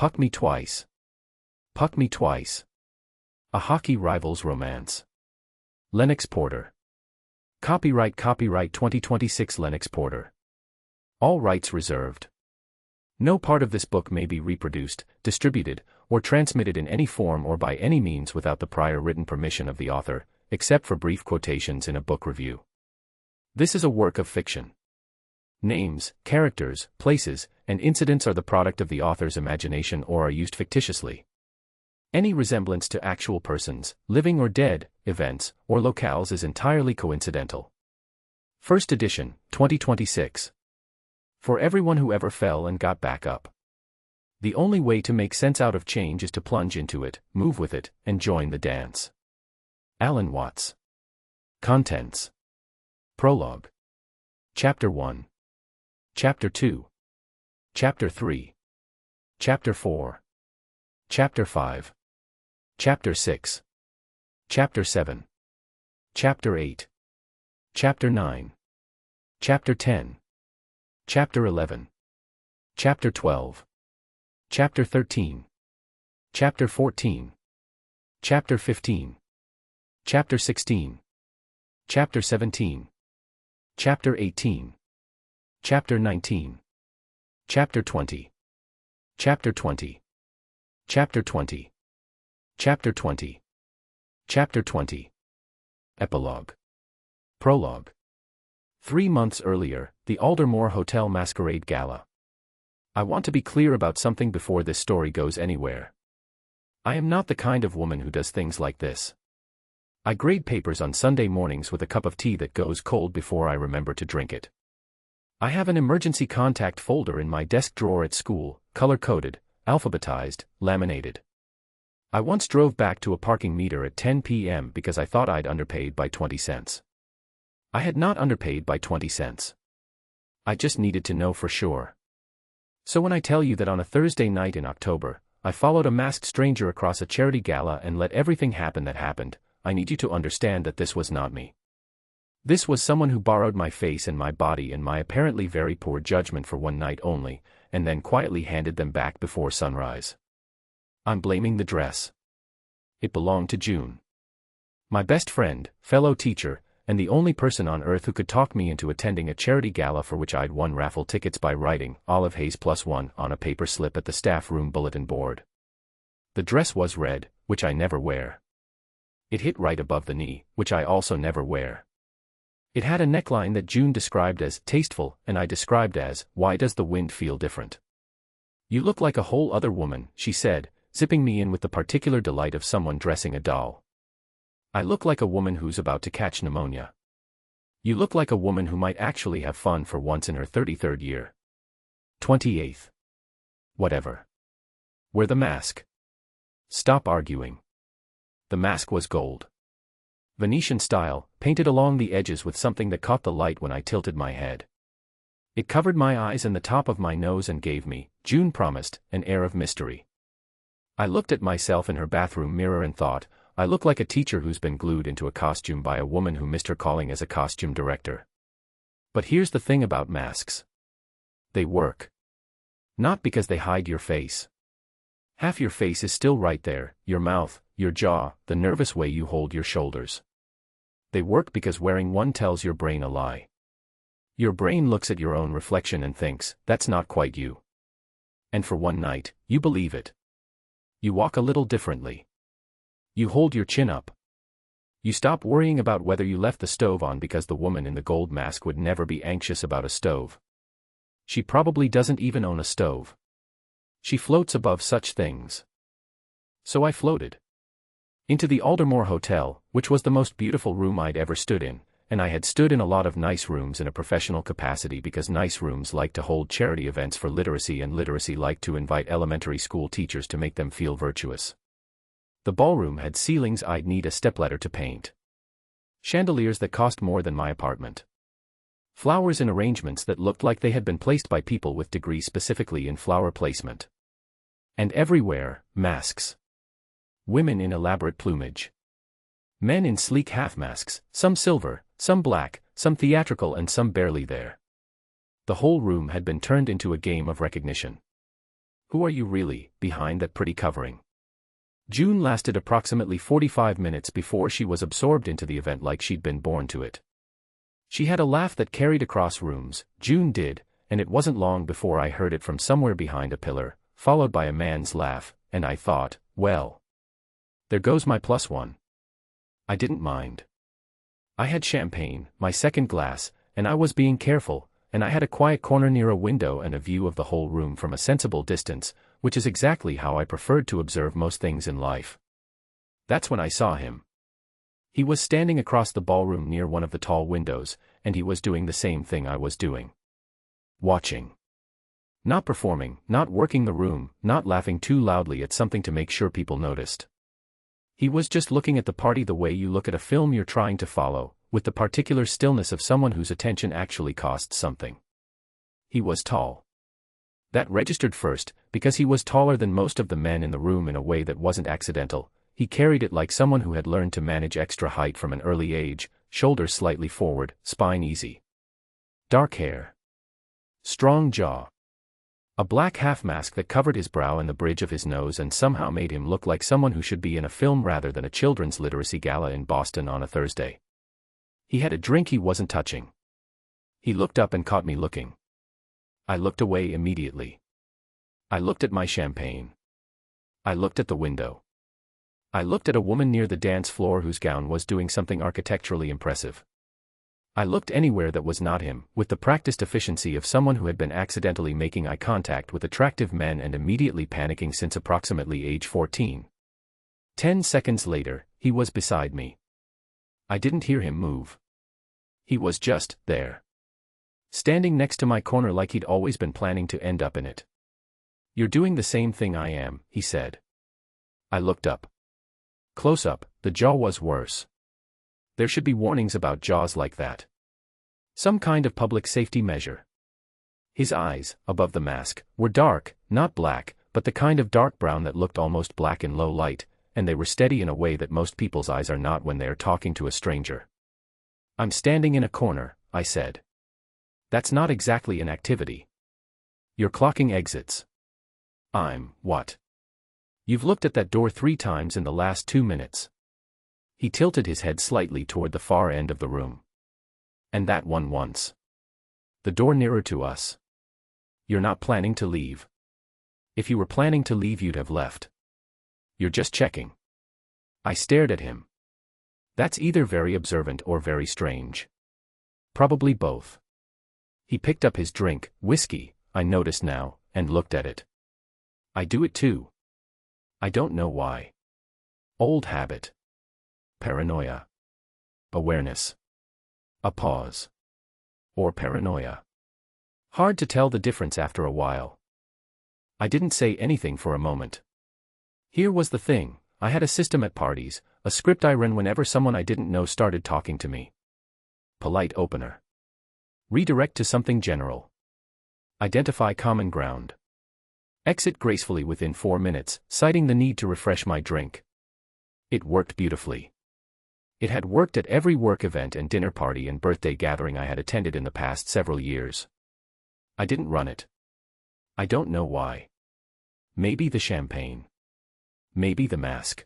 Puck Me Twice. Puck Me Twice. A Hockey Rivals Romance. Lennox Porter. Copyright 2026 Lennox Porter. All rights reserved. No part of this book may be reproduced, distributed, or transmitted in any form or by any means without the prior written permission of the author, except for brief quotations in a book review. This is a work of fiction. Names, characters, places, and incidents are the product of the author's imagination or are used fictitiously. Any resemblance to actual persons, living or dead, events, or locales is entirely coincidental. First edition, 2026. For everyone who ever fell and got back up. The only way to make sense out of change is to plunge into it, move with it, and join the dance. Alan Watts. Contents. Prologue. Chapter 1. Chapter 2. Chapter 3. Chapter 4. Chapter 5. Chapter 6. Chapter 7. Chapter 8. Chapter 9. Chapter 10. Chapter 11. Chapter 12. Chapter 13. Chapter 14. Chapter 15. Chapter 16. Chapter 17. Chapter 18. Chapter 19. Chapter 20. Chapter 20. Chapter 20. Chapter 20. Chapter 20. Epilogue. Prologue. 3 months earlier, the Aldermore Hotel Masquerade Gala. I want to be clear about something before this story goes anywhere. I am not the kind of woman who does things like this. I grade papers on Sunday mornings with a cup of tea that goes cold before I remember to drink it. I have an emergency contact folder in my desk drawer at school, color-coded, alphabetized, laminated. I once drove back to a parking meter at 10 p.m. because I thought I'd underpaid by 20 cents. I had not underpaid by 20 cents. I just needed to know for sure. So when I tell you that on a Thursday night in October, I followed a masked stranger across a charity gala and let everything happen that happened, I need you to understand that this was not me. This was someone who borrowed my face and my body and my apparently very poor judgment for one night only, and then quietly handed them back before sunrise. I'm blaming the dress. It belonged to June. My best friend, fellow teacher, and the only person on earth who could talk me into attending a charity gala for which I'd won raffle tickets by writing Olive Hayes +1 on a paper slip at the staff room bulletin board. The dress was red, which I never wear. It hit right above the knee, which I also never wear. It had a neckline that June described as tasteful, and I described as, why does the wind feel different? You look like a whole other woman, she said, zipping me in with the particular delight of someone dressing a doll. I look like a woman who's about to catch pneumonia. You look like a woman who might actually have fun for once in her 33rd year. 28th. Whatever. Wear the mask. Stop arguing. The mask was gold. Venetian style, painted along the edges with something that caught the light when I tilted my head. It covered my eyes and the top of my nose and gave me, June promised, an air of mystery. I looked at myself in her bathroom mirror and thought, I look like a teacher who's been glued into a costume by a woman who missed her calling as a costume director. But here's the thing about masks. They work. Not because they hide your face. Half your face is still right there, your mouth, your jaw, the nervous way you hold your shoulders. They work because wearing one tells your brain a lie. Your brain looks at your own reflection and thinks, that's not quite you. And for one night, you believe it. You walk a little differently. You hold your chin up. You stop worrying about whether you left the stove on because the woman in the gold mask would never be anxious about a stove. She probably doesn't even own a stove. She floats above such things. So I floated into the Aldermore Hotel, which was the most beautiful room I'd ever stood in, and I had stood in a lot of nice rooms in a professional capacity because nice rooms like to hold charity events for literacy and literacy like to invite elementary school teachers to make them feel virtuous. The ballroom had ceilings I'd need a stepladder to paint. Chandeliers that cost more than my apartment. Flowers in arrangements that looked like they had been placed by people with degrees specifically in flower placement. And everywhere, masks. Women in elaborate plumage. Men in sleek half-masks, some silver, some black, some theatrical and some barely there. The whole room had been turned into a game of recognition. Who are you really, behind that pretty covering? June lasted approximately 45 minutes before she was absorbed into the event like she'd been born to it. She had a laugh that carried across rooms, June did, and it wasn't long before I heard it from somewhere behind a pillar, followed by a man's laugh, and I thought, well, there goes my +1. I didn't mind. I had champagne, my second glass, and I was being careful, and I had a quiet corner near a window and a view of the whole room from a sensible distance, which is exactly how I preferred to observe most things in life. That's when I saw him. He was standing across the ballroom near one of the tall windows, and he was doing the same thing I was doing. Watching. Not performing, not working the room, not laughing too loudly at something to make sure people noticed. He was just looking at the party the way you look at a film you're trying to follow, with the particular stillness of someone whose attention actually costs something. He was tall. That registered first, because he was taller than most of the men in the room in a way that wasn't accidental. He carried it like someone who had learned to manage extra height from an early age, shoulders slightly forward, spine easy. Dark hair. Strong jaw. A black half-mask that covered his brow and the bridge of his nose and somehow made him look like someone who should be in a film rather than a children's literacy gala in Boston on a Thursday. He had a drink he wasn't touching. He looked up and caught me looking. I looked away immediately. I looked at my champagne. I looked at the window. I looked at a woman near the dance floor whose gown was doing something architecturally impressive. I looked anywhere that was not him, with the practiced efficiency of someone who had been accidentally making eye contact with attractive men and immediately panicking since approximately age 14. 10 seconds later, he was beside me. I didn't hear him move. He was just there. Standing next to my corner like he'd always been planning to end up in it. "You're doing the same thing I am," he said. I looked up. Close up, the jaw was worse. There should be warnings about jaws like that. Some kind of public safety measure. His eyes, above the mask, were dark, not black, but the kind of dark brown that looked almost black in low light, and they were steady in a way that most people's eyes are not when they are talking to a stranger. "I'm standing in a corner," I said. "That's not exactly an activity. You're clocking exits." "I'm, what?" "You've looked at that door 3 times in the last 2 minutes." He tilted his head slightly toward the far end of the room. "And that one once. The door nearer to us. You're not planning to leave. If you were planning to leave you'd have left. You're just checking." I stared at him. That's either very observant or very strange. Probably both. He picked up his drink, whiskey, I noticed now, and looked at it. I do it too. I don't know why. Old habit. Paranoia. Awareness. A pause. Or paranoia. Hard to tell the difference after a while. I didn't say anything for a moment. Here was the thing, I had a system at parties, a script I ran whenever someone I didn't know started talking to me. Polite opener. Redirect to something general. Identify common ground. Exit gracefully within 4 minutes, citing the need to refresh my drink. It worked beautifully. It had worked at every work event and dinner party and birthday gathering I had attended in the past several years. I didn't run it. I don't know why. Maybe the champagne. Maybe the mask.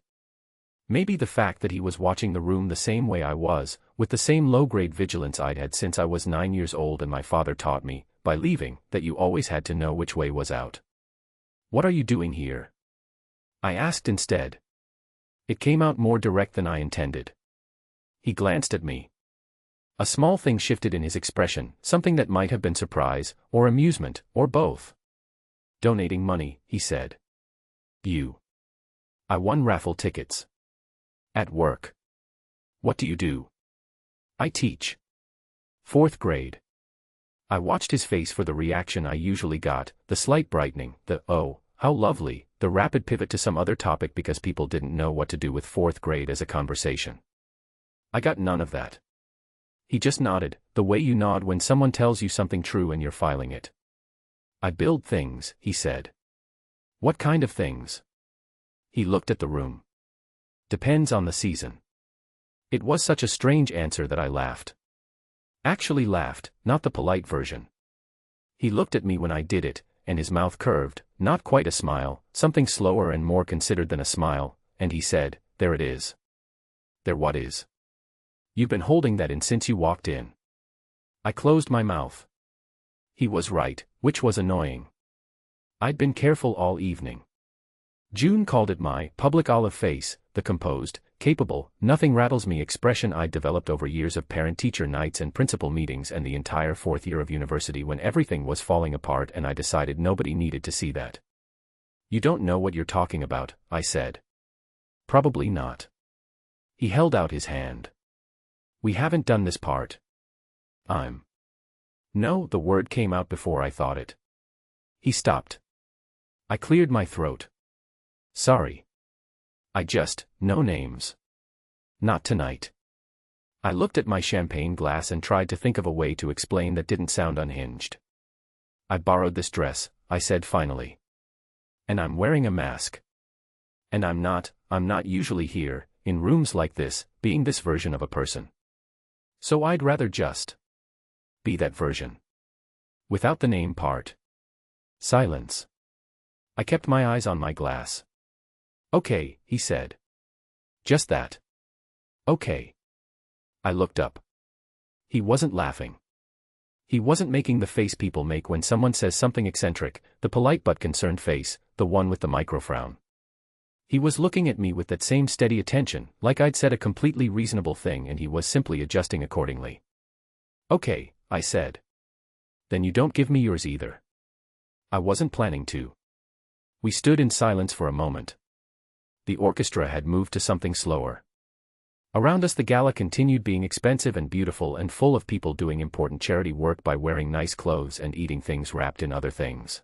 Maybe the fact that he was watching the room the same way I was, with the same low-grade vigilance I'd had since I was 9 years old, and my father taught me, by leaving, that you always had to know which way was out. "What are you doing here?" I asked instead. It came out more direct than I intended. He glanced at me. A small thing shifted in his expression, something that might have been surprise, or amusement, or both. "Donating money," he said. "You." "I won raffle tickets." "At work." "What do you do?" "I teach. 4th grade." I watched his face for the reaction I usually got, the slight brightening, the "oh, how lovely," the rapid pivot to some other topic because people didn't know what to do with 4th grade as a conversation. I got none of that. He just nodded, the way you nod when someone tells you something true and you're filing it. "I build things," he said. "What kind of things?" He looked at the room. "Depends on the season." It was such a strange answer that I laughed. Actually laughed, not the polite version. He looked at me when I did it, and his mouth curved, not quite a smile, something slower and more considered than a smile, and he said, "There it is." "There what is?" "You've been holding that in since you walked in." I closed my mouth. He was right, which was annoying. I'd been careful all evening. June called it my public olive face, the composed, capable, nothing rattles me expression I'd developed over years of parent-teacher nights and principal meetings and the entire fourth year of university when everything was falling apart and I decided nobody needed to see that. "You don't know what you're talking about," I said. "Probably not." He held out his hand. "We haven't done this part." No, the word came out before I thought it. He stopped. I cleared my throat. "Sorry. No names. Not tonight." I looked at my champagne glass and tried to think of a way to explain that didn't sound unhinged. "I borrowed this dress," I said finally. "And I'm wearing a mask. And I'm not usually here, in rooms like this, being this version of a person. So I'd rather just be that version. Without the name part." Silence. I kept my eyes on my glass. "Okay," he said. "Just that." "Okay." I looked up. He wasn't laughing. He wasn't making the face people make when someone says something eccentric, the polite but concerned face, the one with the micro-frown. He was looking at me with that same steady attention, like I'd said a completely reasonable thing and he was simply adjusting accordingly. "Okay," I said. "Then you don't give me yours either." I wasn't planning to. We stood in silence for a moment. The orchestra had moved to something slower. Around us the gala continued being expensive and beautiful and full of people doing important charity work by wearing nice clothes and eating things wrapped in other things.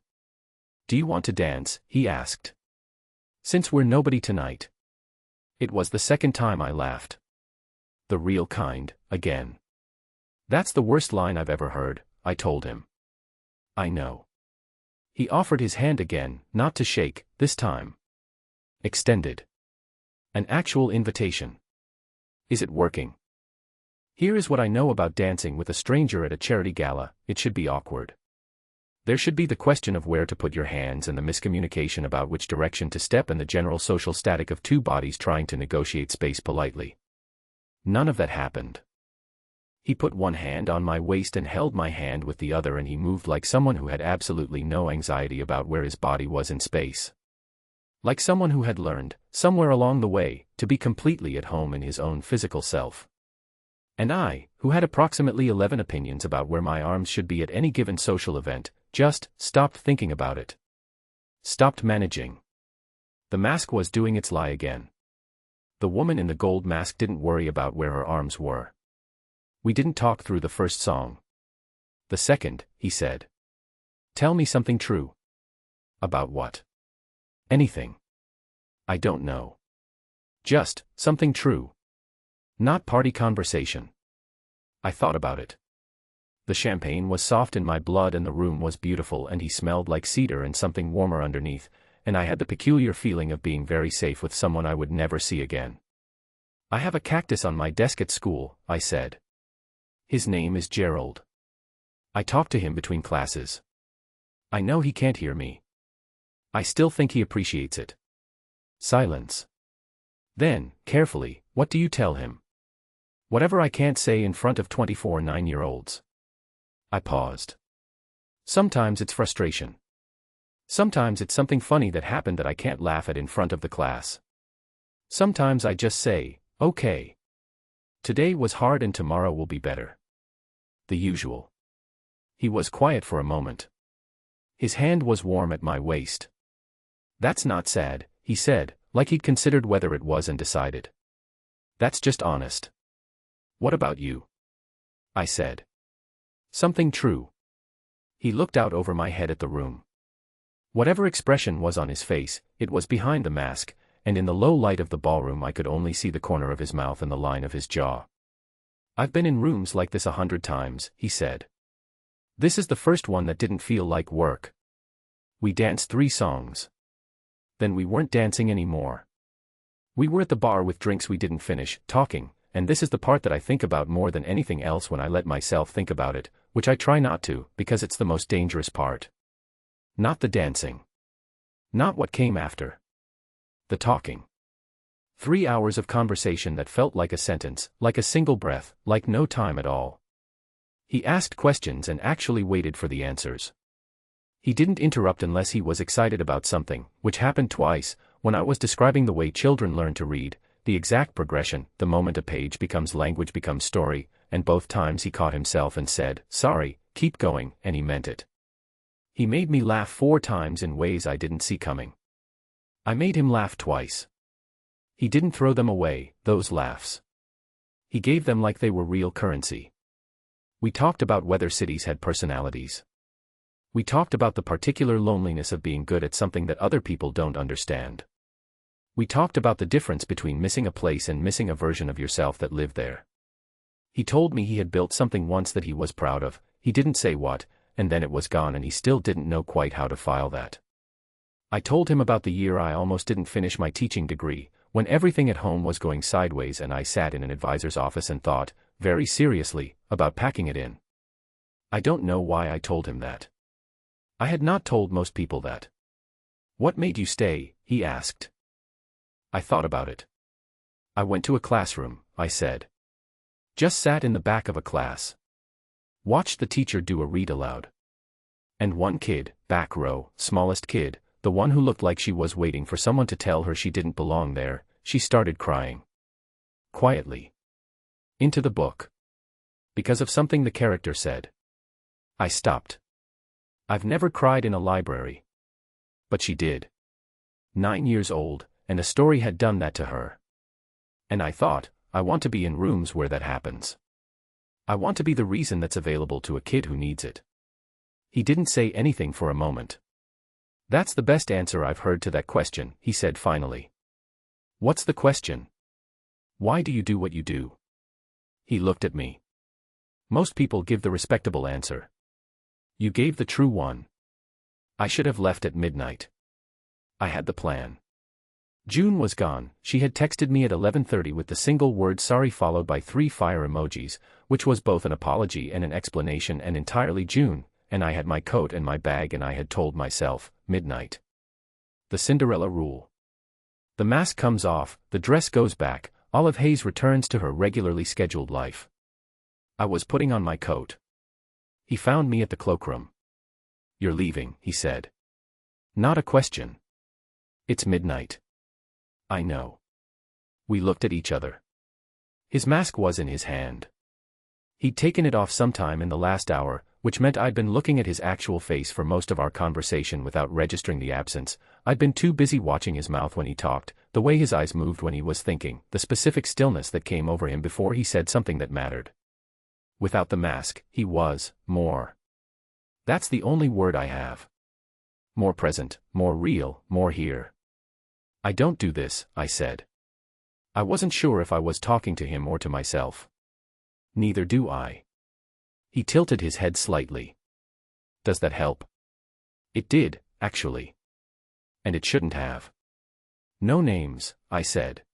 "Do you want to dance?" he asked. "Since we're nobody tonight." It was the second time I laughed. "The real kind, again." "That's the worst line I've ever heard," I told him. "I know." He offered his hand again, not to shake, this time. Extended. An actual invitation. "Is it working?" Here is what I know about dancing with a stranger at a charity gala: it should be awkward. There should be the question of where to put your hands and the miscommunication about which direction to step and the general social static of two bodies trying to negotiate space politely. None of that happened. He put one hand on my waist and held my hand with the other and he moved like someone who had absolutely no anxiety about where his body was in space. Like someone who had learned, somewhere along the way, to be completely at home in his own physical self. And I, who had approximately 11 opinions about where my arms should be at any given social event, just stopped thinking about it. Stopped managing. The mask was doing its lie again. The woman in the gold mask didn't worry about where her arms were. We didn't talk through the first song. The second, he said. "Tell me something true." "About what?" "Anything." "I don't know." "Just something true. Not party conversation." I thought about it. The champagne was soft in my blood and the room was beautiful and he smelled like cedar and something warmer underneath, and I had the peculiar feeling of being very safe with someone I would never see again. "I have a cactus on my desk at school," I said. "His name is Gerald. I talk to him between classes. I know he can't hear me. I still think he appreciates it." Silence. Then, carefully, "What do you tell him?" "Whatever I can't say in front of 24 9-year-olds. I paused. "Sometimes it's frustration. Sometimes it's something funny that happened that I can't laugh at in front of the class. Sometimes I just say, okay. Today was hard and tomorrow will be better." The usual. He was quiet for a moment. His hand was warm at my waist. "That's not sad," he said, like he'd considered whether it was and decided. "That's just honest." "What about you?" I said. "Something true." He looked out over my head at the room. Whatever expression was on his face, it was behind the mask, and in the low light of the ballroom I could only see the corner of his mouth and the line of his jaw. "I've been in rooms like this 100 times, he said. "This is the first one that didn't feel like work. We danced 3 songs. Then we weren't dancing anymore. We were at the bar with drinks we didn't finish, talking, and this is the part that I think about more than anything else when I let myself think about it, which I try not to, because it's the most dangerous part. Not the dancing. Not what came after. The talking. 3 hours of conversation that felt like a sentence, like a single breath, like no time at all. He asked questions and actually waited for the answers. He didn't interrupt unless he was excited about something, which happened twice, when I was describing the way children learn to read, the exact progression, the moment a page becomes language becomes story, and both times he caught himself and said, "Sorry, keep going," and he meant it. He made me laugh 4 times in ways I didn't see coming. I made him laugh twice. He didn't throw them away, those laughs. He gave them like they were real currency. We talked about whether cities had personalities. We talked about the particular loneliness of being good at something that other people don't understand. We talked about the difference between missing a place and missing a version of yourself that lived there. He told me he had built something once that he was proud of, he didn't say what, and then it was gone and he still didn't know quite how to file that. I told him about the year I almost didn't finish my teaching degree, when everything at home was going sideways and I sat in an advisor's office and thought, very seriously, about packing it in. I don't know why I told him that. I had not told most people that. "What made you stay?" he asked. I thought about it. "I went to a classroom," I said. Just sat in the back of a class. Watched the teacher do a read aloud. And one kid, back row, smallest kid, the one who looked like she was waiting for someone to tell her she didn't belong there, she started crying. Quietly. Into the book. Because of something the character said. I stopped. I've never cried in a library. But she did. 9 years old, and a story had done that to her. And I thought, I want to be in rooms where that happens. I want to be the reason that's available to a kid who needs it. He didn't say anything for a moment. "That's the best answer I've heard to that question," he said finally. "What's the question? Why do you do what you do?" He looked at me. "Most people give the respectable answer. You gave the true one. I should have left at midnight. I had the plan." June was gone. She had texted me at 11:30 with the single word sorry followed by 3 fire emojis, which was both an apology and an explanation and entirely June, and I had my coat and my bag and I had told myself, midnight. The Cinderella rule. The mask comes off, the dress goes back, Olive Hayes returns to her regularly scheduled life. I was putting on my coat. He found me at the cloakroom. "You're leaving," he said. "Not a question. It's midnight." "I know." We looked at each other. His mask was in his hand. He'd taken it off sometime in the last hour, which meant I'd been looking at his actual face for most of our conversation without registering the absence. I'd been too busy watching his mouth when he talked, the way his eyes moved when he was thinking, the specific stillness that came over him before he said something that mattered. Without the mask, he was more. That's the only word I have. More present, more real, more here. "I don't do this," I said. I wasn't sure if I was talking to him or to myself. "Neither do I." He tilted his head slightly. "Does that help?" It did, actually. And it shouldn't have. "No names," I said.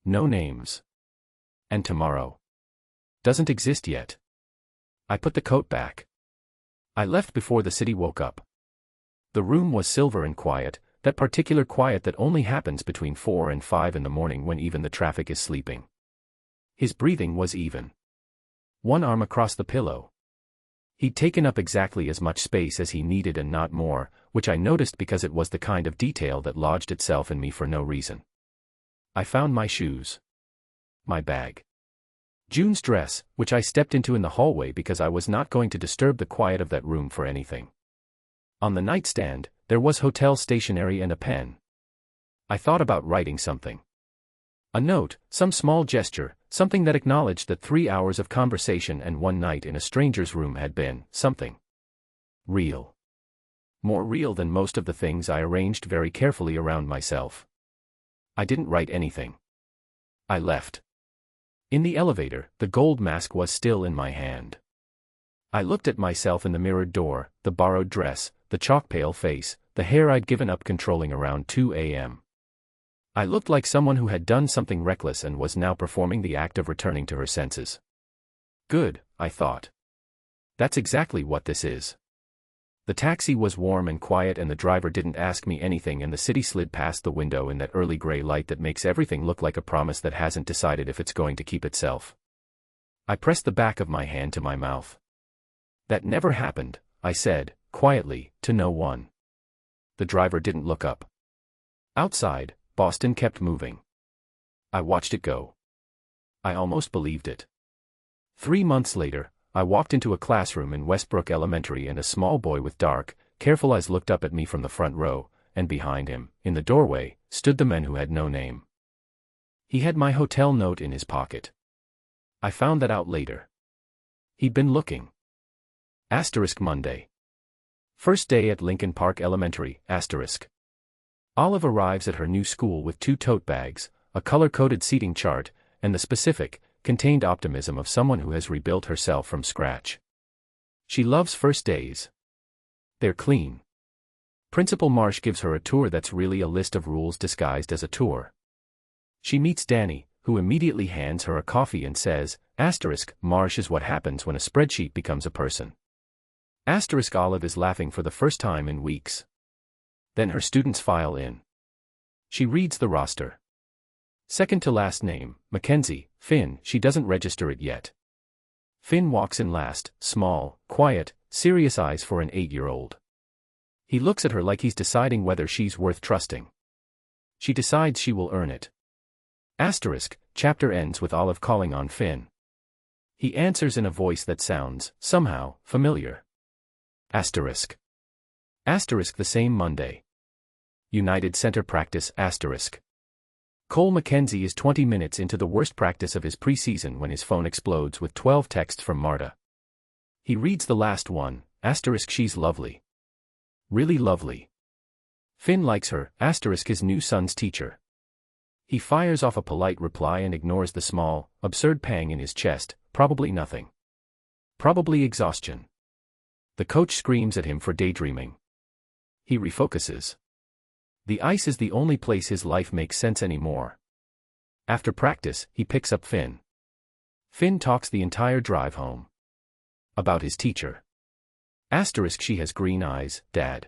"No names. And tomorrow doesn't exist yet." I put the coat back. I left before the city woke up. The room was silver and quiet, that particular quiet that only happens between 4 and 5 in the morning when even the traffic is sleeping. His breathing was even. One arm across the pillow. He'd taken up exactly as much space as he needed and not more, which I noticed because it was the kind of detail that lodged itself in me for no reason. I found my shoes. My bag. June's dress, which I stepped into in the hallway because I was not going to disturb the quiet of that room for anything. On the nightstand, there was hotel stationery and a pen. I thought about writing something. A note, some small gesture, something that acknowledged that 3 hours of conversation and one night in a stranger's room had been something real. More real than most of the things I arranged very carefully around myself. I didn't write anything. I left. In the elevator, the gold mask was still in my hand. I looked at myself in the mirrored door, the borrowed dress, the chalk-pale face, the hair I'd given up controlling around 2 a.m. I looked like someone who had done something reckless and was now performing the act of returning to her senses. Good, I thought. That's exactly what this is. The taxi was warm and quiet and the driver didn't ask me anything and the city slid past the window in that early gray light that makes everything look like a promise that hasn't decided if it's going to keep itself. I pressed the back of my hand to my mouth. That never happened, I said, quietly, to no one. The driver didn't look up. Outside, Boston kept moving. I watched it go. I almost believed it. 3 months later, I walked into a classroom in Westbrook Elementary and a small boy with dark, careful eyes looked up at me from the front row, and behind him, in the doorway, stood the man who had no name. He had my hotel note in his pocket. I found that out later. He'd been looking. Monday. First day at Lincoln Park Elementary, Olive arrives at her new school with 2 tote bags, a color-coded seating chart, and the specific, contained optimism of someone who has rebuilt herself from scratch. She loves first days. They're clean. Principal Marsh gives her a tour that's really a list of rules disguised as a tour. She meets Danny, who immediately hands her a coffee and says, Marsh is what happens when a spreadsheet becomes a person. Olive is laughing for the first time in weeks. Then her students file in. She reads the roster. Second to last name, Mackenzie, Finn, she doesn't register it yet. Finn walks in last, small, quiet, serious eyes for an 8-year-old. He looks at her like he's deciding whether she's worth trusting. She decides she will earn it. Chapter ends with Olive calling on Finn. He answers in a voice that sounds, somehow, familiar. The same Monday. United Center practice, Cole Mackenzie is 20 minutes into the worst practice of his preseason when his phone explodes with 12 texts from Marta. He reads the last one, she's lovely. Really lovely. Finn likes her, his new son's teacher. He fires off a polite reply and ignores the small, absurd pang in his chest, probably nothing. Probably exhaustion. The coach screams at him for daydreaming. He refocuses. The ice is the only place his life makes sense anymore. After practice, he picks up Finn. Finn talks the entire drive home. About his teacher. She has green eyes, Dad.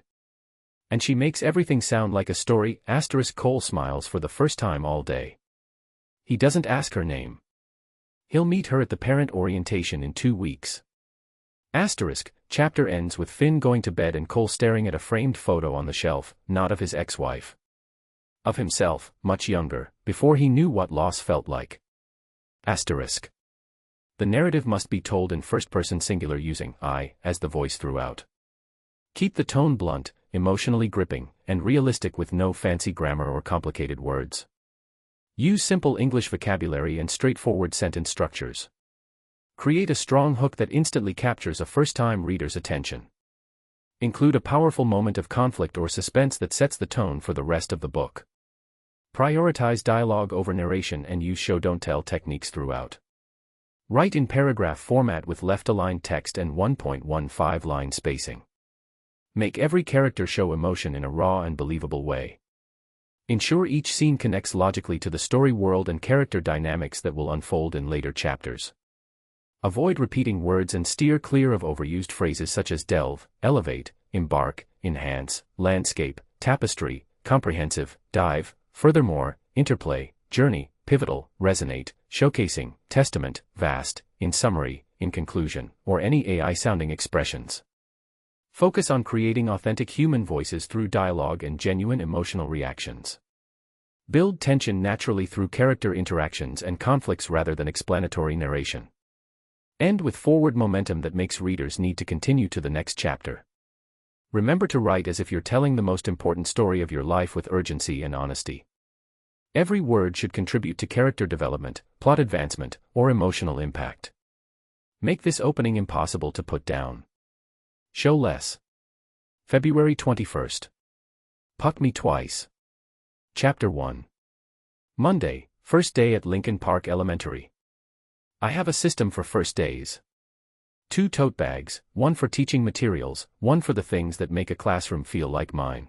And she makes everything sound like a story. Cole smiles for the first time all day. He doesn't ask her name. He'll meet her at the parent orientation in 2 weeks. Chapter ends with Finn going to bed and Cole staring at a framed photo on the shelf, not of his ex-wife. Of himself, much younger, before he knew what loss felt like. The narrative must be told in first-person singular using I as the voice throughout. Keep the tone blunt, emotionally gripping, and realistic with no fancy grammar or complicated words. Use simple English vocabulary and straightforward sentence structures. Create a strong hook that instantly captures a first-time reader's attention. Include a powerful moment of conflict or suspense that sets the tone for the rest of the book. Prioritize dialogue over narration and use show-don't-tell techniques throughout. Write in paragraph format with left-aligned text and 1.15 line spacing. Make every character show emotion in a raw and believable way. Ensure each scene connects logically to the story world and character dynamics that will unfold in later chapters. Avoid repeating words and steer clear of overused phrases such as delve, elevate, embark, enhance, landscape, tapestry, comprehensive, dive, furthermore, interplay, journey, pivotal, resonate, showcasing, testament, vast, in summary, in conclusion, or any AI-sounding expressions. Focus on creating authentic human voices through dialogue and genuine emotional reactions. Build tension naturally through character interactions and conflicts rather than explanatory narration. End with forward momentum that makes readers need to continue to the next chapter. Remember to write as if you're telling the most important story of your life with urgency and honesty. Every word should contribute to character development, plot advancement, or emotional impact. Make this opening impossible to put down. Show less. February 21st. Puck Me Twice. Chapter 1. Monday, first day at Lincoln Park Elementary. I have a system for first days. 2 tote bags, one for teaching materials, one for the things that make a classroom feel like mine.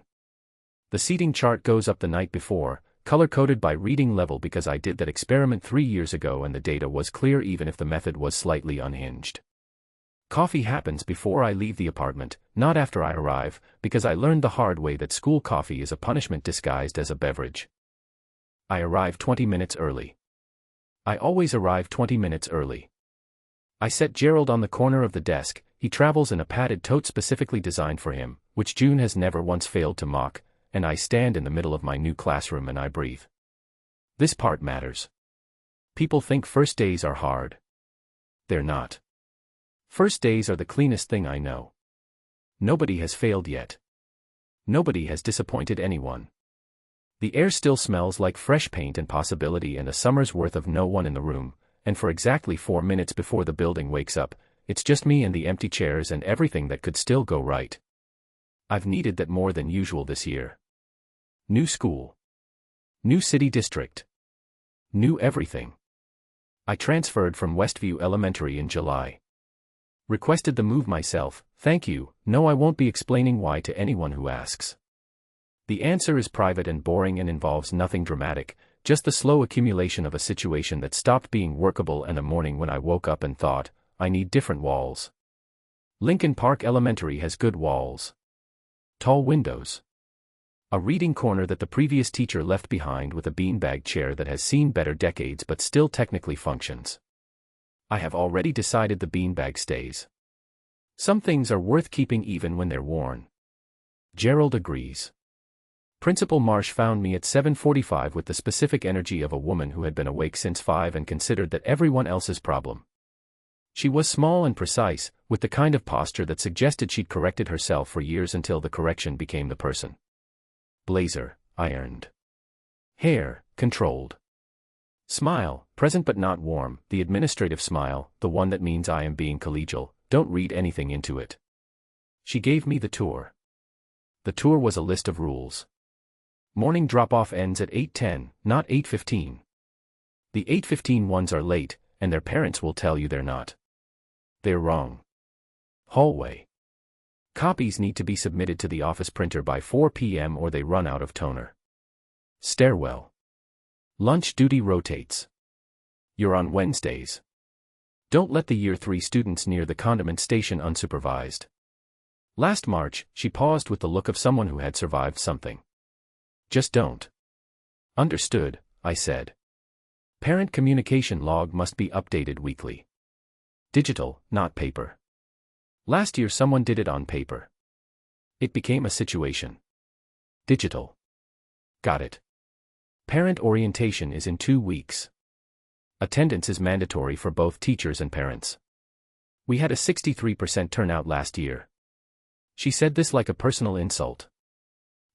The seating chart goes up the night before, color-coded by reading level because I did that experiment 3 years ago and the data was clear even if the method was slightly unhinged. Coffee happens before I leave the apartment, not after I arrive, because I learned the hard way that school coffee is a punishment disguised as a beverage. I arrive 20 minutes early. I always arrive 20 minutes early. I set Gerald on the corner of the desk. He travels in a padded tote specifically designed for him, which June has never once failed to mock, and I stand in the middle of my new classroom and I breathe. This part matters. People think first days are hard. They're not. First days are the cleanest thing I know. Nobody has failed yet. Nobody has disappointed anyone. The air still smells like fresh paint and possibility and a summer's worth of no one in the room, and for exactly 4 minutes before the building wakes up, it's just me and the empty chairs and everything that could still go right. I've needed that more than usual this year. New school. New city district. New everything. I transferred from Westview Elementary in July. Requested the move myself, thank you, no I won't be explaining why to anyone who asks. The answer is private and boring and involves nothing dramatic, just the slow accumulation of a situation that stopped being workable and a morning when I woke up and thought, I need different walls. Lincoln Park Elementary has good walls. Tall windows. A reading corner that the previous teacher left behind with a beanbag chair that has seen better decades but still technically functions. I have already decided the beanbag stays. Some things are worth keeping even when they're worn. Gerald agrees. Principal Marsh found me at 7:45 with the specific energy of a woman who had been awake since 5 and considered that everyone else's problem. She was small and precise, with the kind of posture that suggested she'd corrected herself for years until the correction became the person. Blazer, ironed. Hair, controlled. Smile, present but not warm, the administrative smile, the one that means I am being collegial, don't read anything into it. She gave me the tour. The tour was a list of rules. Morning drop-off ends at 8:10, not 8:15. The 8:15 ones are late, and their parents will tell you they're not. They're wrong. Hallway. Copies need to be submitted to the office printer by 4 p.m. or they run out of toner. Stairwell. Lunch duty rotates. You're on Wednesdays. Don't let the Year 3 students near the condiment station unsupervised. Last March, she paused with the look of someone who had survived something. Just don't. Understood, I said. Parent communication log must be updated weekly. Digital, not paper. Last year someone did it on paper. It became a situation. Digital. Got it. Parent orientation is in 2 weeks. Attendance is mandatory for both teachers and parents. We had a 63% turnout last year. She said this like a personal insult.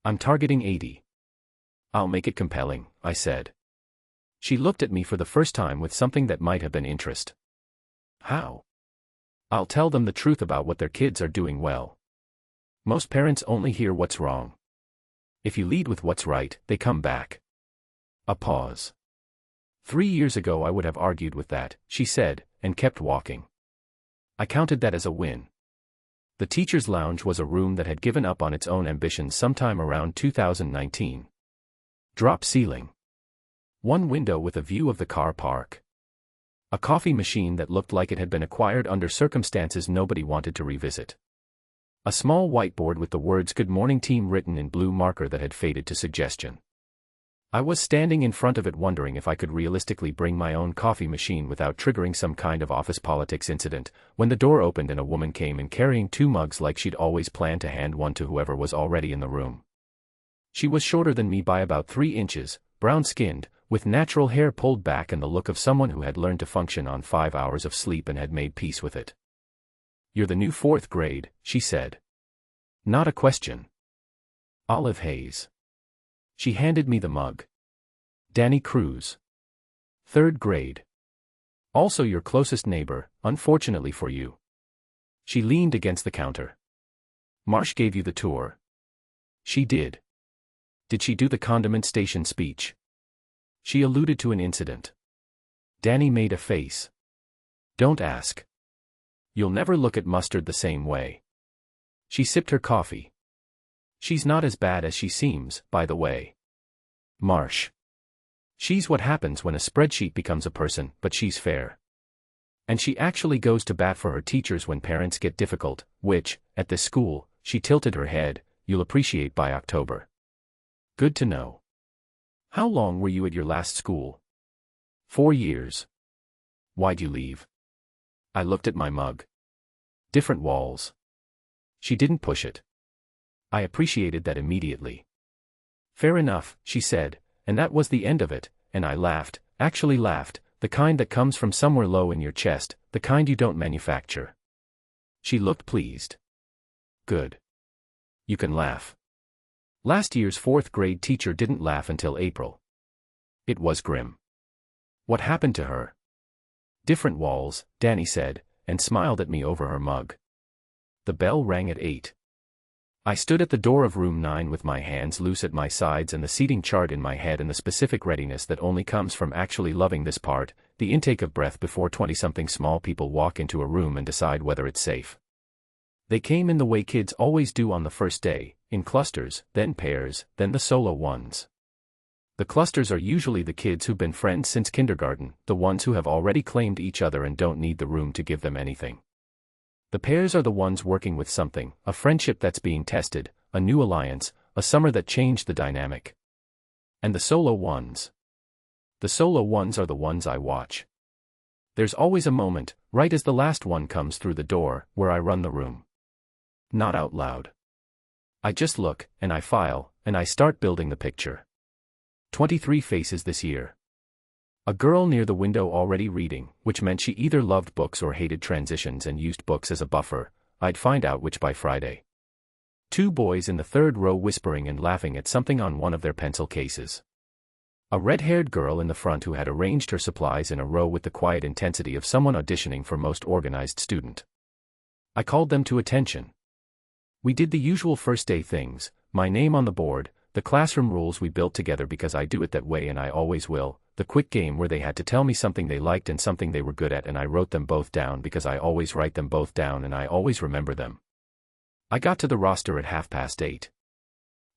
I'm targeting 80. I'll make it compelling, I said. She looked at me for the first time with something that might have been interest. How? I'll tell them the truth about what their kids are doing well. Most parents only hear what's wrong. If you lead with what's right, they come back. A pause. 3 years ago I would have argued with that, she said, and kept walking. I counted that as a win. The teacher's lounge was a room that had given up on its own ambitions sometime around 2019. Drop ceiling. One window with a view of the car park. A coffee machine that looked like it had been acquired under circumstances nobody wanted to revisit. A small whiteboard with the words "Good Morning Team" written in blue marker that had faded to suggestion. I was standing in front of it wondering if I could realistically bring my own coffee machine without triggering some kind of office politics incident, when the door opened and a woman came in carrying 2 mugs like she'd always planned to hand one to whoever was already in the room. She was shorter than me by about 3 inches, brown-skinned, with natural hair pulled back and the look of someone who had learned to function on 5 hours of sleep and had made peace with it. "You're the new 4th grade, she said. Not a question. Olive haze. She handed me the mug. Danny Cruz. 3rd grade. Also your closest neighbor, unfortunately for you. She leaned against the counter. Marsh gave you the tour. She did. Did she do the condiment station speech? She alluded to an incident. Danny made a face. Don't ask. You'll never look at mustard the same way. She sipped her coffee. She's not as bad as she seems, by the way. Marsh. She's what happens when a spreadsheet becomes a person, but she's fair. And she actually goes to bat for her teachers when parents get difficult, which, at this school, she tilted her head, you'll appreciate by October. Good to know. How long were you at your last school? 4 years. Why'd you leave? I looked at my mug. Different walls. She didn't push it. I appreciated that immediately. Fair enough, she said, and that was the end of it, and I laughed, actually laughed, the kind that comes from somewhere low in your chest, the kind you don't manufacture. She looked pleased. Good. You can laugh. Last year's 4th grade teacher didn't laugh until April. It was grim. What happened to her? Different walls, Danny said, and smiled at me over her mug. The bell rang at 8. I stood at the door of room 9 with my hands loose at my sides and the seating chart in my head and the specific readiness that only comes from actually loving this part, the intake of breath before 20-something small people walk into a room and decide whether it's safe. They came in the way kids always do on the first day, in clusters, then pairs, then the solo ones. The clusters are usually the kids who've been friends since kindergarten, the ones who have already claimed each other and don't need the room to give them anything. The pairs are the ones working with something, a friendship that's being tested, a new alliance, a summer that changed the dynamic. And the solo ones. The solo ones are the ones I watch. There's always a moment, right as the last one comes through the door, where I run the room. Not out loud. I just look, and I file, and I start building the picture. 23 faces this year. A girl near the window already reading, which meant she either loved books or hated transitions and used books as a buffer. I'd find out which by Friday. 2 boys in the 3rd row whispering and laughing at something on one of their pencil cases. A red-haired girl in the front who had arranged her supplies in a row with the quiet intensity of someone auditioning for most organized student. I called them to attention. We did the usual first day things, my name on the board, the classroom rules we built together because I do it that way and I always will, the quick game where they had to tell me something they liked and something they were good at and I wrote them both down because I always write them both down and I always remember them. I got to the roster at 8:30.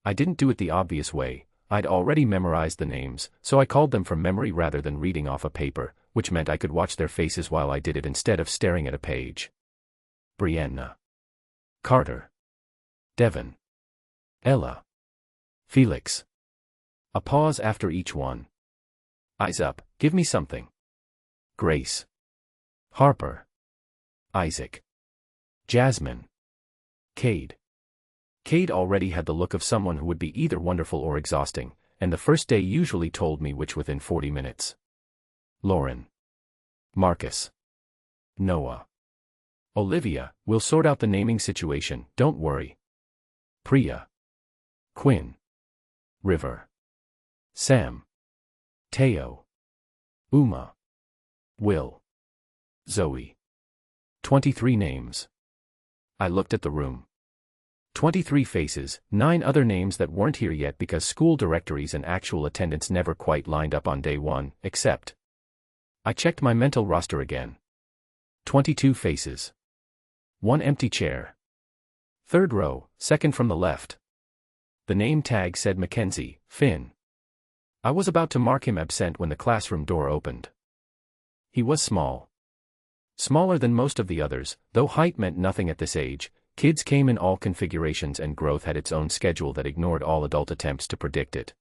I didn't do it the obvious way, I'd already memorized the names, so I called them from memory rather than reading off a paper, which meant I could watch their faces while I did it instead of staring at a page. Brianna. Carter. Devin. Ella. Felix. A pause after each one. Eyes up, give me something. Grace. Harper. Isaac. Jasmine. Cade. Cade already had the look of someone who would be either wonderful or exhausting, and the first day usually told me which within 40 minutes. Lauren. Marcus. Noah. Olivia, we'll sort out the naming situation, don't worry. Priya. Quinn. River. Sam. Teo. Uma. Will. Zoe. 23 names. I looked at the room. 23 faces, 9 other names that weren't here yet because school directories and actual attendance never quite lined up on day 1, except. I checked my mental roster again. 22 faces. 1 empty chair. 3rd row, 2nd from the left. The name tag said Mackenzie, Finn. I was about to mark him absent when the classroom door opened. He was small. Smaller than most of the others, though height meant nothing at this age. Kids came in all configurations and growth had its own schedule that ignored all adult attempts to predict it.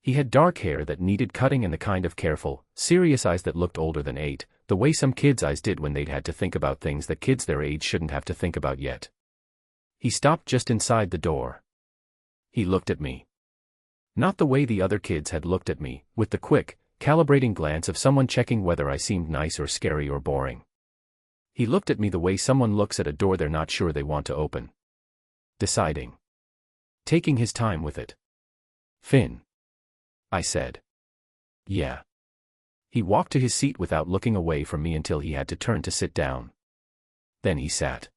He had dark hair that needed cutting and the kind of careful, serious eyes that looked older than 8, the way some kids' eyes did when they'd had to think about things that kids their age shouldn't have to think about yet. He stopped just inside the door. He looked at me. Not the way the other kids had looked at me, with the quick, calibrating glance of someone checking whether I seemed nice or scary or boring. He looked at me the way someone looks at a door they're not sure they want to open. Deciding. Taking his time with it. Finn. I said. Yeah. He walked to his seat without looking away from me until he had to turn to sit down. Then he sat.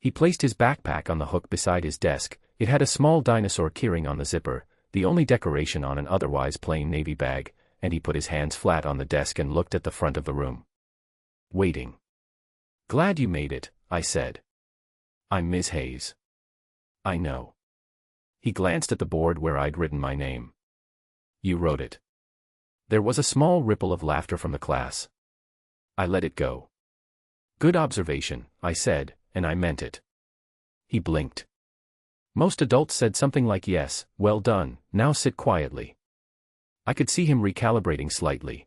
He placed his backpack on the hook beside his desk. It had a small dinosaur keyring on the zipper, the only decoration on an otherwise plain navy bag, and he put his hands flat on the desk and looked at the front of the room. Waiting. Glad you made it, I said. I'm Ms. Hayes. I know. He glanced at the board where I'd written my name. You wrote it. There was a small ripple of laughter from the class. I let it go. Good observation, I said, and I meant it. He blinked. Most adults said something like yes, well done, now sit quietly. I could see him recalibrating slightly.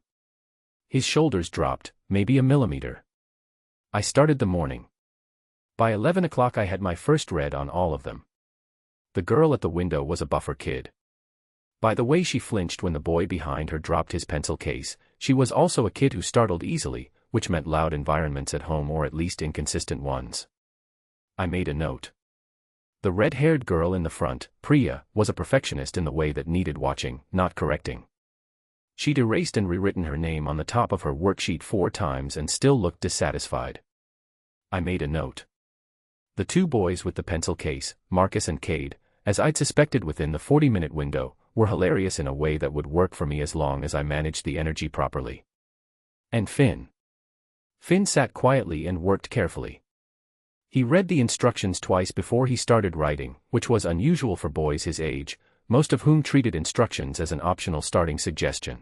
His shoulders dropped, maybe a millimeter. I started the morning. By 11 o'clock I had my first read on all of them. The girl at the window was a buffer kid. By the way she flinched when the boy behind her dropped his pencil case, she was also a kid who startled easily, which meant loud environments at home or at least inconsistent ones. I made a note. The red-haired girl in the front, Priya, was a perfectionist in the way that needed watching, not correcting. She'd erased and rewritten her name on the top of her worksheet 4 times and still looked dissatisfied. I made a note. The 2 boys with the pencil case, Marcus and Cade, as I'd suspected within the 40-minute window, were hilarious in a way that would work for me as long as I managed the energy properly. And Finn. Finn sat quietly and worked carefully. He read the instructions twice before he started writing, which was unusual for boys his age, most of whom treated instructions as an optional starting suggestion.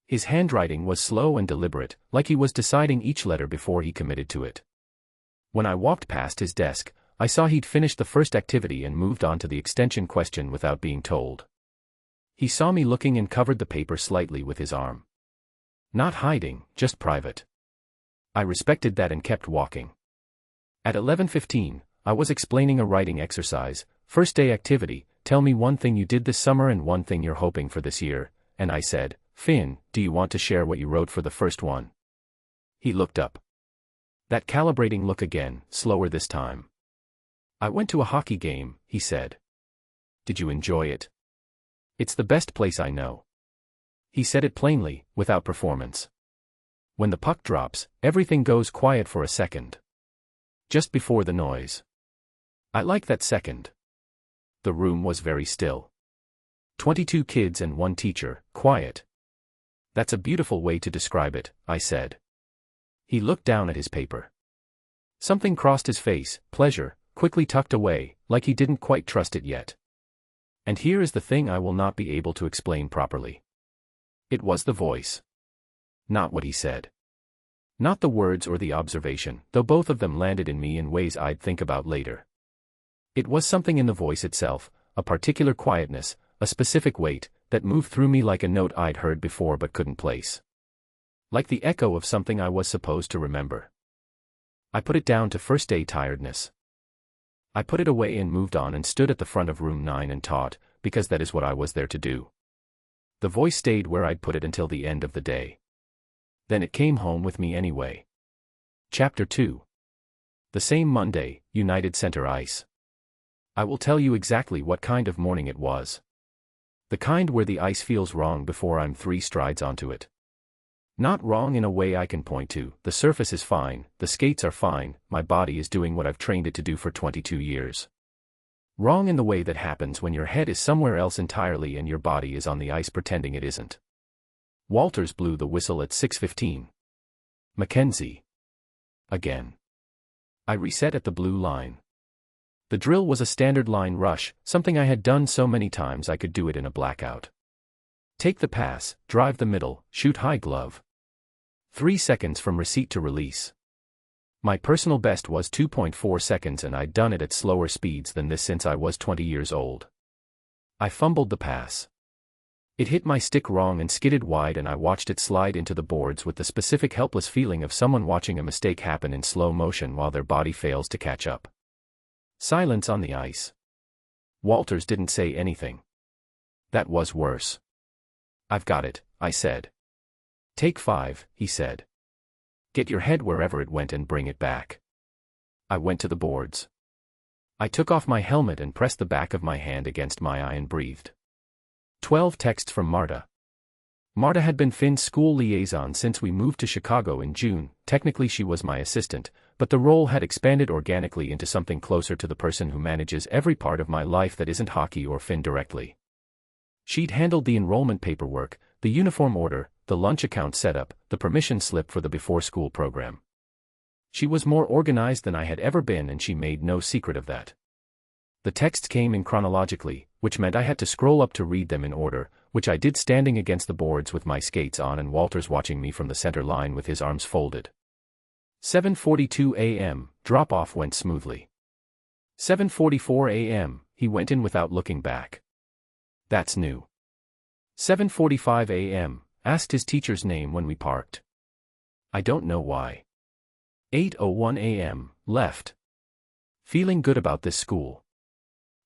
His handwriting was slow and deliberate, like he was deciding each letter before he committed to it. When I walked past his desk, I saw he'd finished the first activity and moved on to the extension question without being told. He saw me looking and covered the paper slightly with his arm. Not hiding, just private. I respected that and kept walking. At 11:15, I was explaining a writing exercise, first day activity, tell me one thing you did this summer and one thing you're hoping for this year, and I said, Finn, do you want to share what you wrote for the first one? He looked up. That calibrating look again, slower this time. I went to a hockey game, he said. Did you enjoy it? It's the best place I know. He said it plainly, without performance. When the puck drops, everything goes quiet for a second. Just before the noise. I like that second. The room was very still. 22 kids and 1 teacher, quiet. That's a beautiful way to describe it, I said. He looked down at his paper. Something crossed his face, pleasure, quickly tucked away, like he didn't quite trust it yet. And here is the thing I will not be able to explain properly. It was the voice. Not what he said. Not the words or the observation, though both of them landed in me in ways I'd think about later. It was something in the voice itself, a particular quietness, a specific weight, that moved through me like a note I'd heard before but couldn't place. Like the echo of something I was supposed to remember. I put it down to first day tiredness. I put it away and moved on and stood at the front of room 9 and taught, because that is what I was there to do. The voice stayed where I'd put it until the end of the day. Then it came home with me anyway. Chapter 2. The same Monday, United Center Ice. I will tell you exactly what kind of morning it was. The kind where the ice feels wrong before I'm 3 strides onto it. Not wrong in a way I can point to, the surface is fine, the skates are fine, my body is doing what I've trained it to do for 22 years. Wrong in the way that happens when your head is somewhere else entirely and your body is on the ice pretending it isn't. Walters blew the whistle at 6:15. Mackenzie. Again. I reset at the blue line. The drill was a standard line rush, something I had done so many times I could do it in a blackout. Take the pass, drive the middle, shoot high glove. 3 seconds from receipt to release. My personal best was 2.4 seconds and I'd done it at slower speeds than this since I was 20 years old. I fumbled the pass. It hit my stick wrong and skidded wide and I watched it slide into the boards with the specific helpless feeling of someone watching a mistake happen in slow motion while their body fails to catch up. Silence on the ice. Walters didn't say anything. That was worse. I've got it, I said. Take 5, he said. Get your head wherever it went and bring it back. I went to the boards. I took off my helmet and pressed the back of my hand against my eye and breathed. 12 texts from Marta. Marta had been Finn's school liaison since we moved to Chicago in June. Technically she was my assistant, but the role had expanded organically into something closer to the person who manages every part of my life that isn't hockey or Finn directly. She'd handled the enrollment paperwork, the uniform order, the lunch account setup, the permission slip for the before-school program. She was more organized than I had ever been and she made no secret of that. The texts came in chronologically, which meant I had to scroll up to read them in order, which I did standing against the boards with my skates on and Walters watching me from the center line with his arms folded. 7:42 a.m., drop-off went smoothly. 7:44 a.m., he went in without looking back. That's new. 7:45 a.m., asked his teacher's name when we parked. I don't know why. 8:01 a.m., left. Feeling good about this school.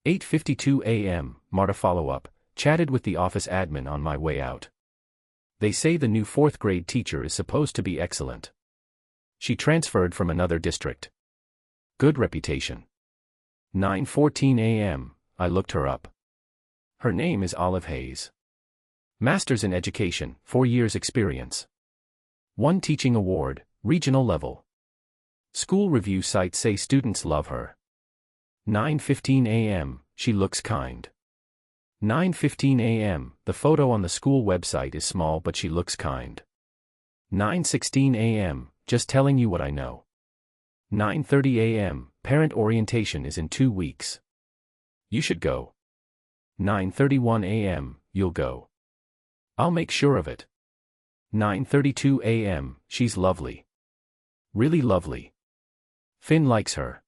8:52 a.m., Marta follow-up, chatted with the office admin on my way out. They say the new 4th grade teacher is supposed to be excellent. She transferred from another district. Good reputation. 9:14 a.m., I looked her up. Her name is Olive Hayes. Masters in Education, 4 years experience. 1 teaching award, regional level. School review sites say students love her. 9:15 a.m., she looks kind. 9:15 a.m., the photo on the school website is small but she looks kind. 9:16 a.m., just telling you what I know. 9:30 a.m., parent orientation is in 2 weeks. You should go. 9:31 a.m., you'll go. I'll make sure of it. 9:32 a.m., she's lovely. Really lovely. Finn likes her.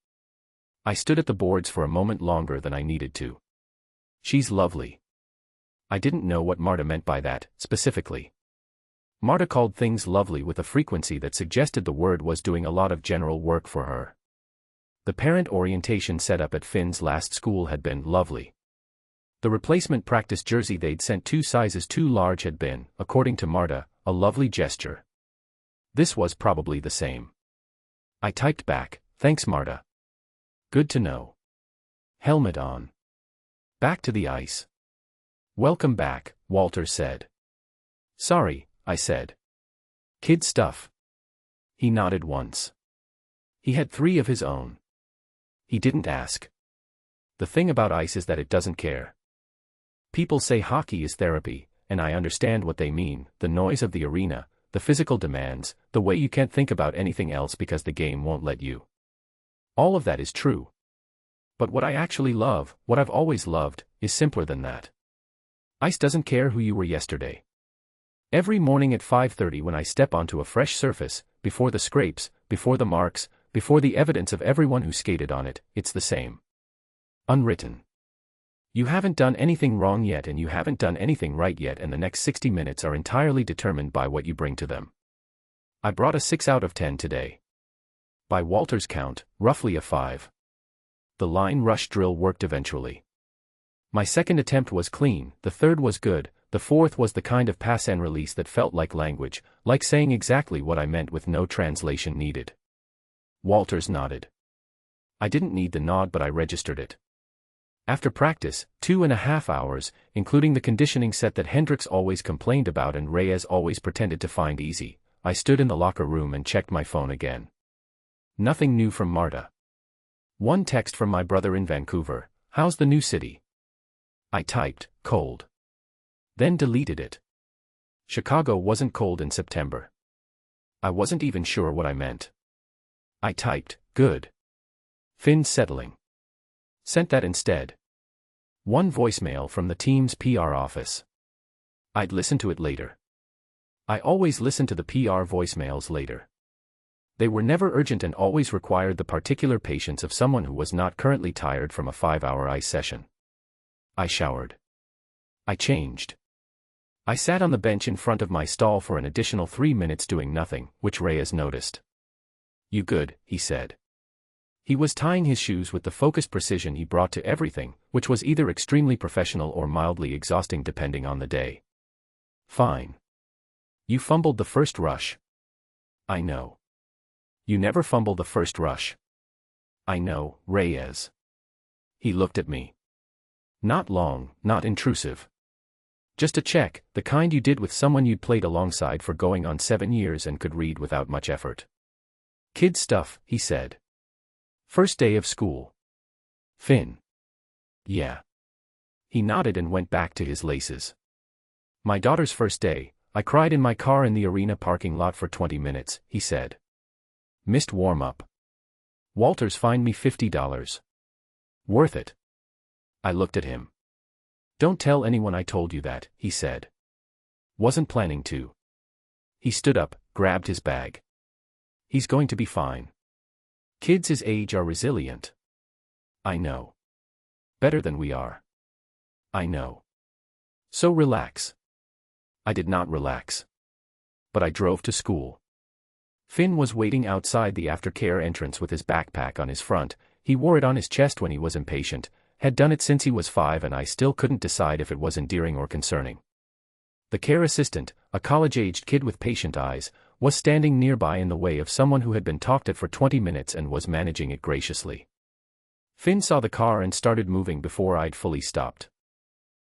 I stood at the boards for a moment longer than I needed to. She's lovely. I didn't know what Marta meant by that, specifically. Marta called things lovely with a frequency that suggested the word was doing a lot of general work for her. The parent orientation setup at Finn's last school had been lovely. The replacement practice jersey they'd sent 2 sizes too large had been, according to Marta, a lovely gesture. This was probably the same. I typed back, thanks Marta. Good to know. Helmet on. Back to the ice. Welcome back, Walters said. Sorry, I said. Kid stuff. He nodded once. He had 3 of his own. He didn't ask. The thing about ice is that it doesn't care. People say hockey is therapy, and I understand what they mean, the noise of the arena, the physical demands, the way you can't think about anything else because the game won't let you. All of that is true. But what I actually love, what I've always loved, is simpler than that. Ice doesn't care who you were yesterday. Every morning at 5:30 when I step onto a fresh surface, before the scrapes, before the marks, before the evidence of everyone who skated on it, it's the same. Unwritten. You haven't done anything wrong yet and you haven't done anything right yet, and the next 60 minutes are entirely determined by what you bring to them. I brought a 6 out of 10 today. By Walter's count, roughly a 5. The line rush drill worked eventually. My second attempt was clean, the third was good, the fourth was the kind of pass and release that felt like language, like saying exactly what I meant with no translation needed. Walters nodded. I didn't need the nod but I registered it. After practice, 2.5 hours, including the conditioning set that Hendricks always complained about and Reyes always pretended to find easy, I stood in the locker room and checked my phone again. Nothing new from Marta. 1 text from my brother in Vancouver, how's the new city? I typed, cold. Then deleted it. Chicago wasn't cold in September. I wasn't even sure what I meant. I typed, good. Finn's settling. Sent that instead. 1 voicemail from the team's PR office. I'd listen to it later. I always listen to the PR voicemails later. They were never urgent and always required the particular patience of someone who was not currently tired from a 5-hour ice session. I showered. I changed. I sat on the bench in front of my stall for an additional 3 minutes doing nothing, which Reyes noticed. You good, he said. He was tying his shoes with the focused precision he brought to everything, which was either extremely professional or mildly exhausting depending on the day. Fine. You fumbled the first rush. I know. You never fumble the first rush. I know, Reyes. He looked at me. Not long, not intrusive. Just a check, the kind you did with someone you'd played alongside for going on 7 years and could read without much effort. Kid stuff, he said. First day of school. Finn. Yeah. He nodded and went back to his laces. My daughter's first day, I cried in my car in the arena parking lot for 20 minutes, he said. Missed warm-up. Walters fined me $50. Worth it. I looked at him. Don't tell anyone I told you that, he said. Wasn't planning to. He stood up, grabbed his bag. He's going to be fine. Kids his age are resilient. I know. Better than we are. I know. So relax. I did not relax. But I drove to school. Finn was waiting outside the aftercare entrance with his backpack on his front. He wore it on his chest when he was impatient, had done it since he was 5, and I still couldn't decide if it was endearing or concerning. The care assistant, a college-aged kid with patient eyes, was standing nearby in the way of someone who had been talked at for 20 minutes and was managing it graciously. Finn saw the car and started moving before I'd fully stopped.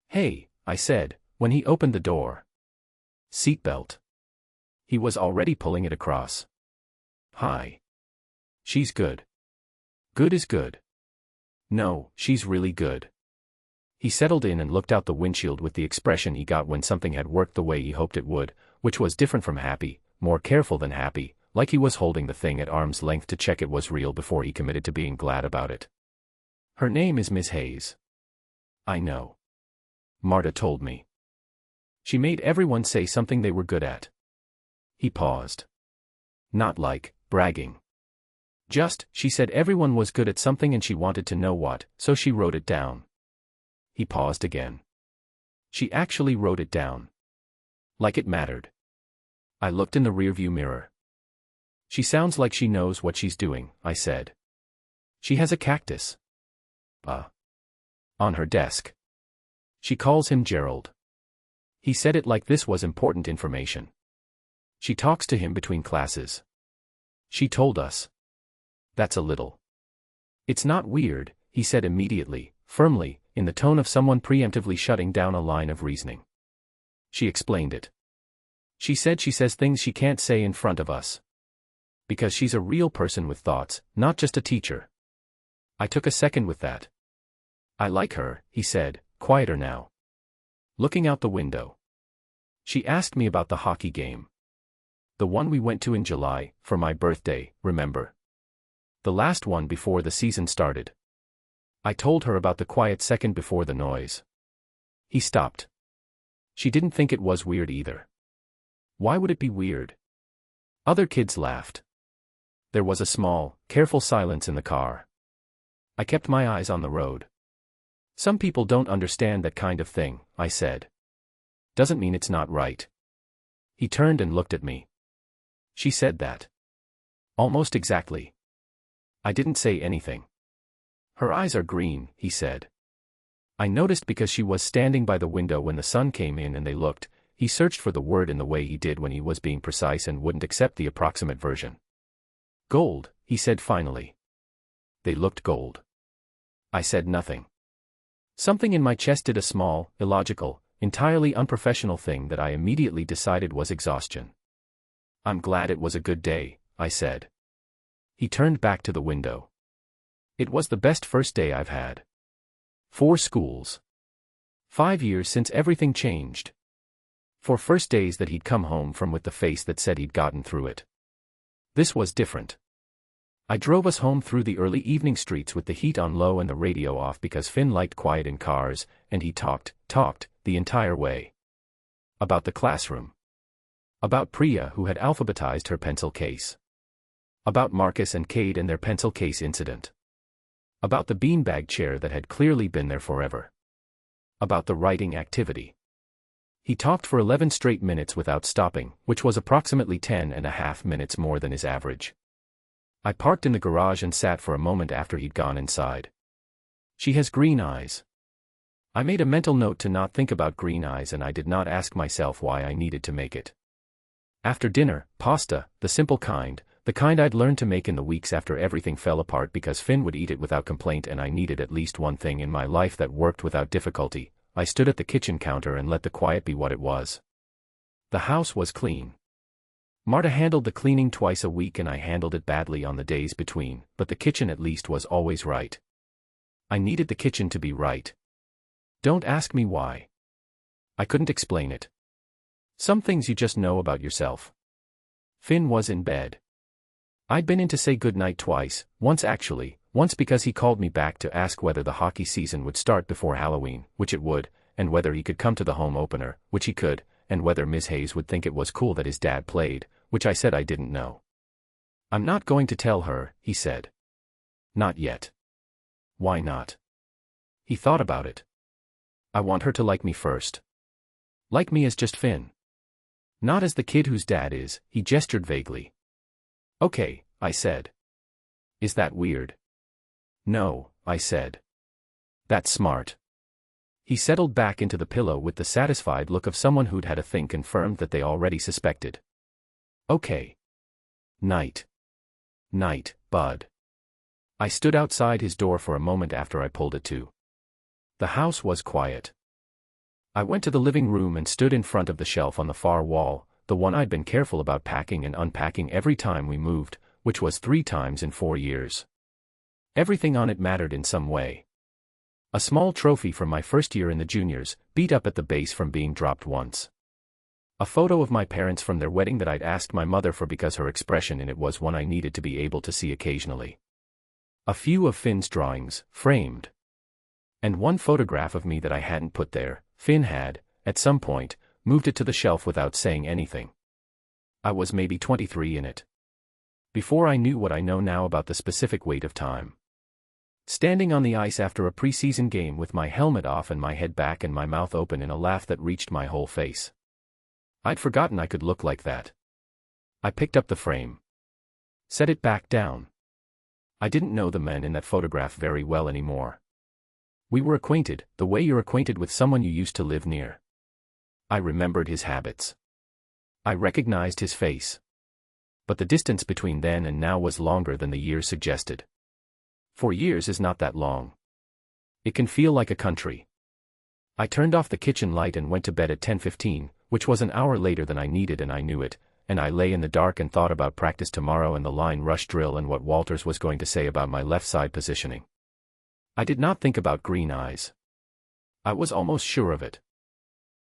"Hey," I said, when he opened the door. "Seatbelt." He was already pulling it across. "Hi." "She's good." "Good is good." "No, she's really good." He settled in and looked out the windshield with the expression he got when something had worked the way he hoped it would, which was different from happy, more careful than happy, like he was holding the thing at arm's length to check it was real before he committed to being glad about it. "Her name is Miss Hayes." "I know. Marta told me. She made everyone say something they were good at." He paused. "Not like bragging. Just, she said everyone was good at something and she wanted to know what, so she wrote it down." He paused again. "She actually wrote it down. Like it mattered." I looked in the rearview mirror. "She sounds like she knows what she's doing," I said. "She has a cactus. On her desk. She calls him Gerald." He said it like this was important information. "She talks to him between classes. She told us." "That's a little." "It's not weird," he said immediately, firmly, in the tone of someone preemptively shutting down a line of reasoning. "She explained it. She said she says things she can't say in front of us. Because she's a real person with thoughts, not just a teacher." I took a second with that. "I like her," he said, quieter now. Looking out the window. "She asked me about the hockey game. The one we went to in July, for my birthday, remember? The last one before the season started. I told her about the quiet second before the noise." He stopped. "She didn't think it was weird either." "Why would it be weird?" Other kids laughed. There was a small, careful silence in the car. I kept my eyes on the road. "Some people don't understand that kind of thing," I said. "Doesn't mean it's not right." He turned and looked at me. "She said that." "Almost exactly." I didn't say anything. "Her eyes are green," he said. I noticed because she was standing by the window when the sun came in and they looked. He searched for the word in the way he did when he was being precise and wouldn't accept the approximate version. "Gold," he said finally. "They looked gold." I said nothing. Something in my chest did a small, illogical, entirely unprofessional thing that I immediately decided was exhaustion. "I'm glad it was a good day," I said. He turned back to the window. "It was the best first day I've had. 4 schools. 5 years since everything changed. 4 first days that he'd come home from with the face that said he'd gotten through it. This was different." I drove us home through the early evening streets with the heat on low and the radio off because Finn liked quiet in cars, and he talked, the entire way. About the classroom. About Priya who had alphabetized her pencil case. About Marcus and Cade and their pencil case incident. About the beanbag chair that had clearly been there forever. About the writing activity. He talked for 11 straight minutes without stopping, which was approximately 10.5 minutes more than his average. I parked in the garage and sat for a moment after he'd gone inside. "She has green eyes." I made a mental note to not think about green eyes, and I did not ask myself why I needed to make it. After dinner, pasta, the simple kind, the kind I'd learned to make in the weeks after everything fell apart because Finn would eat it without complaint and I needed at least one thing in my life that worked without difficulty. I stood at the kitchen counter and let the quiet be what it was. The house was clean. Marta handled the cleaning twice a week and I handled it badly on the days between, but the kitchen at least was always right. I needed the kitchen to be right. Don't ask me why. I couldn't explain it. Some things you just know about yourself. Finn was in bed. I'd been in to say goodnight twice, once because he called me back to ask whether the hockey season would start before Halloween, which it would, and whether he could come to the home opener, which he could, and whether Ms. Hayes would think it was cool that his dad played, which I said I didn't know. "I'm not going to tell her," he said. "Not yet." "Why not?" He thought about it. "I want her to like me first. Like me as just Finn. Not as the kid whose dad is," he gestured vaguely. "Okay," I said. "Is that weird?" "No," I said. "That's smart." He settled back into the pillow with the satisfied look of someone who'd had a thing confirmed that they already suspected. "Okay. Night. Night, bud." I stood outside his door for a moment after I pulled it to. The house was quiet. I went to the living room and stood in front of the shelf on the far wall, the one I'd been careful about packing and unpacking every time we moved, which was 3 times in 4 years. Everything on it mattered in some way. A small trophy from my first year in the juniors, beat up at the base from being dropped once. A photo of my parents from their wedding that I'd asked my mother for because her expression in it was one I needed to be able to see occasionally. A few of Finn's drawings, framed. And one photograph of me that I hadn't put there. Finn had, at some point, moved it to the shelf without saying anything. I was maybe 23 in it. Before I knew what I know now about the specific weight of time. Standing on the ice after a preseason game with my helmet off and my head back and my mouth open in a laugh that reached my whole face. I'd forgotten I could look like that. I picked up the frame. Set it back down. I didn't know the men in that photograph very well anymore. We were acquainted, the way you're acquainted with someone you used to live near. I remembered his habits. I recognized his face. But the distance between then and now was longer than the years suggested. 4 years is not that long. It can feel like a country. I turned off the kitchen light and went to bed at 10:15, which was an hour later than I needed and I knew it, and I lay in the dark and thought about practice tomorrow and the line rush drill and what Walters was going to say about my left side positioning. I did not think about green eyes. I was almost sure of it.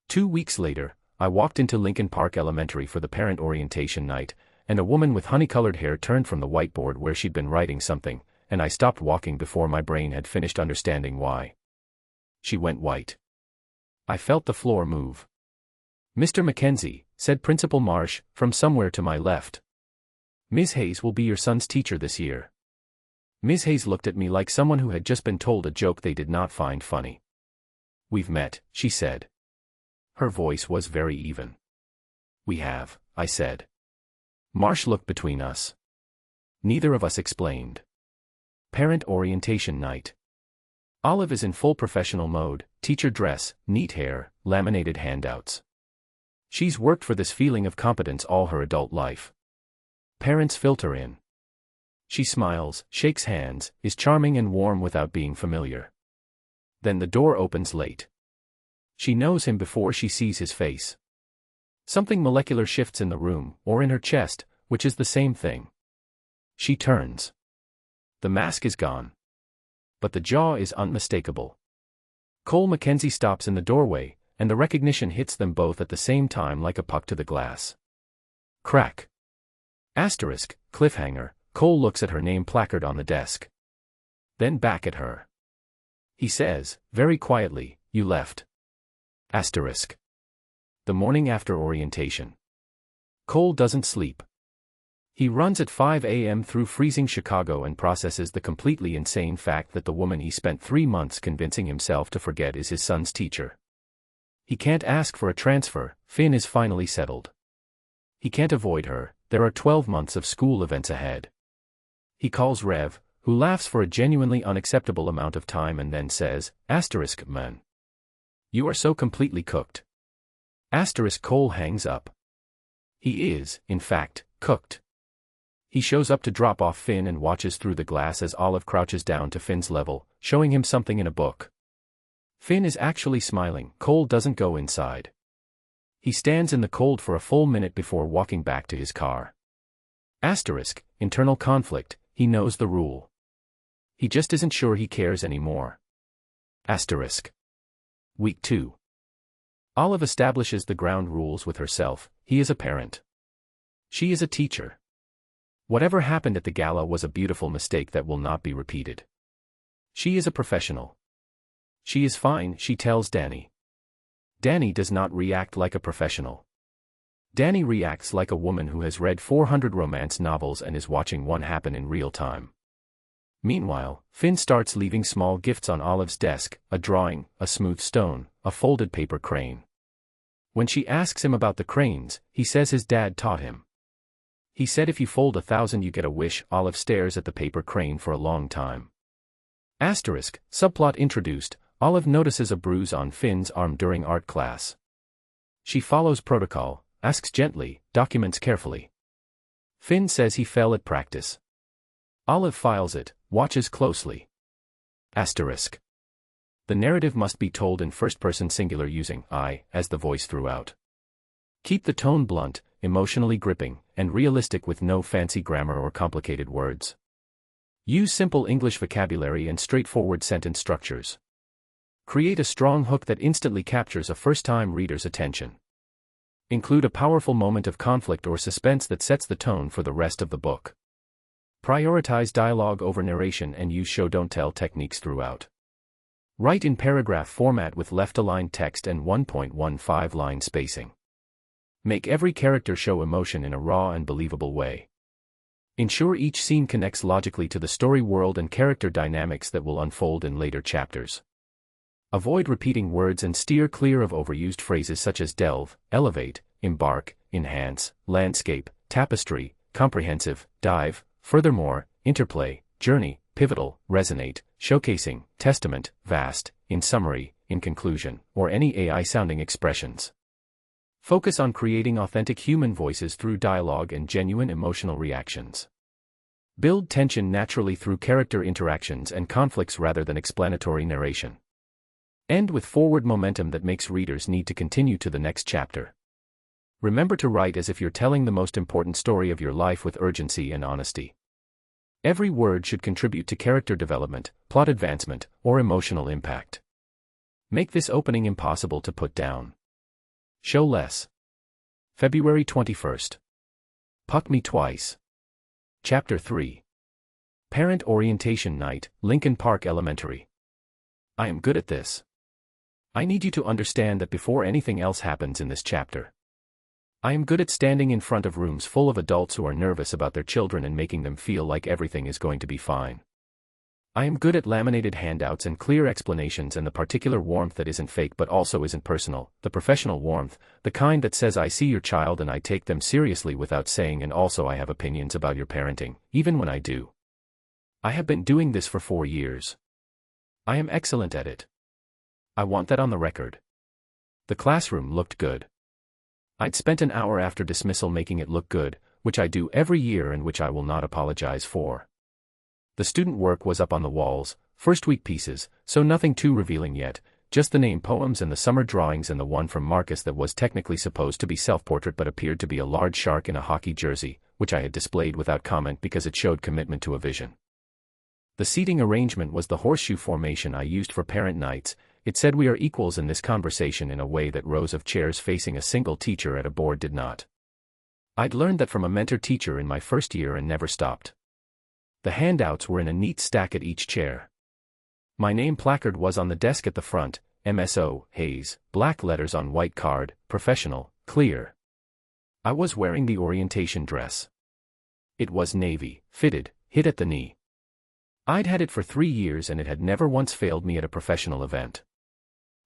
2 weeks later, I walked into Lincoln Park Elementary for the parent orientation night, and a woman with honey-colored hair turned from the whiteboard where she'd been writing something, and I stopped walking before my brain had finished understanding why. She went white. I felt the floor move. "Mr. Mackenzie," said Principal Marsh, from somewhere to my left. "Ms. Hayes will be your son's teacher this year." Ms. Hayes looked at me like someone who had just been told a joke they did not find funny. "We've met," she said. Her voice was very even. "We have," I said. Marsh looked between us. Neither of us explained. Parent orientation night. Olive is in full professional mode, teacher dress, neat hair, laminated handouts. She's worked for this feeling of competence all her adult life. Parents filter in. She smiles, shakes hands, is charming and warm without being familiar. Then the door opens late. She knows him before she sees his face. Something molecular shifts in the room, or in her chest, which is the same thing. She turns. The mask is gone. But the jaw is unmistakable. Cole Mackenzie stops in the doorway, and the recognition hits them both at the same time like a puck to the glass. Crack. Asterisk, cliffhanger. Cole looks at her name placard on the desk. Then back at her. He says, very quietly, "You left." Asterisk. The morning after orientation. Cole doesn't sleep. He runs at 5 a.m. through freezing Chicago and processes the completely insane fact that the woman he spent 3 months convincing himself to forget is his son's teacher. He can't ask for a transfer, Finn is finally settled. He can't avoid her, there are 12 months of school events ahead. He calls Rev, who laughs for a genuinely unacceptable amount of time and then says, asterisk, "Man. You are so completely cooked." Asterisk. Cole hangs up. He is, in fact, cooked. He shows up to drop off Finn and watches through the glass as Olive crouches down to Finn's level, showing him something in a book. Finn is actually smiling. Cole doesn't go inside. He stands in the cold for a full minute before walking back to his car. Asterisk, internal conflict, he knows the rule. He just isn't sure he cares anymore. Asterisk. Week 2. Olive establishes the ground rules with herself. He is a parent. She is a teacher. Whatever happened at the gala was a beautiful mistake that will not be repeated. She is a professional. She is fine, she tells Danny. Danny does not react like a professional. Danny reacts like a woman who has read 400 romance novels and is watching one happen in real time. Meanwhile, Finn starts leaving small gifts on Olive's desk, a drawing, a smooth stone, a folded paper crane. When she asks him about the cranes, he says his dad taught him. He said if you fold 1,000 you get a wish. Olive stares at the paper crane for a long time. Asterisk, subplot introduced, Olive notices a bruise on Finn's arm during art class. She follows protocol, asks gently, documents carefully. Finn says he fell at practice. Olive files it, watches closely. Asterisk. The narrative must be told in first-person singular using I as the voice throughout. Keep the tone blunt, emotionally gripping, and realistic with no fancy grammar or complicated words. Use simple English vocabulary and straightforward sentence structures. Create a strong hook that instantly captures a first-time reader's attention. Include a powerful moment of conflict or suspense that sets the tone for the rest of the book. Prioritize dialogue over narration and use show-don't-tell techniques throughout. Write in paragraph format with left-aligned text and 1.15 line spacing. Make every character show emotion in a raw and believable way. Ensure each scene connects logically to the story world and character dynamics that will unfold in later chapters. Avoid repeating words and steer clear of overused phrases such as delve, elevate, embark, enhance, landscape, tapestry, comprehensive, dive, furthermore, interplay, journey, pivotal, resonate, showcasing, testament, vast, in summary, in conclusion, or any AI-sounding expressions. Focus on creating authentic human voices through dialogue and genuine emotional reactions. Build tension naturally through character interactions and conflicts rather than explanatory narration. End with forward momentum that makes readers need to continue to the next chapter. Remember to write as if you're telling the most important story of your life with urgency and honesty. Every word should contribute to character development, plot advancement, or emotional impact. Make this opening impossible to put down. Show less. February 21st. Puck Me Twice. Chapter 3. Parent Orientation Night, Lincoln Park Elementary. I am good at this. I need you to understand that before anything else happens in this chapter. I am good at standing in front of rooms full of adults who are nervous about their children and making them feel like everything is going to be fine. I am good at laminated handouts and clear explanations and the particular warmth that isn't fake but also isn't personal, the professional warmth, the kind that says I see your child and I take them seriously without saying and also I have opinions about your parenting, even when I do. I have been doing this for 4 years. I am excellent at it. I want that on the record. The classroom looked good. I'd spent an hour after dismissal making it look good, which I do every year and which I will not apologize for. The student work was up on the walls, first week pieces, so nothing too revealing yet, just the name poems and the summer drawings and the one from Marcus that was technically supposed to be self-portrait but appeared to be a large shark in a hockey jersey, which I had displayed without comment because it showed commitment to a vision. The seating arrangement was the horseshoe formation I used for parent nights. It said we are equals in this conversation in a way that rows of chairs facing a single teacher at a board did not. I'd learned that from a mentor teacher in my first year and never stopped. The handouts were in a neat stack at each chair. My name placard was on the desk at the front, MSO, Hayes, black letters on white card, professional, clear. I was wearing the orientation dress. It was navy, fitted, hit at the knee. I'd had it for 3 years and it had never once failed me at a professional event.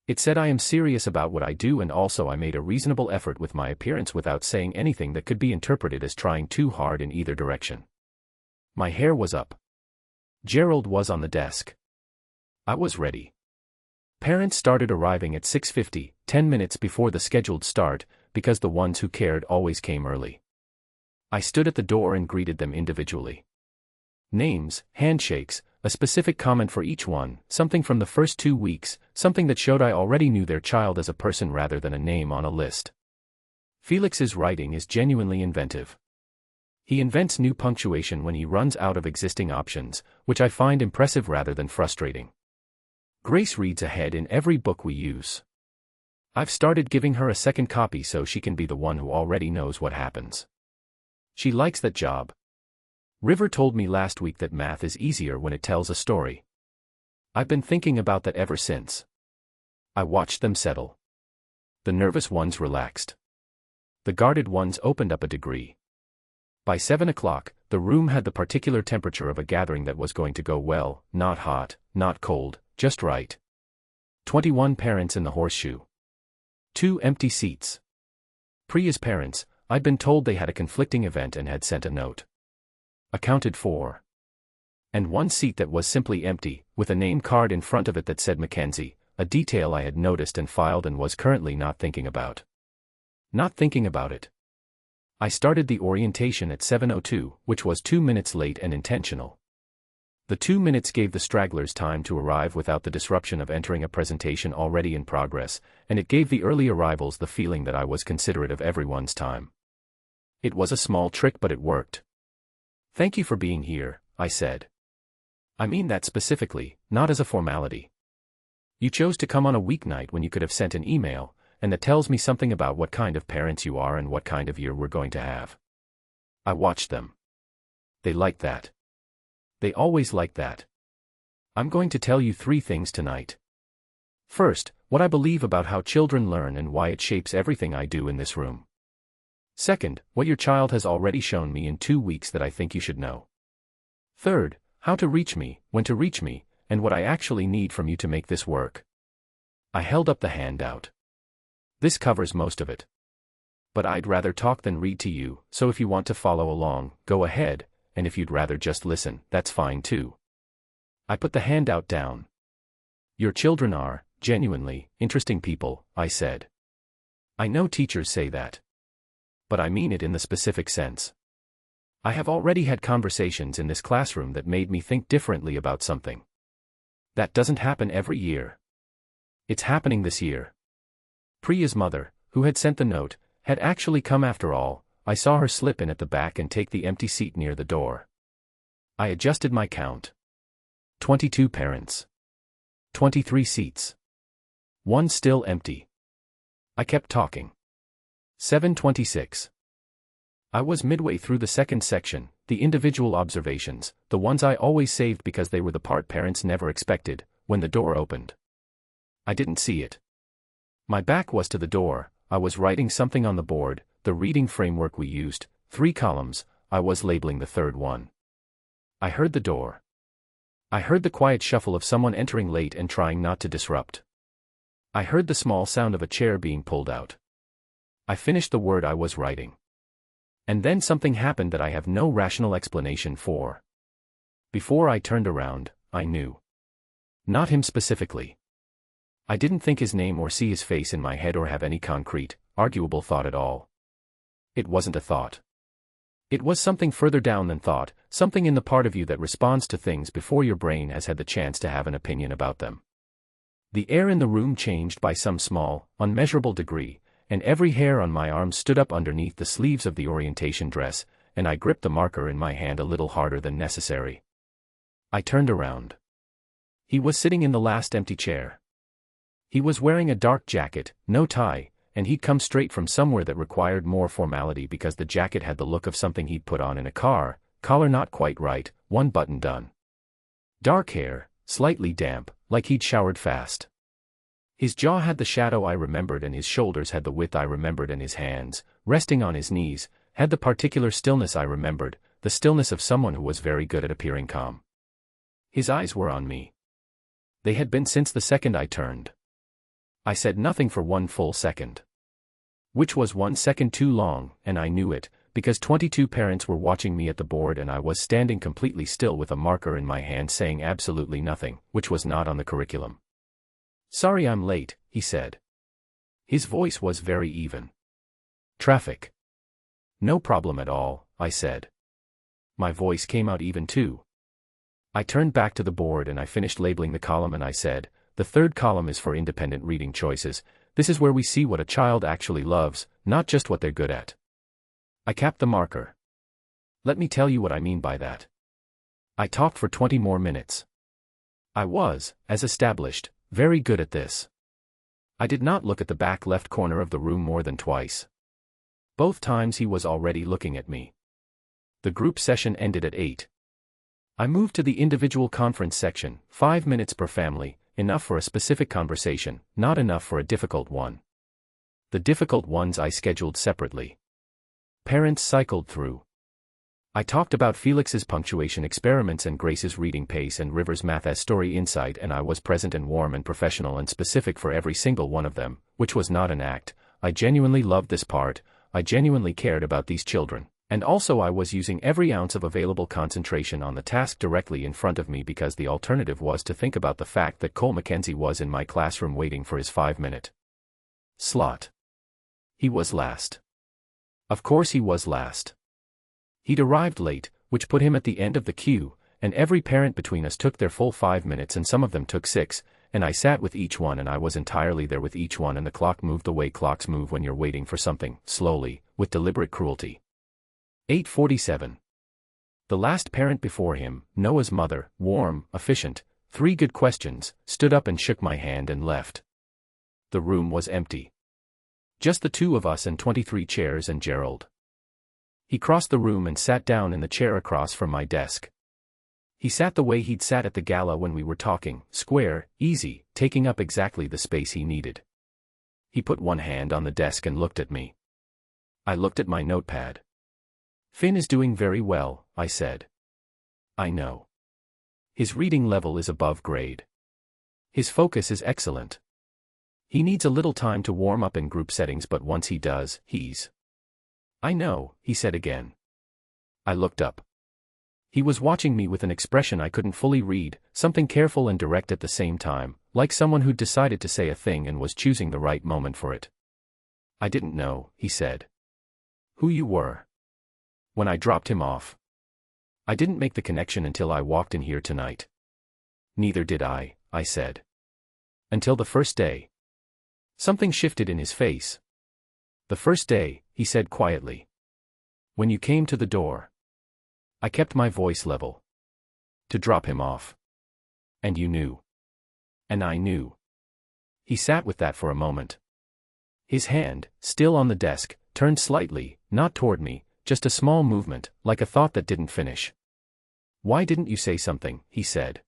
It said I am serious about what I do and also I made a reasonable effort with my appearance without saying anything that could be interpreted as trying too hard in either direction. My hair was up. Gerald was on the desk. I was ready. Parents started arriving at 6:50, 10 minutes before the scheduled start, because the ones who cared always came early. I stood at the door and greeted them individually. Names, handshakes, a specific comment for each one, something from the first 2 weeks, something that showed I already knew their child as a person rather than a name on a list. Felix's writing is genuinely inventive. He invents new punctuation when he runs out of existing options, which I find impressive rather than frustrating. Grace reads ahead in every book we use. I've started giving her a second copy so she can be the one who already knows what happens. She likes that job. River told me last week that math is easier when it tells a story. I've been thinking about that ever since. I watched them settle. The nervous ones relaxed. The guarded ones opened up a degree. By 7 o'clock, the room had the particular temperature of a gathering that was going to go well, not hot, not cold, just right. 21 parents in the horseshoe. 2 empty seats. Priya's parents, I'd been told they had a conflicting event and had sent a note. Accounted for. And 1 seat that was simply empty, with a name card in front of it that said Mackenzie, a detail I had noticed and filed and was currently not thinking about. Not thinking about it. I started the orientation at 7:02, which was 2 minutes late and intentional. The 2 minutes gave the stragglers time to arrive without the disruption of entering a presentation already in progress, and it gave the early arrivals the feeling that I was considerate of everyone's time. It was a small trick, but it worked. "Thank you for being here," I said. "I mean that specifically, not as a formality. You chose to come on a weeknight when you could have sent an email, and that tells me something about what kind of parents you are and what kind of year we're going to have." I watched them. They liked that. They always like that. I'm going to tell you 3 things tonight. First, what I believe about how children learn and why it shapes everything I do in this room. Second, what your child has already shown me in 2 weeks that I think you should know. Third, how to reach me, when to reach me, and what I actually need from you to make this work. I held up the handout. This covers most of it. But I'd rather talk than read to you, so if you want to follow along, go ahead, and if you'd rather just listen, that's fine too. I put the handout down. Your children are, genuinely, interesting people, I said. I know teachers say that. But I mean it in the specific sense. I have already had conversations in this classroom that made me think differently about something. That doesn't happen every year. It's happening this year. Priya's mother, who had sent the note, had actually come after all. I saw her slip in at the back and take the empty seat near the door. I adjusted my count. 22 parents. 23 seats. 1 still empty. I kept talking. 7:26. I was midway through the second section, the individual observations, the ones I always saved because they were the part parents never expected, when the door opened. I didn't see it. My back was to the door. I was writing something on the board, the reading framework we used, 3 columns, I was labeling the third one. I heard the door. I heard the quiet shuffle of someone entering late and trying not to disrupt. I heard the small sound of a chair being pulled out. I finished the word I was writing. And then something happened that I have no rational explanation for. Before I turned around, I knew. Not him specifically. I didn't think his name or see his face in my head or have any concrete, arguable thought at all. It wasn't a thought. It was something further down than thought, something in the part of you that responds to things before your brain has had the chance to have an opinion about them. The air in the room changed by some small, unmeasurable degree, and every hair on my arm stood up underneath the sleeves of the orientation dress, and I gripped the marker in my hand a little harder than necessary. I turned around. He was sitting in the last empty chair. He was wearing a dark jacket, no tie, and he'd come straight from somewhere that required more formality because the jacket had the look of something he'd put on in a car, collar not quite right, 1 button done. Dark hair, slightly damp, like he'd showered fast. His jaw had the shadow I remembered and his shoulders had the width I remembered and his hands, resting on his knees, had the particular stillness I remembered, the stillness of someone who was very good at appearing calm. His eyes were on me. They had been since the second I turned. I said nothing for 1 full second. Which was 1 second too long, and I knew it, because 22 parents were watching me at the board and I was standing completely still with a marker in my hand saying absolutely nothing, which was not on the curriculum. "Sorry I'm late," he said. His voice was very even. "Traffic." "No problem at all," I said. My voice came out even too. I turned back to the board and I finished labeling the column and I said, "The third column is for independent reading choices. This is where we see what a child actually loves, not just what they're good at." I capped the marker. Let me tell you what I mean by that. I talked for 20 more minutes. I was, as established, very good at this. I did not look at the back left corner of the room more than twice. Both times he was already looking at me. The group session ended at 8. I moved to the individual conference section, 5 minutes per family, enough for a specific conversation, not enough for a difficult one. The difficult ones I scheduled separately. Parents cycled through. I talked about Felix's punctuation experiments and Grace's reading pace and River's math story insight, and I was present and warm and professional and specific for every single one of them, which was not an act. I genuinely loved this part, I genuinely cared about these children, and also I was using every ounce of available concentration on the task directly in front of me, because the alternative was to think about the fact that Cole Mackenzie was in my classroom waiting for his 5-minute slot. He was last. Of course he was last. He'd arrived late, which put him at the end of the queue, and every parent between us took their full 5 minutes and some of them took 6, and I sat with each one and I was entirely there with each one, and the clock moved the way clocks move when you're waiting for something, slowly, with deliberate cruelty. 8:47. The last parent before him, Noah's mother, warm, efficient, 3 good questions, stood up and shook my hand and left. The room was empty. Just the 2 of us and 23 chairs and Gerald. He crossed the room and sat down in the chair across from my desk. He sat the way he'd sat at the gala when we were talking, square, easy, taking up exactly the space he needed. He put one hand on the desk and looked at me. I looked at my notepad. Finn is doing very well, I said. I know. His reading level is above grade. His focus is excellent. He needs a little time to warm up in group settings, but once he does, he's... I know, he said again. I looked up. He was watching me with an expression I couldn't fully read, something careful and direct at the same time, like someone who'd decided to say a thing and was choosing the right moment for it. I didn't know, he said. Who you were. When I dropped him off. I didn't make the connection until I walked in here tonight. Neither did I said. Until the first day. Something shifted in his face. The first day, he said quietly. When you came to the door. I kept my voice level. To drop him off. And you knew. And I knew. He sat with that for a moment. His hand, still on the desk, turned slightly, not toward me, just a small movement, like a thought that didn't finish. Why didn't you say something, he said.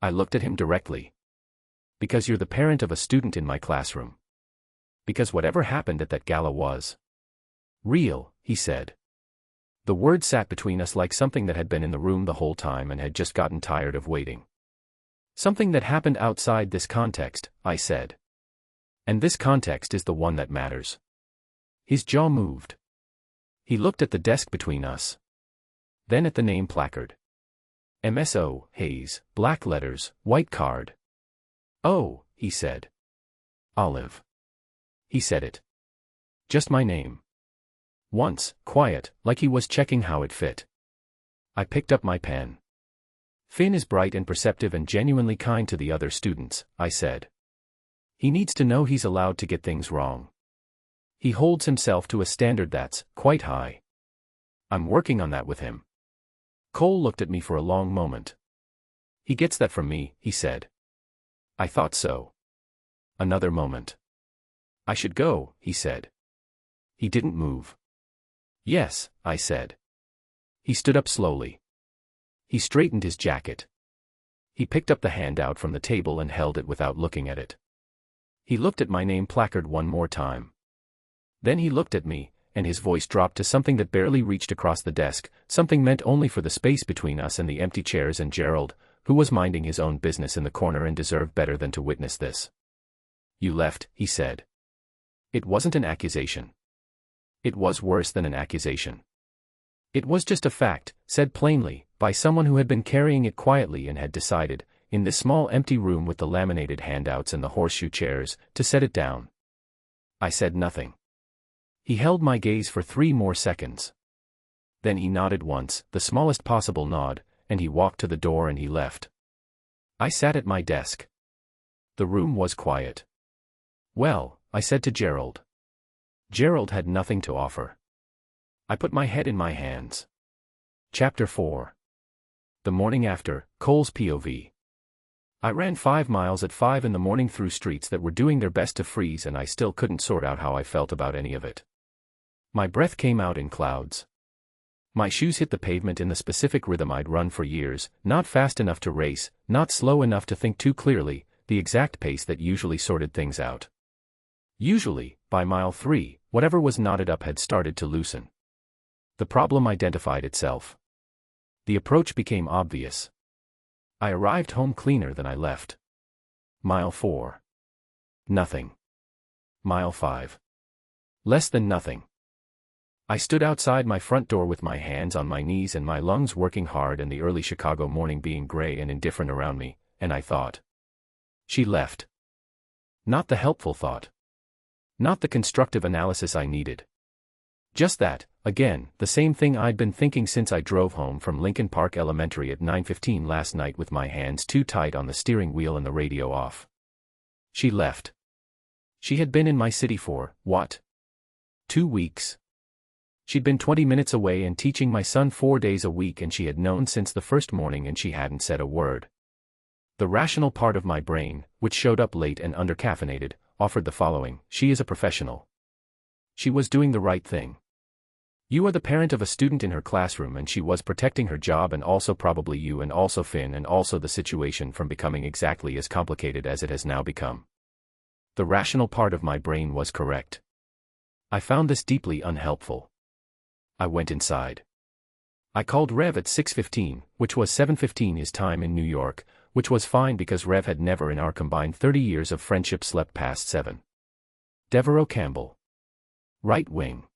I looked at him directly. Because you're the parent of a student in my classroom. Because whatever happened at that gala was real, he said. The word sat between us like something that had been in the room the whole time and had just gotten tired of waiting. Something that happened outside this context, I said. And this context is the one that matters. His jaw moved. He looked at the desk between us. Then at the name placard. MSO, Hayes, black letters, white card. Oh, he said. Olive. He said it. Just my name. Once, quiet, like he was checking how it fit. I picked up my pen. Finn is bright and perceptive and genuinely kind to the other students, I said. He needs to know he's allowed to get things wrong. He holds himself to a standard that's quite high. I'm working on that with him. Cole looked at me for a long moment. He gets that from me, he said. I thought so. Another moment. I should go, he said. He didn't move. Yes, I said. He stood up slowly. He straightened his jacket. He picked up the handout from the table and held it without looking at it. He looked at my name placard one more time. Then he looked at me, and his voice dropped to something that barely reached across the desk, something meant only for the space between us and the empty chairs and Gerald, who was minding his own business in the corner and deserved better than to witness this. You left, he said. It wasn't an accusation. It was worse than an accusation. It was just a fact, said plainly, by someone who had been carrying it quietly and had decided, in this small empty room with the laminated handouts and the horseshoe chairs, to set it down. I said nothing. He held my gaze for 3 more seconds. Then he nodded once, the smallest possible nod, and he walked to the door and he left. I sat at my desk. The room was quiet. Well, I said to Gerald. Gerald had nothing to offer. I put my head in my hands. Chapter 4. The morning after, Cole's POV. I ran 5 miles at 5 in the morning through streets that were doing their best to freeze, and I still couldn't sort out how I felt about any of it. My breath came out in clouds. My shoes hit the pavement in the specific rhythm I'd run for years, not fast enough to race, not slow enough to think too clearly, the exact pace that usually sorted things out. Usually, by mile 3, whatever was knotted up had started to loosen. The problem identified itself. The approach became obvious. I arrived home cleaner than I left. Mile 4. Nothing. Mile 5. Less than nothing. I stood outside my front door with my hands on my knees and my lungs working hard and the early Chicago morning being gray and indifferent around me, and I thought. She left. Not the helpful thought. Not the constructive analysis I needed. Just that, again, the same thing I'd been thinking since I drove home from Lincoln Park Elementary at 9:15 last night with my hands too tight on the steering wheel and the radio off. She left. She had been in my city for, what? 2 weeks. She'd been 20 minutes away and teaching my son 4 days a week, and she had known since the first morning and she hadn't said a word. The rational part of my brain, which showed up late and undercaffeinated, offered the following: she is a professional. She was doing the right thing. You are the parent of a student in her classroom and she was protecting her job and also probably you and also Finn and also the situation from becoming exactly as complicated as it has now become. The rational part of my brain was correct. I found this deeply unhelpful. I went inside. I called Rev at 6:15, which was 7:15 his time in New York, which was fine because Rev had never in our combined 30 years of friendship slept past 7. Devereaux Campbell. Right wing.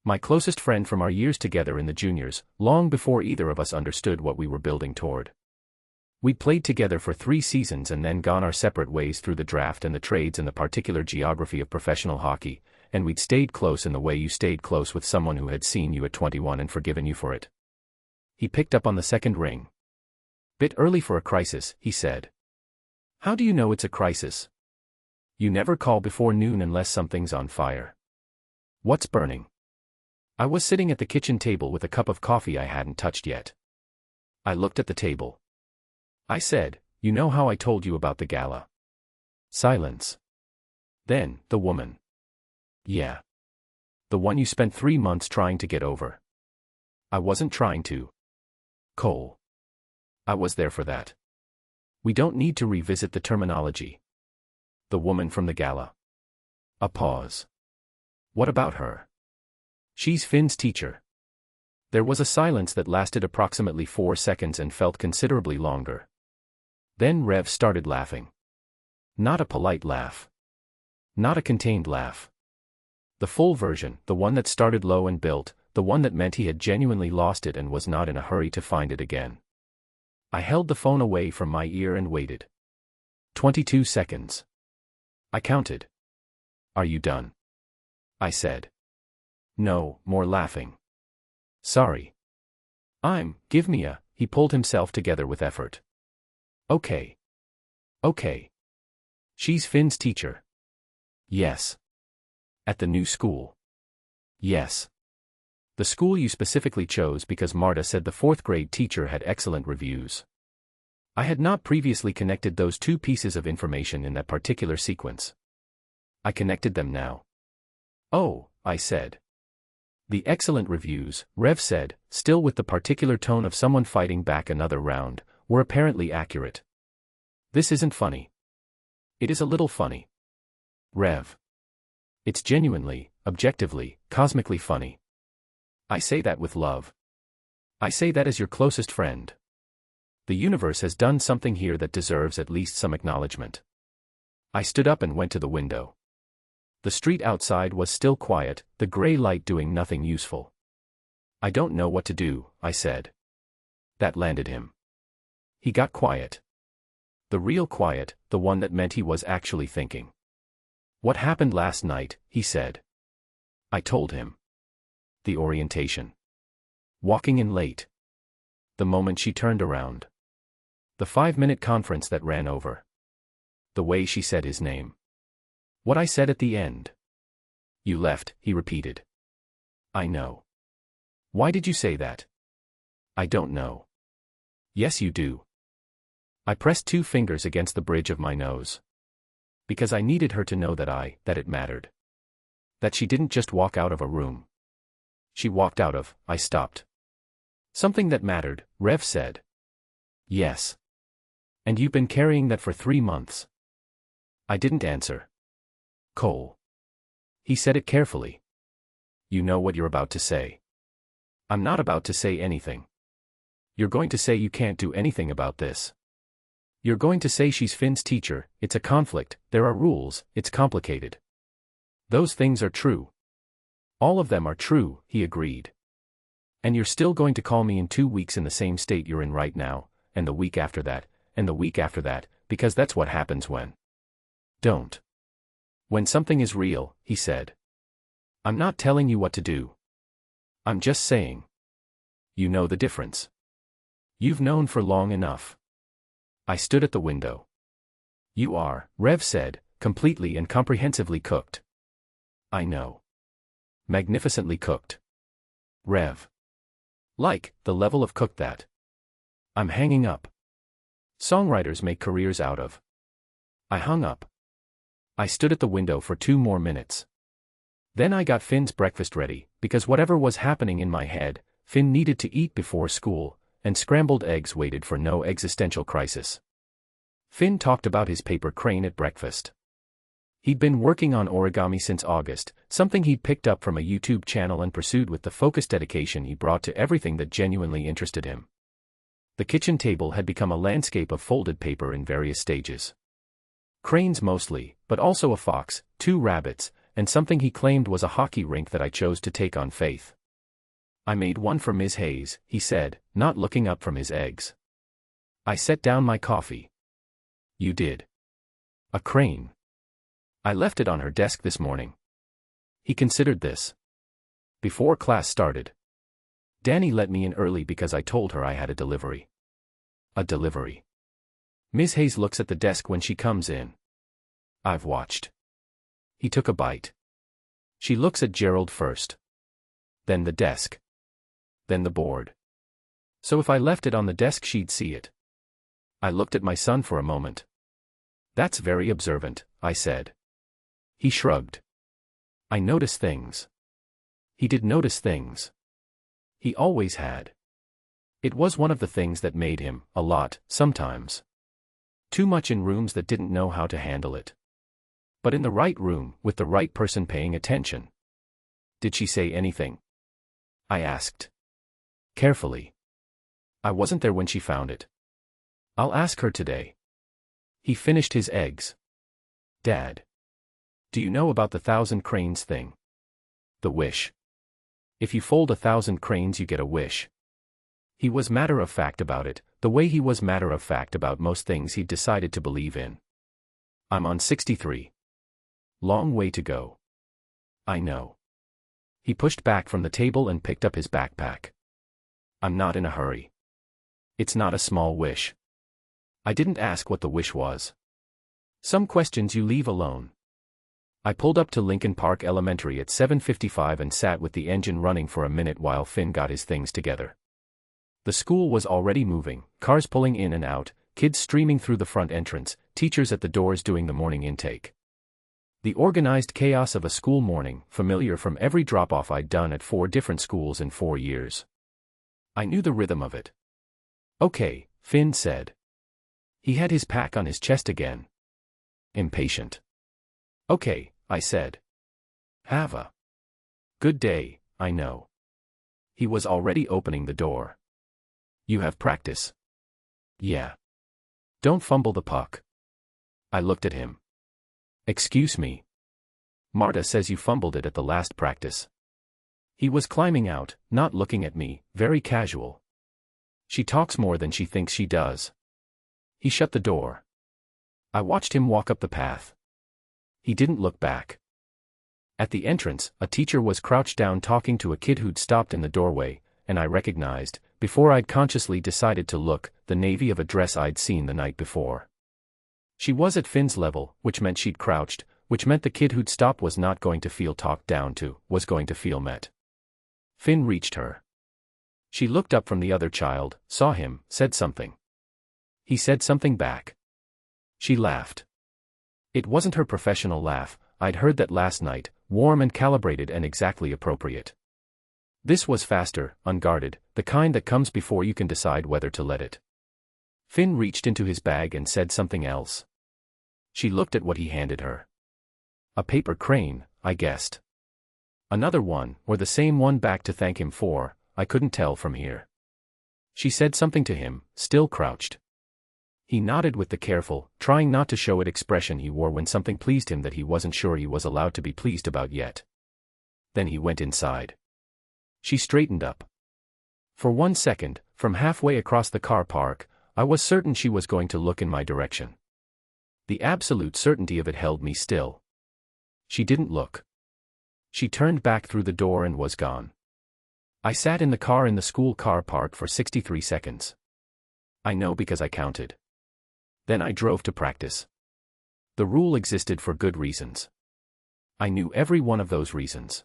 My closest friend from our years together in the juniors, long before either of us understood what we were building toward. We'd played together for 3 seasons and then gone our separate ways through the draft and the trades and the particular geography of professional hockey, and we'd stayed close in the way you stayed close with someone who had seen you at 21 and forgiven you for it. He picked up on the second ring. Bit early for a crisis, he said. How do you know it's a crisis? You never call before noon unless something's on fire. What's burning? I was sitting at the kitchen table with a cup of coffee I hadn't touched yet. I looked at the table. I said, you know how I told you about the gala? Silence. Then, the woman. Yeah. The one you spent 3 months trying to get over. I wasn't trying to. Cole. I was there for that. We don't need to revisit the terminology. The woman from the gala. A pause. What about her? She's Finn's teacher. There was a silence that lasted approximately 4 seconds and felt considerably longer. Then Rev started laughing. Not a polite laugh. Not a contained laugh. The full version, the one that started low and built, the one that meant he had genuinely lost it and was not in a hurry to find it again. I held the phone away from my ear and waited. 22 seconds. I counted. Are you done? I said. No, more laughing. Sorry. Give me a, he pulled himself together with effort. Okay. Okay. She's Finn's teacher. Yes. At the new school. Yes. The school you specifically chose because Marta said the 4th grade teacher had excellent reviews. I had not previously connected those 2 pieces of information in that particular sequence. I connected them now. Oh, I said. The excellent reviews, Rev said, still with the particular tone of someone fighting back another round, were apparently accurate. This isn't funny. It is a little funny. Rev. It's genuinely, objectively, cosmically funny. I say that with love. I say that as your closest friend. The universe has done something here that deserves at least some acknowledgement. I stood up and went to the window. The street outside was still quiet, the gray light doing nothing useful. I don't know what to do, I said. That landed him. He got quiet. The real quiet, the one that meant he was actually thinking. What happened last night, he said. I told him. The orientation. Walking in late. The moment she turned around. The 5-minute conference that ran over. The way she said his name. What I said at the end. You left, he repeated. I know. Why did you say that? I don't know. Yes, you do. I pressed 2 fingers against the bridge of my nose. Because I needed her to know that it mattered. That she didn't just walk out of a room. She walked out of, I stopped. Something that mattered, Rev said. Yes. And you've been carrying that for 3 months. I didn't answer. Cole. He said it carefully. You know what you're about to say. I'm not about to say anything. You're going to say you can't do anything about this. You're going to say she's Finn's teacher, it's a conflict, there are rules, it's complicated. Those things are true. All of them are true, he agreed. And you're still going to call me in 2 weeks in the same state you're in right now, and the week after that, and the week after that, because that's what happens when. Don't. When something is real, he said. I'm not telling you what to do. I'm just saying. You know the difference. You've known for long enough. I stood at the window. You are, Rev said, completely and comprehensively cooked. I know. Magnificently cooked. Rev. Like, the level of cooked that I'm hanging up. Songwriters make careers out of. I hung up. I stood at the window for 2 more minutes. Then I got Finn's breakfast ready, because whatever was happening in my head, Finn needed to eat before school, and scrambled eggs waited for no existential crisis. Finn talked about his paper crane at breakfast. He'd been working on origami since August, something he'd picked up from a YouTube channel and pursued with the focused dedication he brought to everything that genuinely interested him. The kitchen table had become a landscape of folded paper in various stages. Cranes mostly, but also a fox, 2 rabbits, and something he claimed was a hockey rink that I chose to take on faith. I made one for Ms. Hayes, he said, not looking up from his eggs. I set down my coffee. You did. A crane. I left it on her desk this morning. He considered this. Before class started. Danny let me in early because I told her I had a delivery. A delivery. Ms. Hayes looks at the desk when she comes in. I've watched. He took a bite. She looks at Gerald first. Then the desk. Then the board. So if I left it on the desk she'd see it. I looked at my son for a moment. That's very observant, I said. He shrugged. I notice things. He did notice things. He always had. It was one of the things that made him, a lot, sometimes. Too much in rooms that didn't know how to handle it. But in the right room, with the right person paying attention. Did she say anything? I asked. Carefully. I wasn't there when she found it. I'll ask her today. He finished his eggs. Dad. Do you know about the 1,000 cranes thing? The wish. If you fold 1,000 cranes you get a wish. He was matter-of-fact about it, the way he was matter-of-fact about most things he'd decided to believe in. I'm on 63. Long way to go. I know. He pushed back from the table and picked up his backpack. I'm not in a hurry. It's not a small wish. I didn't ask what the wish was. Some questions you leave alone. I pulled up to Lincoln Park Elementary at 7:55 and sat with the engine running for a minute while Finn got his things together. The school was already moving, cars pulling in and out, kids streaming through the front entrance, teachers at the doors doing the morning intake. The organized chaos of a school morning, familiar from every drop-off I'd done at 4 different schools in 4 years. I knew the rhythm of it. Okay, Finn said. He had his pack on his chest again. Impatient. Okay, I said. Have a good day, I know. He was already opening the door. You have practice? Yeah. Don't fumble the puck. I looked at him. Excuse me. Marta says you fumbled it at the last practice. He was climbing out, not looking at me, very casual. She talks more than she thinks she does. He shut the door. I watched him walk up the path. He didn't look back. At the entrance, a teacher was crouched down talking to a kid who'd stopped in the doorway, and I recognized, before I'd consciously decided to look, the navy of a dress I'd seen the night before. She was at Finn's level, which meant she'd crouched, which meant the kid who'd stopped was not going to feel talked down to, was going to feel met. Finn reached her. She looked up from the other child, saw him, said something. He said something back. She laughed. It wasn't her professional laugh, I'd heard that last night, warm and calibrated and exactly appropriate. This was faster, unguarded, the kind that comes before you can decide whether to let it. Finn reached into his bag and said something else. She looked at what he handed her. A paper crane, I guessed. Another one, or the same one back to thank him for, I couldn't tell from here. She said something to him, still crouched. He nodded with the careful, trying not to show it expression he wore when something pleased him that he wasn't sure he was allowed to be pleased about yet. Then he went inside. She straightened up. For 1 second, from halfway across the car park, I was certain she was going to look in my direction. The absolute certainty of it held me still. She didn't look. She turned back through the door and was gone. I sat in the car in the school car park for 63 seconds. I know because I counted. Then I drove to practice. The rule existed for good reasons. I knew every one of those reasons.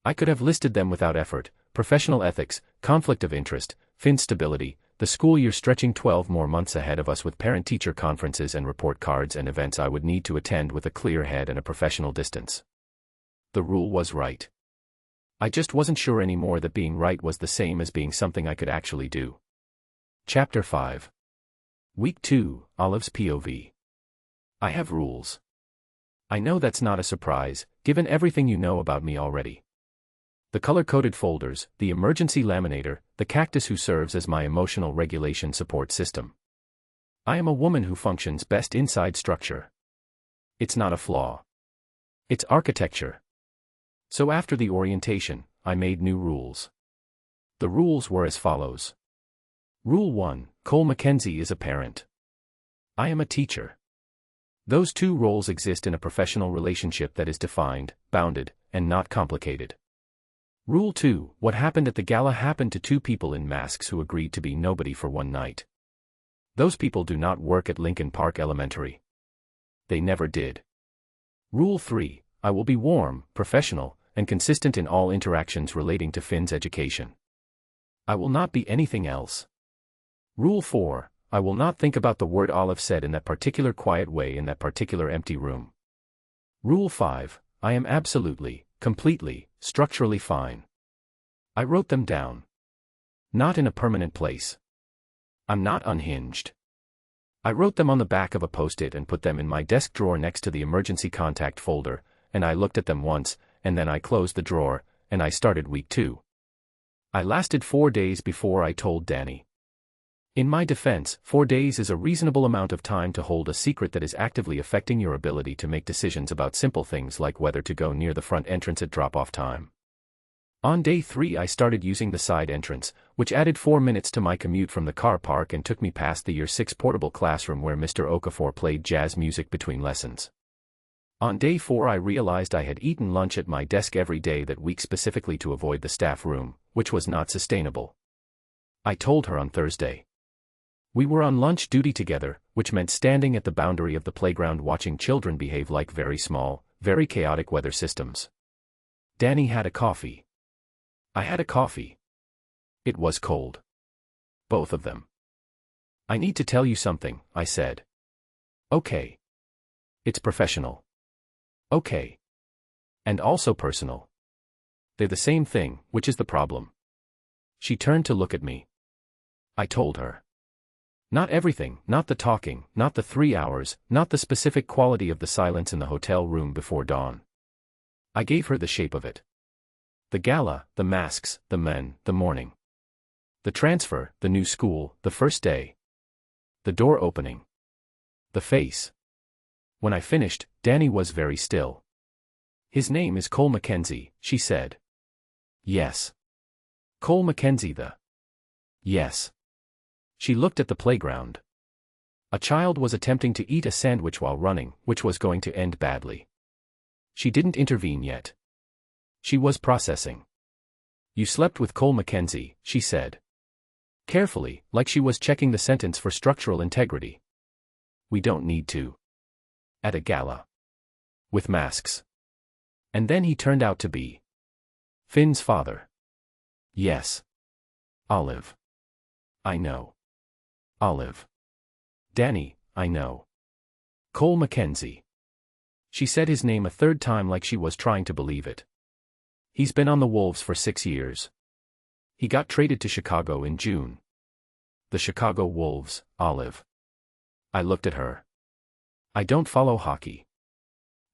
I could have listed them without effort: professional ethics, conflict of interest, fin stability, the school year stretching 12 more months ahead of us with parent-teacher conferences and report cards and events I would need to attend with a clear head and a professional distance. The rule was right. I just wasn't sure anymore that being right was the same as being something I could actually do. Chapter 5. Week 2, Olive's POV. I have rules. I know that's not a surprise, given everything you know about me already. The color-coded folders, the emergency laminator, the cactus who serves as my emotional regulation support system. I am a woman who functions best inside structure. It's not a flaw. It's architecture. So after the orientation, I made new rules. The rules were as follows. Rule 1, Cole Mackenzie is a parent. I am a teacher. Those two roles exist in a professional relationship that is defined, bounded, and not complicated. Rule 2, what happened at the gala happened to two people in masks who agreed to be nobody for one night. Those people do not work at Lincoln Park Elementary. They never did. Rule 3, I will be warm, professional, and consistent in all interactions relating to Finn's education. I will not be anything else. Rule 4, I will not think about the word Olive said in that particular quiet way in that particular empty room. Rule 5, I am absolutely, completely, structurally fine. I wrote them down. Not in a permanent place. I'm not unhinged. I wrote them on the back of a post-it and put them in my desk drawer next to the emergency contact folder, and I looked at them once, and then I closed the drawer, and I started week 2. I lasted 4 days before I told Danny. In my defense, 4 days is a reasonable amount of time to hold a secret that is actively affecting your ability to make decisions about simple things like whether to go near the front entrance at drop-off time. On day 3 I started using the side entrance, which added 4 minutes to my commute from the car park and took me past the Year 6 portable classroom where Mr. Okafor played jazz music between lessons. On day 4 I realized I had eaten lunch at my desk every day that week specifically to avoid the staff room, which was not sustainable. I told her on Thursday. We were on lunch duty together, which meant standing at the boundary of the playground watching children behave like very small, very chaotic weather systems. Danny had a coffee. I had a coffee. It was cold. Both of them. I need to tell you something, I said. Okay. It's professional. Okay. And also personal. They're the same thing, which is the problem. She turned to look at me. I told her. Not everything, not the talking, not the 3 hours, not the specific quality of the silence in the hotel room before dawn. I gave her the shape of it. The gala, the masks, the men, the morning. The transfer, the new school, the first day. The door opening. The face. When I finished, Danny was very still. His name is Cole Mackenzie, she said. Yes. Cole Mackenzie the. Yes. She looked at the playground. A child was attempting to eat a sandwich while running, which was going to end badly. She didn't intervene yet. She was processing. You slept with Cole Mackenzie, she said. Carefully, like she was checking the sentence for structural integrity. We don't need to. At a gala. With masks. And then he turned out to be Finn's father. Yes. Olive. I know. Olive. Danny, I know. Cole Mackenzie. She said his name a third time like she was trying to believe it. He's been on the Wolves for 6 years. He got traded to Chicago in June. The Chicago Wolves, Olive. I looked at her. I don't follow hockey.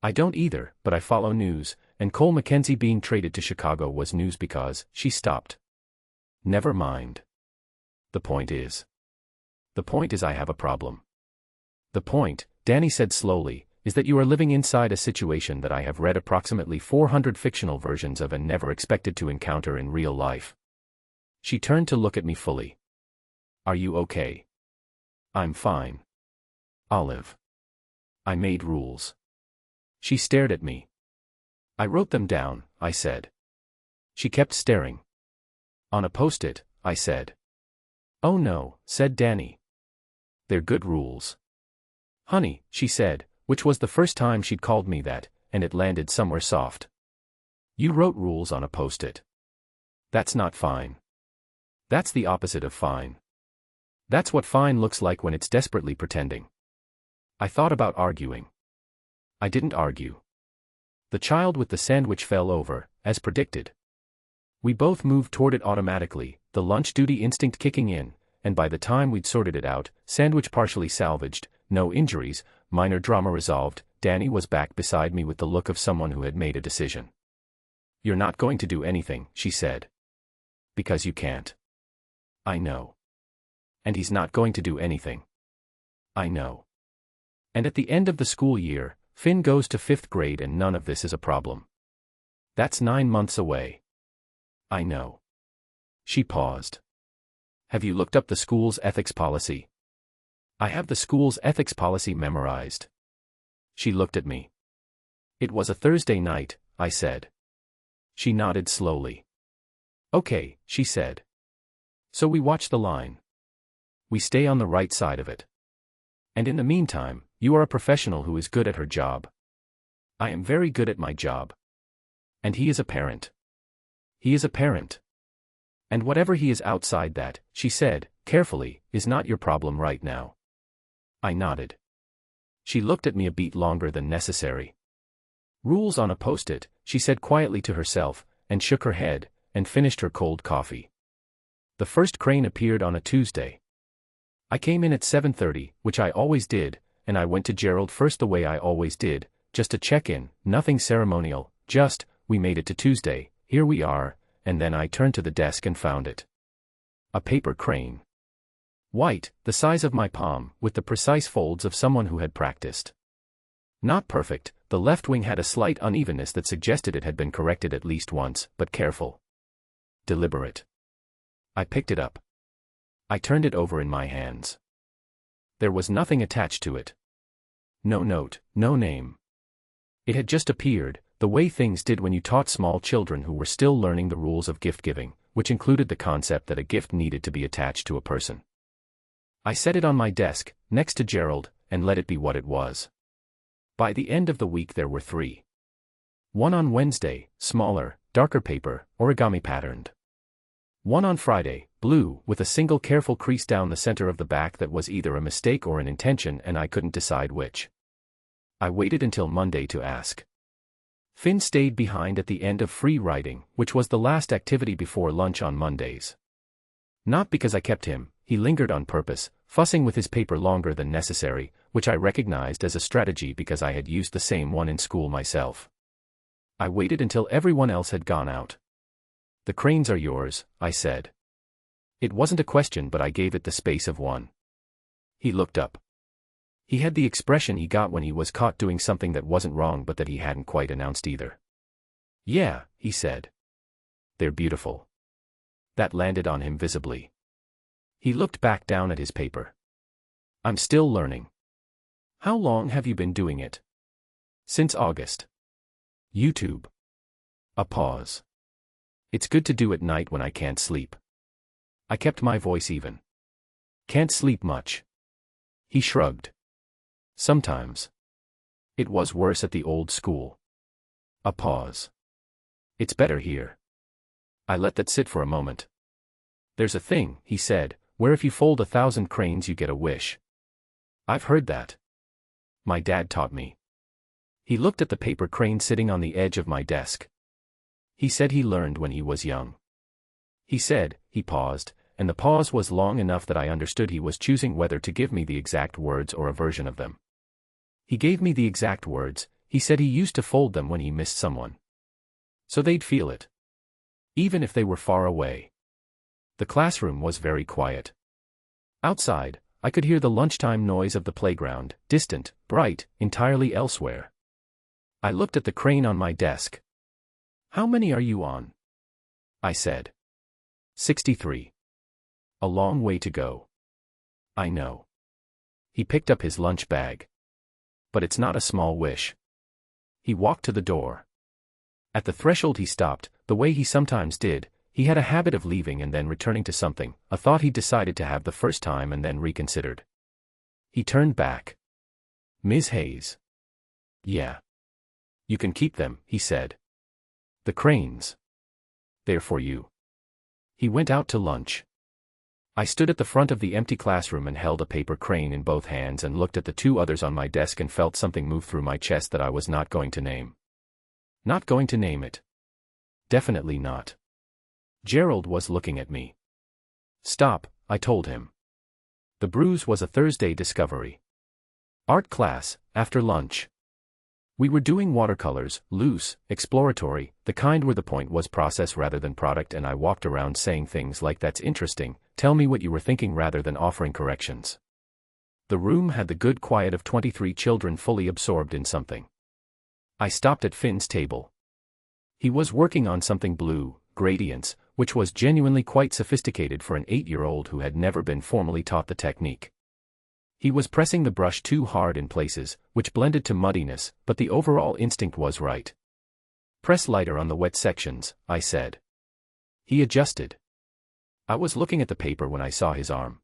I don't either, but I follow news, and Cole Mackenzie being traded to Chicago was news because, she stopped. Never mind. The point is I have a problem. The point, Danny said slowly, is that you are living inside a situation that I have read approximately 400 fictional versions of and never expected to encounter in real life. She turned to look at me fully. Are you okay? I'm fine. Olive. I made rules. She stared at me. I wrote them down, I said. She kept staring. On a post-it, I said. Oh no, said Danny. They're good rules. Honey, she said, which was the first time she'd called me that, and it landed somewhere soft. You wrote rules on a post-it. That's not fine. That's the opposite of fine. That's what fine looks like when it's desperately pretending. I thought about arguing. I didn't argue. The child with the sandwich fell over, as predicted. We both moved toward it automatically, the lunch duty instinct kicking in, and by the time we'd sorted it out, sandwich partially salvaged, no injuries, minor drama resolved, Danny was back beside me with the look of someone who had made a decision. You're not going to do anything, she said. Because you can't. I know. And he's not going to do anything. I know. And at the end of the school year, Finn goes to 5th grade and none of this is a problem. That's 9 months away. I know. She paused. Have you looked up the school's ethics policy? I have the school's ethics policy memorized. She looked at me. It was a Thursday night, I said. She nodded slowly. Okay, she said. So we watch the line. We stay on the right side of it. And in the meantime, you are a professional who is good at her job. I am very good at my job. And he is a parent. He is a parent. And whatever he is outside that, she said, carefully, is not your problem right now. I nodded. She looked at me a beat longer than necessary. Rules on a post-it, she said quietly to herself, and shook her head, and finished her cold coffee. The first crane appeared on a Tuesday. I came in at 7:30, which I always did, and I went to Gerald first the way I always did, just to check in, nothing ceremonial, just, we made it to Tuesday, here we are, and then I turned to the desk and found it. A paper crane. White, the size of my palm, with the precise folds of someone who had practiced. Not perfect, the left wing had a slight unevenness that suggested it had been corrected at least once, but careful. Deliberate. I picked it up. I turned it over in my hands. There was nothing attached to it. No note, no name. It had just appeared, the way things did when you taught small children who were still learning the rules of gift giving, which included the concept that a gift needed to be attached to a person. I set it on my desk, next to Gerald, and let it be what it was. By the end of the week there were 3. One on Wednesday, smaller, darker paper, origami patterned. One on Friday, blue, with a single careful crease down the center of the back that was either a mistake or an intention and I couldn't decide which. I waited until Monday to ask. Finn stayed behind at the end of free writing, which was the last activity before lunch on Mondays. Not because I kept him, he lingered on purpose, fussing with his paper longer than necessary, which I recognized as a strategy because I had used the same one in school myself. I waited until everyone else had gone out. The cranes are yours, I said. It wasn't a question but I gave it the space of one. He looked up. He had the expression he got when he was caught doing something that wasn't wrong but that he hadn't quite announced either. Yeah, he said. They're beautiful. That landed on him visibly. He looked back down at his paper. I'm still learning. How long have you been doing it? Since August. YouTube. A pause. It's good to do at night when I can't sleep. I kept my voice even. Can't sleep much. He shrugged. Sometimes. It was worse at the old school. A pause. It's better here. I let that sit for a moment. There's a thing, he said, where if you fold 1,000 cranes you get a wish. I've heard that. My dad taught me. He looked at the paper crane sitting on the edge of my desk. He said he learned when he was young. He said, he paused, and the pause was long enough that I understood he was choosing whether to give me the exact words or a version of them. He gave me the exact words, he said he used to fold them when he missed someone. So they'd feel it. Even if they were far away. The classroom was very quiet. Outside, I could hear the lunchtime noise of the playground, distant, bright, entirely elsewhere. I looked at the crane on my desk. "How many are you on?" I said. 63. A long way to go. I know. He picked up his lunch bag. But it's not a small wish. He walked to the door. At the threshold he stopped, the way he sometimes did. He had a habit of leaving and then returning to something, a thought he decided to have the first time and then reconsidered. He turned back. "Ms. Hayes." "Yeah. You can keep them," he said. "The cranes. They're for you." He went out to lunch. I stood at the front of the empty classroom and held a paper crane in both hands and looked at the two others on my desk and felt something move through my chest that I was not going to name. Not going to name it. Definitely not. Gerald was looking at me. "Stop," I told him. The bruise was a Thursday discovery. Art class, after lunch. We were doing watercolors, loose, exploratory, the kind where the point was process rather than product, and I walked around saying things like "That's interesting, tell me what you were thinking," rather than offering corrections. The room had the good quiet of 23 children fully absorbed in something. I stopped at Finn's table. He was working on something blue, gradients, which was genuinely quite sophisticated for an 8-year-old who had never been formally taught the technique. He was pressing the brush too hard in places, which blended to muddiness, but the overall instinct was right. "Press lighter on the wet sections," I said. He adjusted. I was looking at the paper when I saw his arm.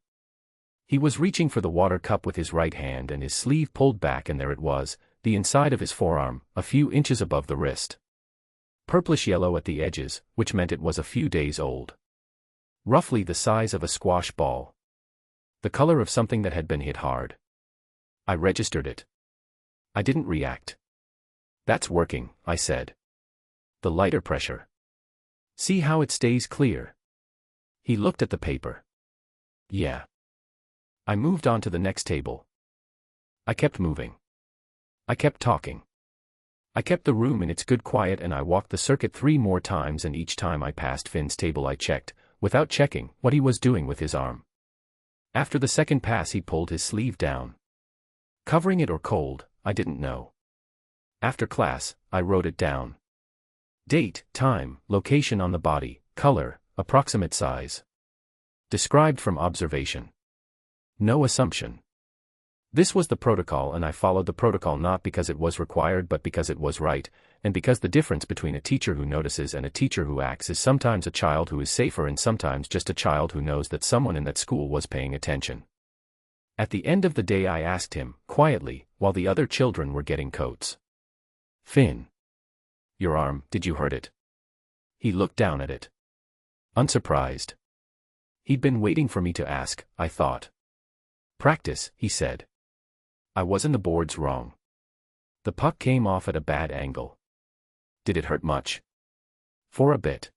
He was reaching for the water cup with his right hand and his sleeve pulled back, and there it was, the inside of his forearm, a few inches above the wrist. Purplish yellow at the edges, which meant it was a few days old. Roughly the size of a squash ball. The color of something that had been hit hard. I registered it. I didn't react. "That's working," I said. "The lighter pressure. See how it stays clear?" He looked at the paper. "Yeah." I moved on to the next table. I kept moving. I kept talking. I kept the room in its good quiet, and I walked the circuit 3 more times, and each time I passed Finn's table I checked, without checking, what he was doing with his arm. After the second pass he pulled his sleeve down. Covering it or cold, I didn't know. After class, I wrote it down. Date, time, location on the body, color, approximate size. Described from observation. No assumption. This was the protocol, and I followed the protocol not because it was required but because it was right, and because the difference between a teacher who notices and a teacher who acts is sometimes a child who is safer and sometimes just a child who knows that someone in that school was paying attention. At the end of the day I asked him, quietly, while the other children were getting coats. "Finn. Your arm, did you hurt it?" He looked down at it. Unsurprised. He'd been waiting for me to ask, I thought. "Practice," he said. I was in the boards wrong. The puck came off at a bad angle. "Did it hurt much?" "For a bit."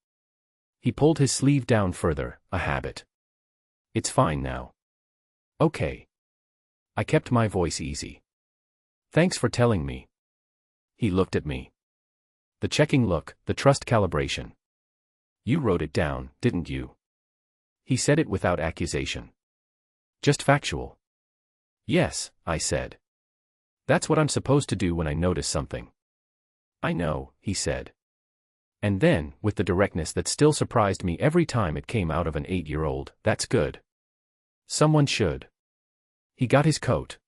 He pulled his sleeve down further, a habit. "It's fine now." "Okay." I kept my voice easy. "Thanks for telling me." He looked at me. The checking look, the trust calibration. "You wrote it down, didn't you?" He said it without accusation. "Just factual." "Yes," I said. "That's what I'm supposed to do when I notice something." "I know," he said. And then, with the directness that still surprised me every time it came out of an 8-year-old, "That's good. Someone should." He got his coat.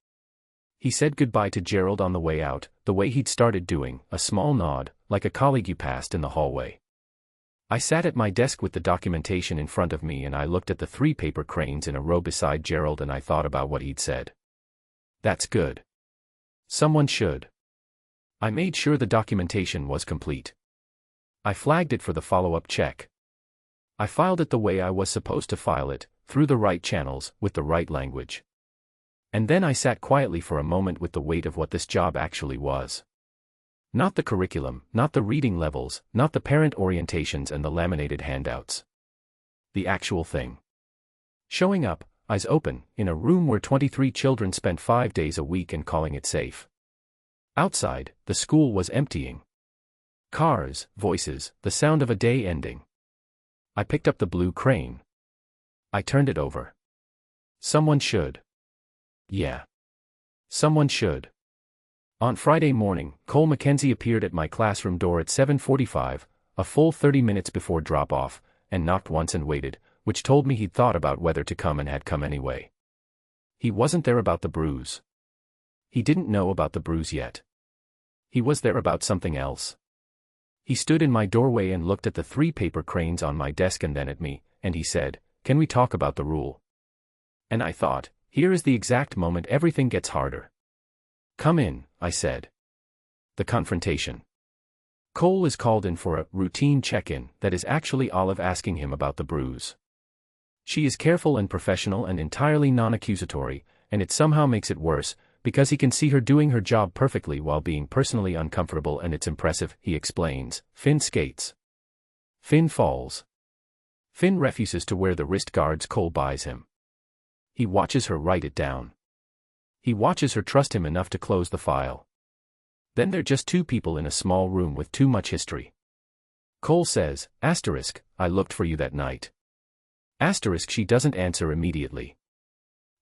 He said goodbye to Gerald on the way out, the way he'd started doing, a small nod, like a colleague you passed in the hallway. I sat at my desk with the documentation in front of me, and I looked at the 3 paper cranes in a row beside Gerald, and I thought about what he'd said. "That's good. Someone should." I made sure the documentation was complete. I flagged it for the follow-up check. I filed it the way I was supposed to file it, through the right channels, with the right language. And then I sat quietly for a moment with the weight of what this job actually was. Not the curriculum, not the reading levels, not the parent orientations and the laminated handouts. The actual thing. Showing up, eyes open, in a room where 23 children spent 5 days a week and calling it safe. Outside, the school was emptying. Cars, voices, the sound of a day ending. I picked up the blue crane. I turned it over. Someone should. Yeah. Someone should. On Friday morning, Cole Mackenzie appeared at my classroom door at 7:45, a full 30 minutes before drop-off, and knocked once and waited, which told me he'd thought about whether to come and had come anyway. He wasn't there about the bruise. He didn't know about the bruise yet. He was there about something else. He stood in my doorway and looked at the 3 paper cranes on my desk and then at me, and he said, "Can we talk about the rule?" And I thought, here is the exact moment everything gets harder. "Come in," I said. The confrontation. Cole is called in for a routine check-in that is actually Olive asking him about the bruise. She is careful and professional and entirely non-accusatory, and it somehow makes it worse, because he can see her doing her job perfectly while being personally uncomfortable, and it's impressive, he explains. Finn skates. Finn falls. Finn refuses to wear the wrist guards Cole buys him. He watches her write it down. He watches her trust him enough to close the file. Then they're just 2 people in a small room with too much history. Cole says, asterisk, "I looked for you that night." Asterisk, she doesn't answer immediately.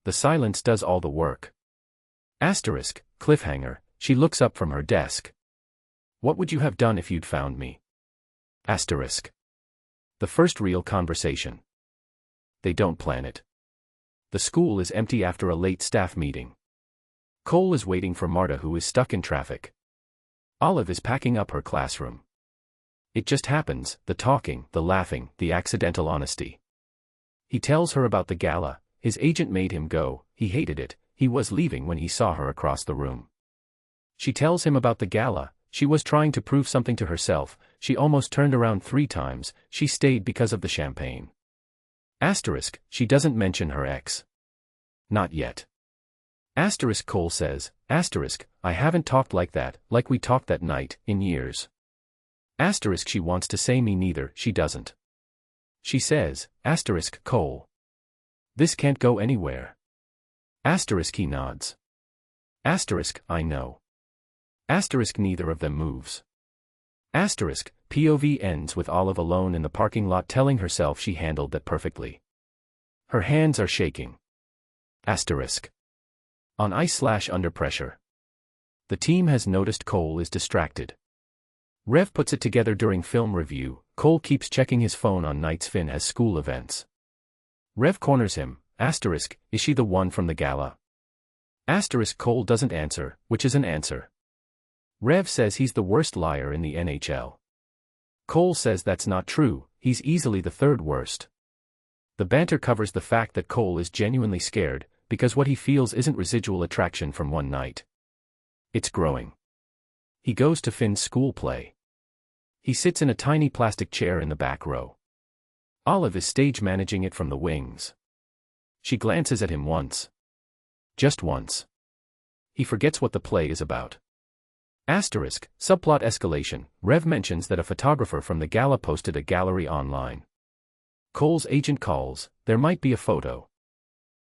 The silence does all the work. Asterisk, cliffhanger, she looks up from her desk. "What would you have done if you'd found me?" Asterisk. The first real conversation. They don't plan it. The school is empty after a late staff meeting. Cole is waiting for Marta, who is stuck in traffic. Olive is packing up her classroom. It just happens, the talking, the laughing, the accidental honesty. He tells her about the gala. His agent made him go, he hated it, he was leaving when he saw her across the room. She tells him about the gala. She was trying to prove something to herself, she almost turned around 3 times, she stayed because of the champagne. Asterisk, she doesn't mention her ex. Not yet. Asterisk, Cole says, asterisk, I haven't talked like that, like we talked that night, in years. Asterisk, she wants to say me neither, she doesn't. She says, asterisk, Cole. This can't go anywhere. Asterisk, he nods. Asterisk, I know. Asterisk, neither of them moves. Asterisk, POV ends with Olive alone in the parking lot telling herself she handled that perfectly. Her hands are shaking. Asterisk. On ice/under pressure. The team has noticed Cole is distracted. Rev puts it together during film review. Cole keeps checking his phone on nights Finn has school events. Rev corners him, asterisk, is she the one from the gala? Asterisk, Cole doesn't answer, which is an answer. Rev says he's the worst liar in the NHL. Cole says that's not true, he's easily the 3rd worst. The banter covers the fact that Cole is genuinely scared, because what he feels isn't residual attraction from one night. It's growing. He goes to Finn's school play. He sits in a tiny plastic chair in the back row. Olive is stage managing it from the wings. She glances at him once. Just once. He forgets what the play is about. Asterisk, subplot escalation, Rev mentions that a photographer from the gala posted a gallery online. Cole's agent calls, there might be a photo.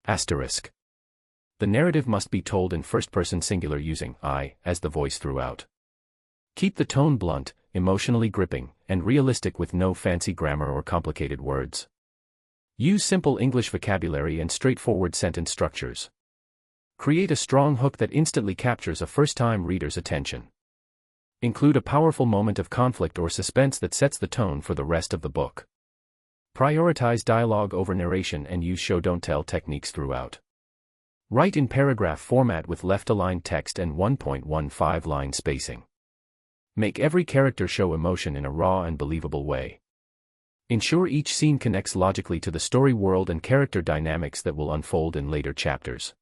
Asterisk. The narrative must be told in first-person singular using I as the voice throughout. Keep the tone blunt, emotionally gripping, and realistic with no fancy grammar or complicated words. Use simple English vocabulary and straightforward sentence structures. Create a strong hook that instantly captures a first-time reader's attention. Include a powerful moment of conflict or suspense that sets the tone for the rest of the book. Prioritize dialogue over narration and use show-don't-tell techniques throughout. Write in paragraph format with left-aligned text and 1.15 line spacing. Make every character show emotion in a raw and believable way. Ensure each scene connects logically to the story world and character dynamics that will unfold in later chapters.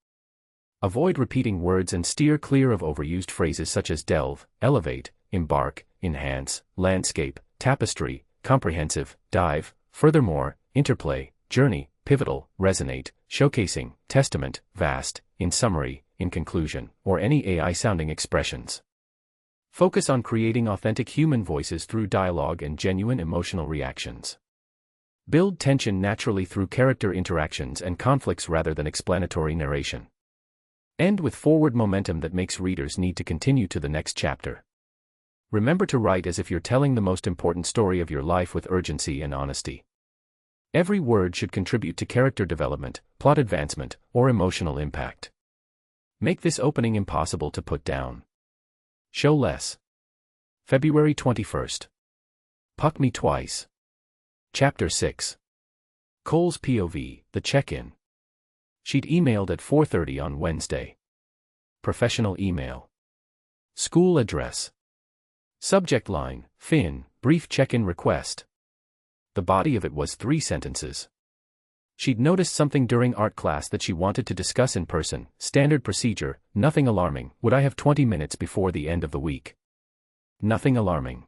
Avoid repeating words and steer clear of overused phrases such as delve, elevate, embark, enhance, landscape, tapestry, comprehensive, dive, furthermore, interplay, journey, pivotal, resonate, showcasing, testament, vast, in summary, in conclusion, or any AI-sounding expressions. Focus on creating authentic human voices through dialogue and genuine emotional reactions. Build tension naturally through character interactions and conflicts rather than explanatory narration. End with forward momentum that makes readers need to continue to the next chapter. Remember to write as if you're telling the most important story of your life with urgency and honesty. Every word should contribute to character development, plot advancement, or emotional impact. Make this opening impossible to put down. Show less. February 21st. Puck Me Twice. Chapter 6. Cole's POV, the check-in. She'd emailed at 4:30 on Wednesday. Professional email. School address. Subject line, Finn, brief check-in request. The body of it was 3 sentences. She'd noticed something during art class that she wanted to discuss in person, standard procedure, nothing alarming, would I have 20 minutes before the end of the week? Nothing alarming.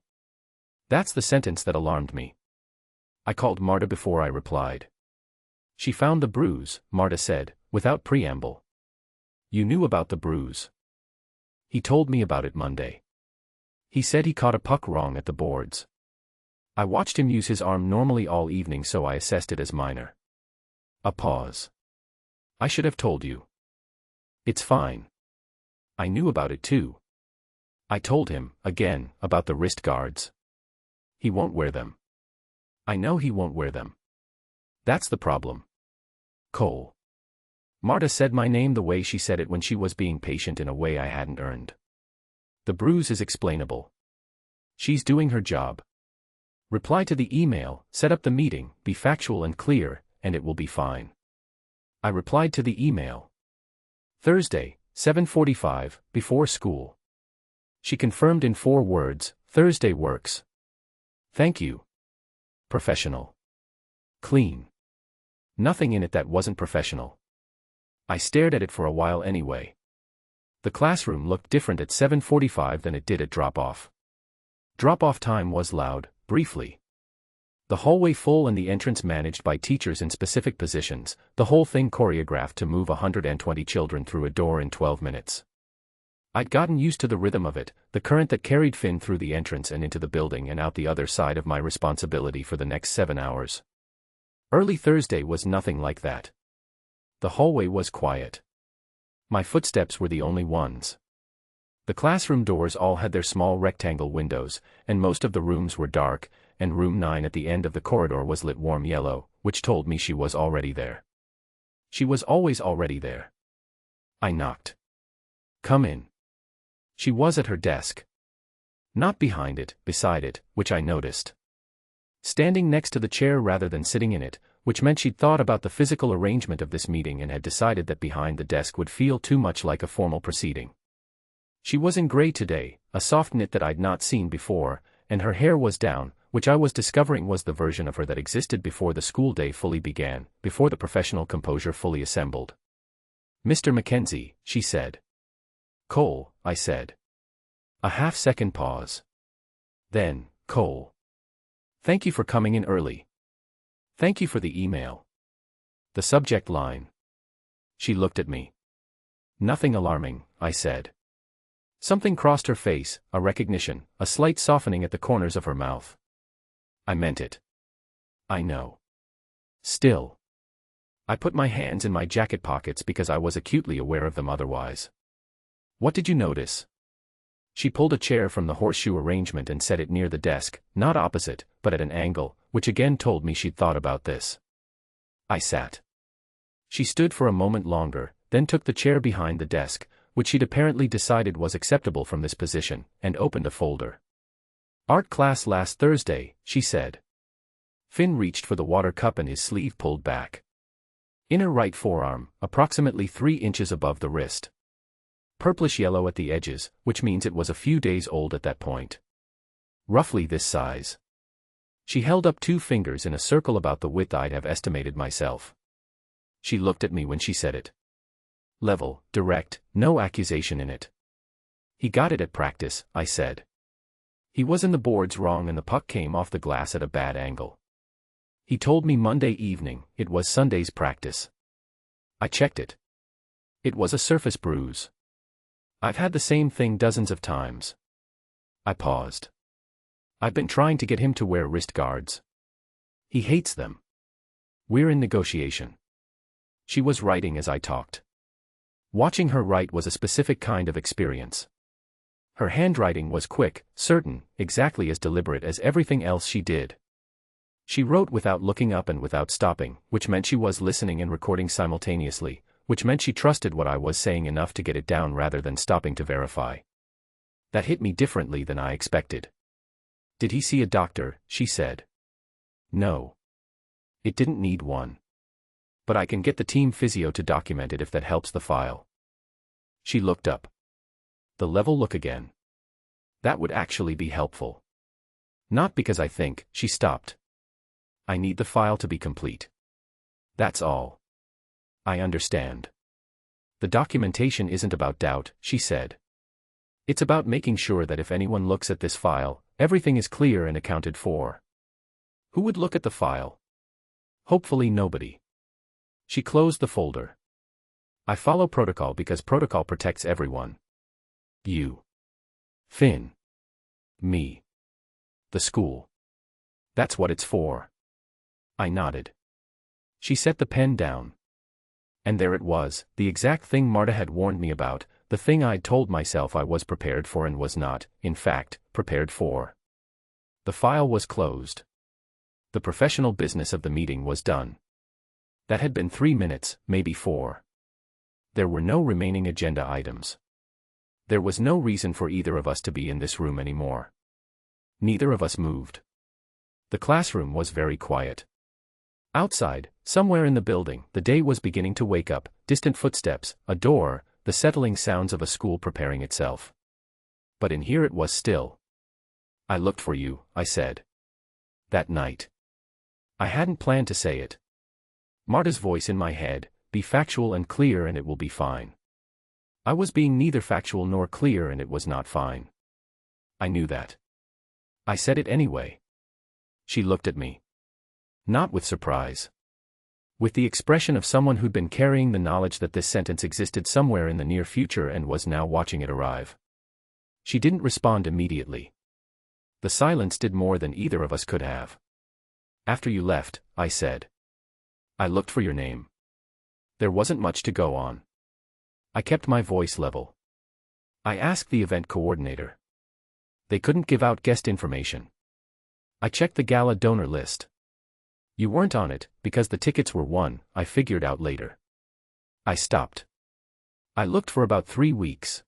That's the sentence that alarmed me. I called Marta before I replied. She found the bruise, Marta said, without preamble. You knew about the bruise. He told me about it Monday. He said he caught a puck wrong at the boards. I watched him use his arm normally all evening, so I assessed it as minor. A pause. I should have told you. It's fine. I knew about it too. I told him, again, about the wrist guards. He won't wear them. I know he won't wear them. That's the problem. Cole. Marta said my name the way she said it when she was being patient in a way I hadn't earned. The bruise is explainable. She's doing her job. Reply to the email, set up the meeting, be factual and clear, and it will be fine. I replied to the email. Thursday, 7:45, before school. She confirmed in 4 words, Thursday works. Thank you. Professional. Clean. Nothing in it that wasn't professional. I stared at it for a while anyway. The classroom looked different at 7:45 than it did at drop-off. Drop-off time was loud, briefly. The hallway full and the entrance managed by teachers in specific positions, the whole thing choreographed to move 120 children through a door in 12 minutes. I'd gotten used to the rhythm of it, the current that carried Finn through the entrance and into the building and out the other side of my responsibility for the next 7 hours. Early Thursday was nothing like that. The hallway was quiet. My footsteps were the only ones. The classroom doors all had their small rectangle windows, and most of the rooms were dark, and room 9 at the end of the corridor was lit warm yellow, which told me she was already there. She was always already there. I knocked. Come in. She was at her desk. Not behind it, beside it, which I noticed. Standing next to the chair rather than sitting in it, which meant she'd thought about the physical arrangement of this meeting and had decided that behind the desk would feel too much like a formal proceeding. She was in gray today, a soft knit that I'd not seen before, and her hair was down, which I was discovering was the version of her that existed before the school day fully began, before the professional composure fully assembled. Mr. Mackenzie, she said. Cole, I said. A half-second pause. Then, Cole. Thank you for coming in early. Thank you for the email. The subject line. She looked at me. Nothing alarming, I said. Something crossed her face, a recognition, a slight softening at the corners of her mouth. I meant it. I know. Still. I put my hands in my jacket pockets because I was acutely aware of them otherwise. What did you notice? She pulled a chair from the horseshoe arrangement and set it near the desk, not opposite, but at an angle, which again told me she'd thought about this. I sat. She stood for a moment longer, then took the chair behind the desk, which she'd apparently decided was acceptable from this position, and opened a folder. Art class last Thursday, she said. Finn reached for the water cup and his sleeve pulled back. Inner right forearm, approximately 3 inches above the wrist. Purplish yellow at the edges, which means it was a few days old at that point. Roughly this size. She held up 2 fingers in a circle about the width I'd have estimated myself. She looked at me when she said it. Level, direct, no accusation in it. He got it at practice, I said. He was in the boards wrong and the puck came off the glass at a bad angle. He told me Monday evening, it was Sunday's practice. I checked it. It was a surface bruise. I've had the same thing dozens of times. I paused. I've been trying to get him to wear wrist guards. He hates them. We're in negotiation. She was writing as I talked. Watching her write was a specific kind of experience. Her handwriting was quick, certain, exactly as deliberate as everything else she did. She wrote without looking up and without stopping, which meant she was listening and recording simultaneously, which meant she trusted what I was saying enough to get it down rather than stopping to verify. That hit me differently than I expected. "Did he see a doctor?" she said. "No. It didn't need one. But I can get the team physio to document it if that helps the file." She looked up. The level look again. "That would actually be helpful. Not because I think," she stopped. "I need the file to be complete. That's all." "I understand. The documentation isn't about doubt," she said. "It's about making sure that if anyone looks at this file, everything is clear and accounted for." "Who would look at the file?" "Hopefully nobody." She closed the folder. "I follow protocol because protocol protects everyone. You. Finn. Me. The school. That's what it's for." I nodded. She set the pen down. And there it was, the exact thing Marta had warned me about, the thing I'd told myself I was prepared for and was not, in fact, prepared for. The file was closed. The professional business of the meeting was done. That had been 3 minutes, maybe 4. There were no remaining agenda items. There was no reason for either of us to be in this room anymore. Neither of us moved. The classroom was very quiet. Outside, somewhere in the building, the day was beginning to wake up, distant footsteps, a door, the settling sounds of a school preparing itself. But in here it was still. "I looked for you," I said. That night. I hadn't planned to say it. Marta's voice in my head, "Be factual and clear and it will be fine." I was being neither factual nor clear and it was not fine. I knew that. I said it anyway. She looked at me. Not with surprise. With the expression of someone who'd been carrying the knowledge that this sentence existed somewhere in the near future and was now watching it arrive. She didn't respond immediately. The silence did more than either of us could have. "After you left," I said. "I looked for your name." There wasn't much to go on. I kept my voice level. "I asked the event coordinator. They couldn't give out guest information. I checked the gala donor list. You weren't on it, because the tickets were won, I figured out later." I stopped. "I looked for about 3 weeks."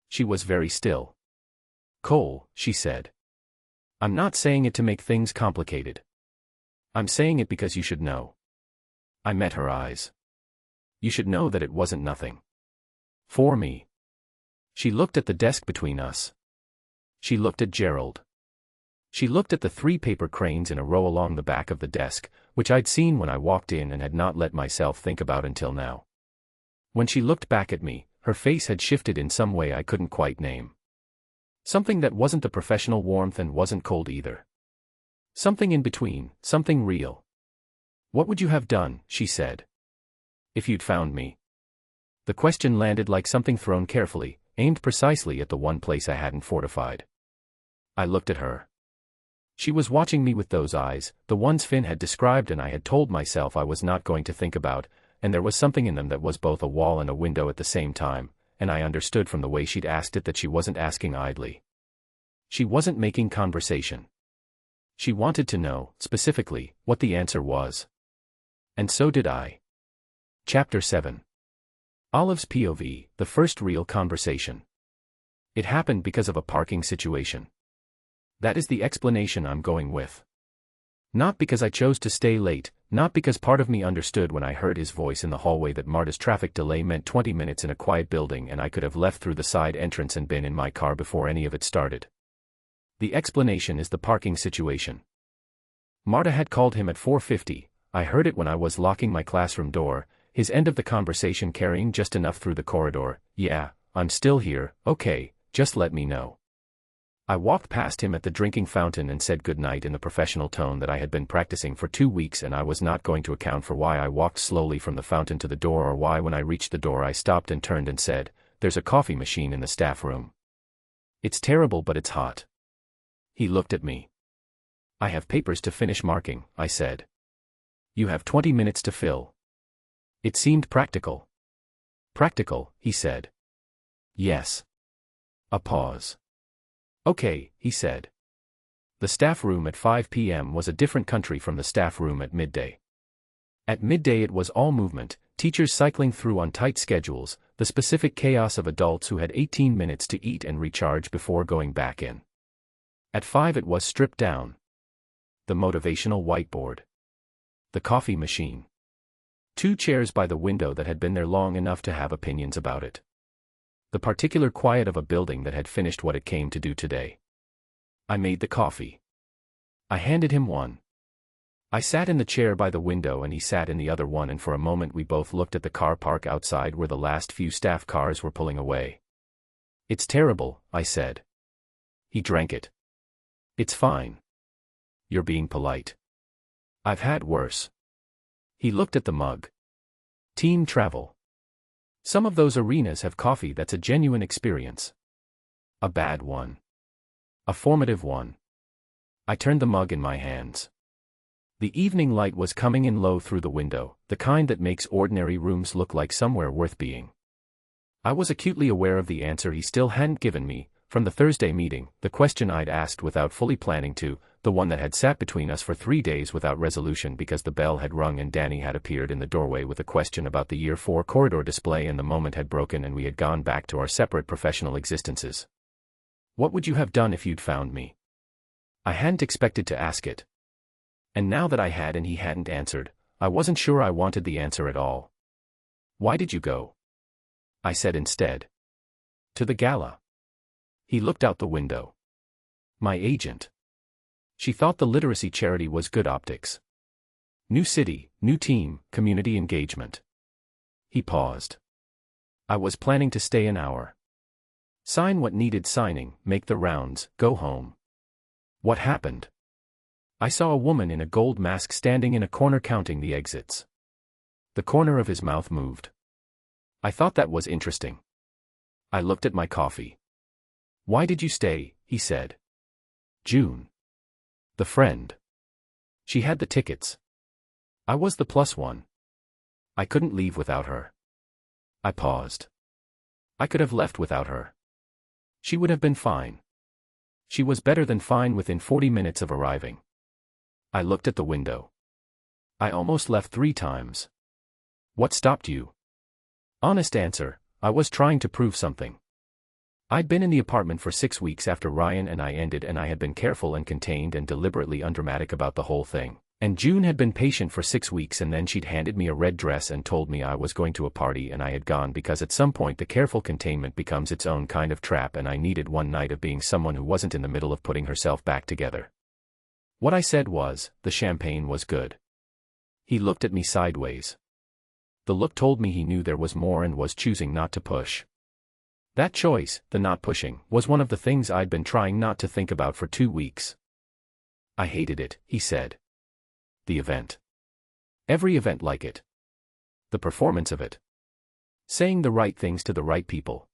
She was very still. "Cole," she said. "I'm not saying it to make things complicated. I'm saying it because you should know." I met her eyes. "You should know that it wasn't nothing. For me." She looked at the desk between us. She looked at Gerald. She looked at the 3 paper cranes in a row along the back of the desk, which I'd seen when I walked in and had not let myself think about until now. When she looked back at me, her face had shifted in some way I couldn't quite name. Something that wasn't the professional warmth and wasn't cold either. Something in between, something real. "What would you have done," she said, "if you'd found me?" The question landed like something thrown carefully, aimed precisely at the one place I hadn't fortified. I looked at her. She was watching me with those eyes, the ones Finn had described and I had told myself I was not going to think about, and there was something in them that was both a wall and a window at the same time, and I understood from the way she'd asked it that she wasn't asking idly. She wasn't making conversation. She wanted to know, specifically, what the answer was. And so did I. Chapter 7. Olive's POV, the first real conversation. It happened because of a parking situation. That is the explanation I'm going with. Not because I chose to stay late, not because part of me understood when I heard his voice in the hallway that Marta's traffic delay meant 20 minutes in a quiet building and I could have left through the side entrance and been in my car before any of it started. The explanation is the parking situation. Marta had called him at 4:50, I heard it when I was locking my classroom door, his end of the conversation carrying just enough through the corridor, "Yeah, I'm still here, okay, just let me know." I walked past him at the drinking fountain and said goodnight in the professional tone that I had been practicing for 2 weeks, and I was not going to account for why I walked slowly from the fountain to the door or why when I reached the door I stopped and turned and said, "There's a coffee machine in the staff room." "It's terrible but it's hot." He looked at me. "I have papers to finish marking," I said. "You have 20 minutes to fill." It seemed practical. Practical, he said. Yes. A pause. Okay, he said. The staff room at 5 p.m. was a different country from the staff room at midday. At midday it was all movement, teachers cycling through on tight schedules, the specific chaos of adults who had 18 minutes to eat and recharge before going back in. At 5 it was stripped down. The motivational whiteboard. The coffee machine. 2 chairs by the window that had been there long enough to have opinions about it. The particular quiet of a building that had finished what it came to do today. I made the coffee. I handed him one. I sat in the chair by the window and he sat in the other one, and for a moment we both looked at the car park outside where the last few staff cars were pulling away. It's terrible, I said. He drank it. It's fine. You're being polite. I've had worse. He looked at the mug. Team travel. Some of those arenas have coffee that's a genuine experience. A bad one. A formative one. I turned the mug in my hands. The evening light was coming in low through the window, the kind that makes ordinary rooms look like somewhere worth being. I was acutely aware of the answer he still hadn't given me, from the Thursday meeting, the question I'd asked without fully planning to, the one that had sat between us for 3 days without resolution because the bell had rung and Danny had appeared in the doorway with a question about the Year 4 corridor display and the moment had broken and we had gone back to our separate professional existences. What would you have done if you'd found me? I hadn't expected to ask it. And now that I had and he hadn't answered, I wasn't sure I wanted the answer at all. Why did you go? I said instead. To the gala. He looked out the window. My agent. She thought the literacy charity was good optics. New city, new team, community engagement. He paused. I was planning to stay an hour. Sign what needed signing, make the rounds, go home. What happened? I saw a woman in a gold mask standing in a corner counting the exits. The corner of his mouth moved. I thought that was interesting. I looked at my coffee. Why did you stay? He said. June. The friend. She had the tickets. I was the plus one. I couldn't leave without her. I paused. I could have left without her. She would have been fine. She was better than fine within 40 minutes of arriving. I looked at the window. I almost left 3 times. What stopped you? Honest answer, I was trying to prove something. I'd been in the apartment for 6 weeks after Ryan and I ended, and I had been careful and contained and deliberately undramatic about the whole thing. And June had been patient for 6 weeks, and then she'd handed me a red dress and told me I was going to a party and I had gone because at some point the careful containment becomes its own kind of trap, and I needed one night of being someone who wasn't in the middle of putting herself back together. What I said was, the champagne was good. He looked at me sideways. The look told me he knew there was more and was choosing not to push. That choice, the not pushing, was one of the things I'd been trying not to think about for 2 weeks. I hated it, he said. The event. Every event like it. The performance of it. Saying the right things to the right people.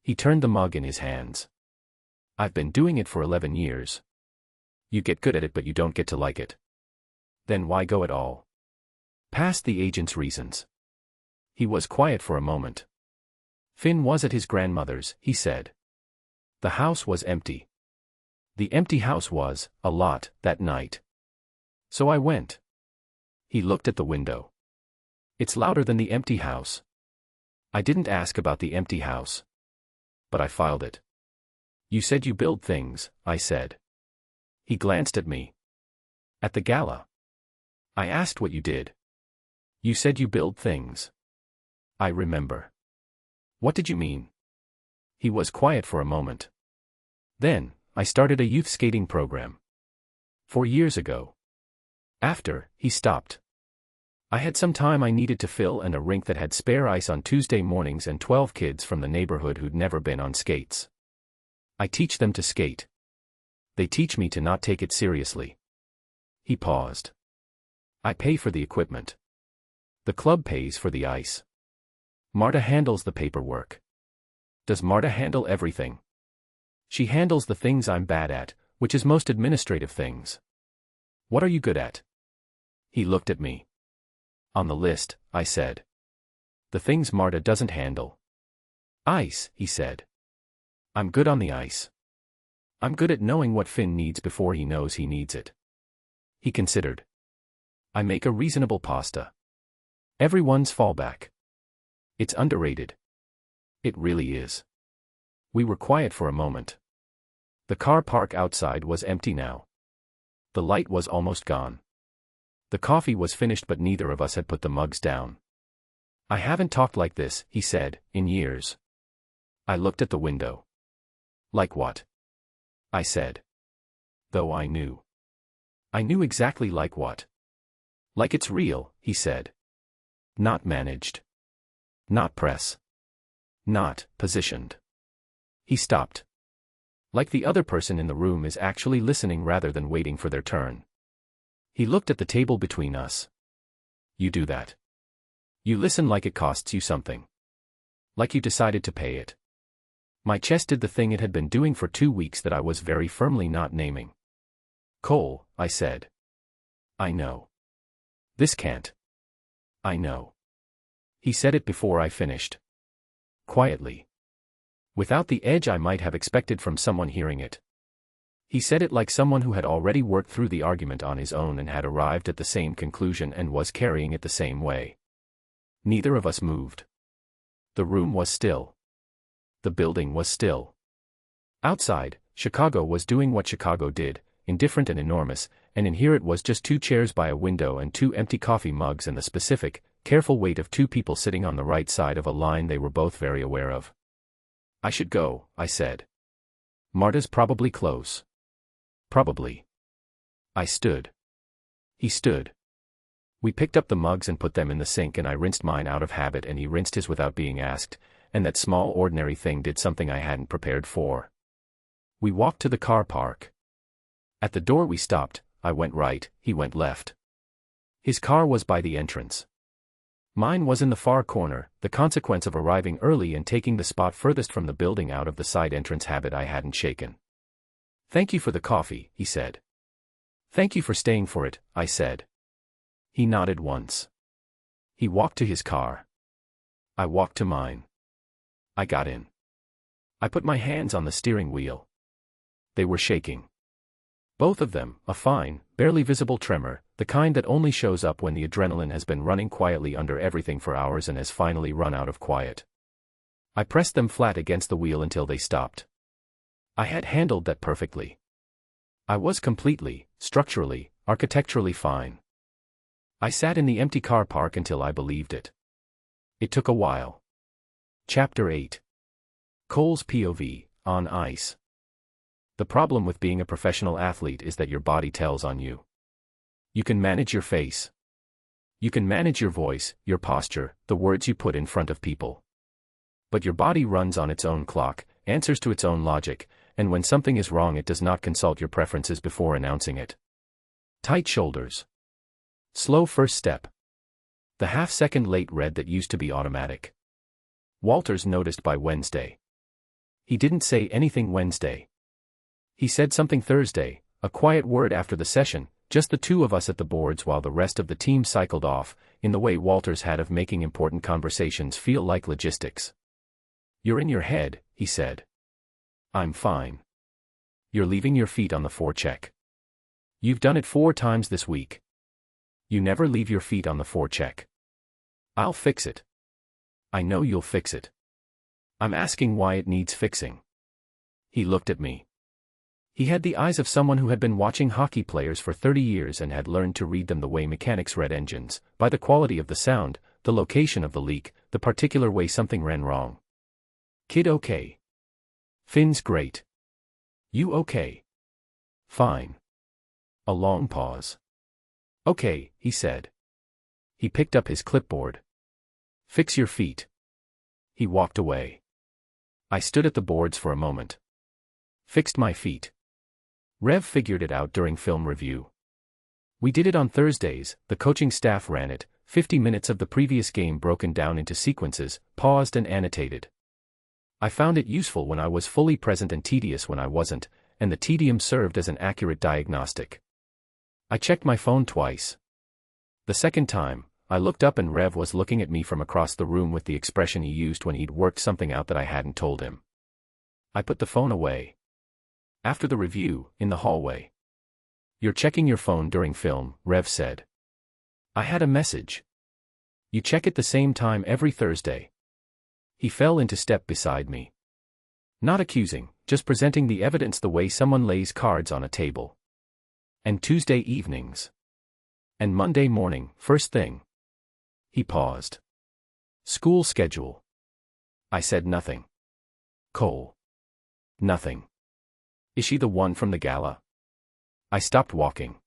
He turned the mug in his hands. I've been doing it for 11 years. You get good at it but you don't get to like it. Then why go at all? Past the agent's reasons. He was quiet for a moment. Finn was at his grandmother's, he said. The house was empty. The empty house was, a lot, that night. So I went. He looked at the window. It's louder than the empty house. I didn't ask about the empty house. But I filed it. You said you build things, I said. He glanced at me. At the gala. I asked what you did. You said you build things. I remember. What did you mean? He was quiet for a moment. Then, I started a youth skating program. 4 years ago. After, he stopped. I had some time I needed to fill and a rink that had spare ice on Tuesday mornings and 12 kids from the neighborhood who'd never been on skates. I teach them to skate. They teach me to not take it seriously. He paused. I pay for the equipment. The club pays for the ice. Marta handles the paperwork. Does Marta handle everything? She handles the things I'm bad at, which is most administrative things. What are you good at? He looked at me. On the list, I said. the things Marta doesn't handle. Ice, he said. I'm good on the ice. I'm good at knowing what Finn needs before he knows he needs it. He considered. I make a reasonable pasta. Everyone's fallback. It's underrated. It really is. We were quiet for a moment. The car park outside was empty now. The light was almost gone. The coffee was finished, but neither of us had put the mugs down. I haven't talked like this, he said, in years. I looked at the window. Like what? I said. Though I knew. I knew exactly like what. Like it's real, he said. Not managed. Not press. Not positioned. He stopped. Like the other person in the room is actually listening rather than waiting for their turn. He looked at the table between us. You do that. You listen like it costs you something. Like you decided to pay it. My chest did the thing it had been doing for 2 weeks that I was very firmly not naming. Cole, I said. I know. This can't. I know. He said it before I finished. Quietly. Without the edge I might have expected from someone hearing it. He said it like someone who had already worked through the argument on his own and had arrived at the same conclusion and was carrying it the same way. Neither of us moved. The room was still. The building was still. Outside, Chicago was doing what Chicago did, indifferent and enormous, and in here it was just 2 chairs by a window and 2 empty coffee mugs and the specific, careful weight of 2 people sitting on the right side of a line they were both very aware of. I should go, I said. Marta's probably close. Probably. I stood. He stood. We picked up the mugs and put them in the sink, and I rinsed mine out of habit and he rinsed his without being asked, and that small ordinary thing did something I hadn't prepared for. We walked to the car park. At the door we stopped. I went right, he went left. His car was by the entrance. Mine was in the far corner, the consequence of arriving early and taking the spot furthest from the building out of the side entrance habit I hadn't shaken. Thank you for the coffee, he said. Thank you for staying for it, I said. He nodded once. He walked to his car. I walked to mine. I got in. I put my hands on the steering wheel. They were shaking. Both of them, a fine, barely visible tremor, the kind that only shows up when the adrenaline has been running quietly under everything for hours and has finally run out of quiet. I pressed them flat against the wheel until they stopped. I had handled that perfectly. I was completely, structurally, architecturally fine. I sat in the empty car park until I believed it. It took a while. Chapter 8. Cole's POV, on ice. The problem with being a professional athlete is that your body tells on you. You can manage your face. You can manage your voice, your posture, the words you put in front of people. But your body runs on its own clock, answers to its own logic, and when something is wrong it does not consult your preferences before announcing it. Tight shoulders. Slow first step. The half-second late read that used to be automatic. Walters noticed by Wednesday. He didn't say anything Wednesday. He said something Thursday, a quiet word after the session, just the 2 of us at the boards while the rest of the team cycled off, in the way Walters had of making important conversations feel like logistics. You're in your head, he said. I'm fine. You're leaving your feet on the forecheck. You've done it 4 times this week. You never leave your feet on the forecheck. I'll fix it. I know you'll fix it. I'm asking why it needs fixing. He looked at me. He had the eyes of someone who had been watching hockey players for 30 years and had learned to read them the way mechanics read engines, by the quality of the sound, the location of the leak, the particular way something ran wrong. Kid okay? Finn's great. You okay? Fine. A long pause. Okay, he said. He picked up his clipboard. Fix your feet. He walked away. I stood at the boards for a moment. Fixed my feet. Rev figured it out during film review. We did it on Thursdays, the coaching staff ran it, 50 minutes of the previous game broken down into sequences, paused and annotated. I found it useful when I was fully present and tedious when I wasn't, and the tedium served as an accurate diagnostic. I checked my phone twice. The second time, I looked up and Rev was looking at me from across the room with the expression he used when he'd worked something out that I hadn't told him. I put the phone away. After the review, in the hallway. "You're checking your phone during film," Rev said. I had a message. "You check it the same time every Thursday." He fell into step beside me. Not accusing, just presenting the evidence the way someone lays cards on a table. "And Tuesday evenings. And Monday morning, first thing." He paused. "School schedule." I said nothing. "Cole." "Nothing." "Is she the one from the gala?" I stopped walking.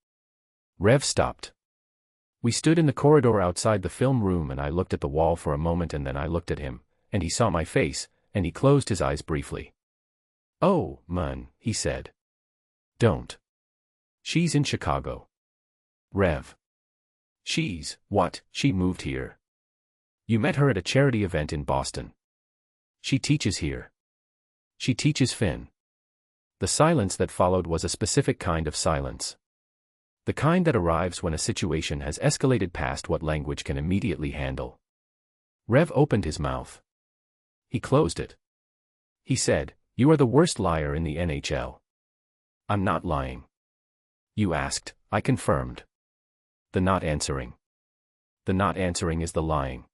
Rev stopped. We stood in the corridor outside the film room and I looked at the wall for a moment and then I looked at him, and he saw my face, and he closed his eyes briefly. "Oh, man," he said. "Don't. She's in Chicago." "Rev." What, she moved here?" "You met her at a charity event in Boston." "She teaches here." "She teaches Finn." The silence that followed was a specific kind of silence. The kind that arrives when a situation has escalated past what language can immediately handle. Rev opened his mouth. He closed it. He said, "You are the worst liar in the NHL." "I'm not lying." "You asked," I confirmed. The not answering. The not answering is the lying.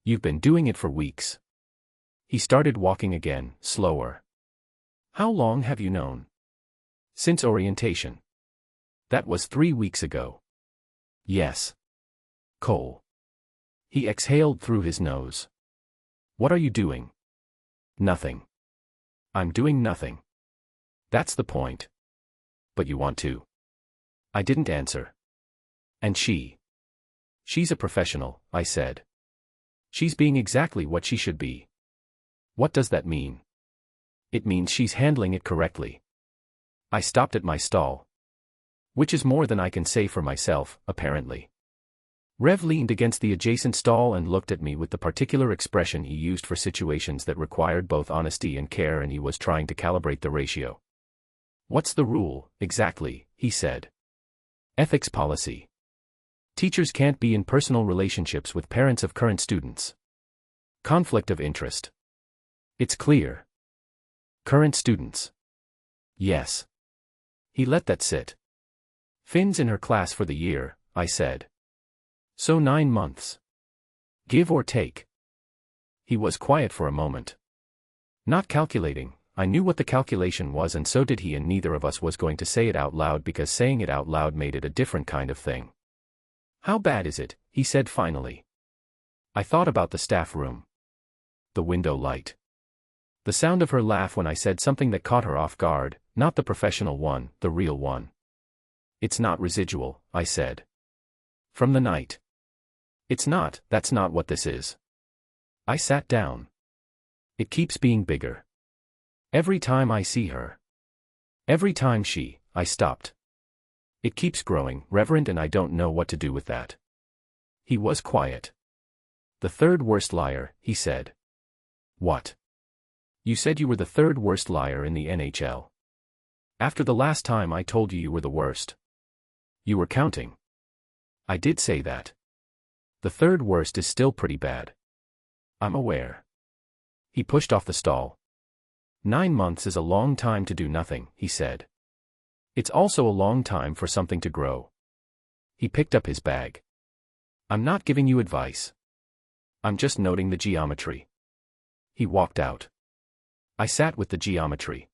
"You've been doing it for weeks." He started walking again, slower. "How long have you known?" "Since orientation." "That was 3 weeks ago." "Yes." "Cole." He exhaled through his nose. "What are you doing?" "Nothing." "I'm doing nothing." "That's the point." "But you want to." I didn't answer. "And she?" "She's a professional," I said. "She's being exactly what she should be." "What does that mean?" "It means she's handling it correctly." I stopped at my stall. Which is more than I can say for myself, apparently. Rev leaned against the adjacent stall and looked at me with the particular expression he used for situations that required both honesty and care, and he was trying to calibrate the ratio. "What's the rule, exactly?" he said. "Ethics policy. Teachers can't be in personal relationships with parents of current students. Conflict of interest. It's clear." "Current students?" "Yes." He let that sit. "Finn's in her class for the year," I said. "So 9 months. Give or take." He was quiet for a moment. Not calculating, I knew what the calculation was and so did he, and neither of us was going to say it out loud because saying it out loud made it a different kind of thing. "How bad is it?" he said finally. I thought about the staff room. The window light. The sound of her laugh when I said something that caught her off guard, not the professional one, the real one. "It's not residual," I said. "From the night." "It's not, that's not what this is." I sat down. "It keeps being bigger. Every time I see her. Every time I stopped. It keeps growing, Reverend, and I don't know what to do with that." He was quiet. "The third worst liar," he said. "What?" "You said you were the third worst liar in the NHL. After the last time I told you you were the worst. You were counting." "I did say that. The third worst is still pretty bad." "I'm aware." He pushed off the stall. 9 months is a long time to do nothing," he said. "It's also a long time for something to grow." He picked up his bag. "I'm not giving you advice. I'm just noting the geometry." He walked out. I sat with the geometry.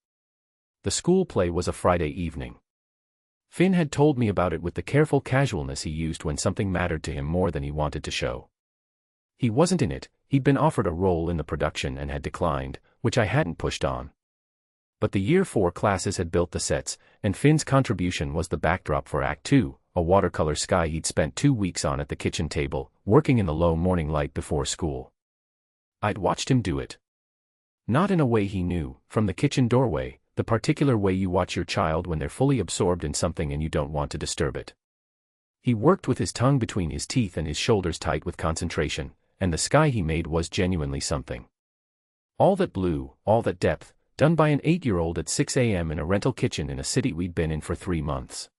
The school play was a Friday evening. Finn had told me about it with the careful casualness he used when something mattered to him more than he wanted to show. He wasn't in it, he'd been offered a role in the production and had declined, which I hadn't pushed on. But the Year 4 classes had built the sets, and Finn's contribution was the backdrop for Act 2, a watercolor sky he'd spent 2 weeks on at the kitchen table, working in the low morning light before school. I'd watched him do it. Not in a way he knew, from the kitchen doorway, the particular way you watch your child when they're fully absorbed in something and you don't want to disturb it. He worked with his tongue between his teeth and his shoulders tight with concentration, and the sky he made was genuinely something. All that blue, all that depth, done by an 8-year-old at 6 a.m. in a rental kitchen in a city we'd been in for 3 months.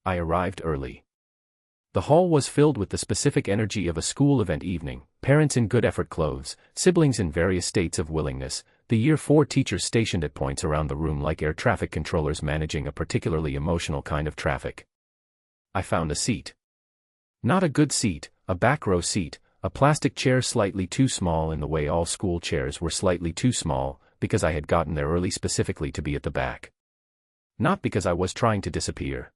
I arrived early. The hall was filled with the specific energy of a school event evening, parents in good effort clothes, siblings in various states of willingness, the Year 4 teachers stationed at points around the room like air traffic controllers managing a particularly emotional kind of traffic. I found a seat. Not a good seat, a back row seat, a plastic chair slightly too small in the way all school chairs were slightly too small, because I had gotten there early specifically to be at the back. Not because I was trying to disappear.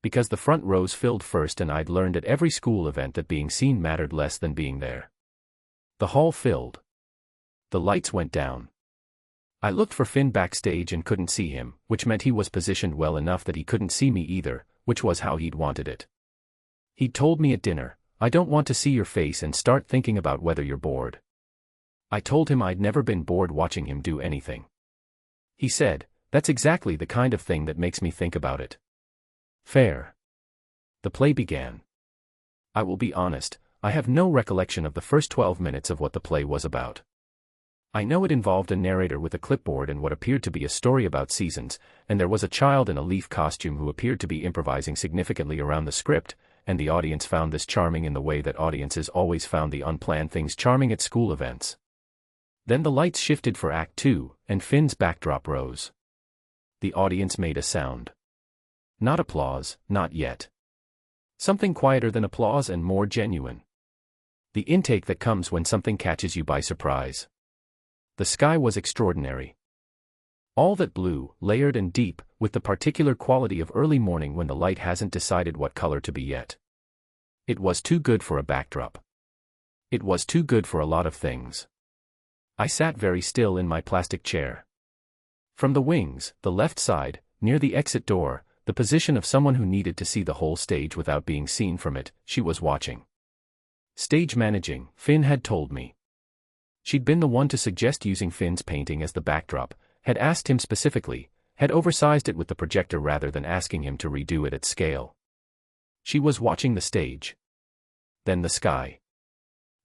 Because the front rows filled first and I'd learned at every school event that being seen mattered less than being there. The hall filled. The lights went down. I looked for Finn backstage and couldn't see him, which meant he was positioned well enough that he couldn't see me either, which was how he'd wanted it. He'd told me at dinner, "I don't want to see your face and start thinking about whether you're bored." I told him I'd never been bored watching him do anything. He said, "That's exactly the kind of thing that makes me think about it." Fair. The play began. I will be honest, I have no recollection of the first 12 minutes of what the play was about. I know it involved a narrator with a clipboard and what appeared to be a story about seasons, and there was a child in a leaf costume who appeared to be improvising significantly around the script, and the audience found this charming in the way that audiences always found the unplanned things charming at school events. Then the lights shifted for Act 2, and Finn's backdrop rose. The audience made a sound. Not applause, not yet. Something quieter than applause and more genuine. The intake that comes when something catches you by surprise. The sky was extraordinary. All that blue, layered and deep, with the particular quality of early morning when the light hasn't decided what color to be yet. It was too good for a backdrop. It was too good for a lot of things. I sat very still in my plastic chair. From the wings, the left side, near the exit door, the position of someone who needed to see the whole stage without being seen from it, she was watching. Stage managing, Finn had told me. She'd been the one to suggest using Finn's painting as the backdrop, had asked him specifically, had oversized it with the projector rather than asking him to redo it at scale. She was watching the stage. Then the sky.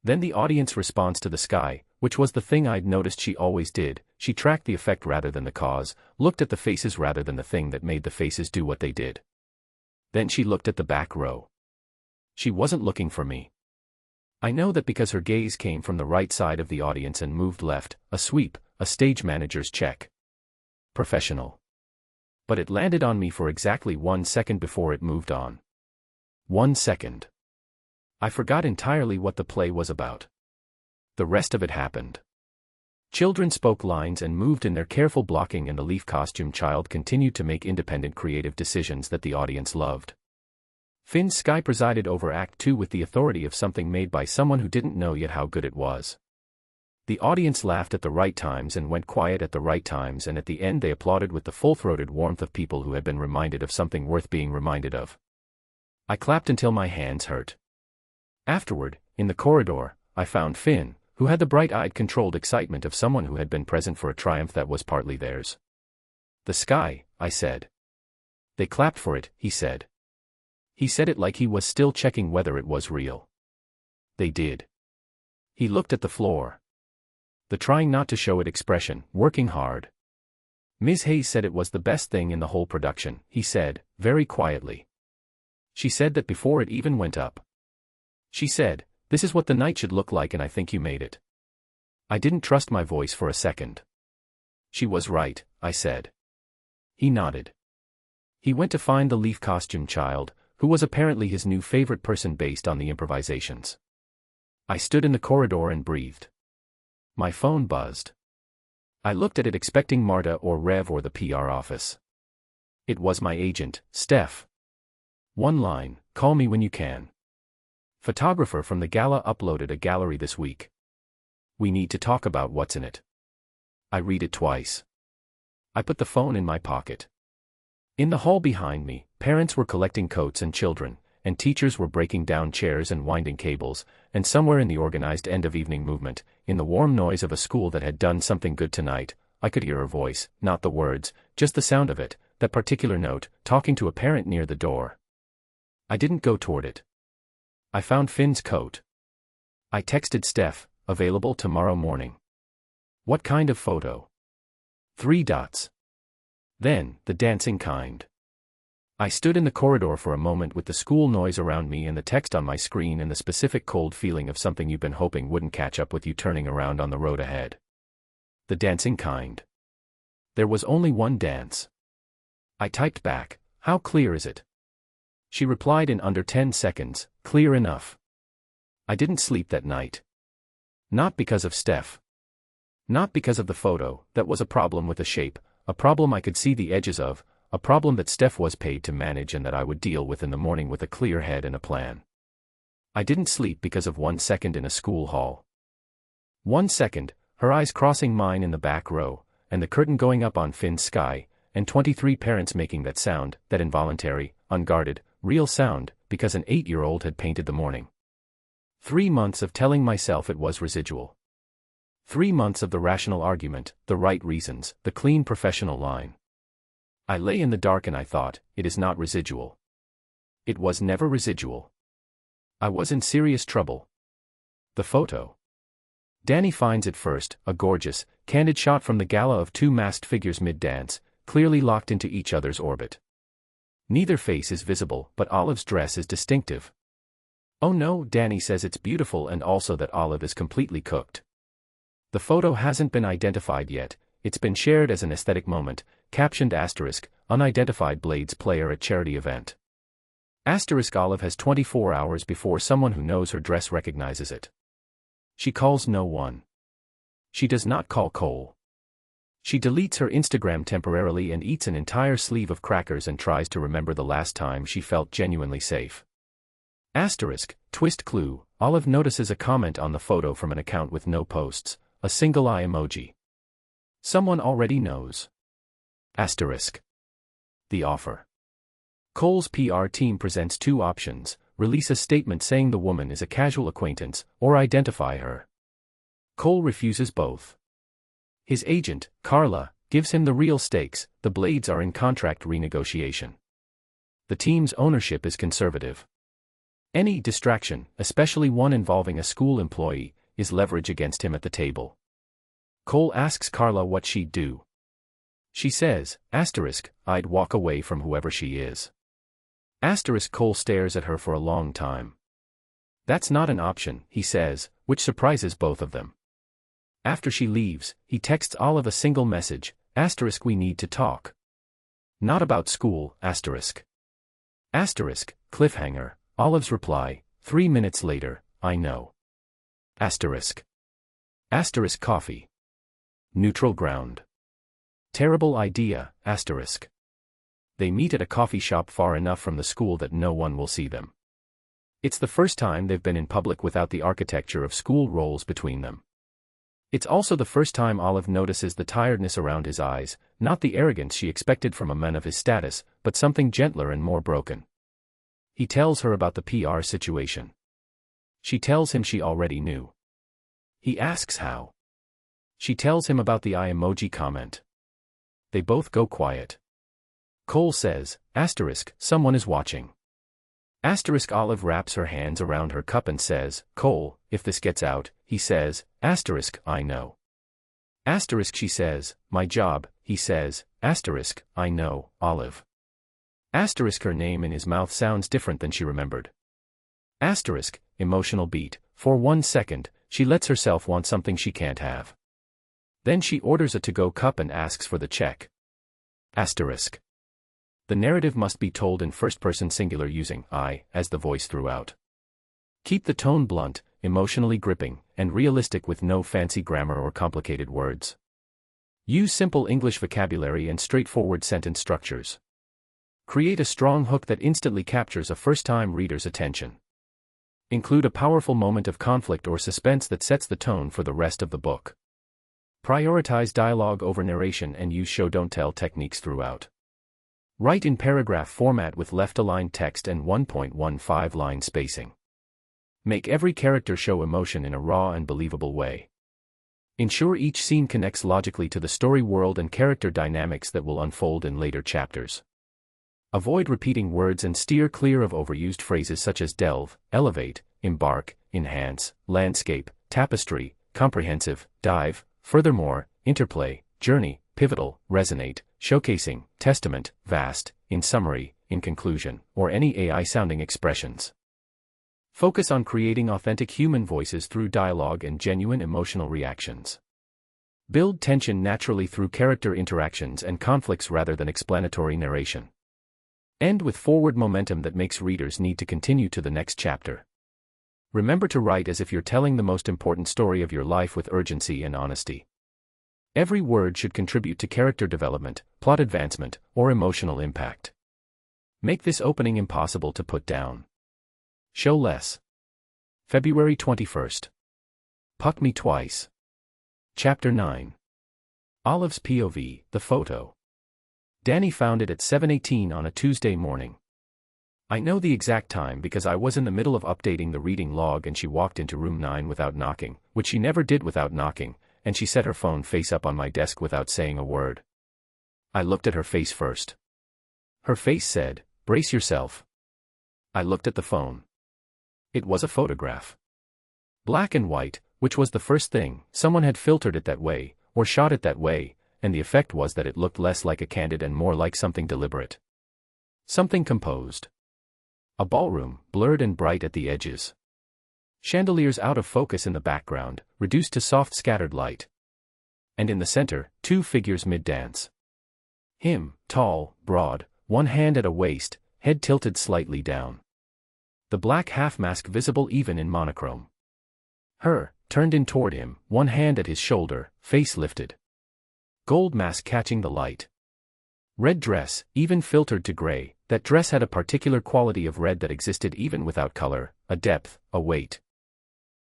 Then the audience response to the sky, which was the thing I'd noticed she always did. She tracked the effect rather than the cause, looked at the faces rather than the thing that made the faces do what they did. Then she looked at the back row. She wasn't looking for me. I know that because her gaze came from the right side of the audience and moved left, a sweep, a stage manager's check. Professional. But it landed on me for exactly 1 second before it moved on. 1 second. I forgot entirely what the play was about. The rest of it happened. Children spoke lines and moved in their careful blocking, and the leaf costume child continued to make independent creative decisions that the audience loved. Finn's sky presided over Act 2 with the authority of something made by someone who didn't know yet how good it was. The audience laughed at the right times and went quiet at the right times, and at the end they applauded with the full-throated warmth of people who had been reminded of something worth being reminded of. I clapped until my hands hurt. Afterward, in the corridor, I found Finn, who had the bright-eyed controlled excitement of someone who had been present for a triumph that was partly theirs. "The sky," I said. "They clapped for it," he said. He said it like he was still checking whether it was real. "They did." He looked at the floor. The trying not to show it expression, working hard. "Ms. Hayes said it was the best thing in the whole production," he said, very quietly. "She said that before it even went up. She said, 'This is what the night should look like and I think you made it.'" I didn't trust my voice for a second. "She was right," I said. He nodded. He went to find the leaf costume child, who was apparently his new favorite person based on the improvisations. I stood in the corridor and breathed. My phone buzzed. I looked at it expecting Marta or Rev or the PR office. It was my agent, Steph. One line, "Call me when you can. Photographer from the gala uploaded a gallery this week. We need to talk about what's in it." I read it twice. I put the phone in my pocket. In the hall behind me, parents were collecting coats and children, and teachers were breaking down chairs and winding cables, and somewhere in the organized end-of-evening movement, in the warm noise of a school that had done something good tonight, I could hear her voice, not the words, just the sound of it, that particular note, talking to a parent near the door. I didn't go toward it. I found Finn's coat. I texted Steph, "Available tomorrow morning." "What kind of photo?" 3 dots. Then, the dancing kind. I stood in the corridor for a moment with the school noise around me and the text on my screen and the specific cold feeling of something you've been hoping wouldn't catch up with you turning around on the road ahead. The dancing kind. There was only one dance. I typed back, "How clear is it?" She replied in under 10 seconds, "Clear enough." I didn't sleep that night. Not because of Steph. Not because of the photo, that was a problem with the shape, a problem I could see the edges of, a problem that Steph was paid to manage and that I would deal with in the morning with a clear head and a plan. I didn't sleep because of 1 second in a school hall. 1 second, her eyes crossing mine in the back row, and the curtain going up on Finn's sky, and 23 parents making that sound, that involuntary, unguarded, real sound, because an 8-year-old had painted the morning. 3 months of telling myself it was residual. 3 months of the rational argument, the right reasons, the clean professional line. I lay in the dark and I thought, it is not residual. It was never residual. I was in serious trouble. The photo. Danny finds it first, a gorgeous, candid shot from the gala of 2 masked figures mid-dance, clearly locked into each other's orbit. Neither face is visible, but Olive's dress is distinctive. Oh no, Danny says it's beautiful and also that Olive is completely cooked. The photo hasn't been identified yet, it's been shared as an aesthetic moment, captioned *, unidentified Blades player at charity event. * Olive has 24 hours before someone who knows her dress recognizes it. She calls no one. She does not call Cole. She deletes her Instagram temporarily and eats an entire sleeve of crackers and tries to remember the last time she felt genuinely safe. * Twist clue, Olive notices a comment on the photo from an account with no posts, a single eye emoji. Someone already knows. * The offer. Cole's PR team presents 2 options: release a statement saying the woman is a casual acquaintance, or identify her. Cole refuses both. His agent, Carla, gives him the real stakes: the Blades are in contract renegotiation. The team's ownership is conservative. Any distraction, especially one involving a school employee, is leverage against him at the table. Cole asks Carla what she'd do. She says, "I'd walk away from whoever she is." Cole stares at her for a long time. "That's not an option," he says, which surprises both of them. After she leaves, he texts Olive a single message, "We need to talk." Not about school, cliffhanger, Olive's reply, 3 minutes later, "I know." Coffee. Neutral ground. Terrible idea, They meet at a coffee shop far enough from the school that no one will see them. It's the first time they've been in public without the architecture of school roles between them. It's also the first time Olive notices the tiredness around his eyes, not the arrogance she expected from a man of his status, but something gentler and more broken. He tells her about the PR situation. She tells him she already knew. He asks how. She tells him about the eye emoji comment. They both go quiet. Cole says, "Someone is watching." Olive wraps her hands around her cup and says, "Cole, if this gets out," he says, "I know." She says, "My job," he says, "I know, Olive." Her name in his mouth sounds different than she remembered. Emotional beat, for 1 second, she lets herself want something she can't have. Then she orders a to-go cup and asks for the check. The narrative must be told in first-person singular using I as the voice throughout. Keep the tone blunt, emotionally gripping, and realistic with no fancy grammar or complicated words. Use simple English vocabulary and straightforward sentence structures. Create a strong hook that instantly captures a first-time reader's attention. Include a powerful moment of conflict or suspense that sets the tone for the rest of the book. Prioritize dialogue over narration and use show-don't-tell techniques throughout. Write in paragraph format with left-aligned text and 1.15-line spacing. Make every character show emotion in a raw and believable way. Ensure each scene connects logically to the story world and character dynamics that will unfold in later chapters. Avoid repeating words and steer clear of overused phrases such as delve, elevate, embark, enhance, landscape, tapestry, comprehensive, dive, furthermore, interplay, journey, pivotal, resonate, showcasing, testament, vast, in summary, in conclusion, or any AI-sounding expressions. Focus on creating authentic human voices through dialogue and genuine emotional reactions. Build tension naturally through character interactions and conflicts rather than explanatory narration. End with forward momentum that makes readers need to continue to the next chapter. Remember to write as if you're telling the most important story of your life with urgency and honesty. Every word should contribute to character development, plot advancement, or emotional impact. Make this opening impossible to put down. Show less. February 21st. Puck Me Twice. Chapter 9. Olive's POV, the photo. Danny found it at 7:18 on a Tuesday morning. I know the exact time because I was in the middle of updating the reading log and she walked into room 9 without knocking, which she never did without knocking, and she set her phone face up on my desk without saying a word. I looked at her face first. Her face said, "Brace yourself." I looked at the phone. It was a photograph. Black and white, which was the first thing. Someone had filtered it that way, or shot it that way, and the effect was that it looked less like a candid and more like something deliberate. Something composed. A ballroom, blurred and bright at the edges. Chandeliers out of focus in the background, reduced to soft scattered light. And in the center, two figures mid-dance. Him, tall, broad, one hand at a waist, head tilted slightly down. The black half-mask visible even in monochrome. Her, turned in toward him, one hand at his shoulder, face lifted. Gold mask catching the light. Red dress, even filtered to gray. That dress had a particular quality of red that existed even without color, a depth, a weight.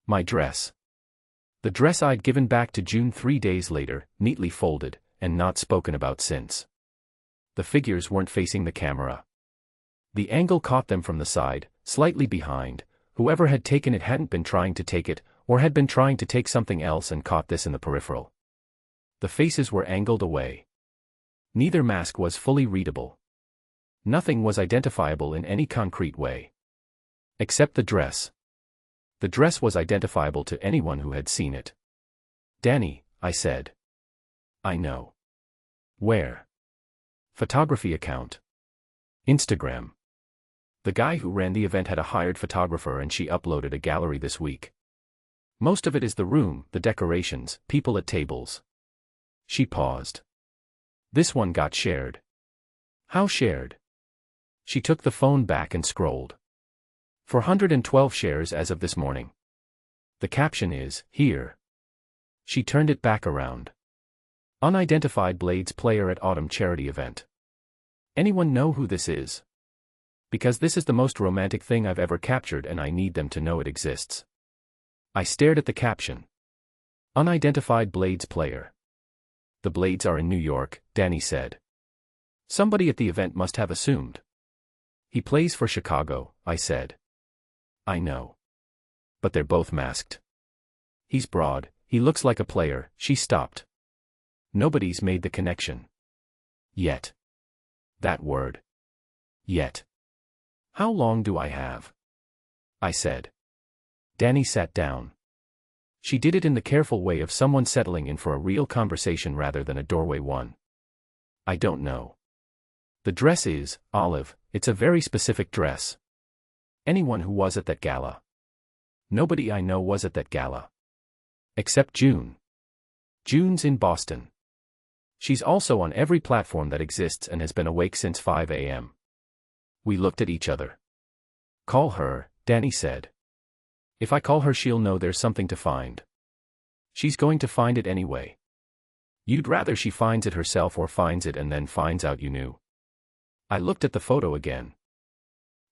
My dress. The dress I'd given back to June 3 days later, neatly folded, and not spoken about since. The figures weren't facing the camera. The angle caught them from the side, slightly behind. Whoever had taken it hadn't been trying to take it, or had been trying to take something else and caught this in the peripheral. The faces were angled away. Neither mask was fully readable. Nothing was identifiable in any concrete way. Except the dress. The dress was identifiable to anyone who had seen it. "Danny," I said. "I know." "Where?" "Photography account. Instagram. The guy who ran the event had a hired photographer and she uploaded a gallery this week. Most of it is the room, the decorations, people at tables." She paused. "This one got shared." "How shared?" She took the phone back and scrolled. 412 shares as of this morning. The caption is, "Here." She turned it back around. "Unidentified Blades player at Autumn charity event." Anyone know who this is? Because this is the most romantic thing I've ever captured and I need them to know it exists. I stared at the caption. Unidentified Blades player. "The Blades are in New York," Danny said. "Somebody at the event must have assumed." "He plays for Chicago," I said. "I know. But they're both masked." "He's broad, he looks like a player." She stopped. Nobody's made the connection. Yet. That word. Yet. "How long do I have?" I said. Danny sat down. She did it in the careful way of someone settling in for a real conversation rather than a doorway one. "I don't know. The dress is olive. It's a very specific dress. Anyone who was at that gala." "Nobody I know was at that gala. Except June. June's in Boston. She's also on every platform that exists and has been awake since 5 a.m. We looked at each other. "Call her," Danny said. "If I call her she'll know there's something to find. She's going to find it anyway. You'd rather she finds it herself or finds it and then finds out you knew." I looked at the photo again.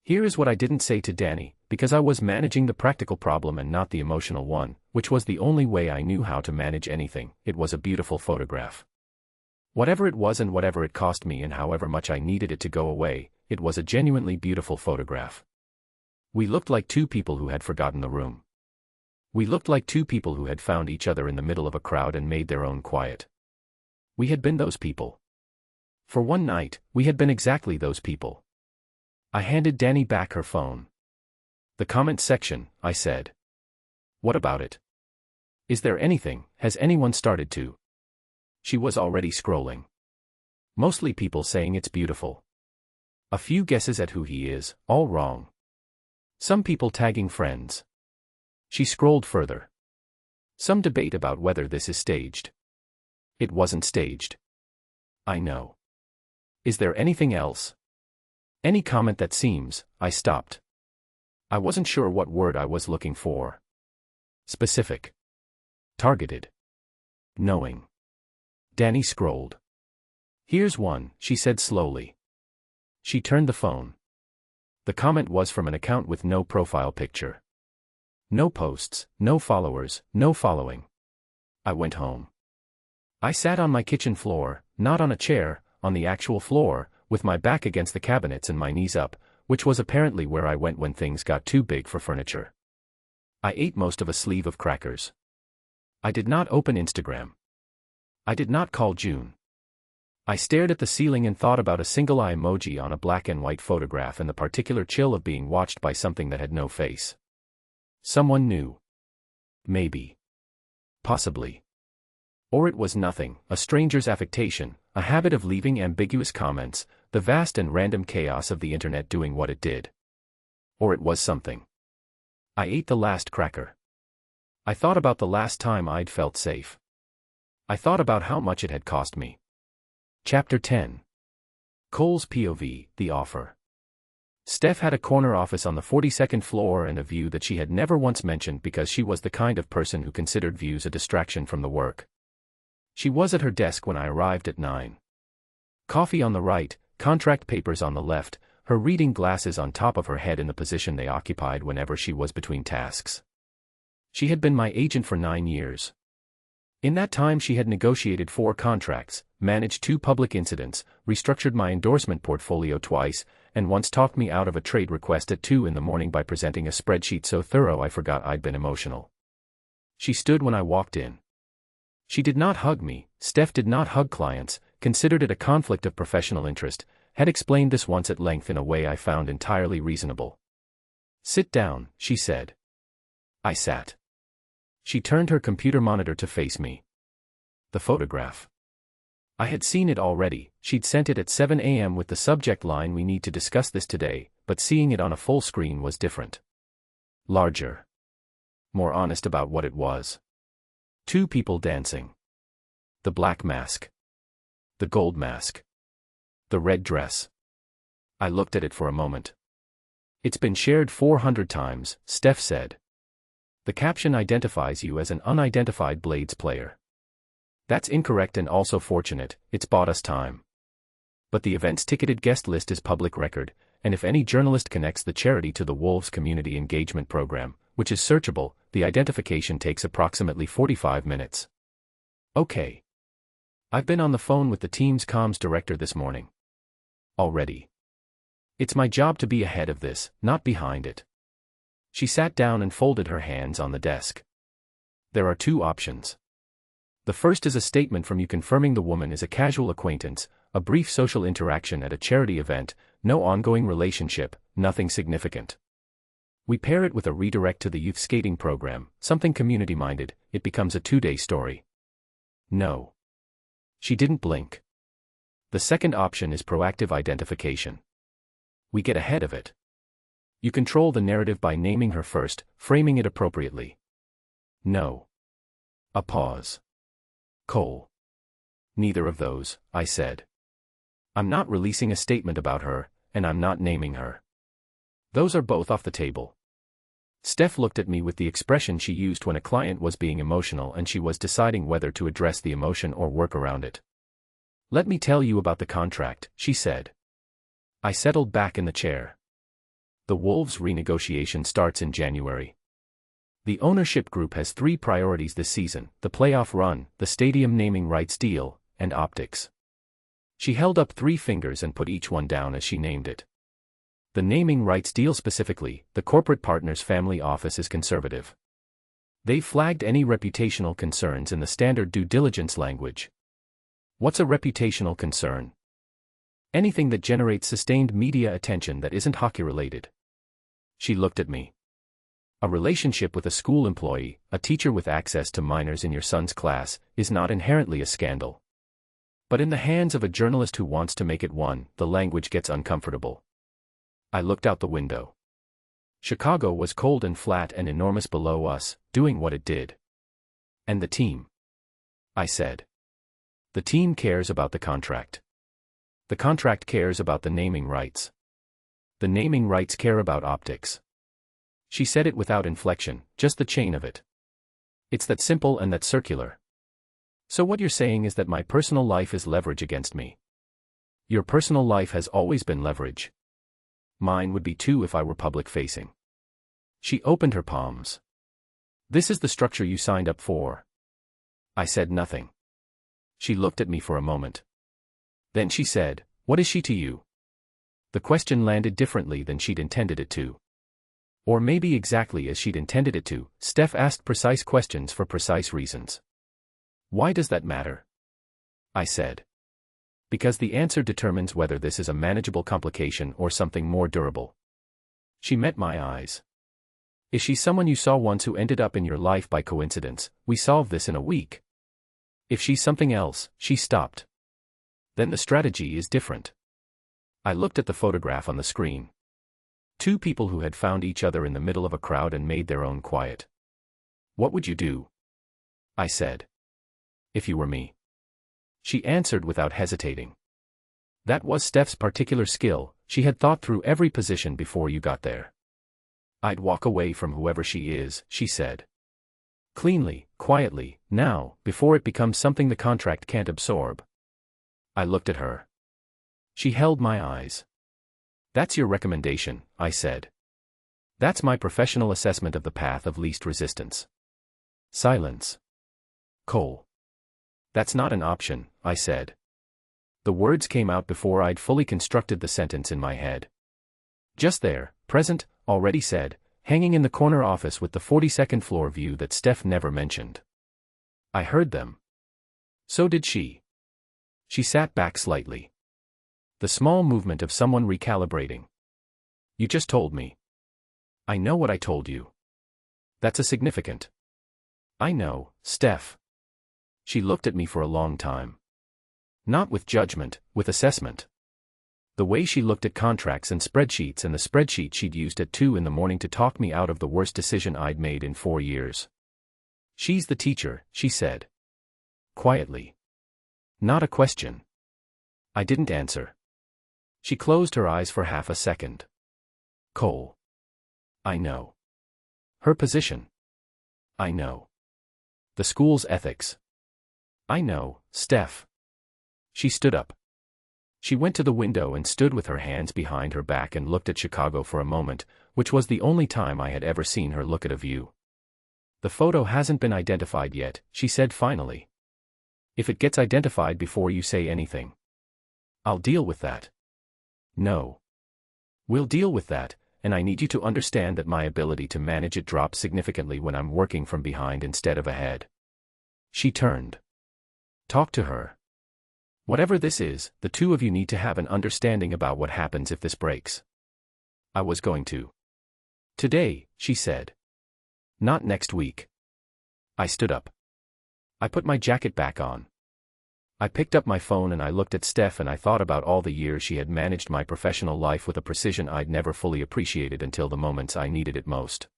Here is what I didn't say to Danny, because I was managing the practical problem and not the emotional one, which was the only way I knew how to manage anything. It was a beautiful photograph. Whatever it was and whatever it cost me and however much I needed it to go away, it was a genuinely beautiful photograph. We looked like two people who had forgotten the room. We looked like two people who had found each other in the middle of a crowd and made their own quiet. We had been those people. For one night, we had been exactly those people. I handed Danny back her phone. "The comment section," I said. "What about it? Is there anything? Has anyone started to?" She was already scrolling. "Mostly people saying it's beautiful." A few guesses at who he is, all wrong. Some people tagging friends. She scrolled further. Some debate about whether this is staged. It wasn't staged. I know. Is there anything else? Any comment that seems, I stopped. I wasn't sure what word I was looking for. Specific. Targeted. Knowing. Danny scrolled. Here's one, she said slowly. She turned the phone. The comment was from an account with no profile picture. No posts, no followers, no following. I went home. I sat on my kitchen floor, not on a chair, on the actual floor, with my back against the cabinets and my knees up, which was apparently where I went when things got too big for furniture. I ate most of a sleeve of crackers. I did not open Instagram. I did not call June. I stared at the ceiling and thought about a single eye emoji on a black and white photograph and the particular chill of being watched by something that had no face. Someone new. Maybe. Possibly. Or it was nothing, a stranger's affectation, a habit of leaving ambiguous comments, the vast and random chaos of the internet doing what it did. Or it was something. I ate the last cracker. I thought about the last time I'd felt safe. I thought about how much it had cost me. Chapter 10. Cole's POV, the offer. Steph had a corner office on the 42nd floor and a view that she had never once mentioned because she was the kind of person who considered views a distraction from the work. She was at her desk when I arrived at 9. Coffee on the right, contract papers on the left, her reading glasses on top of her head in the position they occupied whenever she was between tasks. She had been my agent for 9 years. In that time she had negotiated 4 contracts, managed 2 public incidents, restructured my endorsement portfolio twice, and once talked me out of a trade request at 2 in the morning by presenting a spreadsheet so thorough I forgot I'd been emotional. She stood when I walked in. She did not hug me, Steph did not hug clients, considered it a conflict of professional interest, had explained this once at length in a way I found entirely reasonable. Sit down, she said. I sat. She turned her computer monitor to face me. The photograph. I had seen it already, she'd sent it at 7 a.m. with the subject line "We need to discuss this today," but seeing it on a full screen was different. Larger. More honest about what it was. 2 people dancing. The black mask. The gold mask. The red dress. I looked at it for a moment. It's been shared 400 times, Steph said. The caption identifies you as an unidentified Blades player. That's incorrect and also fortunate, it's bought us time. But the event's ticketed guest list is public record, and if any journalist connects the charity to the Wolves Community Engagement Program, which is searchable, the identification takes approximately 45 minutes. Okay. I've been on the phone with the team's comms director this morning. Already. It's my job to be ahead of this, not behind it. She sat down and folded her hands on the desk. There are 2 options. The first is a statement from you confirming the woman is a casual acquaintance, a brief social interaction at a charity event, no ongoing relationship, nothing significant. We pair it with a redirect to the youth skating program, something community-minded, it becomes a 2-day story. No. She didn't blink. The second option is proactive identification. We get ahead of it. You control the narrative by naming her first, framing it appropriately. No. A pause. Cole. Neither of those, I said. I'm not releasing a statement about her, and I'm not naming her. Those are both off the table. Steph looked at me with the expression she used when a client was being emotional and she was deciding whether to address the emotion or work around it. Let me tell you about the contract, she said. I settled back in the chair. The Wolves renegotiation starts in January. The ownership group has 3 priorities this season: the playoff run, the stadium naming rights deal, and optics. She held up 3 fingers and put each one down as she named it. The naming rights deal specifically, the corporate partner's family office is conservative. They've flagged any reputational concerns in the standard due diligence language. What's a reputational concern? Anything that generates sustained media attention that isn't hockey-related. She looked at me. A relationship with a school employee, a teacher with access to minors in your son's class, is not inherently a scandal. But in the hands of a journalist who wants to make it one, the language gets uncomfortable. I looked out the window. Chicago was cold and flat and enormous below us, doing what it did. And the team? I said. The team cares about the contract. The contract cares about the naming rights. The naming rights care about optics. She said it without inflection, just the chain of it. It's that simple and that circular. So what you're saying is that my personal life is leverage against me. Your personal life has always been leverage. Mine would be too if I were public-facing. She opened her palms. This is the structure you signed up for. I said nothing. She looked at me for a moment. Then she said, "What is she to you?" The question landed differently than she'd intended it to. Or maybe exactly as she'd intended it to. Steph asked precise questions for precise reasons. Why does that matter? I said. Because the answer determines whether this is a manageable complication or something more durable. She met my eyes. Is she someone you saw once who ended up in your life by coincidence? We solved this in a week. If she's something else, she stopped. Then the strategy is different. I looked at the photograph on the screen. Two people who had found each other in the middle of a crowd and made their own quiet. What would you do? I said. If you were me. She answered without hesitating. That was Steph's particular skill. She had thought through every position before you got there. I'd walk away from whoever she is, she said. Cleanly, quietly, now, before it becomes something the contract can't absorb. I looked at her. She held my eyes. That's your recommendation, I said. That's my professional assessment of the path of least resistance. Silence. Cole. That's not an option, I said. The words came out before I'd fully constructed the sentence in my head. Just there, present, already said, hanging in the corner office with the 42nd floor view that Steph never mentioned. I heard them. So did she. She sat back slightly. The small movement of someone recalibrating. You just told me. I know what I told you. That's a significant. I know, Steph. She looked at me for a long time. Not with judgment, with assessment. The way she looked at contracts and spreadsheets and the spreadsheet she'd used at 2 in the morning to talk me out of the worst decision I'd made in 4 years. She's the teacher, she said. Quietly. Not a question. I didn't answer. She closed her eyes for half a second. Cole. I know. Her position. I know. The school's ethics. I know, Steph. She stood up. She went to the window and stood with her hands behind her back and looked at Chicago for a moment, which was the only time I had ever seen her look at a view. The photo hasn't been identified yet, she said finally. If it gets identified before you say anything, I'll deal with that. No. We'll deal with that, and I need you to understand that my ability to manage it drops significantly when I'm working from behind instead of ahead. She turned. Talk to her. Whatever this is, the two of you need to have an understanding about what happens if this breaks. I was going to. Today, she said. Not next week. I stood up. I put my jacket back on. I picked up my phone and I looked at Steph and I thought about all the years she had managed my professional life with a precision I'd never fully appreciated until the moments I needed it most.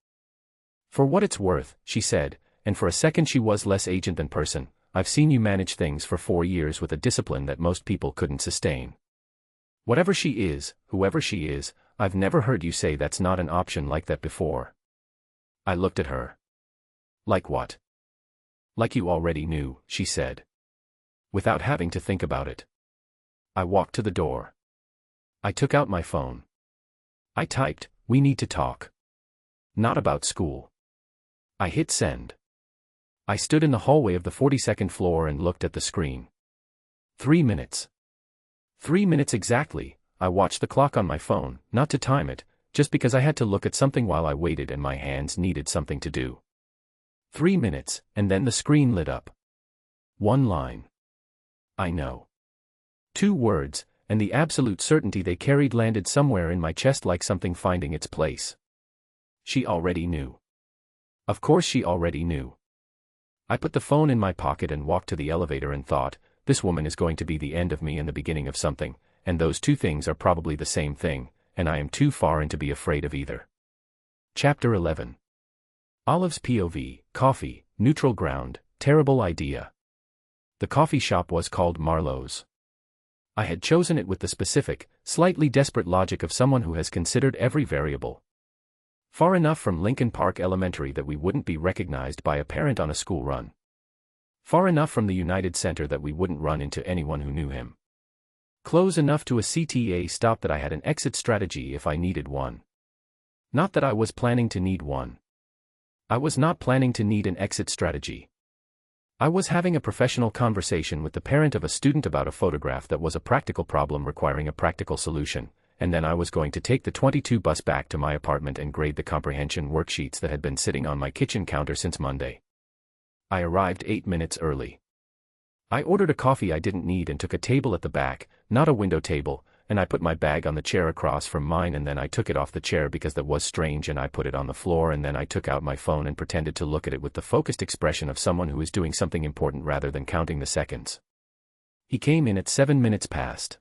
For what it's worth, she said, and for a second she was less agent than person, I've seen you manage things for 4 years with a discipline that most people couldn't sustain. Whatever she is, whoever she is, I've never heard you say that's not an option like that before. I looked at her. Like what? Like you already knew, she said. Without having to think about it. I walked to the door. I took out my phone. I typed, "We need to talk. Not about school." I hit send. I stood in the hallway of the 42nd floor and looked at the screen. 3 minutes. 3 minutes exactly. I watched the clock on my phone, not to time it, just because I had to look at something while I waited and my hands needed something to do. 3 minutes, and then the screen lit up. 1 line. I know. 2 words, and the absolute certainty they carried landed somewhere in my chest like something finding its place. She already knew. Of course she already knew. I put the phone in my pocket and walked to the elevator and thought, this woman is going to be the end of me and the beginning of something, and those two things are probably the same thing, and I am too far in to be afraid of either. Chapter 11. Olive's POV, coffee, neutral ground, terrible idea. The coffee shop was called Marlowe's. I had chosen it with the specific, slightly desperate logic of someone who has considered every variable. Far enough from Lincoln Park Elementary that we wouldn't be recognized by a parent on a school run. Far enough from the United Center that we wouldn't run into anyone who knew him. Close enough to a CTA stop that I had an exit strategy if I needed one. Not that I was planning to need one. I was not planning to need an exit strategy. I was having a professional conversation with the parent of a student about a photograph that was a practical problem requiring a practical solution, and then I was going to take the 22 bus back to my apartment and grade the comprehension worksheets that had been sitting on my kitchen counter since Monday. I arrived 8 minutes early. I ordered a coffee I didn't need and took a table at the back, not a window table, and I put my bag on the chair across from mine, and then I took it off the chair because that was strange, and I put it on the floor, and then I took out my phone and pretended to look at it with the focused expression of someone who is doing something important rather than counting the seconds. He came in at 7 minutes past.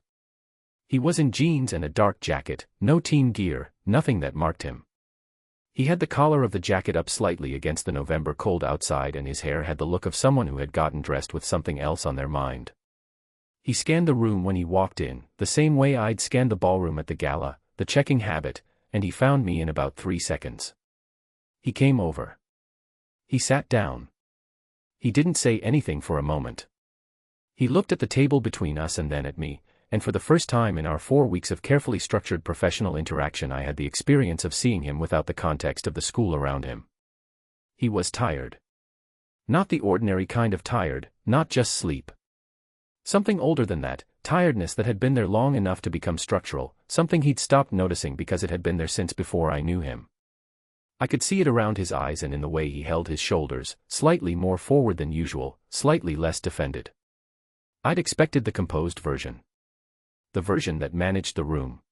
He was in jeans and a dark jacket, no team gear, nothing that marked him. He had the collar of the jacket up slightly against the November cold outside, and his hair had the look of someone who had gotten dressed with something else on their mind. He scanned the room when he walked in, the same way I'd scanned the ballroom at the gala, the checking habit, and he found me in about 3 seconds. He came over. He sat down. He didn't say anything for a moment. He looked at the table between us and then at me, and for the first time in our 4 weeks of carefully structured professional interaction I had the experience of seeing him without the context of the school around him. He was tired. Not the ordinary kind of tired, not just sleep. Something older than that, tiredness that had been there long enough to become structural, something he'd stopped noticing because it had been there since before I knew him. I could see it around his eyes and in the way he held his shoulders, slightly more forward than usual, slightly less defended. I'd expected the composed version. The version that managed the room.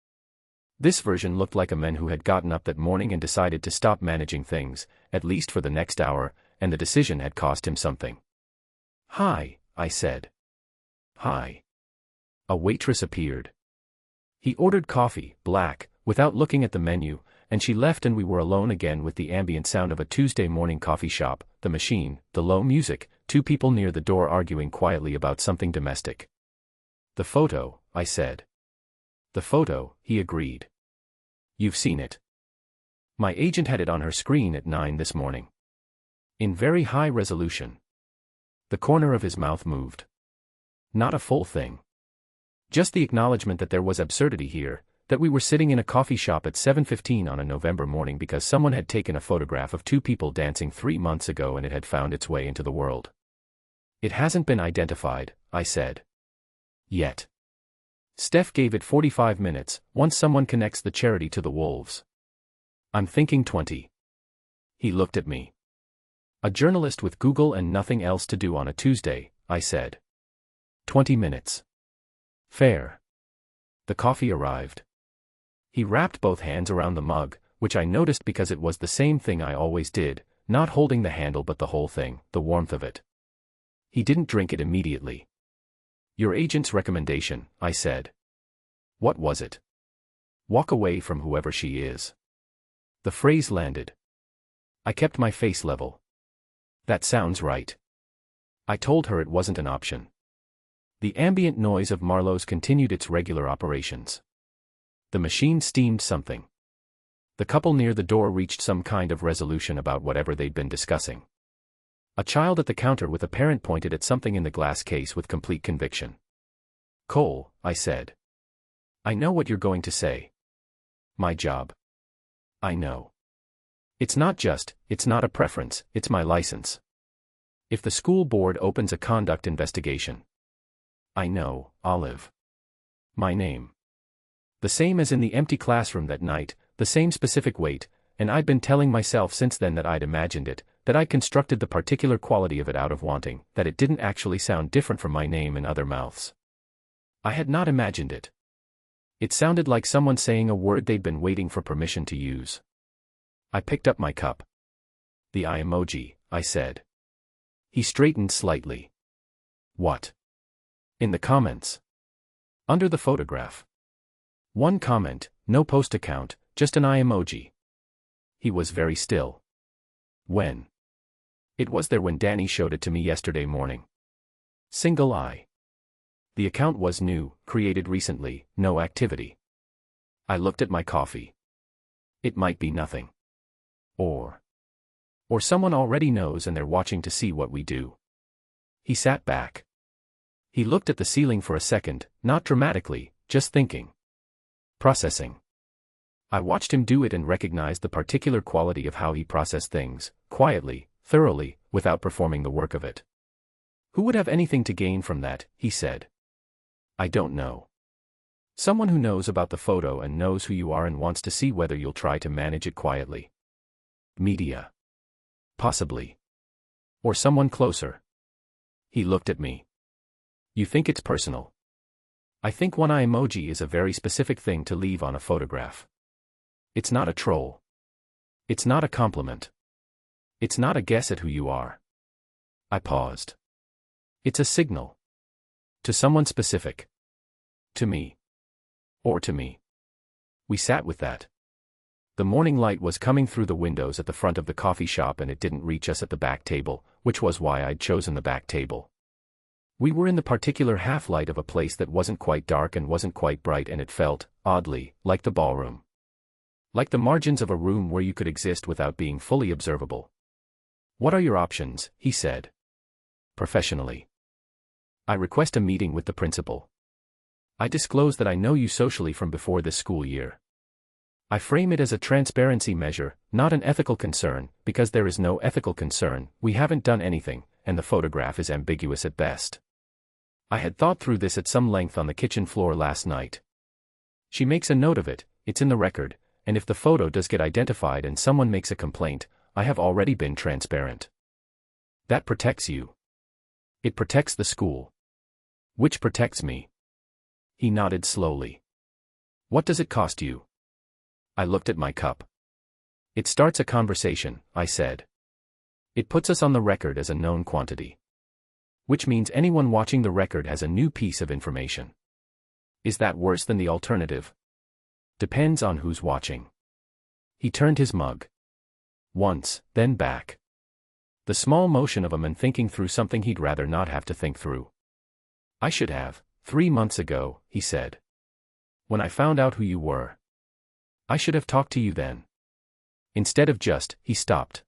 This version looked like a man who had gotten up that morning and decided to stop managing things, at least for the next hour, and the decision had cost him something. "Hi," I said. "Hi." A waitress appeared. He ordered coffee, black, without looking at the menu, and she left, and we were alone again with the ambient sound of a Tuesday morning coffee shop, the machine, the low music, 2 people near the door arguing quietly about something domestic. "The photo," I said. "The photo," he agreed. "You've seen it." My agent had it on her screen at 9 this morning. In very high resolution. The corner of his mouth moved. Not a full thing. Just the acknowledgement that there was absurdity here, that we were sitting in a coffee shop at 7:15 on a November morning because someone had taken a photograph of 2 people dancing 3 months ago and it had found its way into the world. "It hasn't been identified," I said. "Yet. Steph gave it 45 minutes, once someone connects the charity to the wolves. I'm thinking 20. He looked at me. "A journalist with Google and nothing else to do on a Tuesday," I said. 20 minutes. Fair. The coffee arrived. He wrapped both hands around the mug, which I noticed because it was the same thing I always did, not holding the handle but the whole thing, the warmth of it. He didn't drink it immediately. "Your agent's recommendation," I said. "What was it?" "Walk away from whoever she is." The phrase landed. I kept my face level. "That sounds right." I told her it wasn't an option. The ambient noise of Marlowe's continued its regular operations. The machine steamed something. The couple near the door reached some kind of resolution about whatever they'd been discussing. A child at the counter with a parent pointed at something in the glass case with complete conviction. "Cole," I said. "I know what you're going to say. My job. I know. It's not a preference, it's my license. If the school board opens a conduct investigation. I know, Olive. My name. The same as in the empty classroom that night, the same specific weight, and I'd been telling myself since then that I'd imagined it, that I'd constructed the particular quality of it out of wanting, that it didn't actually sound different from my name in other mouths. I had not imagined it. It sounded like someone saying a word they'd been waiting for permission to use. I picked up my cup. "The eye emoji," I said. He straightened slightly. "What?" In the comments. Under the photograph. One comment, no post account, just an eye emoji. He was very still. When? It was there when Danny showed it to me yesterday morning. Single eye. The account was new, created recently, no activity. I looked at my coffee. It might be nothing. Or someone already knows and they're watching to see what we do. He sat back. He looked at the ceiling for a second, not dramatically, just thinking. Processing. I watched him do it and recognized the particular quality of how he processed things, quietly, thoroughly, without performing the work of it. Who would have anything to gain from that, he said. I don't know. Someone who knows about the photo and knows who you are and wants to see whether you'll try to manage it quietly. Media. Possibly. Or someone closer. He looked at me. You think it's personal? I think one eye emoji is a very specific thing to leave on a photograph. It's not a troll. It's not a compliment. It's not a guess at who you are. I paused. It's a signal. To someone specific. To me. Or to me. We sat with that. The morning light was coming through the windows at the front of the coffee shop and it didn't reach us at the back table, which was why I'd chosen the back table. We were in the particular half-light of a place that wasn't quite dark and wasn't quite bright, and it felt, oddly, like the ballroom. Like the margins of a room where you could exist without being fully observable. What are your options? He said. Professionally. I request a meeting with the principal. I disclose that I know you socially from before this school year. I frame it as a transparency measure, not an ethical concern, because there is no ethical concern, we haven't done anything, and the photograph is ambiguous at best. I had thought through this at some length on the kitchen floor last night. She makes a note of it, it's in the record, and if the photo does get identified and someone makes a complaint, I have already been transparent. That protects you. It protects the school. Which protects me. He nodded slowly. What does it cost you? I looked at my cup. It starts a conversation, I said. It puts us on the record as a known quantity. Which means anyone watching the record has a new piece of information. Is that worse than the alternative? Depends on who's watching. He turned his mug. Once, then back. The small motion of a man thinking through something he'd rather not have to think through. I should have, 3 months ago, he said. When I found out who you were. I should have talked to you then. Instead of just, he stopped.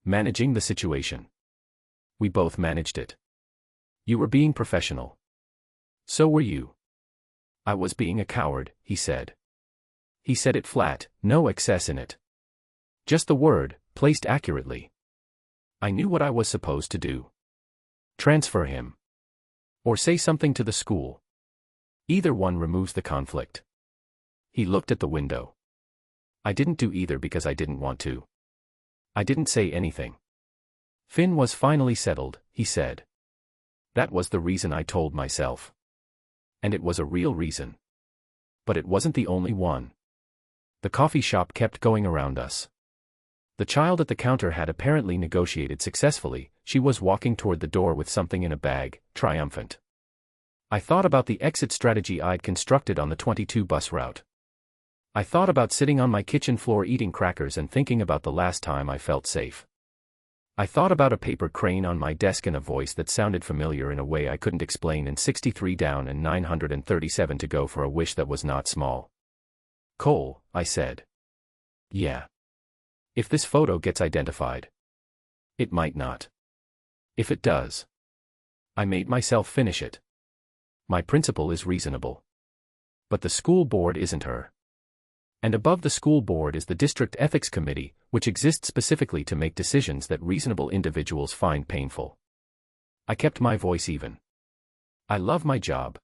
Managing the situation. We both managed it. You were being professional. So were you. I was being a coward, he said. He said it flat, no excess in it. Just the word, placed accurately. I knew what I was supposed to do. Transfer him. Or say something to the school. Either one removes the conflict. He looked at the window. I didn't do either because I didn't want to. I didn't say anything. Finn was finally settled, he said. That was the reason I told myself. And it was a real reason. But it wasn't the only one. The coffee shop kept going around us. The child at the counter had apparently negotiated successfully, she was walking toward the door with something in a bag, triumphant. I thought about the exit strategy I'd constructed on the 22 bus route. I thought about sitting on my kitchen floor eating crackers and thinking about the last time I felt safe. I thought about a paper crane on my desk and a voice that sounded familiar in a way I couldn't explain, and 63 down and 937 to go for a wish that was not small. Cole, I said. Yeah. If this photo gets identified. It might not. If it does. I made myself finish it. My principal is reasonable. But the school board isn't her. And above the school board is the district ethics committee, which exists specifically to make decisions that reasonable individuals find painful. I kept my voice even. I love my job.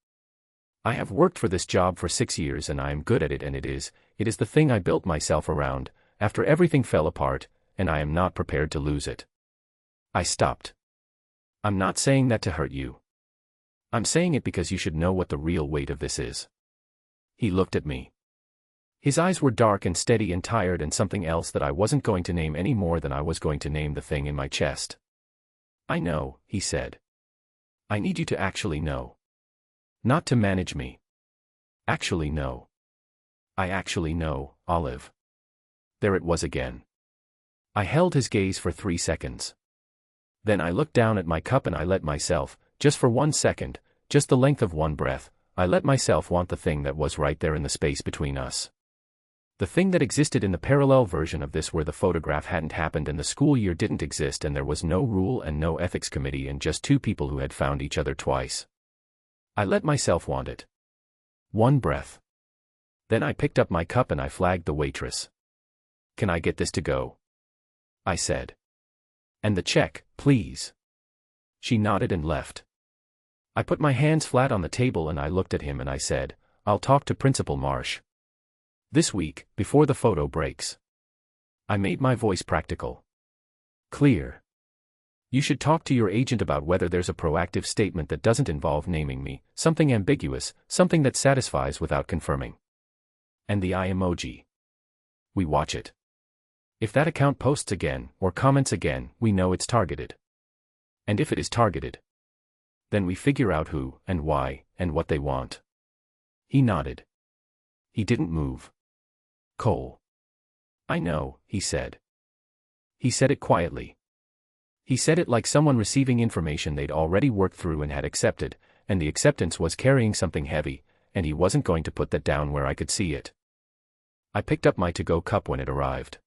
I have worked for this job for 6 years and I am good at it, and it is the thing I built myself around, after everything fell apart, and I am not prepared to lose it. I stopped. I'm not saying that to hurt you. I'm saying it because you should know what the real weight of this is. He looked at me. His eyes were dark and steady and tired, and something else that I wasn't going to name any more than I was going to name the thing in my chest. I know, he said. I need you to actually know. Not to manage me. Actually no. I actually know, Olive. There it was again. I held his gaze for 3 seconds. Then I looked down at my cup and I let myself, just for 1 second, just the length of one breath, I let myself want the thing that was right there in the space between us. The thing that existed in the parallel version of this where the photograph hadn't happened and the school year didn't exist and there was no rule and no ethics committee and just two people who had found each other twice. I let myself want it. One breath. Then I picked up my cup and I flagged the waitress. "Can I get this to go?" I said. "And the check, please." She nodded and left. I put my hands flat on the table and I looked at him and I said, "I'll talk to Principal Marsh. This week, before the photo breaks." I made my voice practical. Clear. "You should talk to your agent about whether there's a proactive statement that doesn't involve naming me, something ambiguous, something that satisfies without confirming." And the eye emoji. We watch it. If that account posts again, or comments again, we know it's targeted. And if it is targeted, then we figure out who, and why, and what they want. He nodded. He didn't move. "Cole." "I know," he said. He said it quietly. He said it like someone receiving information they'd already worked through and had accepted, and the acceptance was carrying something heavy, and he wasn't going to put that down where I could see it. I picked up my to-go cup when it arrived.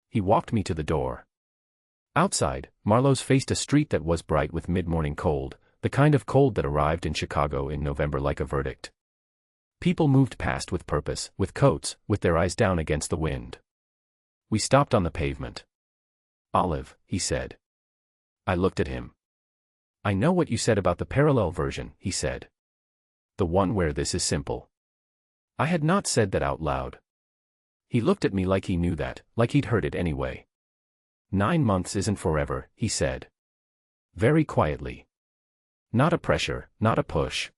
He walked me to the door. Outside, Marlowe's faced a street that was bright with mid-morning cold, the kind of cold that arrived in Chicago in November like a verdict. People moved past with purpose, with coats, with their eyes down against the wind. We stopped on the pavement. "Olive," he said. I looked at him. "I know what you said about the parallel version," he said. "The one where this is simple." I had not said that out loud. He looked at me like he knew that, like he'd heard it anyway. 9 months isn't forever, he said. Very quietly. Not a pressure, not a push.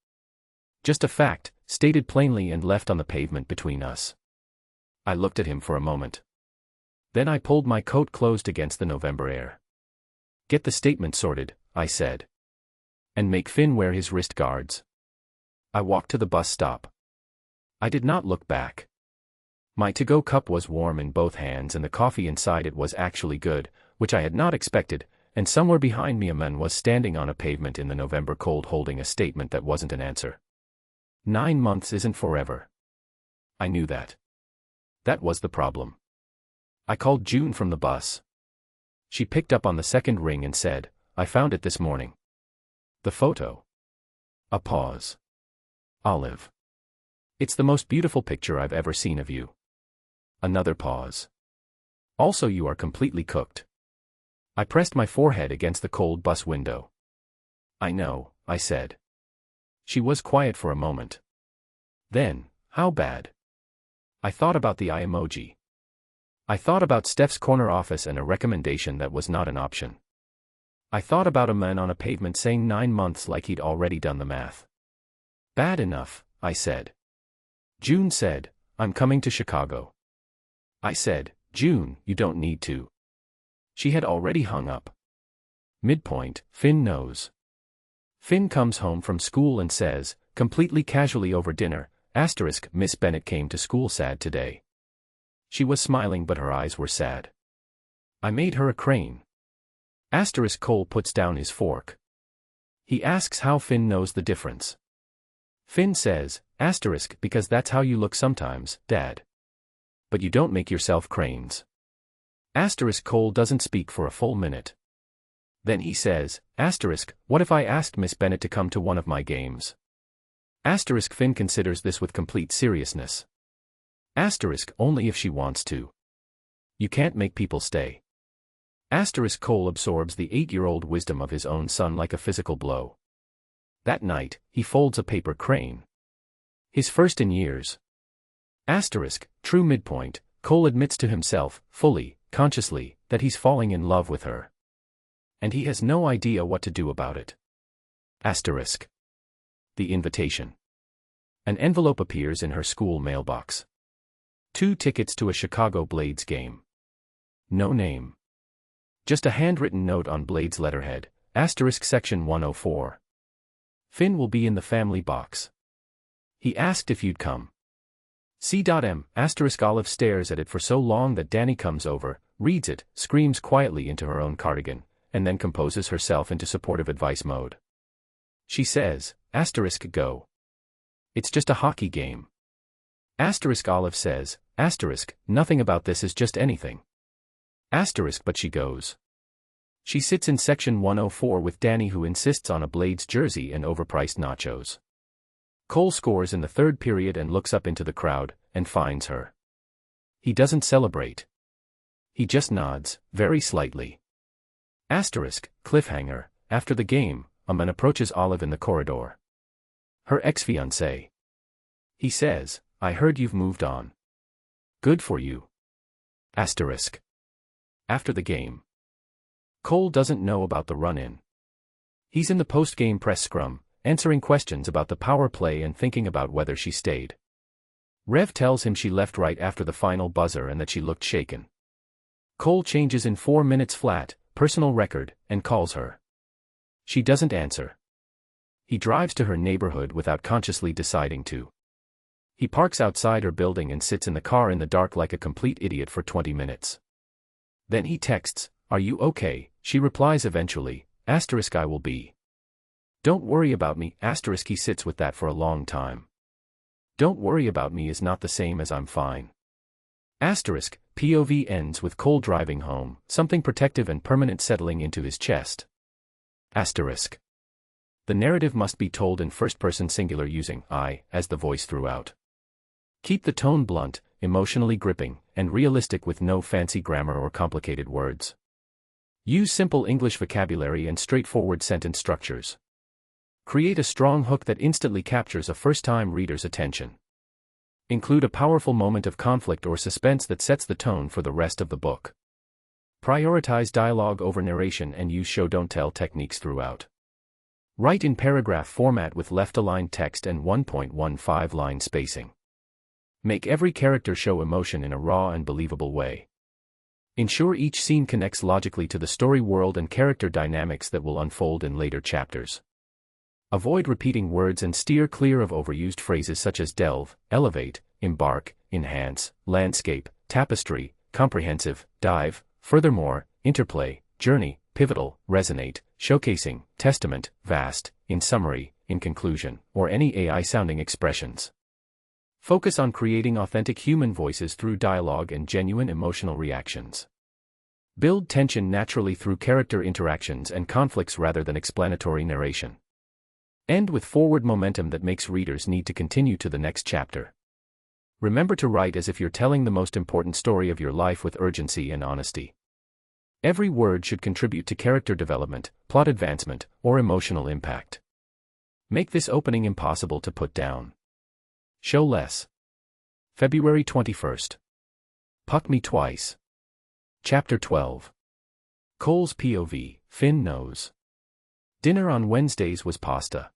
Just a fact, stated plainly and left on the pavement between us. I looked at him for a moment. Then I pulled my coat closed against the November air. "Get the statement sorted," I said. "And make Finn wear his wrist guards." I walked to the bus stop. I did not look back. My to-go cup was warm in both hands and the coffee inside it was actually good, which I had not expected, and somewhere behind me a man was standing on a pavement in the November cold holding a statement that wasn't an answer. 9 months isn't forever. I knew that. That was the problem. I called June from the bus. She picked up on the second ring and said, "I found it this morning." "The photo." A pause. "Olive. It's the most beautiful picture I've ever seen of you." Another pause. "Also, you are completely cooked." I pressed my forehead against the cold bus window. "I know," I said. She was quiet for a moment. Then, "How bad?" I thought about the eye emoji. I thought about Steph's corner office and a recommendation that was not an option. I thought about a man on a pavement saying 9 months like he'd already done the math. "Bad enough," I said. June said, "I'm coming to Chicago." I said, "June, you don't need to." She had already hung up. Midpoint, Finn knows. Finn comes home from school and says, completely casually over dinner, *, Miss Bennett came to school sad today. She was smiling but her eyes were sad. I made her a crane. *, Cole puts down his fork. He asks how Finn knows the difference. Finn says, *, because that's how you look sometimes, Dad. But you don't make yourself cranes. *, Cole doesn't speak for a full minute. Then he says, *, what if I asked Miss Bennett to come to one of my games? Finn considers this with complete seriousness. Only if she wants to. You can't make people stay. Cole absorbs the 8-year-old wisdom of his own son like a physical blow. That night, he folds a paper crane. His first in years. True midpoint, Cole admits to himself, fully, consciously, that he's falling in love with her. And he has no idea what to do about it. The invitation. An envelope appears in her school mailbox. 2 tickets to a Chicago Blades game. No name. Just a handwritten note on Blades letterhead, *, section 104. Finn will be in the family box. He asked if you'd come. C.M. Olive stares at it for so long that Danny comes over, reads it, screams quietly into her own cardigan, and then composes herself into supportive advice mode. She says, go. It's just a hockey game. Olive says, nothing about this is just anything. But she goes. She sits in section 104 with Danny, who insists on a Blades jersey and overpriced nachos. Cole scores in the third period and looks up into the crowd, and finds her. He doesn't celebrate. He just nods, very slightly. Cliffhanger, after the game, a man approaches Olive in the corridor. Her ex-fiancé. He says, I heard you've moved on. Good for you. After the game. Cole doesn't know about the run-in. He's in the post-game press scrum, answering questions about the power play and thinking about whether she stayed. Rev tells him she left right after the final buzzer and that she looked shaken. Cole changes in 4 minutes flat, personal record, and calls her. She doesn't answer. He drives to her neighborhood without consciously deciding to. He parks outside her building and sits in the car in the dark like a complete idiot for 20 minutes. Then he texts, "Are you okay?" She replies eventually, "I will be." "Don't worry about me," he sits with that for a long time. "Don't worry about me" is not the same as "I'm fine." POV ends with Cole driving home, something protective and permanent settling into his chest. The narrative must be told in first-person singular using I as the voice throughout. Keep the tone blunt, emotionally gripping, and realistic with no fancy grammar or complicated words. Use simple English vocabulary and straightforward sentence structures. Create a strong hook that instantly captures a first-time reader's attention. Include a powerful moment of conflict or suspense that sets the tone for the rest of the book. Prioritize dialogue over narration and use show-don't-tell techniques throughout. Write in paragraph format with left-aligned text and 1.15 line spacing. Make every character show emotion in a raw and believable way. Ensure each scene connects logically to the story world and character dynamics that will unfold in later chapters. Avoid repeating words and steer clear of overused phrases such as delve, elevate, embark, enhance, landscape, tapestry, comprehensive, dive, furthermore, interplay, journey, pivotal, resonate, showcasing, testament, vast, in summary, in conclusion, or any AI-sounding expressions. Focus on creating authentic human voices through dialogue and genuine emotional reactions. Build tension naturally through character interactions and conflicts rather than explanatory narration. End with forward momentum that makes readers need to continue to the next chapter. Remember to write as if you're telling the most important story of your life with urgency and honesty. Every word should contribute to character development, plot advancement, or emotional impact. Make this opening impossible to put down. Show less. February 21st. Puck Me Twice. Chapter 12. Cole's POV, Finn knows. Dinner on Wednesdays was pasta.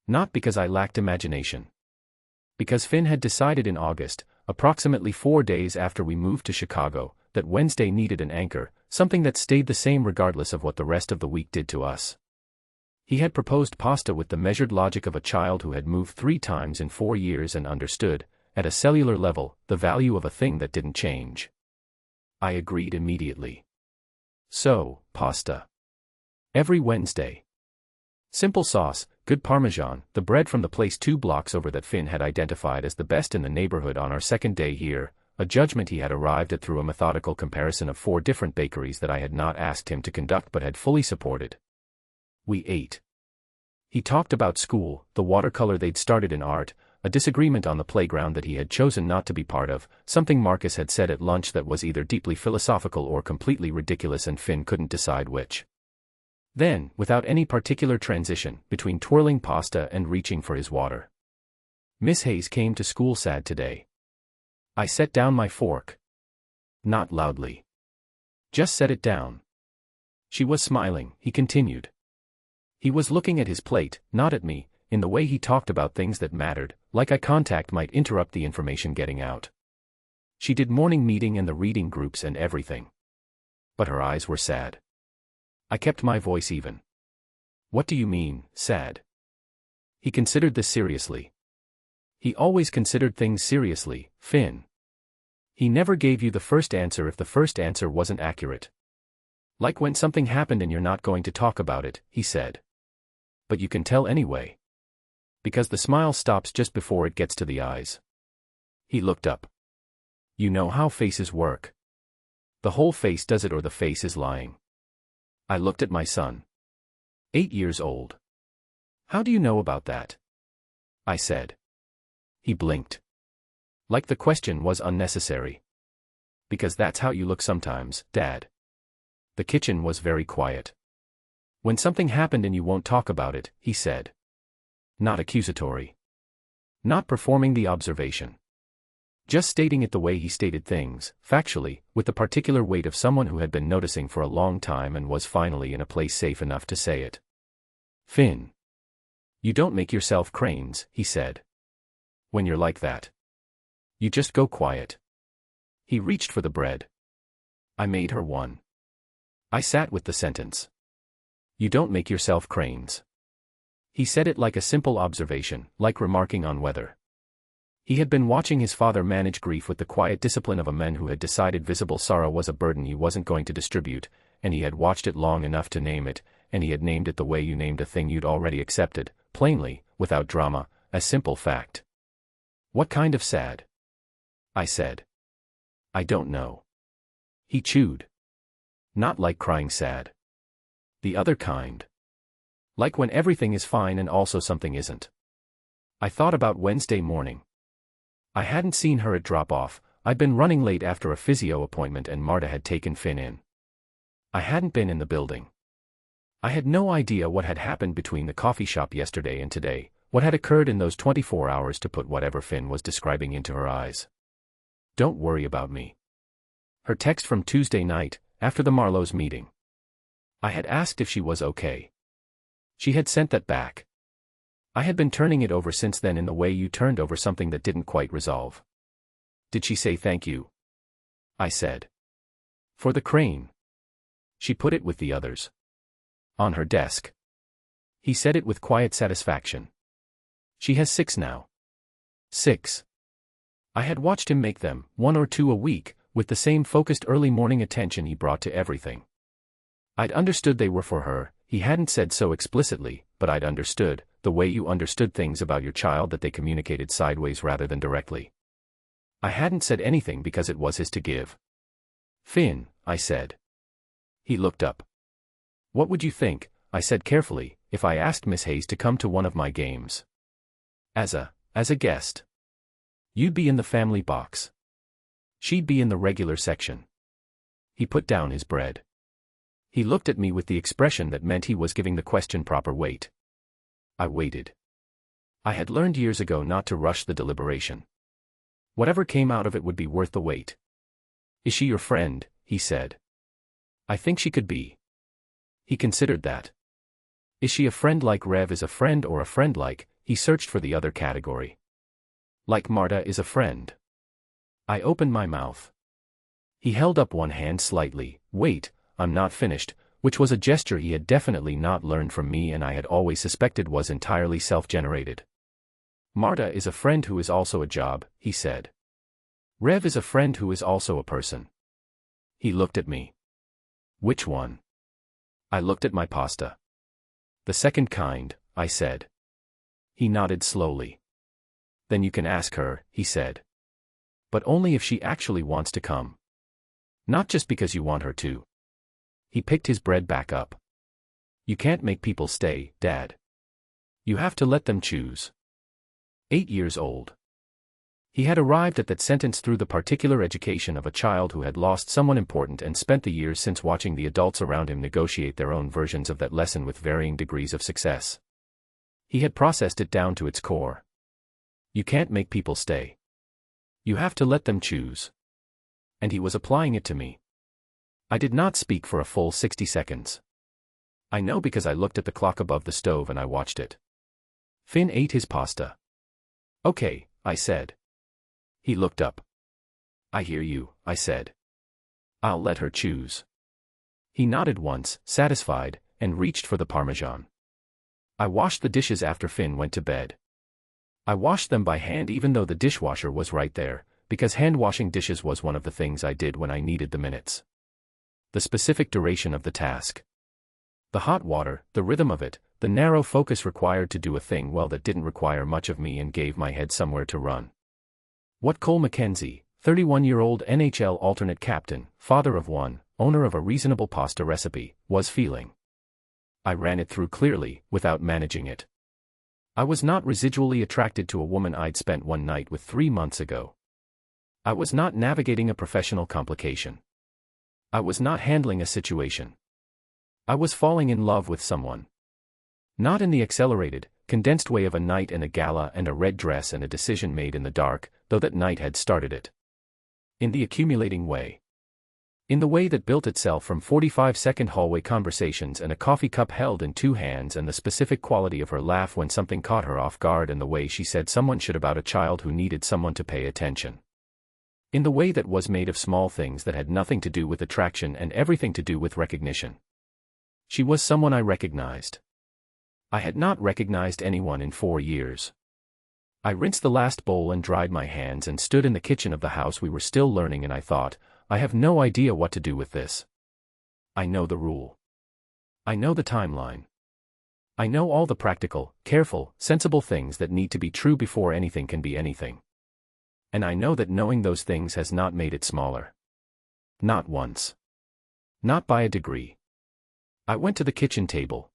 Not because I lacked imagination. Because Finn had decided in August, approximately 4 days after we moved to Chicago, that Wednesday needed an anchor, something that stayed the same regardless of what the rest of the week did to us. He had proposed pasta with the measured logic of a child who had moved 3 times in 4 years and understood, at a cellular level, the value of a thing that didn't change. I agreed immediately. So, pasta. Every Wednesday. Simple sauce, good Parmesan, the bread from the place 2 blocks over that Finn had identified as the best in the neighborhood on our second day here, a judgment he had arrived at through a methodical comparison of 4 different bakeries that I had not asked him to conduct but had fully supported. We ate. He talked about school, the watercolor they'd started in art, a disagreement on the playground that he had chosen not to be part of, something Marcus had said at lunch that was either deeply philosophical or completely ridiculous and Finn couldn't decide which. Then, without any particular transition, between twirling pasta and reaching for his water. Miss Hayes came to school sad today. I set down my fork. Not loudly. Just set it down. She was smiling, he continued. He was looking at his plate, not at me, in the way he talked about things that mattered, like eye contact might interrupt the information getting out. She did morning meeting and the reading groups and everything. But her eyes were sad. I kept my voice even. What do you mean, sad? He considered this seriously. He always considered things seriously, Finn. He never gave you the first answer if the first answer wasn't accurate. Like when something happened and you're not going to talk about it, he said. But you can tell anyway. Because the smile stops just before it gets to the eyes. He looked up. You know how faces work. The whole face does it or the face is lying. I looked at my son. 8 years old. How do you know about that? I said. He blinked. Like the question was unnecessary. Because that's how you look sometimes, Dad. The kitchen was very quiet. When something happened and you won't talk about it, he said. Not accusatory. Not performing the observation. Just stating it the way he stated things, factually, with the particular weight of someone who had been noticing for a long time and was finally in a place safe enough to say it. Finn. You don't make yourself cranes, he said. When you're like that. You just go quiet. He reached for the bread. I made her one. I sat with the sentence. You don't make yourself cranes. He said it like a simple observation, like remarking on weather. He had been watching his father manage grief with the quiet discipline of a man who had decided visible sorrow was a burden he wasn't going to distribute, and he had watched it long enough to name it, and he had named it the way you named a thing you'd already accepted, plainly, without drama, a simple fact. What kind of sad? I said. I don't know. He chewed. Not like crying sad. The other kind. Like when everything is fine and also something isn't. I thought about Wednesday morning. I hadn't seen her at drop-off. I'd been running late after a physio appointment and Marta had taken Finn in. I hadn't been in the building. I had no idea what had happened between the coffee shop yesterday and today, what had occurred in those 24 hours to put whatever Finn was describing into her eyes. Don't worry about me. Her text from Tuesday night, after the Marlowe's meeting. I had asked if she was okay. She had sent that back. I had been turning it over since then in the way you turned over something that didn't quite resolve. Did she say thank you? I said. For the crane. She put it with the others. On her desk. He said it with quiet satisfaction. She has 6 now. 6. I had watched him make them, 1 or 2 a week, with the same focused early morning attention he brought to everything. I'd understood they were for her. He hadn't said so explicitly, but I'd understood, the way you understood things about your child, that they communicated sideways rather than directly. I hadn't said anything because it was his to give. Finn, I said. He looked up. What would you think, I said carefully, if I asked Miss Hayes to come to one of my games? As a guest. You'd be in the family box. She'd be in the regular section. He put down his bread. He looked at me with the expression that meant he was giving the question proper weight. I waited. I had learned years ago not to rush the deliberation. Whatever came out of it would be worth the wait. Is she your friend? He said. I think she could be. He considered that. Is she a friend like Rev is a friend, or a friend like, he searched for the other category. Like Marta is a friend. I opened my mouth. He held up one hand slightly. Wait, I'm not finished, which was a gesture he had definitely not learned from me and I had always suspected was entirely self-generated. Marta is a friend who is also a job, he said. Rev is a friend who is also a person. He looked at me. Which one? I looked at my pasta. The second kind, I said. He nodded slowly. Then you can ask her, he said. But only if she actually wants to come. Not just because you want her to. He picked his bread back up. You can't make people stay, Dad. You have to let them choose. 8 years old. He had arrived at that sentence through the particular education of a child who had lost someone important and spent the years since watching the adults around him negotiate their own versions of that lesson with varying degrees of success. He had processed it down to its core. You can't make people stay. You have to let them choose. And he was applying it to me. I did not speak for a full 60 seconds. I know because I looked at the clock above the stove and I watched it. Finn ate his pasta. Okay, I said. He looked up. I hear you, I said. I'll let her choose. He nodded once, satisfied, and reached for the Parmesan. I washed the dishes after Finn went to bed. I washed them by hand even though the dishwasher was right there, because hand-washing dishes was one of the things I did when I needed the minutes. The specific duration of the task. The hot water, the rhythm of it, the narrow focus required to do a thing well that didn't require much of me and gave my head somewhere to run. What Cole McKenzie, 31-year-old NHL alternate captain, father of one, owner of a reasonable pasta recipe, was feeling. I ran it through clearly, without managing it. I was not residually attracted to a woman I'd spent one night with 3 months ago. I was not navigating a professional complication. I was not handling a situation. I was falling in love with someone. Not in the accelerated, condensed way of a night and a gala and a red dress and a decision made in the dark, though that night had started it. In the accumulating way. In the way that built itself from 45-second hallway conversations and a coffee cup held in 2 hands and the specific quality of her laugh when something caught her off guard and the way she said someone should about a child who needed someone to pay attention. In the way that was made of small things that had nothing to do with attraction and everything to do with recognition. She was someone I recognized. I had not recognized anyone in 4 years. I rinsed the last bowl and dried my hands and stood in the kitchen of the house we were still learning and I thought, I have no idea what to do with this. I know the rule. I know the timeline. I know all the practical, careful, sensible things that need to be true before anything can be anything. And I know that knowing those things has not made it smaller. Not once. Not by a degree. I went to the kitchen table.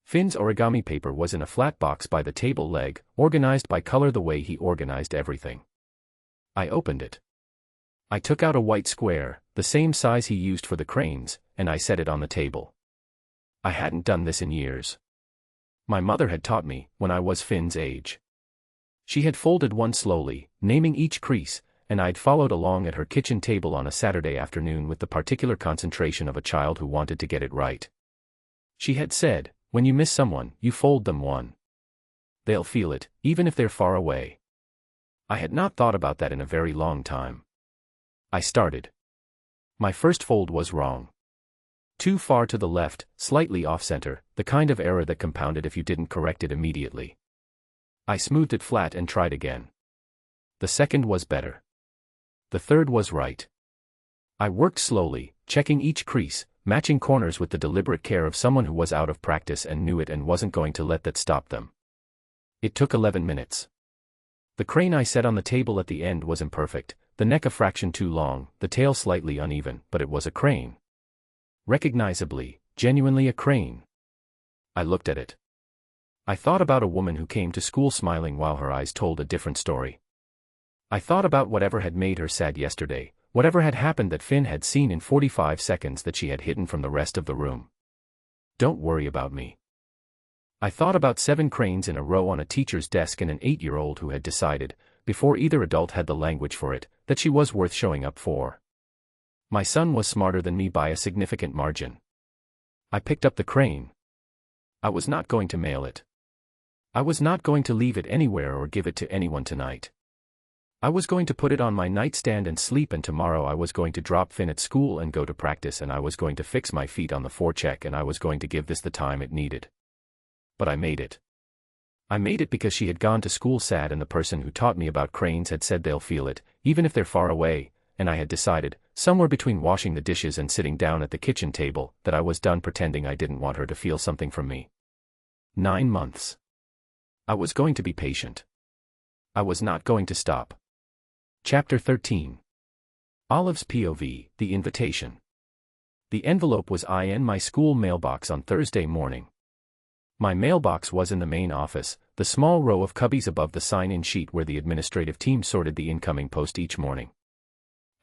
Finn's origami paper was in a flat box by the table leg, organized by color the way he organized everything. I opened it. I took out a white square, the same size he used for the cranes, and I set it on the table. I hadn't done this in years. My mother had taught me, when I was Finn's age. She had folded one slowly, naming each crease, and I'd followed along at her kitchen table on a Saturday afternoon with the particular concentration of a child who wanted to get it right. She had said, when you miss someone, you fold them one. They'll feel it, even if they're far away. I had not thought about that in a very long time. I started. My first fold was wrong. Too far to the left, slightly off-center, the kind of error that compounded if you didn't correct it immediately. I smoothed it flat and tried again. The second was better. The third was right. I worked slowly, checking each crease, matching corners with the deliberate care of someone who was out of practice and knew it and wasn't going to let that stop them. It took 11 minutes. The crane I set on the table at the end was imperfect, the neck a fraction too long, the tail slightly uneven, but it was a crane. Recognizably, genuinely a crane. I looked at it. I thought about a woman who came to school smiling while her eyes told a different story. I thought about whatever had made her sad yesterday, whatever had happened that Finn had seen in 45 seconds that she had hidden from the rest of the room. Don't worry about me. I thought about 7 cranes in a row on a teacher's desk and an 8-year-old who had decided, before either adult had the language for it, that she was worth showing up for. My son was smarter than me by a significant margin. I picked up the crane. I was not going to mail it. I was not going to leave it anywhere or give it to anyone tonight. I was going to put it on my nightstand and sleep, and tomorrow I was going to drop Finn at school and go to practice, and I was going to fix my feet on the forecheck, and I was going to give this the time it needed. But I made it. I made it because she had gone to school sad and the person who taught me about cranes had said they'll feel it, even if they're far away, and I had decided, somewhere between washing the dishes and sitting down at the kitchen table, that I was done pretending I didn't want her to feel something from me. 9 months. I was going to be patient. I was not going to stop. Chapter 13. Olive's POV, the invitation. The envelope was in my school mailbox on Thursday morning. My mailbox was in the main office, the small row of cubbies above the sign-in sheet where the administrative team sorted the incoming post each morning.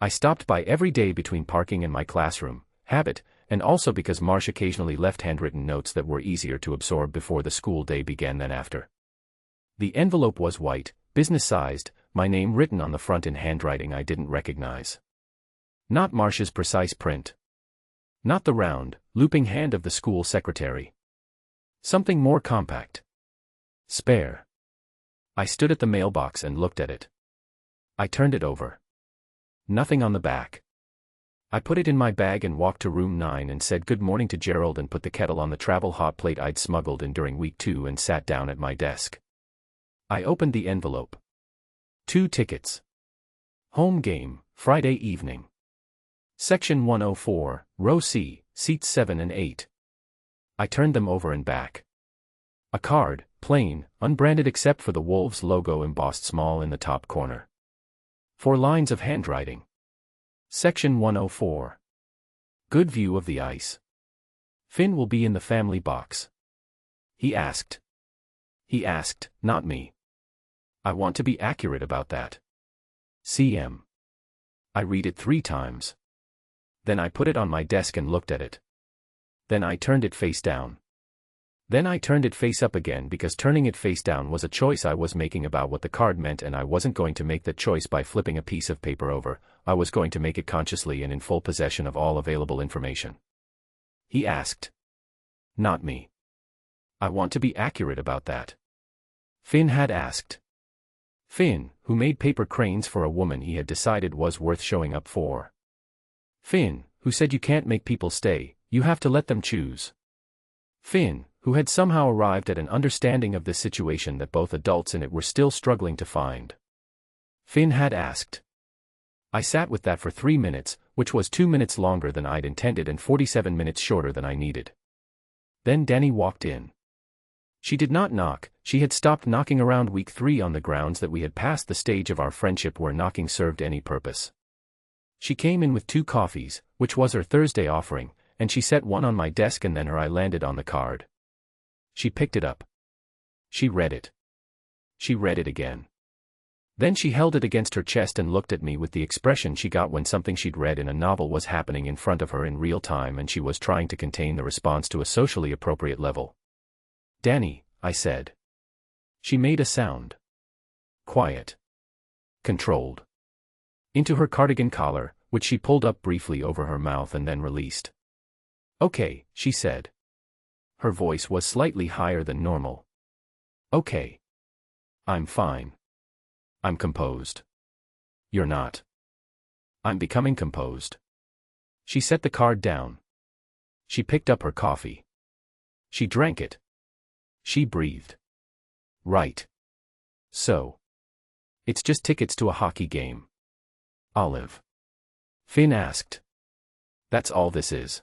I stopped by every day between parking and my classroom, habit, and also because Marsh occasionally left handwritten notes that were easier to absorb before the school day began than after. The envelope was white, business-sized, my name written on the front in handwriting I didn't recognize. Not Marsh's precise print. Not the round, looping hand of the school secretary. Something more compact. Spare. I stood at the mailbox and looked at it. I turned it over. Nothing on the back. I put it in my bag and walked to room 9 and said good morning to Gerald and put the kettle on the travel hot plate I'd smuggled in during week 2 and sat down at my desk. I opened the envelope. 2 tickets. Home game, Friday evening. Section 104, row C, seats 7 and 8. I turned them over and back. A card, plain, unbranded except for the Wolves logo embossed small in the top corner. 4 lines of handwriting. Section 104. Good view of the ice. Finn will be in the family box. He asked. He asked, not me. I want to be accurate about that. CM. I read it 3 times. Then I put it on my desk and looked at it. Then I turned it face down. Then I turned it face up again because turning it face down was a choice I was making about what the card meant, and I wasn't going to make that choice by flipping a piece of paper over. I was going to make it consciously and in full possession of all available information. He asked. Not me. I want to be accurate about that. Finn had asked. Finn, who made paper cranes for a woman he had decided was worth showing up for. Finn, who said you can't make people stay, you have to let them choose. Finn, who had somehow arrived at an understanding of this situation that both adults in it were still struggling to find. Finn had asked. I sat with that for 3 minutes, which was 2 minutes longer than I'd intended and 47 minutes shorter than I needed. Then Dani walked in. She did not knock, she had stopped knocking around week 3 on the grounds that we had passed the stage of our friendship where knocking served any purpose. She came in with 2 coffees, which was her Thursday offering, and she set one on my desk and then her eye landed on the card. She picked it up. She read it. She read it again. Then she held it against her chest and looked at me with the expression she got when something she'd read in a novel was happening in front of her in real time and she was trying to contain the response to a socially appropriate level. Dani, I said. She made a sound. Quiet. Controlled. Into her cardigan collar, which she pulled up briefly over her mouth and then released. Okay, she said. Her voice was slightly higher than normal. Okay. I'm fine. I'm composed. You're not. I'm becoming composed. She set the card down. She picked up her coffee. She drank it. She breathed. Right. So. It's just tickets to a hockey game. Olive. Finn asked. That's all this is.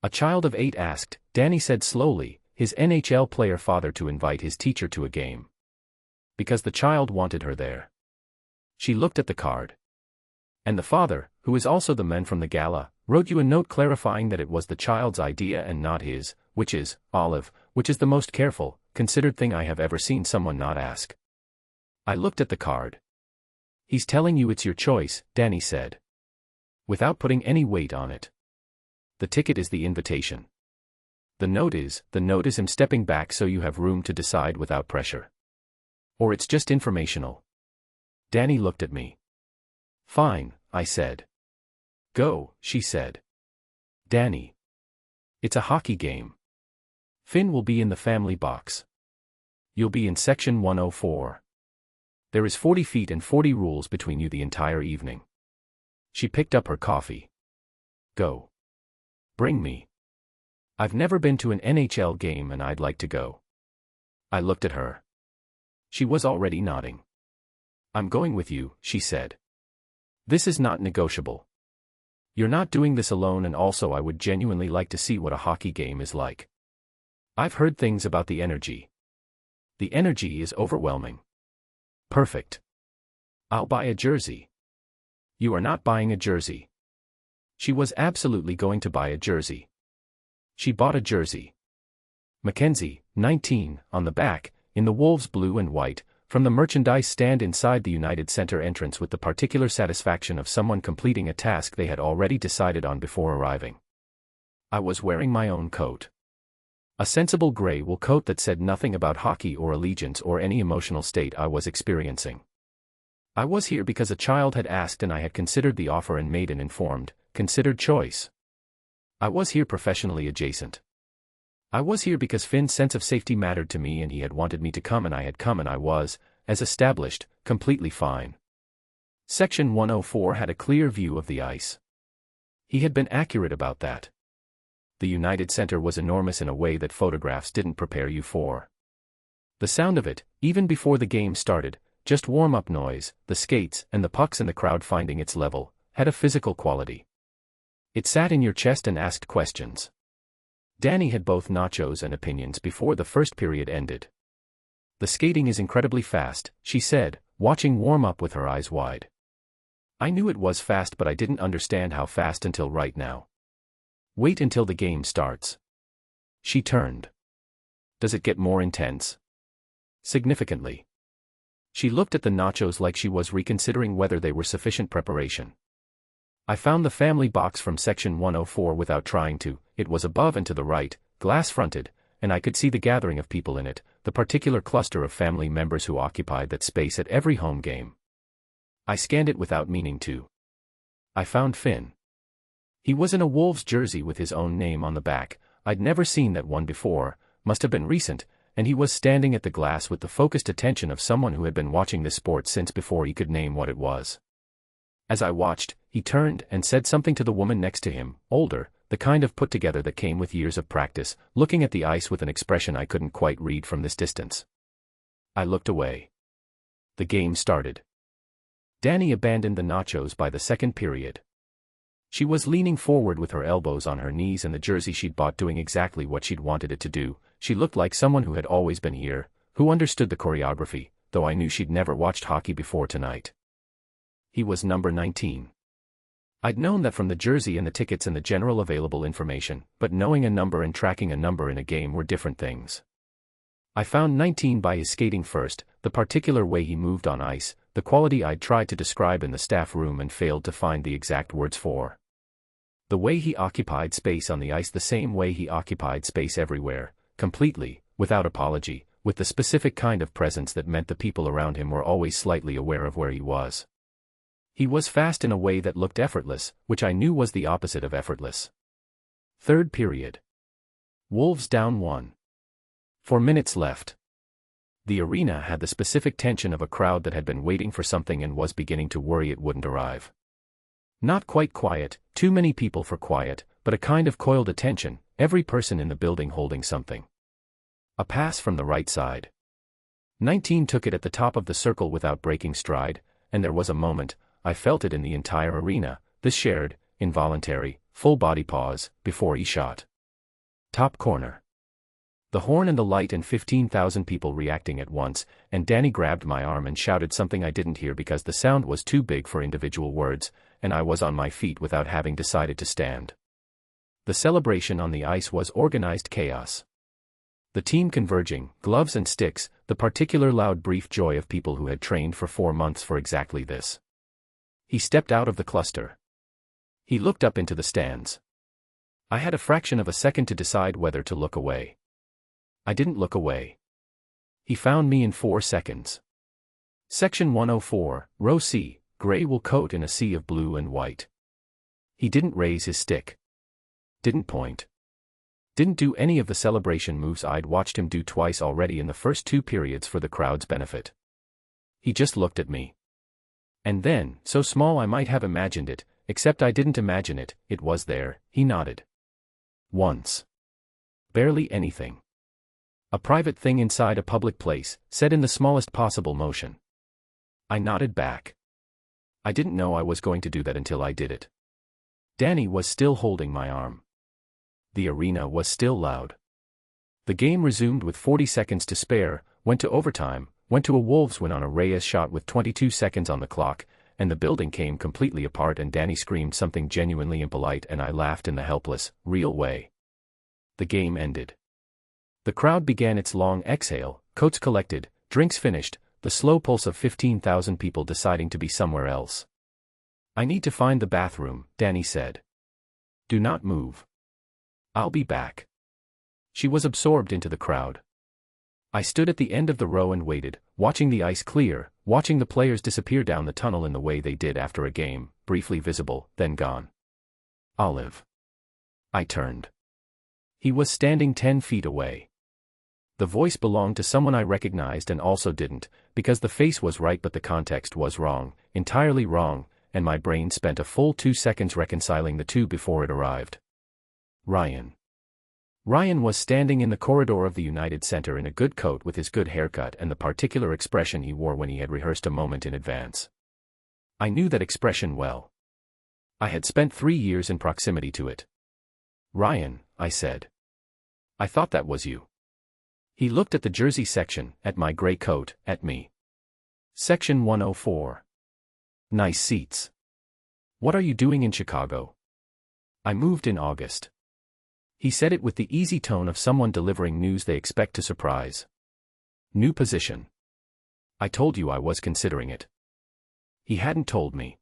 A child of 8 asked, Dani said slowly, his NHL player father to invite his teacher to a game. Because the child wanted her there. She looked at the card. And the father, who is also the man from the gala, wrote you a note clarifying that it was the child's idea and not his, which is, Olive, which is the most careful, considered thing I have ever seen someone not ask. I looked at the card. He's telling you it's your choice, Dani said. Without putting any weight on it. The ticket is the invitation. The note is him stepping back so you have room to decide without pressure. Or it's just informational. Dani looked at me. Fine, I said. Go, she said. Dani. It's a hockey game. Finn will be in the family box. You'll be in section 104. There is 40 feet and 40 rules between you the entire evening. She picked up her coffee. Go. Bring me. I've never been to an NHL game and I'd like to go. I looked at her. She was already nodding. I'm going with you, she said. This is not negotiable. You're not doing this alone, and also I would genuinely like to see what a hockey game is like. I've heard things about the energy. The energy is overwhelming. Perfect. I'll buy a jersey. You are not buying a jersey. She was absolutely going to buy a jersey. She bought a jersey. Mackenzie, 19, on the back, in the Wolves blue and white, from the merchandise stand inside the United Center entrance with the particular satisfaction of someone completing a task they had already decided on before arriving. I was wearing my own coat. A sensible gray wool coat that said nothing about hockey or allegiance or any emotional state I was experiencing. I was here because a child had asked and I had considered the offer and made an informed, considered choice. I was here professionally adjacent. I was here because Finn's sense of safety mattered to me and he had wanted me to come and I had come and I was, as established, completely fine. Section 104 had a clear view of the ice. He had been accurate about that. The United Center was enormous in a way that photographs didn't prepare you for. The sound of it, even before the game started, just warm-up noise, the skates and the pucks and the crowd finding its level, had a physical quality. It sat in your chest and asked questions. Dani had both nachos and opinions before the first period ended. The skating is incredibly fast, she said, watching warm-up with her eyes wide. I knew it was fast, but I didn't understand how fast until right now. Wait until the game starts. She turned. Does it get more intense? Significantly. She looked at the nachos like she was reconsidering whether they were sufficient preparation. I found the family box from section 104 without trying to. It was above and to the right, glass-fronted, and I could see the gathering of people in it, the particular cluster of family members who occupied that space at every home game. I scanned it without meaning to. I found Finn. He was in a Wolves jersey with his own name on the back. I'd never seen that one before, must have been recent, and he was standing at the glass with the focused attention of someone who had been watching this sport since before he could name what it was. As I watched, he turned and said something to the woman next to him, older, the kind of put-together that came with years of practice, looking at the ice with an expression I couldn't quite read from this distance. I looked away. The game started. Dani abandoned the nachos by the second period. She was leaning forward with her elbows on her knees and the jersey she'd bought doing exactly what she'd wanted it to do. She looked like someone who had always been here, who understood the choreography, though I knew she'd never watched hockey before tonight. He was number 19. I'd known that from the jersey and the tickets and the general available information, but knowing a number and tracking a number in a game were different things. I found 19 by his skating first, the particular way he moved on ice, the quality I'd tried to describe in the staff room and failed to find the exact words for. The way he occupied space on the ice, the same way he occupied space everywhere, completely, without apology, with the specific kind of presence that meant the people around him were always slightly aware of where he was. He was fast in a way that looked effortless, which I knew was the opposite of effortless. Third period. Wolves down 1. 4 minutes left. The arena had the specific tension of a crowd that had been waiting for something and was beginning to worry it wouldn't arrive. Not quite quiet, too many people for quiet, but a kind of coiled attention, every person in the building holding something. A pass from the right side. 19 took it at the top of the circle without breaking stride, and there was a moment, I felt it in the entire arena, this shared, involuntary, full-body pause, before he shot. Top corner. The horn and the light and 15,000 people reacting at once, and Dani grabbed my arm and shouted something I didn't hear because the sound was too big for individual words, and I was on my feet without having decided to stand. The celebration on the ice was organized chaos. The team converging, gloves and sticks, the particular loud brief joy of people who had trained for 4 months for exactly this. He stepped out of the cluster. He looked up into the stands. I had a fraction of a second to decide whether to look away. I didn't look away. He found me in 4 seconds. Section 104, row C, gray wool coat in a sea of blue and white. He didn't raise his stick. Didn't point. Didn't do any of the celebration moves I'd watched him do twice already in the first 2 periods for the crowd's benefit. He just looked at me. And then, so small I might have imagined it, except I didn't imagine it, it was there, he nodded. Once. Barely anything. A private thing inside a public place, said in the smallest possible motion. I nodded back. I didn't know I was going to do that until I did it. Dani was still holding my arm. The arena was still loud. The game resumed with 40 seconds to spare, went to overtime, went to a Wolves win on a Reyes shot with 22 seconds on the clock, and the building came completely apart and Dani screamed something genuinely impolite and I laughed in the helpless, real way. The game ended. The crowd began its long exhale, coats collected, drinks finished, the slow pulse of 15,000 people deciding to be somewhere else. I need to find the bathroom, Dani said. Do not move. I'll be back. She was absorbed into the crowd. I stood at the end of the row and waited, watching the ice clear, watching the players disappear down the tunnel in the way they did after a game, briefly visible, then gone. Olive. I turned. He was standing 10 feet away. The voice belonged to someone I recognized and also didn't, because the face was right but the context was wrong, entirely wrong, and my brain spent a full 2 seconds reconciling the two before it arrived. Ryan. Ryan was standing in the corridor of the United Center in a good coat with his good haircut and the particular expression he wore when he had rehearsed a moment in advance. I knew that expression well. I had spent 3 years in proximity to it. "Ryan," I said. "I thought that was you." He looked at the jersey section, at my gray coat, at me. Section 104. Nice seats. "What are you doing in Chicago?" "I moved in August." He said it with the easy tone of someone delivering news they expect to surprise. "New position." "I told you I was considering it." He hadn't told me.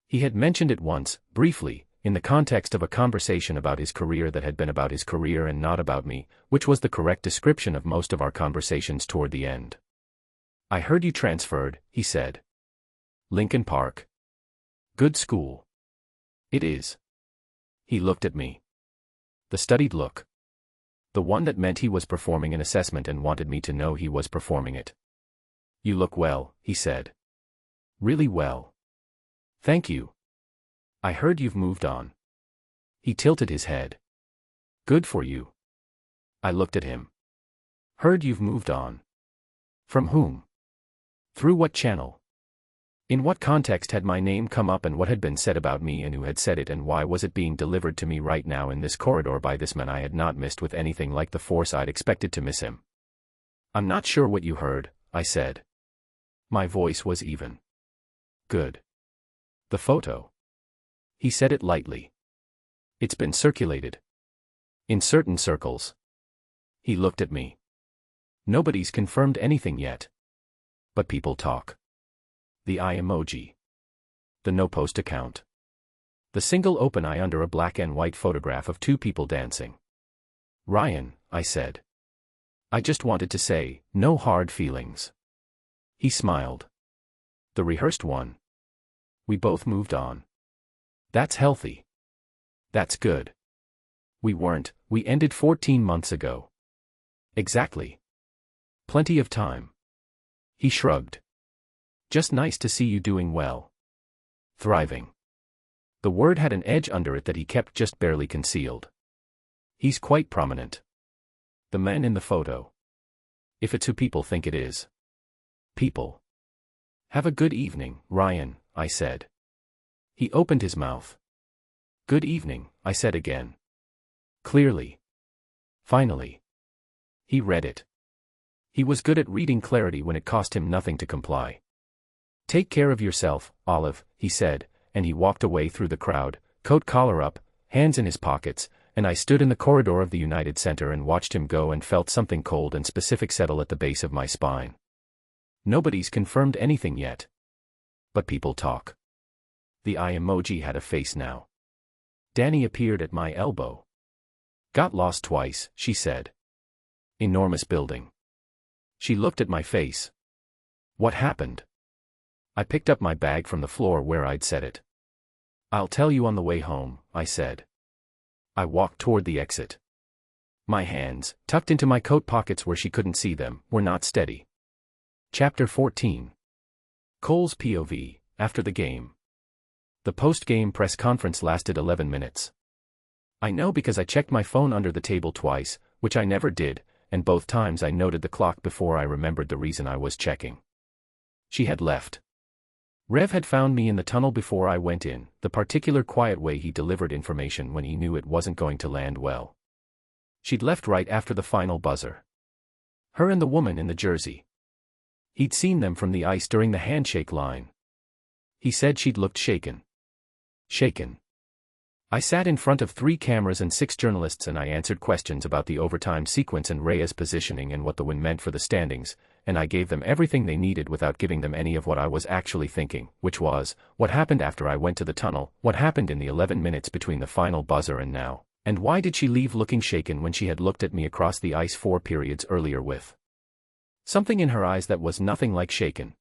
He had mentioned it once, briefly, in the context of a conversation about his career that had been about his career and not about me, which was the correct description of most of our conversations toward the end. "I heard you transferred," he said. "Lincoln Park. Good school." "It is." He looked at me. The studied look. The one that meant he was performing an assessment and wanted me to know he was performing it. "You look well," he said. "Really well." "Thank you." "I heard you've moved on." He tilted his head. "Good for you." I looked at him. "Heard you've moved on." From whom? Through what channel? In what context had my name come up and what had been said about me and who had said it and why was it being delivered to me right now in this corridor by this man I had not missed with anything like the force I'd expected to miss him? "I'm not sure what you heard," I said. My voice was even. "Good. The photo." He said it lightly. "It's been circulated. In certain circles." He looked at me. "Nobody's confirmed anything yet. But people talk." The eye emoji. The no-post account. The single open eye under a black and white photograph of two people dancing. "Ryan," I said. "I just wanted to say, no hard feelings." He smiled. "The rehearsed one." We both moved on. "That's healthy." "That's good." We ended 14 months ago." "Exactly. Plenty of time." He shrugged. "Just nice to see you doing well." "Thriving." The word had an edge under it that he kept just barely concealed. "He's quite prominent." "The man in the photo." "If it's who people think it is." "People." "Have a good evening, Ryan," I said. He opened his mouth. "Good evening," I said again. Clearly. Finally. He read it. He was good at reading clarity when it cost him nothing to comply. "Take care of yourself, Olive," he said, and he walked away through the crowd, coat collar up, hands in his pockets, and I stood in the corridor of the United Center and watched him go and felt something cold and specific settle at the base of my spine. Nobody's confirmed anything yet. But people talk. The eye emoji had a face now. Danny appeared at my elbow. "Got lost twice," she said. "Enormous building." She looked at my face. "What happened?" I picked up my bag from the floor where I'd set it. "I'll tell you on the way home," I said. I walked toward the exit. My hands, tucked into my coat pockets where she couldn't see them, were not steady. Chapter 14. Cole's POV, after the game. The post-game press conference lasted 11 minutes. I know because I checked my phone under the table twice, which I never did, and both times I noted the clock before I remembered the reason I was checking. She had left. Rev had found me in the tunnel before I went in, the particular quiet way he delivered information when he knew it wasn't going to land well. She'd left right after the final buzzer. Her and the woman in the jersey. He'd seen them from the ice during the handshake line. He said she'd looked shaken. Shaken. I sat in front of 3 cameras and 6 journalists and I answered questions about the overtime sequence and Reyes' positioning and what the win meant for the standings, and I gave them everything they needed without giving them any of what I was actually thinking, which was, what happened after I went to the tunnel, what happened in the 11 minutes between the final buzzer and now, and why did she leave looking shaken when she had looked at me across the ice 4 periods earlier with something in her eyes that was nothing like shaken.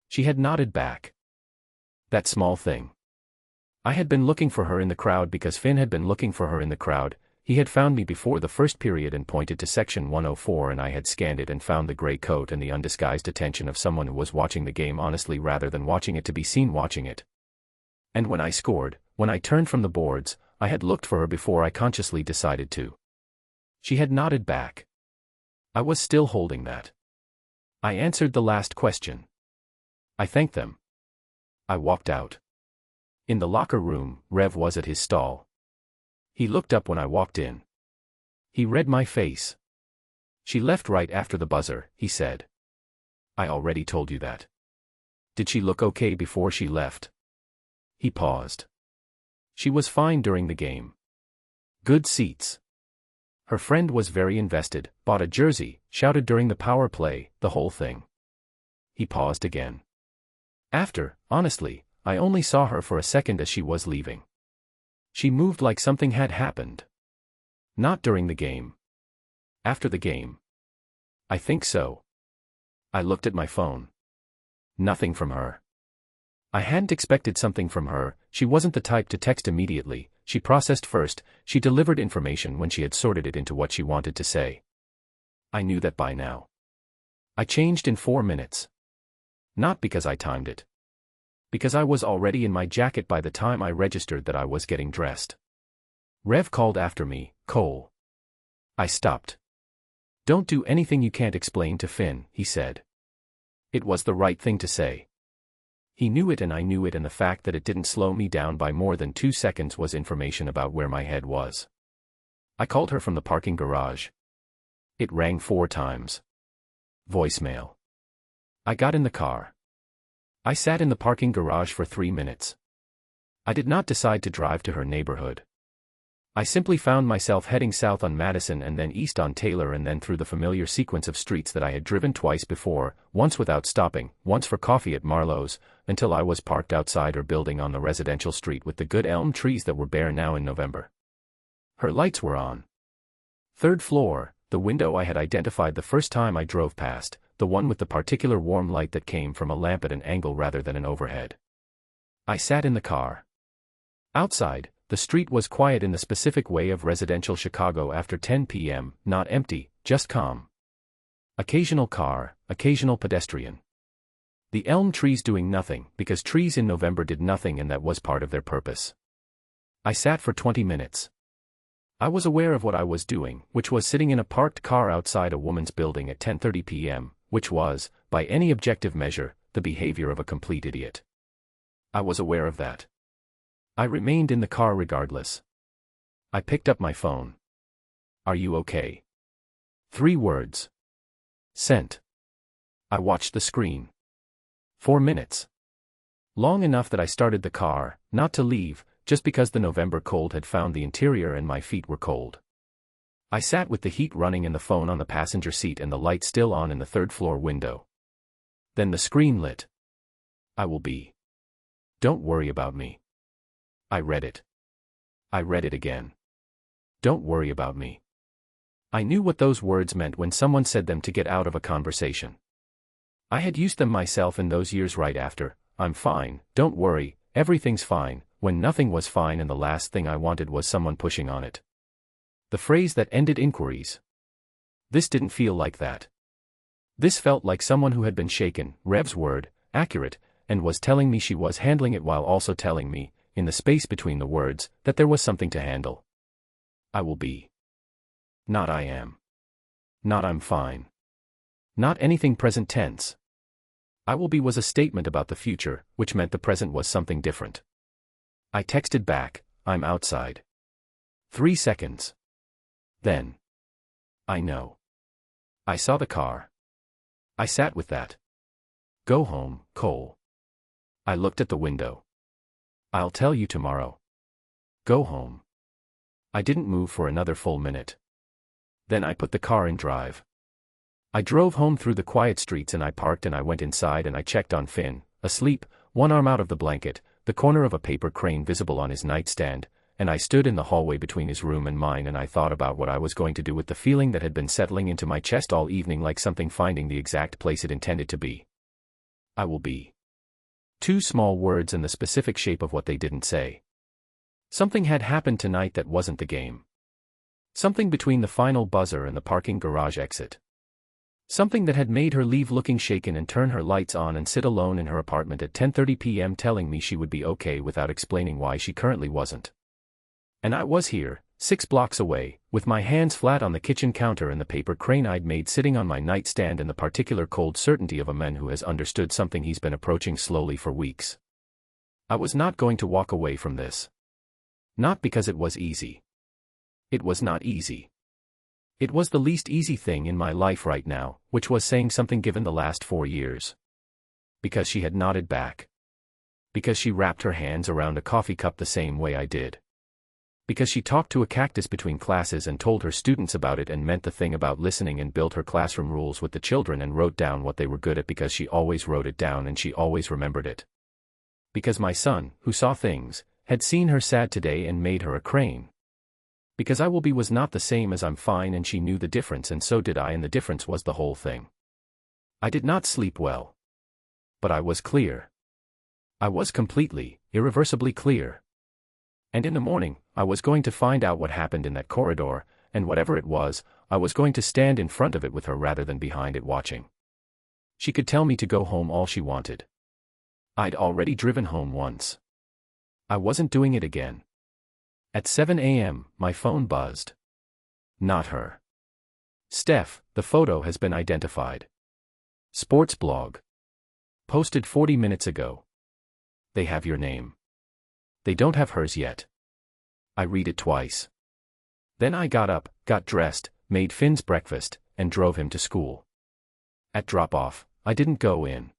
She had nodded back. That small thing. I had been looking for her in the crowd because Finn had been looking for her in the crowd. He had found me before the first period and pointed to section 104 and I had scanned it and found the gray coat and the undisguised attention of someone who was watching the game honestly rather than watching it to be seen watching it. And when I scored, when I turned from the boards, I had looked for her before I consciously decided to. She had nodded back. I was still holding that. I answered the last question. I thanked them. I walked out. In the locker room, Rev was at his stall. He looked up when I walked in. He read my face. She left right after the buzzer, he said. I already told you that. Did she look okay before she left? He paused. She was fine during the game. Good seats. Her friend was very invested, bought a jersey, shouted during the power play, the whole thing. He paused again. After, honestly, I only saw her for a second as she was leaving. She moved like something had happened. Not during the game. After the game. I think so. I looked at my phone. Nothing from her. I hadn't expected something from her. She wasn't the type to text immediately. She processed first, she delivered information when she had sorted it into what she wanted to say. I knew that by now. I changed in 4 minutes. Not because I timed it. Because I was already in my jacket by the time I registered that I was getting dressed. Rev called after me, Cole. I stopped. Don't do anything you can't explain to Finn, he said. It was the right thing to say. He knew it and I knew it, and the fact that it didn't slow me down by more than 2 seconds was information about where my head was. I called her from the parking garage. It rang 4 times. Voicemail. I got in the car. I sat in the parking garage for 3 minutes. I did not decide to drive to her neighborhood. I simply found myself heading south on Madison and then east on Taylor and then through the familiar sequence of streets that I had driven twice before, once without stopping, once for coffee at Marlowe's, until I was parked outside her building on the residential street with the good elm trees that were bare now in November. Her lights were on. 3rd floor, the window I had identified the first time I drove past, the one with the particular warm light that came from a lamp at an angle rather than an overhead. I sat in the car. Outside, the street was quiet in the specific way of residential Chicago after 10 p.m., not empty, just calm. Occasional car, occasional pedestrian. The elm trees doing nothing, because trees in November did nothing and that was part of their purpose. I sat for 20 minutes. I was aware of what I was doing, which was sitting in a parked car outside a woman's building at 10:30 p.m., which was, by any objective measure, the behavior of a complete idiot. I was aware of that. I remained in the car regardless. I picked up my phone. Are you okay? 3 words. Sent. I watched the screen. 4 minutes. Long enough that I started the car, not to leave, just because the November cold had found the interior and my feet were cold. I sat with the heat running and the phone on the passenger seat and the light still on in the 3rd floor window. Then the screen lit. I will be. Don't worry about me. I read it. I read it again. Don't worry about me. I knew what those words meant when someone said them to get out of a conversation. I had used them myself in those years right after, I'm fine, don't worry, everything's fine, when nothing was fine and the last thing I wanted was someone pushing on it. The phrase that ended inquiries. This didn't feel like that. This felt like someone who had been shaken, Rev's word, accurate, and was telling me she was handling it while also telling me, in the space between the words, that there was something to handle. I will be. Not I am. Not I'm fine. Not anything present tense. I will be was a statement about the future, which meant the present was something different. I texted back, I'm outside. 3 seconds. Then. I know. I saw the car. I sat with that. Go home, Cole. I looked at the window. I'll tell you tomorrow. Go home. I didn't move for another full minute. Then I put the car in drive. I drove home through the quiet streets and I parked and I went inside and I checked on Finn, asleep, one arm out of the blanket, the corner of a paper crane visible on his nightstand, and I stood in the hallway between his room and mine and I thought about what I was going to do with the feeling that had been settling into my chest all evening like something finding the exact place it intended to be. I will be. 2 small words and the specific shape of what they didn't say. Something had happened tonight that wasn't the game. Something between the final buzzer and the parking garage exit. Something that had made her leave looking shaken and turn her lights on and sit alone in her apartment at 10:30 p.m. telling me she would be okay without explaining why she currently wasn't. And I was here, 6 blocks away, with my hands flat on the kitchen counter and the paper crane I'd made sitting on my nightstand and the particular cold certainty of a man who has understood something he's been approaching slowly for weeks. I was not going to walk away from this. Not because it was easy. It was not easy. It was the least easy thing in my life right now, which was saying something given the last 4 years. Because she had nodded back. Because she wrapped her hands around a coffee cup the same way I did. Because she talked to a cactus between classes and told her students about it and meant the thing about listening and built her classroom rules with the children and wrote down what they were good at because she always wrote it down and she always remembered it. Because my son, who saw things, had seen her sad today and made her a crane. Because I will be was not the same as I'm fine and she knew the difference and so did I and the difference was the whole thing. I did not sleep well. But I was clear. I was completely, irreversibly clear. And in the morning, I was going to find out what happened in that corridor, and whatever it was, I was going to stand in front of it with her rather than behind it watching. She could tell me to go home all she wanted. I'd already driven home once. I wasn't doing it again. At 7 a.m., my phone buzzed. Not her. Steph, the photo has been identified. Sports blog. Posted 40 minutes ago. They have your name. They don't have hers yet. I read it twice. Then I got up, got dressed, made Finn's breakfast, and drove him to school. At drop-off, I didn't go in.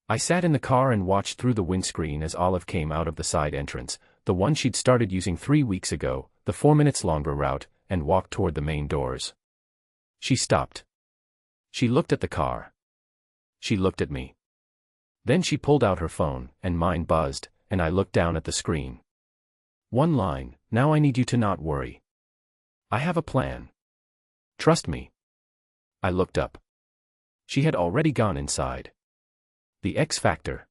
I sat in the car and watched through the windscreen as Olive came out of the side entrance, the one she'd started using 3 weeks ago, the 4 minutes longer route, and walked toward the main doors. She stopped. She looked at the car. She looked at me. Then she pulled out her phone, and mine buzzed, and I looked down at the screen. One line, now I need you to not worry. I have a plan. Trust me. I looked up. She had already gone inside. The X Factor.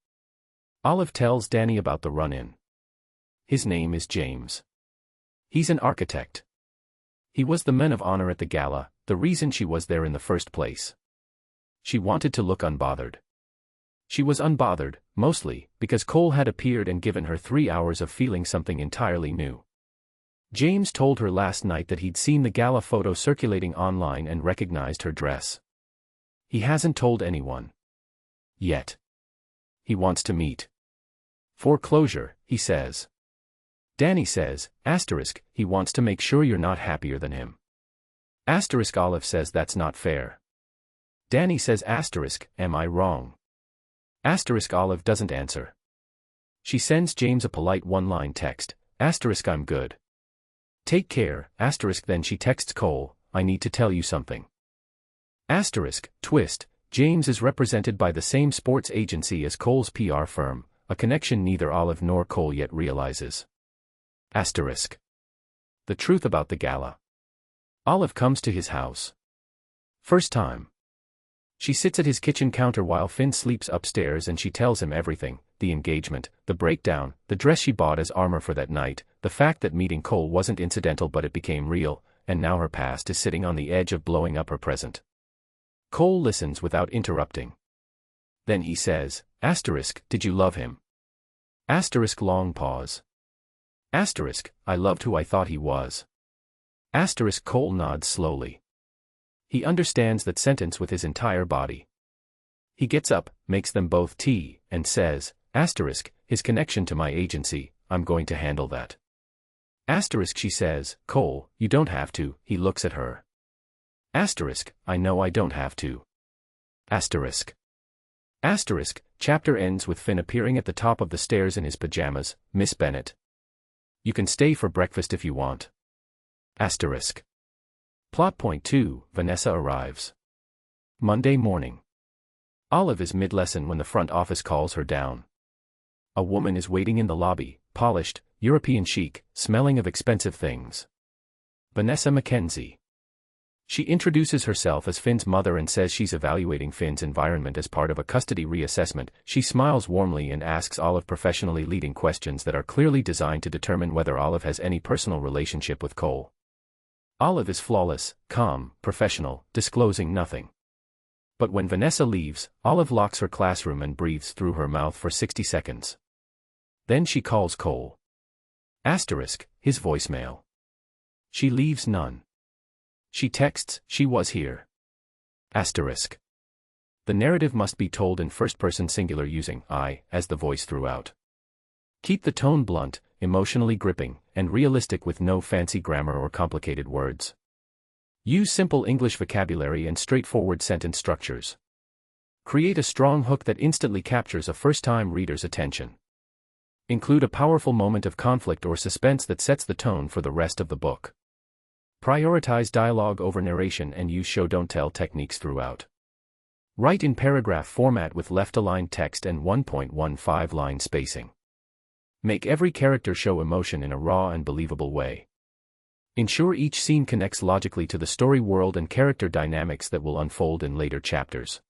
Olive tells Danny about the run-in. His name is James. He's an architect. He was the man of honor at the gala, the reason she was there in the first place. She wanted to look unbothered. She was unbothered, mostly, because Cole had appeared and given her 3 hours of feeling something entirely new. James told her last night that he'd seen the gala photo circulating online and recognized her dress. He hasn't told anyone. Yet. He wants to meet. For closure, he says. Danny says, asterisk, he wants to make sure you're not happier than him. Asterisk Olive says that's not fair. Danny says asterisk, am I wrong? Asterisk Olive doesn't answer. She sends James a polite one-line text, asterisk I'm good. Take care, asterisk then she texts Cole, I need to tell you something. Asterisk, twist, James is represented by the same sports agency as Cole's PR firm, a connection neither Olive nor Cole yet realizes. Asterisk. The truth about the gala. Olive comes to his house. First time. She sits at his kitchen counter while Finn sleeps upstairs and she tells him everything, the engagement, the breakdown, the dress she bought as armor for that night, the fact that meeting Cole wasn't incidental but it became real, and now her past is sitting on the edge of blowing up her present. Cole listens without interrupting. Then he says, asterisk, did you love him? Asterisk long pause. Asterisk, I loved who I thought he was. Asterisk Cole nods slowly. He understands that sentence with his entire body. He gets up, makes them both tea, and says, asterisk, his connection to my agency, I'm going to handle that. Asterisk she says, Cole, you don't have to, he looks at her. Asterisk, I know I don't have to. Asterisk. Asterisk, chapter ends with Finn appearing at the top of the stairs in his pajamas, Miss Bennett. You can stay for breakfast if you want. Asterisk. Plot point 2, Vanessa arrives. Monday morning. Olive is mid-lesson when the front office calls her down. A woman is waiting in the lobby, polished, European chic, smelling of expensive things. Vanessa Mackenzie. She introduces herself as Finn's mother and says she's evaluating Finn's environment as part of a custody reassessment. She smiles warmly and asks Olive professionally leading questions that are clearly designed to determine whether Olive has any personal relationship with Cole. Olive is flawless, calm, professional, disclosing nothing. But when Vanessa leaves, Olive locks her classroom and breathes through her mouth for 60 seconds. Then she calls Cole. Asterisk, his voicemail. She leaves none. She texts, "She was here." Asterisk. The narrative must be told in first-person singular using I as the voice throughout. Keep the tone blunt, emotionally gripping, and realistic with no fancy grammar or complicated words. Use simple English vocabulary and straightforward sentence structures. Create a strong hook that instantly captures a first-time reader's attention. Include a powerful moment of conflict or suspense that sets the tone for the rest of the book. Prioritize dialogue over narration and use show-don't-tell techniques throughout. Write in paragraph format with left-aligned text and 1.15 line spacing. Make every character show emotion in a raw and believable way. Ensure each scene connects logically to the story world and character dynamics that will unfold in later chapters.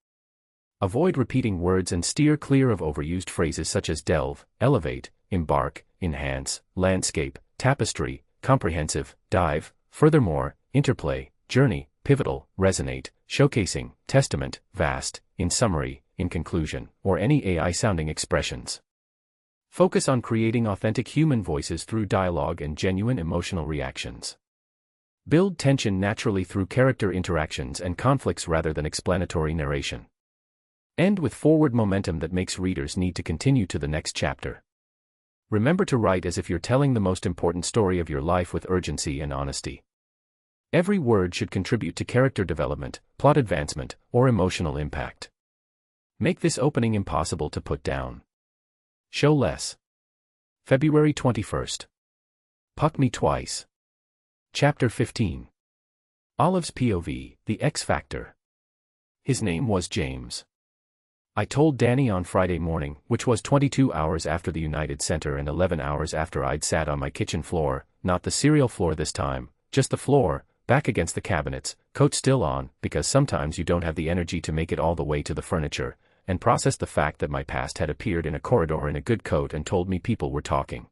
Avoid repeating words and steer clear of overused phrases such as delve, elevate, embark, enhance, landscape, tapestry, comprehensive, dive, furthermore, interplay, journey, pivotal, resonate, showcasing, testament, vast, in summary, in conclusion, or any AI-sounding expressions. Focus on creating authentic human voices through dialogue and genuine emotional reactions. Build tension naturally through character interactions and conflicts rather than explanatory narration. End with forward momentum that makes readers need to continue to the next chapter. Remember to write as if you're telling the most important story of your life with urgency and honesty. Every word should contribute to character development, plot advancement, or emotional impact. Make this opening impossible to put down. Show less. February 21st. Puck Me Twice. Chapter 15. Olive's POV, the X Factor. His name was James. I told Danny on Friday morning, which was 22 hours after the United Center and 11 hours after I'd sat on my kitchen floor, not the cereal floor this time, just the floor, back against the cabinets, coat still on, because sometimes you don't have the energy to make it all the way to the furniture, and processed the fact that my past had appeared in a corridor in a good coat and told me people were talking.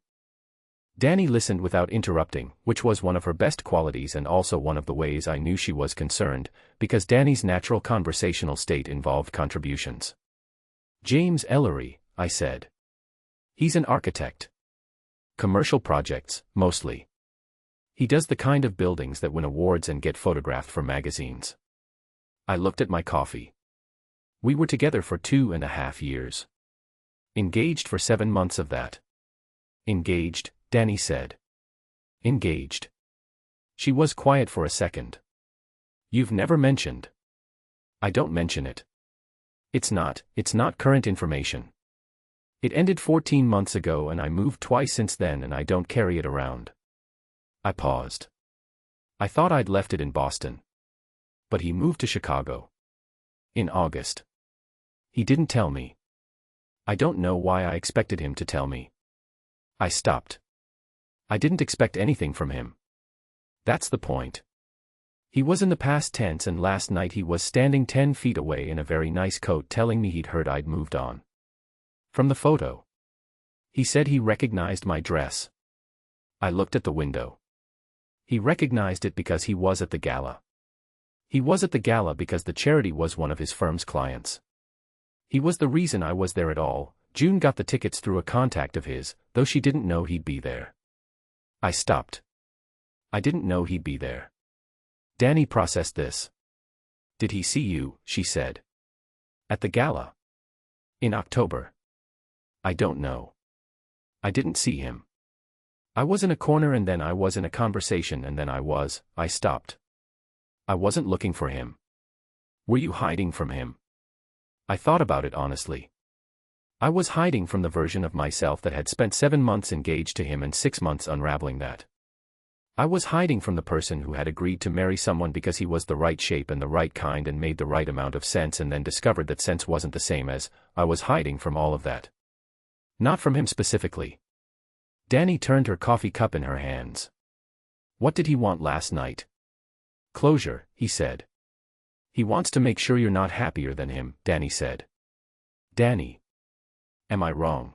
Danny listened without interrupting, which was one of her best qualities and also one of the ways I knew she was concerned, because Danny's natural conversational state involved contributions. James Ellery, I said. He's an architect. Commercial projects, mostly. He does the kind of buildings that win awards and get photographed for magazines. I looked at my coffee. We were together for 2.5 years. Engaged for 7 months of that. Engaged, Danny said. Engaged. She was quiet for a second. You've never mentioned. I don't mention it. It's not current information. It ended 14 months ago and I moved twice since then and I don't carry it around. I paused. I thought I'd left it in Boston. But he moved to Chicago. In August. He didn't tell me. I don't know why I expected him to tell me. I stopped. I didn't expect anything from him. That's the point. He was in the past tense and last night he was standing 10 feet away in a very nice coat telling me he'd heard I'd moved on. From the photo. He said he recognized my dress. I looked at the window. He recognized it because he was at the gala. He was at the gala because the charity was one of his firm's clients. He was the reason I was there at all. June got the tickets through a contact of his, though she didn't know he'd be there. I stopped. I didn't know he'd be there. Danny processed this. Did he see you, she said. At the gala. In October. I don't know. I didn't see him. I was in a corner and then I was in a conversation and then I stopped. I wasn't looking for him. Were you hiding from him? I thought about it honestly. I was hiding from the version of myself that had spent 7 months engaged to him and 6 months unraveling that. I was hiding from the person who had agreed to marry someone because he was the right shape and the right kind and made the right amount of sense and then discovered that sense wasn't the same as. I was hiding from all of that. Not from him specifically. Danny turned her coffee cup in her hands. What did he want last night? Closure, he said. He wants to make sure you're not happier than him, Danny said. Danny. Am I wrong?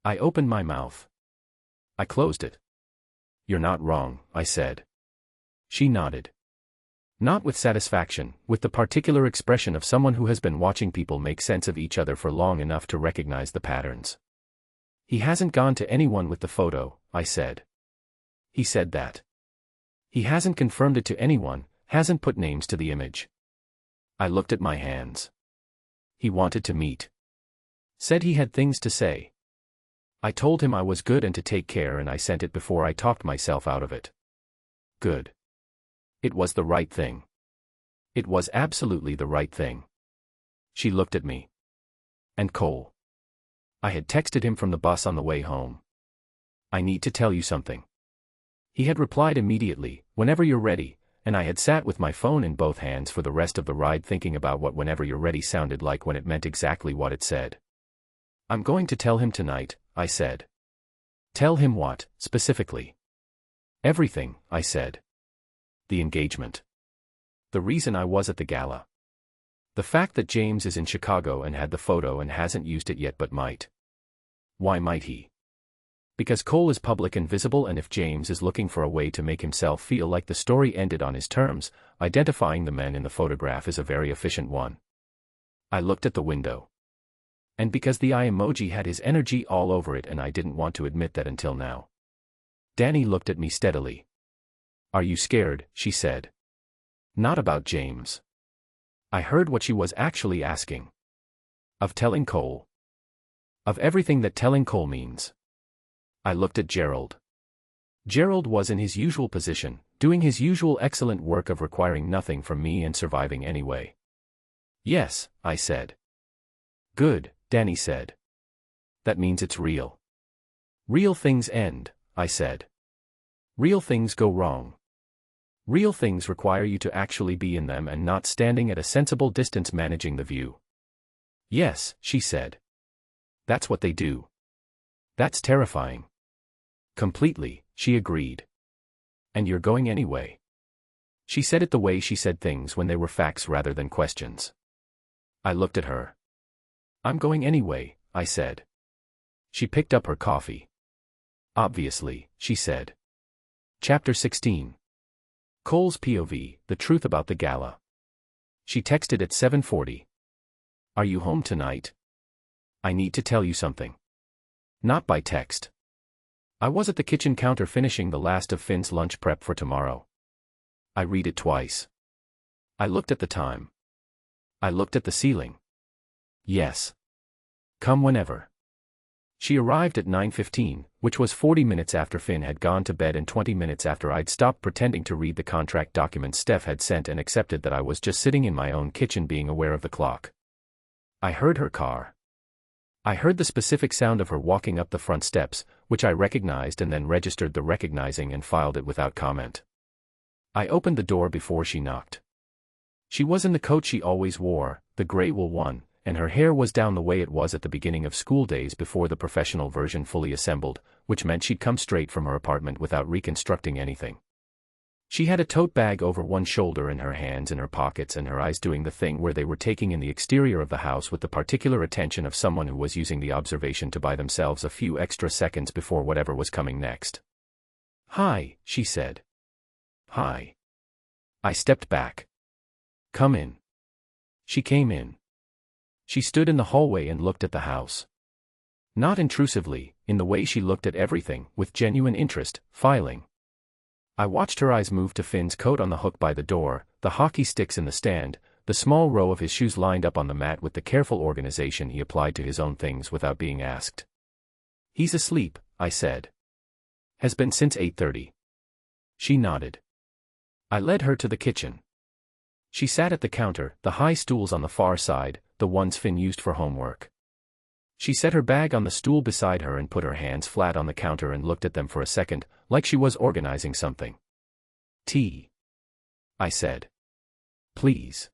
I opened my mouth. I closed it. You're not wrong, I said. She nodded. Not with satisfaction, with the particular expression of someone who has been watching people make sense of each other for long enough to recognize the patterns. He hasn't gone to anyone with the photo, I said. He said that. He hasn't confirmed it to anyone, hasn't put names to the image. I looked at my hands. He wanted to meet. Said he had things to say. I told him I was good and to take care, and I sent it before I talked myself out of it. Good. It was the right thing. It was absolutely the right thing. She looked at me. And Cole. I had texted him from the bus on the way home. I need to tell you something. He had replied immediately, whenever you're ready, and I had sat with my phone in both hands for the rest of the ride thinking about what whenever you're ready sounded like when it meant exactly what it said. I'm going to tell him tonight, I said. Tell him what, specifically? Everything, I said. The engagement. The reason I was at the gala. The fact that James is in Chicago and had the photo and hasn't used it yet but might. Why might he? Because Cole is public and visible, and if James is looking for a way to make himself feel like the story ended on his terms, identifying the men in the photograph is a very efficient one. I looked at the window. And because the eye emoji had his energy all over it, and I didn't want to admit that until now. Danny looked at me steadily. Are you scared? She said. Not about James. I heard what she was actually asking. Of telling Cole. Of everything that telling Cole means. I looked at Gerald. Gerald was in his usual position, doing his usual excellent work of requiring nothing from me and surviving anyway. Yes, I said. Good, Danny said. That means it's real. Real things end, I said. Real things go wrong. Real things require you to actually be in them and not standing at a sensible distance managing the view. Yes, she said. That's what they do. That's terrifying. Completely, she agreed. And you're going anyway. She said it the way she said things when they were facts rather than questions. I looked at her. I'm going anyway, I said. She picked up her coffee. Obviously, she said. Chapter 16. Cole's POV, the truth about the gala. She texted at 7:40. Are you home tonight? I need to tell you something. Not by text. I was at the kitchen counter finishing the last of Finn's lunch prep for tomorrow. I read it twice. I looked at the time. I looked at the ceiling. Yes. Come whenever. She arrived at 9:15, which was 40 minutes after Finn had gone to bed and 20 minutes after I'd stopped pretending to read the contract documents Steph had sent and accepted that I was just sitting in my own kitchen being aware of the clock. I heard her car. I heard the specific sound of her walking up the front steps, which I recognized and then registered the recognizing and filed it without comment. I opened the door before she knocked. She was in the coat she always wore, the gray wool one, and her hair was down the way it was at the beginning of school days before the professional version fully assembled, which meant she'd come straight from her apartment without reconstructing anything. She had a tote bag over one shoulder and her hands in her pockets and her eyes doing the thing where they were taking in the exterior of the house with the particular attention of someone who was using the observation to buy themselves a few extra seconds before whatever was coming next. Hi, she said. Hi. I stepped back. Come in. She came in. She stood in the hallway and looked at the house. Not intrusively, in the way she looked at everything, with genuine interest, filing. I watched her eyes move to Finn's coat on the hook by the door, the hockey sticks in the stand, the small row of his shoes lined up on the mat with the careful organization he applied to his own things without being asked. He's asleep, I said. Has been since 8:30. She nodded. I led her to the kitchen. She sat at the counter, the high stools on the far side, the ones Finn used for homework. She set her bag on the stool beside her and put her hands flat on the counter and looked at them for a second, like she was organizing something. Tea. I said. Please.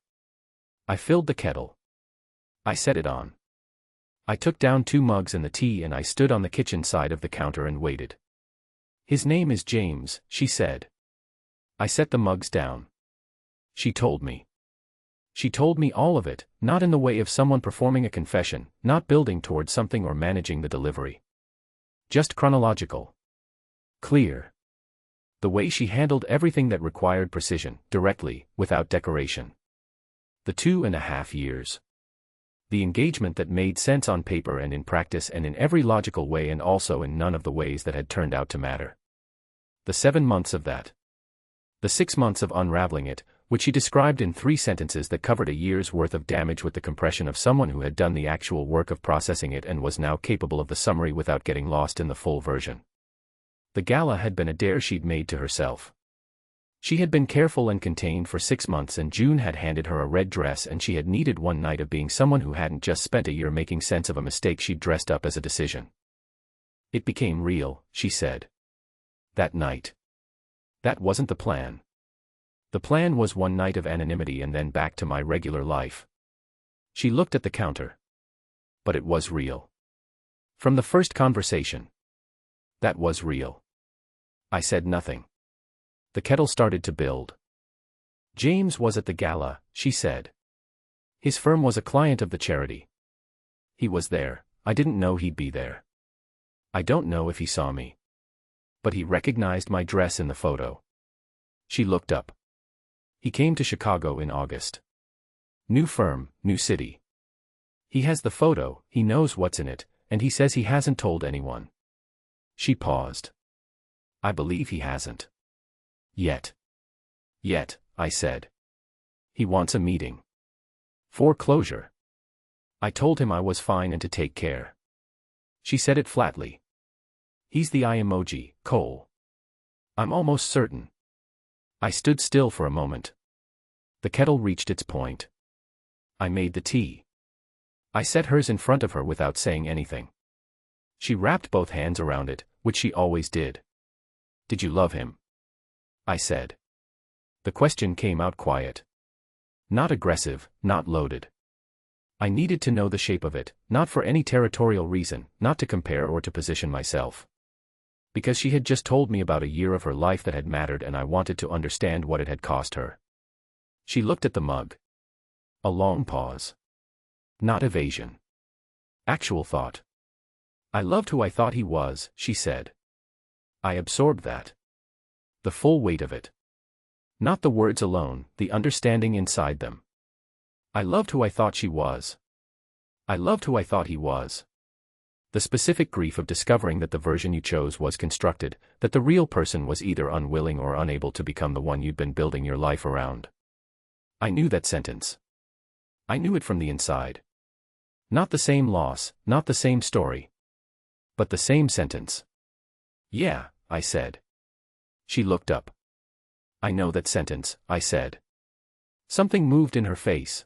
I filled the kettle. I set it on. I took down 2 mugs and the tea and I stood on the kitchen side of the counter and waited. His name is James, she said. I set the mugs down. She told me. She told me all of it, not in the way of someone performing a confession, not building towards something or managing the delivery. Just chronological. Clear. The way she handled everything that required precision, directly, without decoration. The 2.5 years. The engagement that made sense on paper and in practice and in every logical way and also in none of the ways that had turned out to matter. The 7 months of that. The 6 months of unraveling it, which she described in 3 sentences that covered a year's worth of damage with the compression of someone who had done the actual work of processing it and was now capable of the summary without getting lost in the full version. The gala had been a dare she'd made to herself. She had been careful and contained for 6 months, and June had handed her a red dress, and she had needed one night of being someone who hadn't just spent a year making sense of a mistake she'd dressed up as a decision. It became real, she said. That night. That wasn't the plan. The plan was one night of anonymity and then back to my regular life. She looked at the counter. But it was real. From the first conversation. That was real. I said nothing. The kettle started to build. James was at the gala, she said. His firm was a client of the charity. He was there. I didn't know he'd be there. I don't know if he saw me. But he recognized my dress in the photo. She looked up. He came to Chicago in August. New firm, new city. He has the photo, he knows what's in it, and he says he hasn't told anyone. She paused. I believe he hasn't. Yet. Yet, I said. He wants a meeting. For closure. I told him I was fine and to take care. She said it flatly. He's the eye emoji, Cole. I'm almost certain. I stood still for a moment. The kettle reached its point. I made the tea. I set hers in front of her without saying anything. She wrapped both hands around it, which she always did. Did you love him? I said. The question came out quiet. Not aggressive, not loaded. I needed to know the shape of it, not for any territorial reason, not to compare or to position myself. Because she had just told me about a year of her life that had mattered and I wanted to understand what it had cost her. She looked at the mug. A long pause. Not evasion. Actual thought. I loved who I thought he was, she said. I absorbed that. The full weight of it. Not the words alone, the understanding inside them. I loved who I thought she was. I loved who I thought he was. The specific grief of discovering that the version you chose was constructed, that the real person was either unwilling or unable to become the one you'd been building your life around. I knew that sentence. I knew it from the inside. Not the same loss, not the same story. But the same sentence. Yeah, I said. She looked up. I know that sentence, I said. Something moved in her face.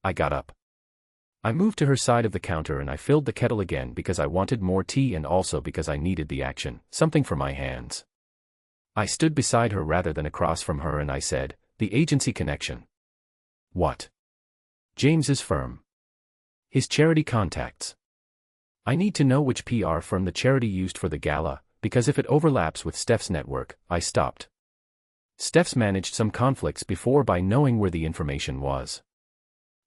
I got up. I moved to her side of the counter and I filled the kettle again because I wanted more tea and also because I needed the action, something for my hands. I stood beside her rather than across from her and I said, the agency connection. What? James's firm. His charity contacts. I need to know which PR firm the charity used for the gala, because if it overlaps with Steph's network, I stopped. Steph's managed some conflicts before by knowing where the information was.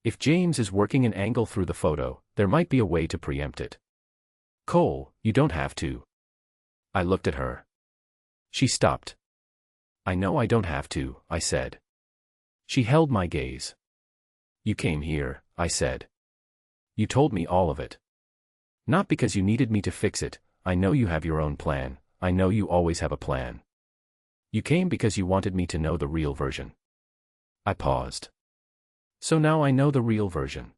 If James is working an angle through the photo, there might be a way to preempt it. Cole, you don't have to. I looked at her. She stopped. I know I don't have to, I said. She held my gaze. You came here, I said. You told me all of it. Not because you needed me to fix it, I know you have your own plan, I know you always have a plan. You came because you wanted me to know the real version. I paused. So now I know the real version.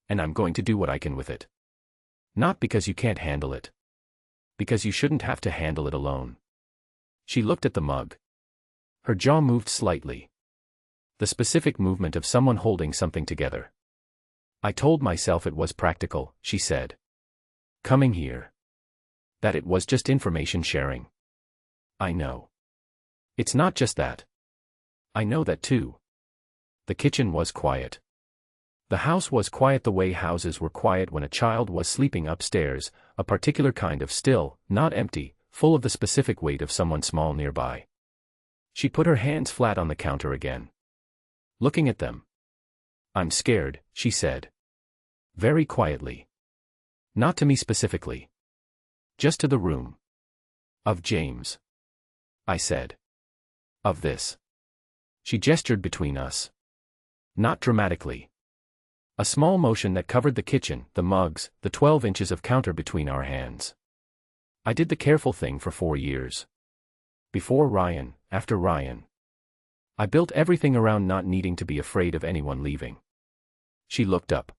And I'm going to do what I can with it. Not because you can't handle it. Because you shouldn't have to handle it alone. She looked at the mug. Her jaw moved slightly. The specific movement of someone holding something together. I told myself it was practical, she said. Coming here. That it was just information sharing. I know. It's not just that. I know that too. The kitchen was quiet. The house was quiet the way houses were quiet when a child was sleeping upstairs, a particular kind of still, not empty, full of the specific weight of someone small nearby. She put her hands flat on the counter again. Looking at them. I'm scared, she said. Very quietly. Not to me specifically. Just to the room. Of James. I said. Of this. She gestured between us. Not dramatically. A small motion that covered the kitchen, the mugs, the 12 inches of counter between our hands. I did the careful thing for 4 years. Before Ryan, after Ryan. I built everything around not needing to be afraid of anyone leaving. She looked up.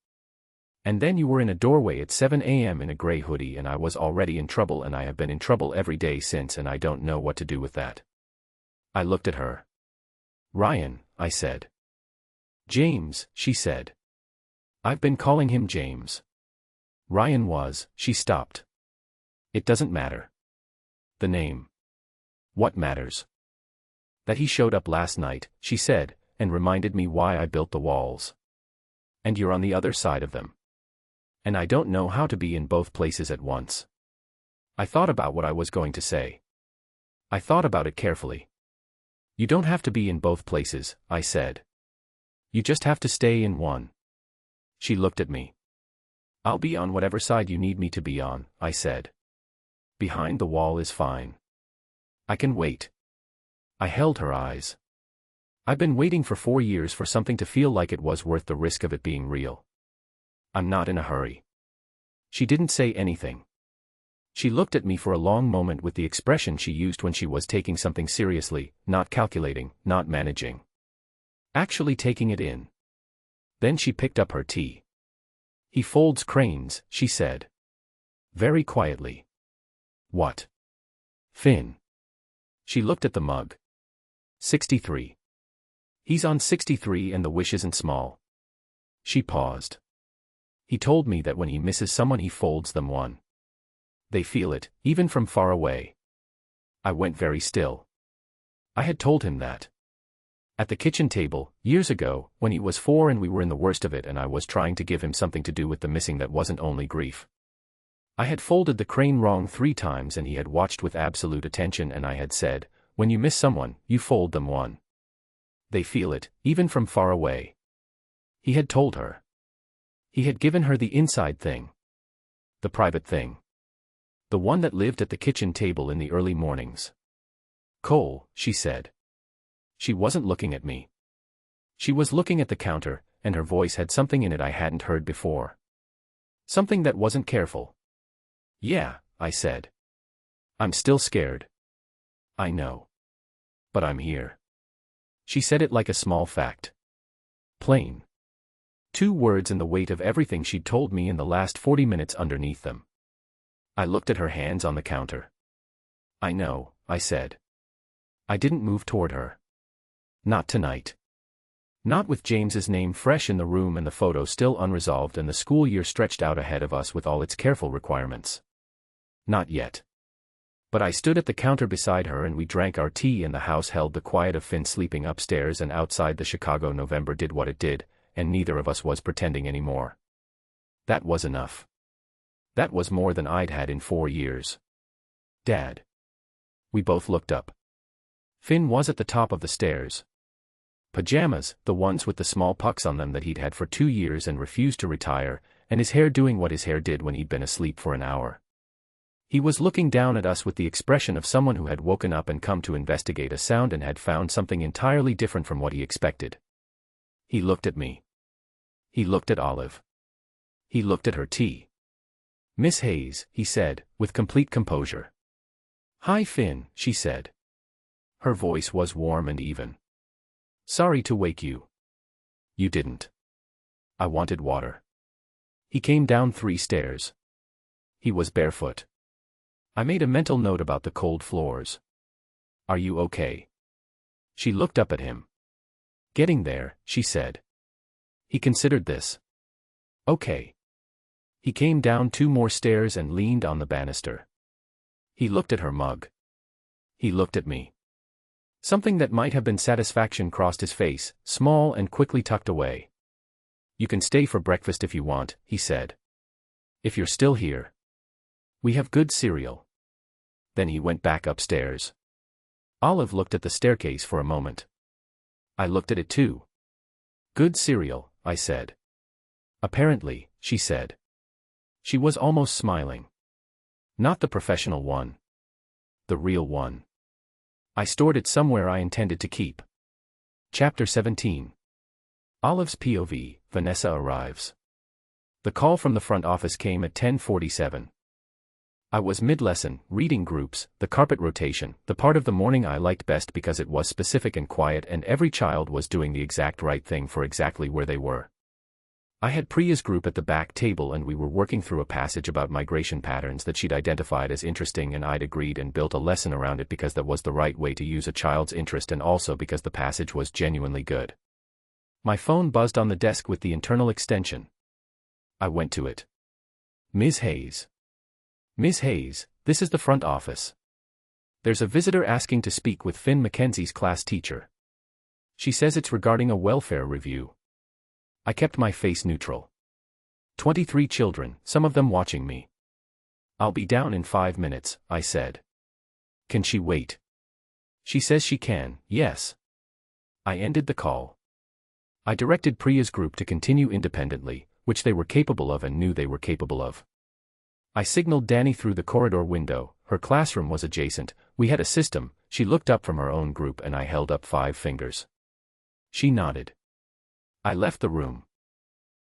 And then you were in a doorway at 7 a.m. in a gray hoodie and I was already in trouble and I have been in trouble every day since and I don't know what to do with that. I looked at her. Ryan, I said. James, she said. I've been calling him James. Ryan was, she stopped. It doesn't matter. The name. What matters? That he showed up last night, she said, and reminded me why I built the walls. And you're on the other side of them. And I don't know how to be in both places at once. I thought about what I was going to say. I thought about it carefully. You don't have to be in both places, I said. You just have to stay in one. She looked at me. I'll be on whatever side you need me to be on, I said. Behind the wall is fine. I can wait. I held her eyes. I've been waiting for 4 years for something to feel like it was worth the risk of it being real. I'm not in a hurry. She didn't say anything. She looked at me for a long moment with the expression she used when she was taking something seriously, not calculating, not managing. Actually taking it in. Then she picked up her tea. He folds cranes, she said. Very quietly. What? Finn. She looked at the mug. 63. He's on 63 and the wish isn't small. She paused. He told me that when he misses someone he folds them one. They feel it, even from far away. I went very still. I had told him that. At the kitchen table, years ago, when he was 4 and we were in the worst of it and I was trying to give him something to do with the missing that wasn't only grief. I had folded the crane wrong 3 times and he had watched with absolute attention and I had said, when you miss someone, you fold them one. They feel it, even from far away. He had told her. He had given her the inside thing. The private thing. The one that lived at the kitchen table in the early mornings. Cole, she said. She wasn't looking at me. She was looking at the counter, and her voice had something in it I hadn't heard before. Something that wasn't careful. Yeah, I said. I'm still scared. I know. But I'm here. She said it like a small fact. Plain. 2 words and the weight of everything she'd told me in the last 40 minutes underneath them. I looked at her hands on the counter. I know, I said. I didn't move toward her. Not tonight. Not with James's name fresh in the room and the photo still unresolved and the school year stretched out ahead of us with all its careful requirements. Not yet. But I stood at the counter beside her and we drank our tea and the house held the quiet of Finn sleeping upstairs and outside the Chicago November did what it did, and neither of us was pretending anymore. That was enough. That was more than I'd had in 4 years. Dad. We both looked up. Finn was at the top of the stairs. Pajamas, the ones with the small pucks on them that he'd had for 2 years and refused to retire, and his hair doing what his hair did when he'd been asleep for an hour. He was looking down at us with the expression of someone who had woken up and come to investigate a sound and had found something entirely different from what he expected. He looked at me. He looked at Olive. He looked at her tea. Miss Hayes, he said, with complete composure. Hi Finn, she said. Her voice was warm and even. Sorry to wake you. You didn't. I wanted water. He came down 3 stairs. He was barefoot. I made a mental note about the cold floors. Are you okay? She looked up at him. Getting there, she said. He considered this. Okay. He came down 2 more stairs and leaned on the banister. He looked at her mug. He looked at me. Something that might have been satisfaction crossed his face, small and quickly tucked away. You can stay for breakfast if you want, he said. If you're still here. We have good cereal. Then he went back upstairs. Olive looked at the staircase for a moment. I looked at it too. Good cereal, I said. Apparently, she said. She was almost smiling. Not the professional one. The real one. I stored it somewhere I intended to keep. Chapter 17. Olive's POV, Vanessa arrives. The call from the front office came at 10:47. I was mid-lesson, reading groups, the carpet rotation, the part of the morning I liked best because it was specific and quiet and every child was doing the exact right thing for exactly where they were. I had Priya's group at the back table and we were working through a passage about migration patterns that she'd identified as interesting and I'd agreed and built a lesson around it because that was the right way to use a child's interest and also because the passage was genuinely good. My phone buzzed on the desk with the internal extension. I went to it. Ms. Hayes. Ms. Hayes, this is the front office. There's a visitor asking to speak with Finn Mackenzie's class teacher. She says it's regarding a welfare review. I kept my face neutral. 23 children, some of them watching me. I'll be down in 5 minutes, I said. Can she wait? She says she can, yes. I ended the call. I directed Priya's group to continue independently, which they were capable of and knew they were capable of. I signaled Danny through the corridor window, her classroom was adjacent, we had a system, she looked up from her own group and I held up 5 fingers. She nodded. I left the room.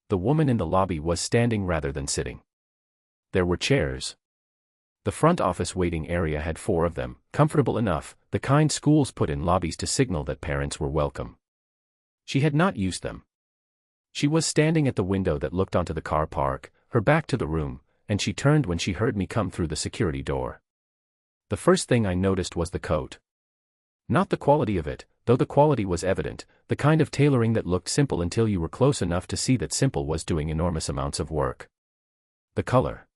The woman in the lobby was standing rather than sitting. There were chairs. The front office waiting area had 4 of them, comfortable enough, the kind schools put in lobbies to signal that parents were welcome. She had not used them. She was standing at the window that looked onto the car park, her back to the room, and she turned when she heard me come through the security door. The first thing I noticed was the coat. Not the quality of it, though the quality was evident, the kind of tailoring that looked simple until you were close enough to see that simple was doing enormous amounts of work. The color.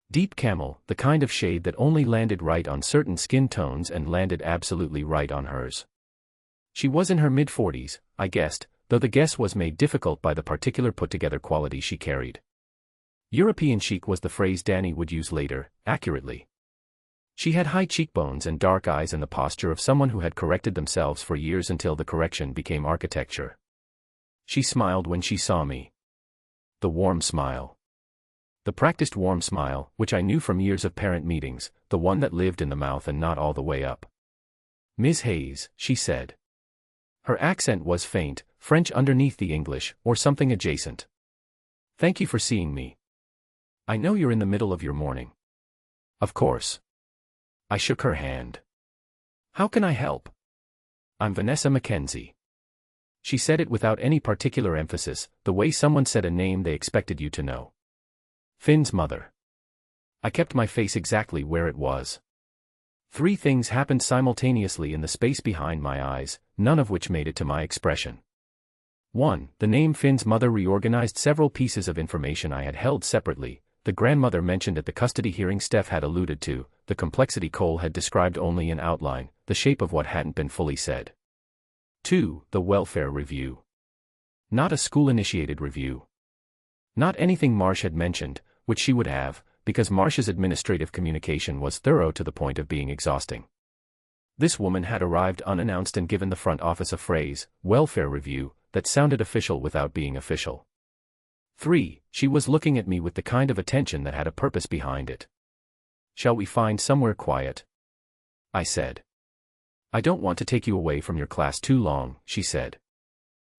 Deep camel, the kind of shade that only landed right on certain skin tones and landed absolutely right on hers. She was in her mid-40s, I guessed, though the guess was made difficult by the particular put-together quality she carried. European chic was the phrase Danny would use later, accurately. She had high cheekbones and dark eyes and the posture of someone who had corrected themselves for years until the correction became architecture. She smiled when she saw me. The warm smile. The practiced warm smile, which I knew from years of parent meetings, the one that lived in the mouth and not all the way up. Ms. Hayes, she said. Her accent was faint, French underneath the English, or something adjacent. Thank you for seeing me. I know you're in the middle of your morning. Of course. I shook her hand. How can I help? I'm Vanessa Mackenzie. She said it without any particular emphasis, the way someone said a name they expected you to know. Finn's mother. I kept my face exactly where it was. 3 things happened simultaneously in the space behind my eyes, none of which made it to my expression. 1. The name Finn's mother reorganized several pieces of information I had held separately. The grandmother mentioned at the custody hearing Steph had alluded to, the complexity Cole had described only in outline, the shape of what hadn't been fully said. 2. The welfare review. Not a school-initiated review. Not anything Marsh had mentioned, which she would have, because Marsh's administrative communication was thorough to the point of being exhausting. This woman had arrived unannounced and given the front office a phrase, welfare review, that sounded official without being official. 3. She was looking at me with the kind of attention that had a purpose behind it. Shall we find somewhere quiet? I said. I don't want to take you away from your class too long, she said.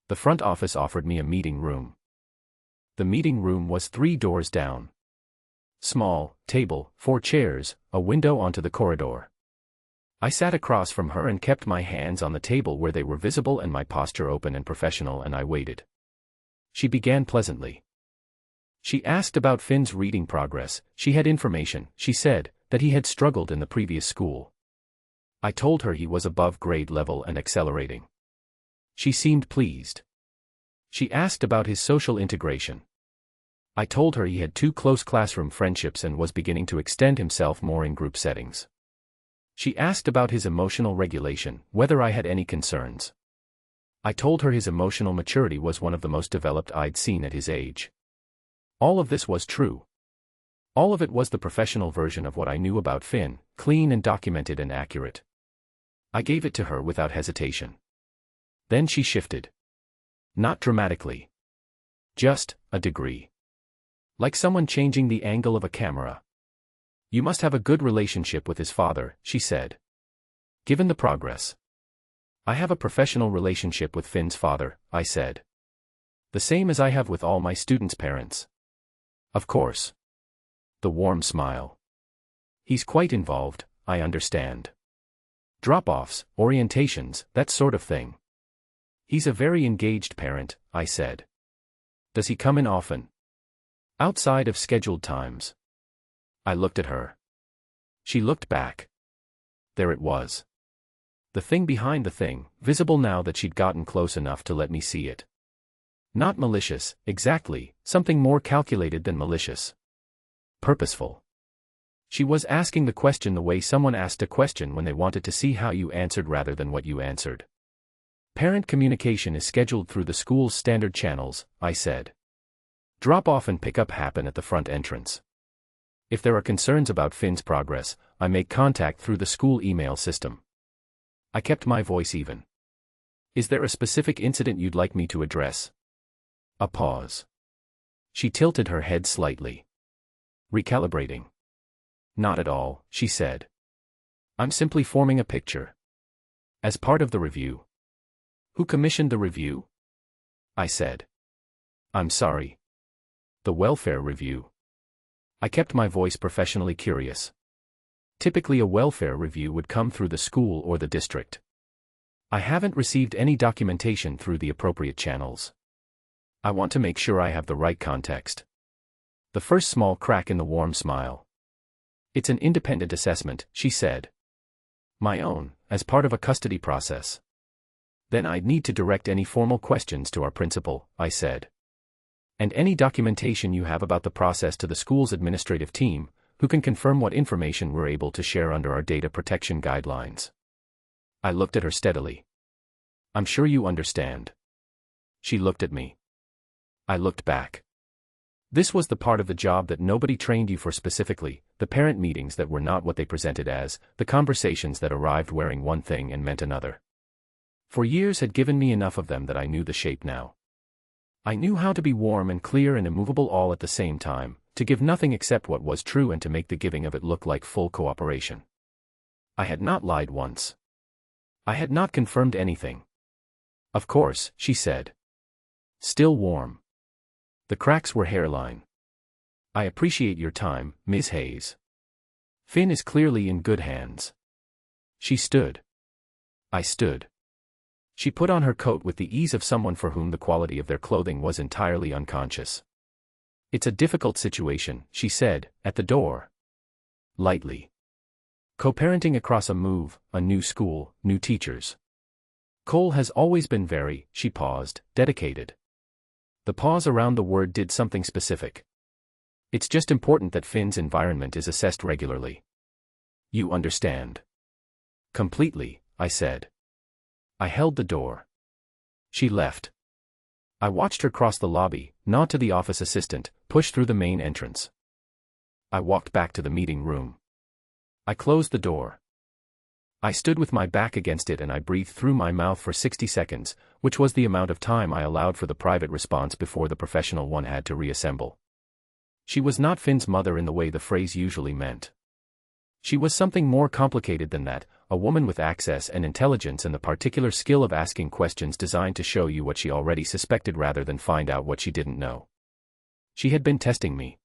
The front office offered me a meeting room. The meeting room was 3 doors down. Small, table, 4 chairs, a window onto the corridor. I sat across from her and kept my hands on the table where they were visible and my posture open and professional and I waited. She began pleasantly. She asked about Finn's reading progress. She had information, she said, that he had struggled in the previous school. I told her he was above grade level and accelerating. She seemed pleased. She asked about his social integration. I told her he had 2 close classroom friendships and was beginning to extend himself more in group settings. She asked about his emotional regulation, whether I had any concerns. I told her his emotional maturity was one of the most developed I'd seen at his age. All of this was true. All of it was the professional version of what I knew about Finn, clean and documented and accurate. I gave it to her without hesitation. Then she shifted. Not dramatically. Just a degree. Like someone changing the angle of a camera. You must have a good relationship with his father, she said. Given the progress. I have a professional relationship with Finn's father, I said. The same as I have with all my students' parents. Of course. The warm smile. He's quite involved, I understand. Drop-offs, orientations, that sort of thing. He's a very engaged parent, I said. Does he come in often? Outside of scheduled times. I looked at her. She looked back. There it was. The thing behind the thing, visible now that she'd gotten close enough to let me see it. Not malicious, exactly, something more calculated than malicious. Purposeful. She was asking the question the way someone asked a question when they wanted to see how you answered rather than what you answered. Parent communication is scheduled through the school's standard channels, I said. Drop-off and pick-up happen at the front entrance. If there are concerns about Finn's progress, I make contact through the school email system. I kept my voice even. Is there a specific incident you'd like me to address? A pause. She tilted her head slightly. Recalibrating. Not at all, she said. I'm simply forming a picture. As part of the review. Who commissioned the review? I said. I'm sorry. The welfare review. I kept my voice professionally curious. Typically a welfare review would come through the school or the district. I haven't received any documentation through the appropriate channels. I want to make sure I have the right context. The first small crack in the warm smile. It's an independent assessment, she said. My own, as part of a custody process. Then I'd need to direct any formal questions to our principal, I said. And any documentation you have about the process to the school's administrative team, who can confirm what information we're able to share under our data protection guidelines. I looked at her steadily. I'm sure you understand. She looked at me. I looked back. This was the part of the job that nobody trained you for specifically, the parent meetings that were not what they presented as, the conversations that arrived wearing one thing and meant another. For years had given me enough of them that I knew the shape now. I knew how to be warm and clear and immovable all at the same time, to give nothing except what was true and to make the giving of it look like full cooperation. I had not lied once. I had not confirmed anything. Of course, she said. Still warm. The cracks were hairline. I appreciate your time, Ms. Hayes. Finn is clearly in good hands. She stood. I stood. She put on her coat with the ease of someone for whom the quality of their clothing was entirely unconscious. It's a difficult situation, she said, at the door. Lightly. Co-parenting across a move, a new school, new teachers. Cole has always been very, she paused, dedicated. The pause around the word did something specific. It's just important that Finn's environment is assessed regularly. You understand. Completely, I said. I held the door. She left. I watched her cross the lobby, nod to the office assistant, push through the main entrance. I walked back to the meeting room. I closed the door. I stood with my back against it and I breathed through my mouth for 60 seconds, which was the amount of time I allowed for the private response before the professional one had to reassemble. She was not Finn's mother in the way the phrase usually meant. She was something more complicated than that, a woman with access and intelligence and the particular skill of asking questions designed to show you what she already suspected rather than find out what she didn't know. She had been testing me.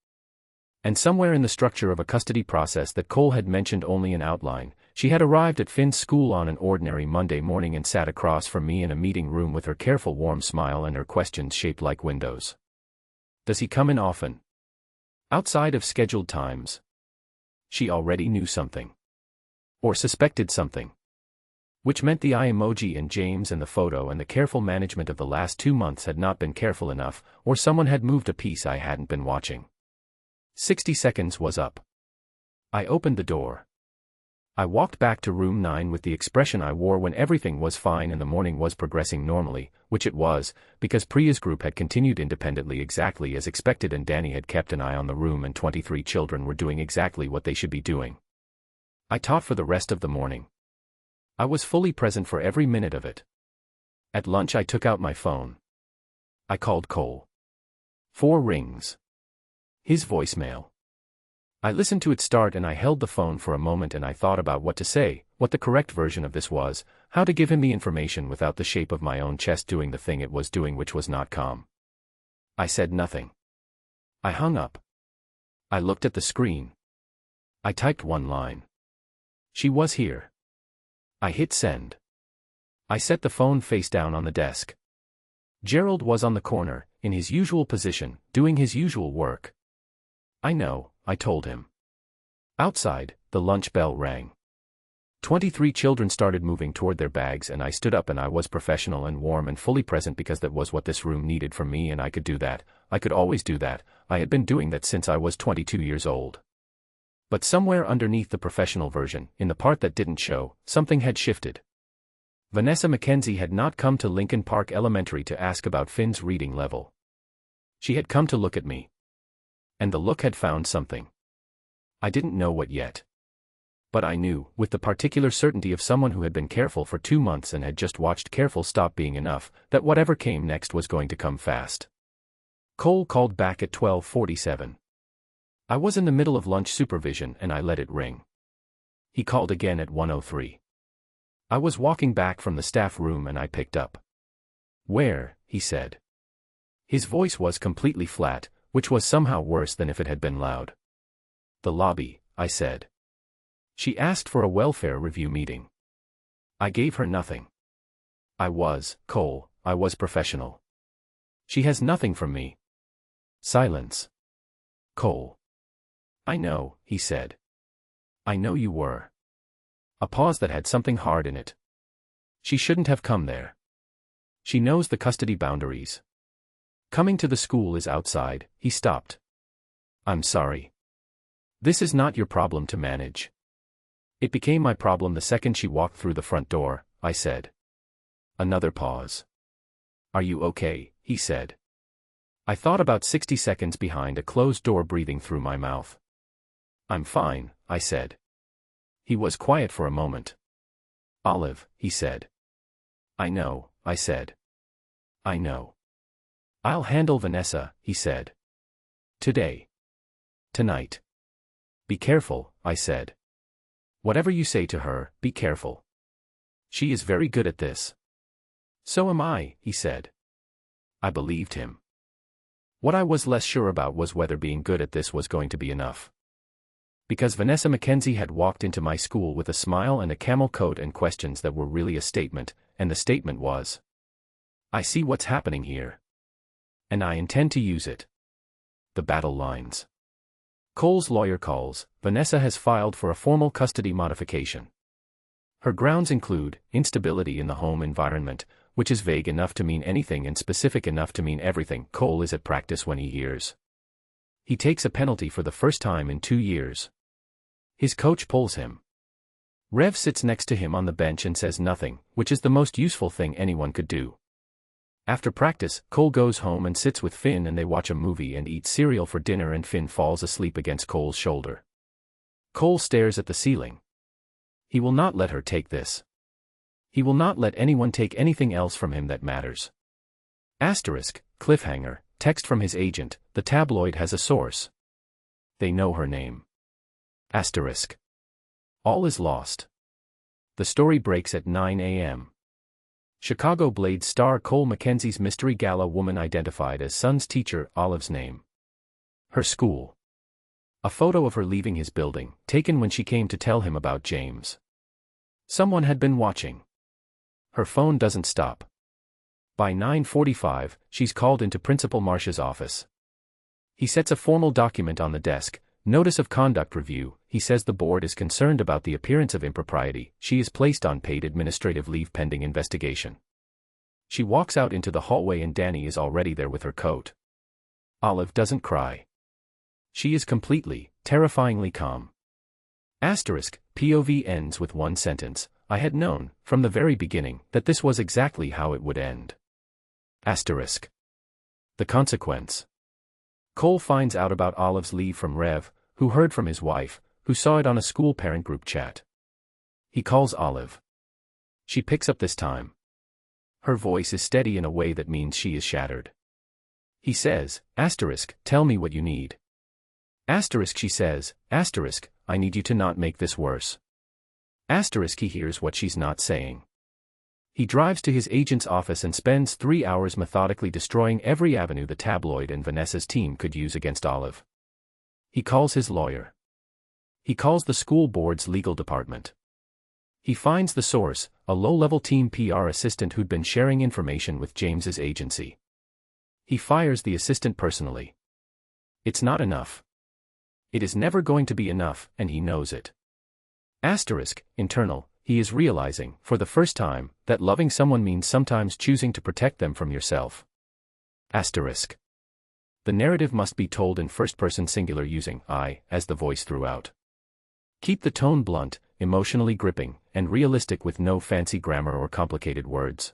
And somewhere in the structure of a custody process that Cole had mentioned only in outline, she had arrived at Finn's school on an ordinary Monday morning and sat across from me in a meeting room with her careful warm smile and her questions shaped like windows. Does he come in often? Outside of scheduled times. She already knew something. Or suspected something. Which meant the eye emoji in James and the photo and the careful management of the last 2 months had not been careful enough, or someone had moved a piece I hadn't been watching. 60 seconds was up. I opened the door. I walked back to room 9 with the expression I wore when everything was fine and the morning was progressing normally, which it was, because Priya's group had continued independently exactly as expected and Danny had kept an eye on the room and 23 children were doing exactly what they should be doing. I taught for the rest of the morning. I was fully present for every minute of it. At lunch I took out my phone. I called Cole. 4 rings. His voicemail. I listened to it start and I held the phone for a moment and I thought about what to say, what the correct version of this was, how to give him the information without the shape of my own chest doing the thing it was doing, which was not calm. I said nothing. I hung up. I looked at the screen. I typed one line. She was here. I hit send. I set the phone face down on the desk. Gerald was on the corner, in his usual position, doing his usual work. I know, I told him. Outside, the lunch bell rang. 23 children started moving toward their bags, and I stood up, and I was professional and warm and fully present because that was what this room needed from me, and I could do that. I could always do that. I had been doing that since I was 22 years old. But somewhere underneath the professional version, in the part that didn't show, something had shifted. Vanessa Mackenzie had not come to Lincoln Park Elementary to ask about Finn's reading level. She had come to look at me. And the look had found something. I didn't know what yet. But I knew, with the particular certainty of someone who had been careful for 2 months and had just watched careful stop being enough, that whatever came next was going to come fast. Cole called back at 12:47. I was in the middle of lunch supervision and I let it ring. He called again at 1:03. I was walking back from the staff room and I picked up. "Where?" he said. His voice was completely flat, which was somehow worse than if it had been loud. "The lobby," I said. She asked for a welfare review meeting. I gave her nothing. I was professional. She has nothing from me. Silence. Cole. "I know," he said. "I know you were." A pause that had something hard in it. She shouldn't have come there. She knows the custody boundaries. Coming to the school is outside. He stopped. "I'm sorry. This is not your problem to manage." It became my problem the second she walked through the front door, I said. Another pause. "Are you okay?" he said. I thought about 60 seconds behind a closed door, breathing through my mouth. "I'm fine," I said. He was quiet for a moment. "Olive," he said. "I know," I said. "I know." "I'll handle Vanessa," he said. "Today. Tonight. Be careful," I said. "Whatever you say to her, be careful. She is very good at this." "So am I," he said. I believed him. What I was less sure about was whether being good at this was going to be enough. Because Vanessa Mackenzie had walked into my school with a smile and a camel coat and questions that were really a statement, and the statement was, "I see what's happening here. And I intend to use it." The battle lines. Cole's lawyer calls. Vanessa has filed for a formal custody modification. Her grounds include instability in the home environment, which is vague enough to mean anything and specific enough to mean everything. Cole is at practice when he hears. He takes a penalty for the first time in 2 years. His coach pulls him. Rev sits next to him on the bench and says nothing, which is the most useful thing anyone could do. After practice, Cole goes home and sits with Finn and they watch a movie and eat cereal for dinner, and Finn falls asleep against Cole's shoulder. Cole stares at the ceiling. He will not let her take this. He will not let anyone take anything else from him that matters. Asterisk, cliffhanger, text from his agent, the tabloid has a source. They know her name. Asterisk. All is lost. The story breaks at 9 a.m. Chicago Blade star Cole Mackenzie's mystery gala woman identified as son's teacher, Olive's name. Her school. A photo of her leaving his building, taken when she came to tell him about James. Someone had been watching. Her phone doesn't stop. By 9:45, she's called into Principal Marsh's office. He sets a formal document on the desk, notice of conduct review. He says the board is concerned about the appearance of impropriety. She is placed on paid administrative leave pending investigation. She walks out into the hallway and Danny is already there with her coat. Olive doesn't cry. She is completely, terrifyingly calm. Asterisk, POV ends with one sentence. I had known, from the very beginning, that this was exactly how it would end. Asterisk. The consequence. Cole finds out about Olive's leave from Rev, who heard from his wife, who saw it on a school parent group chat. He calls Olive. She picks up this time. Her voice is steady in a way that means she is shattered. He says, asterisk, tell me what you need. Asterisk, she says, asterisk, I need you to not make this worse. Asterisk he hears what she's not saying. He drives to his agent's office and spends 3 hours methodically destroying every avenue the tabloid and Vanessa's team could use against Olive. He calls his lawyer. He calls the school board's legal department. He finds the source, a low-level team PR assistant who'd been sharing information with James's agency. He fires the assistant personally. It's not enough. It is never going to be enough, and he knows it. Asterisk, internal, he is realizing, for the first time, that loving someone means sometimes choosing to protect them from yourself. Asterisk. The narrative must be told in first-person singular using I as the voice throughout. Keep the tone blunt, emotionally gripping, and realistic with no fancy grammar or complicated words.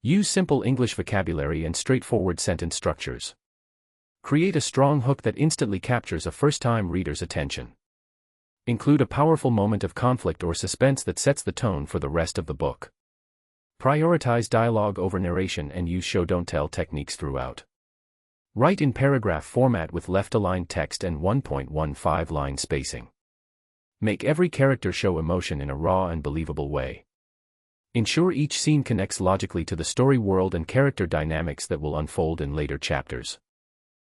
Use simple English vocabulary and straightforward sentence structures. Create a strong hook that instantly captures a first-time reader's attention. Include a powerful moment of conflict or suspense that sets the tone for the rest of the book. Prioritize dialogue over narration and use show-don't-tell techniques throughout. Write in paragraph format with left-aligned text and 1.15 line spacing. Make every character show emotion in a raw and believable way. Ensure each scene connects logically to the story world and character dynamics that will unfold in later chapters.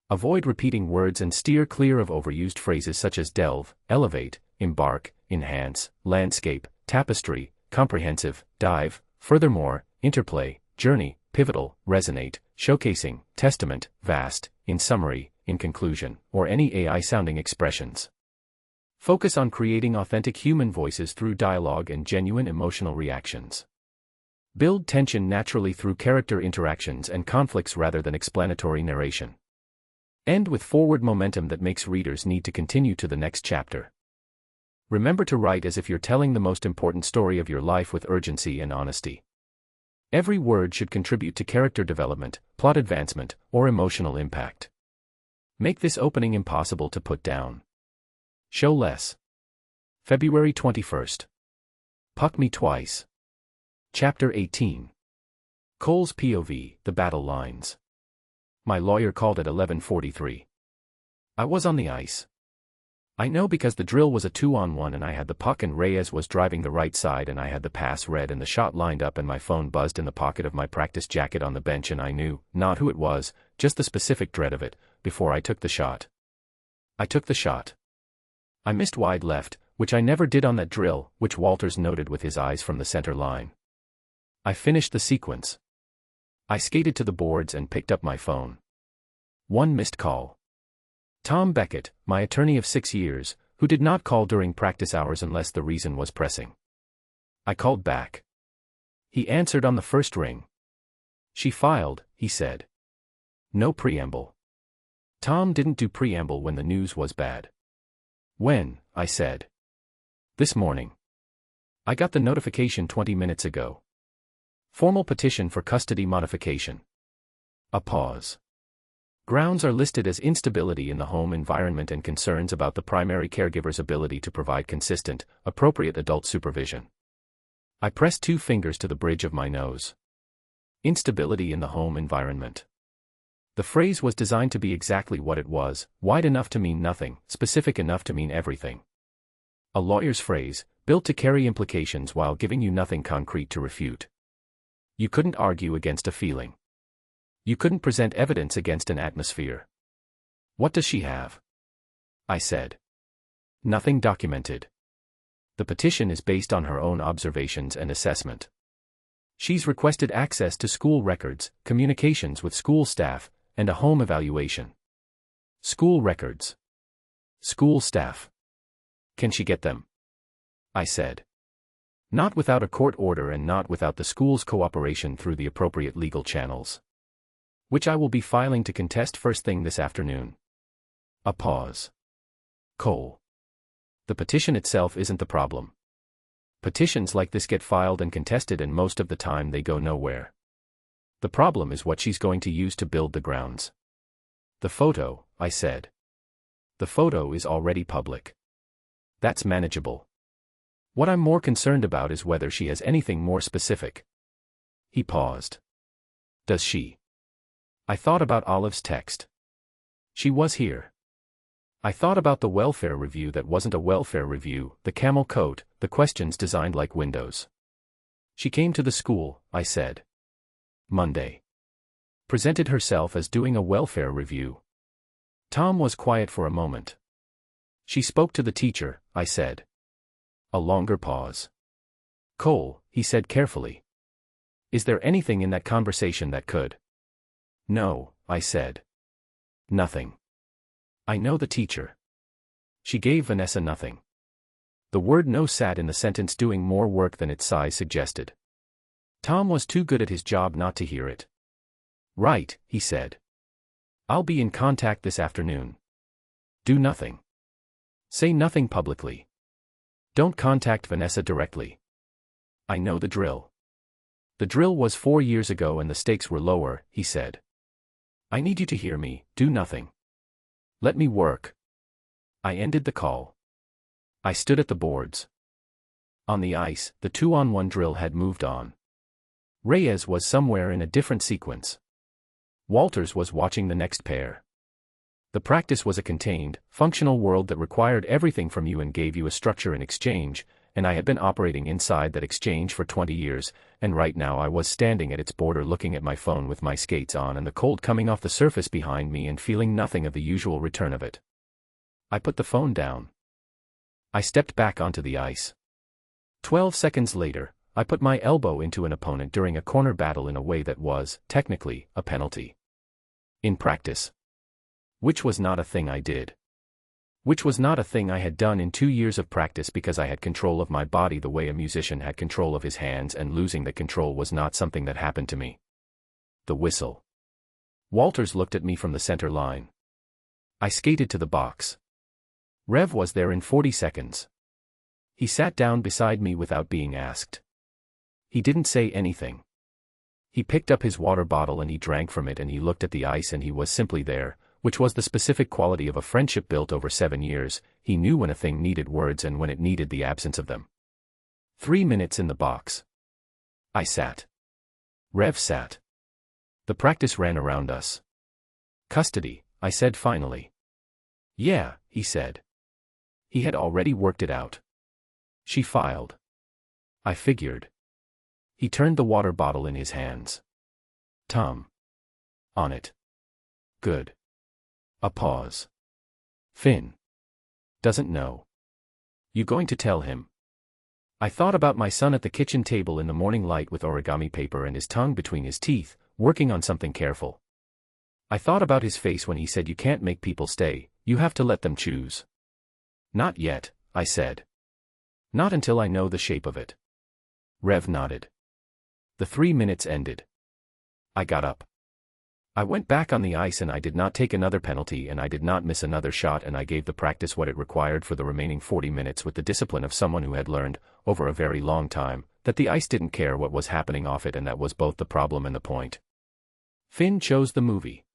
Avoid repeating words and steer clear of overused phrases such as delve, elevate, embark, enhance, landscape, tapestry, comprehensive, dive, furthermore, interplay, journey, pivotal, resonate, showcasing, testament, vast, in summary, in conclusion, or any AI-sounding expressions. Focus on creating authentic human voices through dialogue and genuine emotional reactions. Build tension naturally through character interactions and conflicts rather than explanatory narration. End with forward momentum that makes readers need to continue to the next chapter. Remember to write as if you're telling the most important story of your life with urgency and honesty. Every word should contribute to character development, plot advancement, or emotional impact. Make this opening impossible to put down. Show less. February 21st. Puck Me Twice. Chapter 18. Cole's POV, the battle lines. My lawyer called at 11:43. I was on the ice. I know because the drill was a 2-on-1 and I had the puck and Reyes was driving the right side and I had the pass read and the shot lined up and my phone buzzed in the pocket of my practice jacket on the bench and I knew, not who it was, just the specific dread of it, before I took the shot. I took the shot. I missed wide left, which I never did on that drill, which Walters noted with his eyes from the center line. I finished the sequence. I skated to the boards and picked up my phone. One missed call. Tom Beckett, my attorney of 6 years, who did not call during practice hours unless the reason was pressing. I called back. He answered on the first ring. She filed, he said. No preamble. Tom didn't do preamble when the news was bad. When, I said. This morning. I got the notification 20 minutes ago. Formal petition for custody modification. A pause. Grounds are listed as instability in the home environment and concerns about the primary caregiver's ability to provide consistent, appropriate adult supervision. I pressed 2 fingers to the bridge of my nose. Instability in the home environment. The phrase was designed to be exactly what it was, wide enough to mean nothing, specific enough to mean everything. A lawyer's phrase, built to carry implications while giving you nothing concrete to refute. You couldn't argue against a feeling. You couldn't present evidence against an atmosphere. What does she have? I said. Nothing documented. The petition is based on her own observations and assessment. She's requested access to school records, communications with school staff, and a home evaluation. School records. School staff. Can she get them? I said. Not without a court order and not without the school's cooperation through the appropriate legal channels. Which I will be filing to contest first thing this afternoon. A pause. Cole. The petition itself isn't the problem. Petitions like this get filed and contested and most of the time they go nowhere. The problem is what she's going to use to build the grounds. The photo, I said. The photo is already public. That's manageable. What I'm more concerned about is whether she has anything more specific. He paused. Does she? I thought about Olive's text. She was here. I thought about the welfare review that wasn't a welfare review, the camel coat, the questions designed like windows. She came to the school, I said. Monday. Presented herself as doing a welfare review. Tom was quiet for a moment. She spoke to the teacher, I said. A longer pause. Cole, he said carefully. Is there anything in that conversation that could? No, I said. Nothing. I know the teacher. She gave Vanessa nothing. The word no sat in the sentence doing more work than its size suggested. Tom was too good at his job not to hear it. Right, he said. I'll be in contact this afternoon. Do nothing. Say nothing publicly. Don't contact Vanessa directly. I know the drill. The drill was 4 years ago and the stakes were lower, he said. I need you to hear me, do nothing. Let me work. I ended the call. I stood at the boards. On the ice, the 2-on-1 drill had moved on. Reyes was somewhere in a different sequence. Walters was watching the next pair. The practice was a contained, functional world that required everything from you and gave you a structure in exchange, and I had been operating inside that exchange for 20 years, and right now I was standing at its border looking at my phone with my skates on and the cold coming off the surface behind me and feeling nothing of the usual return of it. I put the phone down. I stepped back onto the ice. 12 seconds later, I put my elbow into an opponent during a corner battle in a way that was, technically, a penalty. In practice. Which was not a thing I did. Which was not a thing I had done in 2 years of practice because I had control of my body the way a musician had control of his hands, and losing that control was not something that happened to me. The whistle. Walters looked at me from the center line. I skated to the box. Rev was there in 40 seconds. He sat down beside me without being asked. He didn't say anything. He picked up his water bottle and he drank from it and he looked at the ice and he was simply there, which was the specific quality of a friendship built over 7 years. He knew when a thing needed words and when it needed the absence of them. 3 minutes in the box. I sat. Rev sat. The practice ran around us. Custody, I said finally. Yeah, he said. He had already worked it out. She filed. I figured. He turned the water bottle in his hands. Tom. On it. Good. A pause. Finn. Doesn't know. You going to tell him? I thought about my son at the kitchen table in the morning light with origami paper and his tongue between his teeth, working on something careful. I thought about his face when he said you can't make people stay, you have to let them choose. Not yet, I said. Not until I know the shape of it. Rev nodded. The 3 minutes ended. I got up. I went back on the ice and I did not take another penalty and I did not miss another shot and I gave the practice what it required for the remaining 40 minutes with the discipline of someone who had learned, over a very long time, that the ice didn't care what was happening off it, and that was both the problem and the point. Finn chose the movie.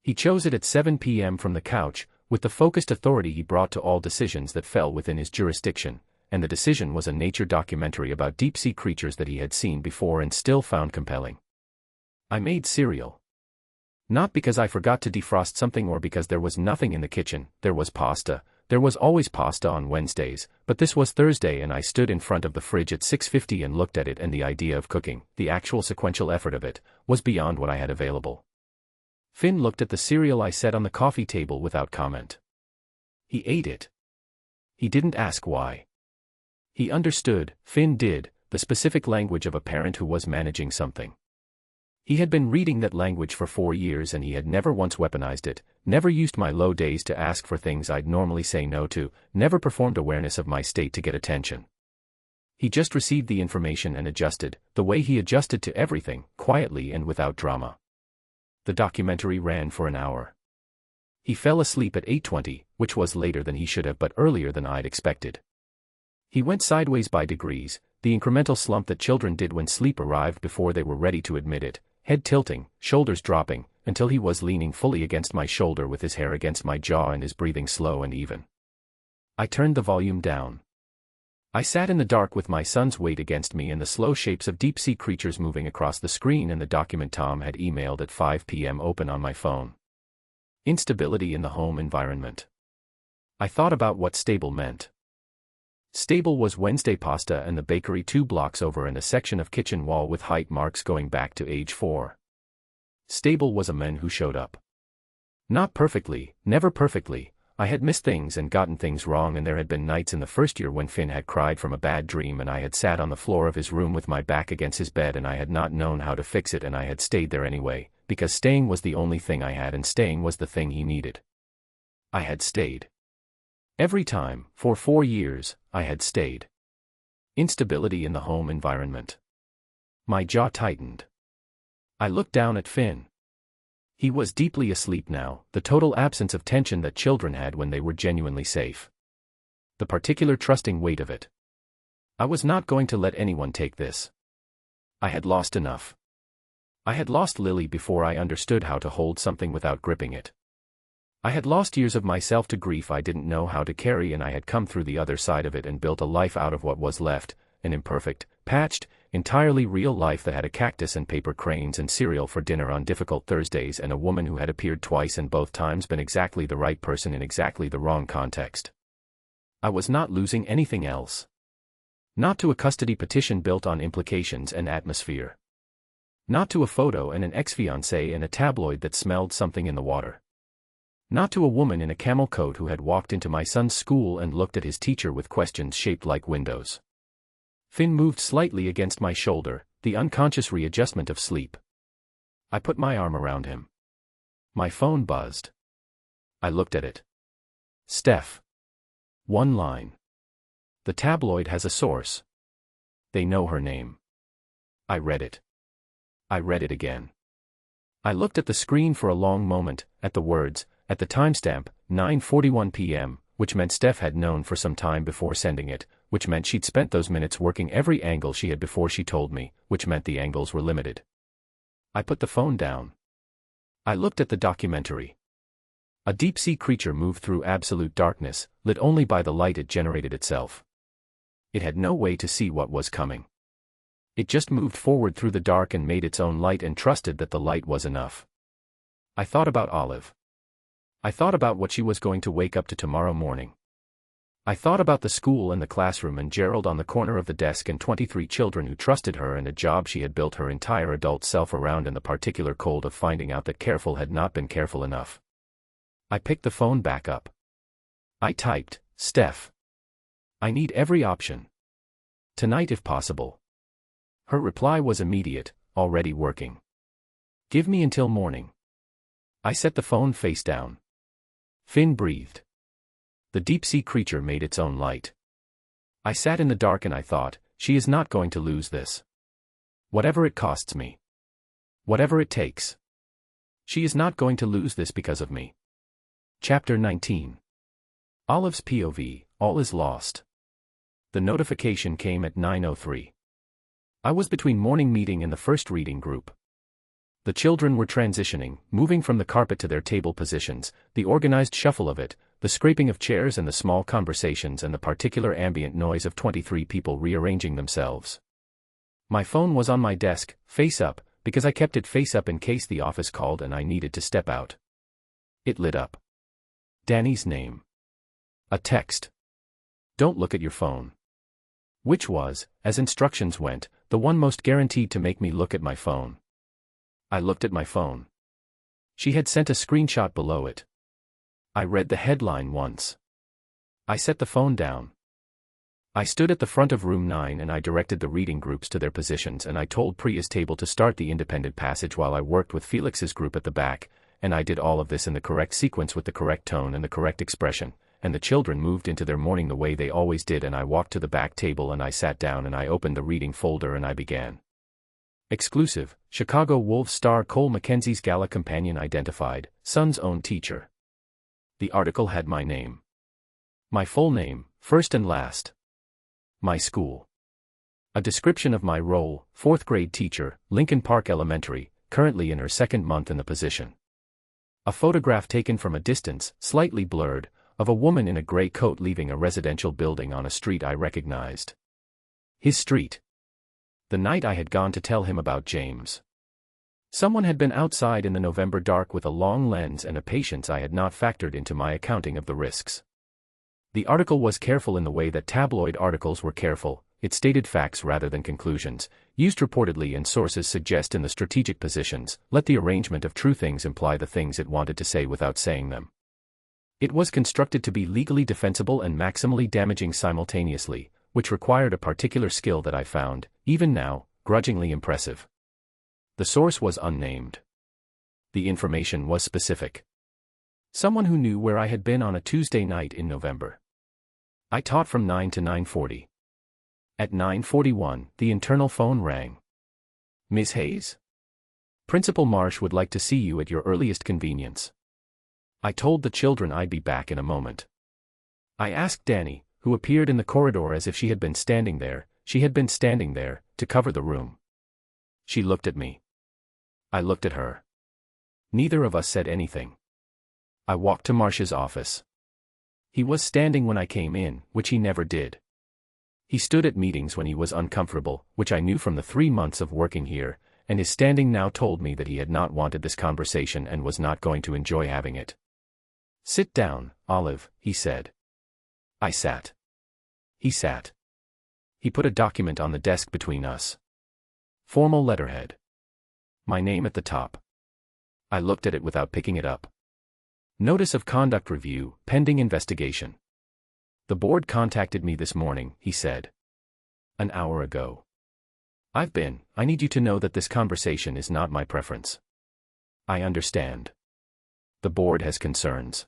He chose it at 7 p.m. from the couch, with the focused authority he brought to all decisions that fell within his jurisdiction, and the decision was a nature documentary about deep-sea creatures that he had seen before and still found compelling. I made cereal. Not because I forgot to defrost something or because there was nothing in the kitchen. There was pasta. There was always pasta on Wednesdays, but this was Thursday and I stood in front of the fridge at 6:50 and looked at it, and the idea of cooking, the actual sequential effort of it, was beyond what I had available. Finn looked at the cereal I set on the coffee table without comment. He ate it. He didn't ask why. He understood, Finn did, the specific language of a parent who was managing something. He had been reading that language for 4 years and he had never once weaponized it, never used my low days to ask for things I'd normally say no to, never performed awareness of my state to get attention. He just received the information and adjusted, the way he adjusted to everything, quietly and without drama. The documentary ran for an hour. He fell asleep at 8:20, which was later than he should have but earlier than I'd expected. He went sideways by degrees, the incremental slump that children did when sleep arrived before they were ready to admit it, head tilting, shoulders dropping, until he was leaning fully against my shoulder with his hair against my jaw and his breathing slow and even. I turned the volume down. I sat in the dark with my son's weight against me and the slow shapes of deep-sea creatures moving across the screen and the document Tom had emailed at 5 p.m. open on my phone. Instability in the home environment. I thought about what stable meant. Stable was Wednesday Pasta and the bakery 2 blocks over and a section of kitchen wall with height marks going back to age 4. Stable was a man who showed up. Not perfectly, never perfectly. I had missed things and gotten things wrong, and there had been nights in the first year when Finn had cried from a bad dream and I had sat on the floor of his room with my back against his bed and I had not known how to fix it, and I had stayed there anyway, because staying was the only thing I had and staying was the thing he needed. I had stayed. Every time, for 4 years, I had stayed. Instability in the home environment. My jaw tightened. I looked down at Finn. He was deeply asleep now, the total absence of tension that children had when they were genuinely safe. The particular trusting weight of it. I was not going to let anyone take this. I had lost enough. I had lost Lily before I understood how to hold something without gripping it. I had lost years of myself to grief I didn't know how to carry, and I had come through the other side of it and built a life out of what was left, an imperfect, patched, entirely real life that had a cactus and paper cranes and cereal for dinner on difficult Thursdays and a woman who had appeared twice and both times been exactly the right person in exactly the wrong context. I was not losing anything else. Not to a custody petition built on implications and atmosphere. Not to a photo and an ex-fiancé and a tabloid that smelled something in the water. Not to a woman in a camel coat who had walked into my son's school and looked at his teacher with questions shaped like windows. Finn moved slightly against my shoulder, the unconscious readjustment of sleep. I put my arm around him. My phone buzzed. I looked at it. Steph. 1 line. The tabloid has a source. They know her name. I read it. I read it again. I looked at the screen for a long moment, at the words, at the timestamp, 9:41 p.m., which meant Steph had known for some time before sending it, which meant she'd spent those minutes working every angle she had before she told me, which meant the angles were limited. I put the phone down. I looked at the documentary. A deep-sea creature moved through absolute darkness, lit only by the light it generated itself. It had no way to see what was coming. It just moved forward through the dark and made its own light and trusted that the light was enough. I thought about Olive. I thought about what she was going to wake up to tomorrow morning. I thought about the school and the classroom and Gerald on the corner of the desk and 23 children who trusted her and a job she had built her entire adult self around, and the particular cold of finding out that careful had not been careful enough. I picked the phone back up. I typed, Steph. I need every option. Tonight if possible. Her reply was immediate, already working. Give me until morning. I set the phone face down. Finn breathed. The deep-sea creature made its own light. I sat in the dark and I thought, she is not going to lose this. Whatever it costs me. Whatever it takes. She is not going to lose this because of me. Chapter 19. Olive's POV, all is lost. The notification came at 9:03. I was between morning meeting and the first reading group. The children were transitioning, moving from the carpet to their table positions, the organized shuffle of it, the scraping of chairs and the small conversations and the particular ambient noise of 23 people rearranging themselves. My phone was on my desk, face up, because I kept it face up in case the office called and I needed to step out. It lit up. Danny's name. A text. Don't look at your phone. Which was, as instructions went, the one most guaranteed to make me look at my phone. I looked at my phone. She had sent a screenshot below it. I read the headline once. I set the phone down. I stood at the front of room 9 and I directed the reading groups to their positions, and I told Priya's table to start the independent passage while I worked with Felix's group at the back, and I did all of this in the correct sequence with the correct tone and the correct expression, and the children moved into their morning the way they always did, and I walked to the back table and I sat down and I opened the reading folder and I began. Exclusive, Chicago Wolves star Cole Mackenzie's Gala companion identified, son's own teacher. The article had my name. My full name, first and last. My school. A description of my role, 4th grade teacher, Lincoln Park Elementary, currently in her 2nd month in the position. A photograph taken from a distance, slightly blurred, of a woman in a gray coat leaving a residential building on a street I recognized. His street. The night I had gone to tell him about James. Someone had been outside in the November dark with a long lens and a patience I had not factored into my accounting of the risks. The article was careful in the way that tabloid articles were careful. It stated facts rather than conclusions, used reportedly and sources suggest in the strategic positions, let the arrangement of true things imply the things it wanted to say without saying them. It was constructed to be legally defensible and maximally damaging simultaneously, which required a particular skill that I found, even now, grudgingly impressive. The source was unnamed. The information was specific. Someone who knew where I had been on a Tuesday night in November. I taught from 9 to 9:40. At 9:41, the internal phone rang. Ms. Hayes? Principal Marsh would like to see you at your earliest convenience. I told the children I'd be back in a moment. I asked Danny, who appeared in the corridor as if she had been standing there, to cover the room. She looked at me. I looked at her. Neither of us said anything. I walked to Marsh's office. He was standing when I came in, which he never did. He stood at meetings when he was uncomfortable, which I knew from the 3 months of working here, and his standing now told me that he had not wanted this conversation and was not going to enjoy having it. Sit down, Olive, he said. I sat. He sat. He put a document on the desk between us. Formal letterhead. My name at the top. I looked at it without picking it up. Notice of conduct review, pending investigation. The board contacted me this morning, he said. An hour ago. I need you to know that this conversation is not my preference. I understand. The board has concerns.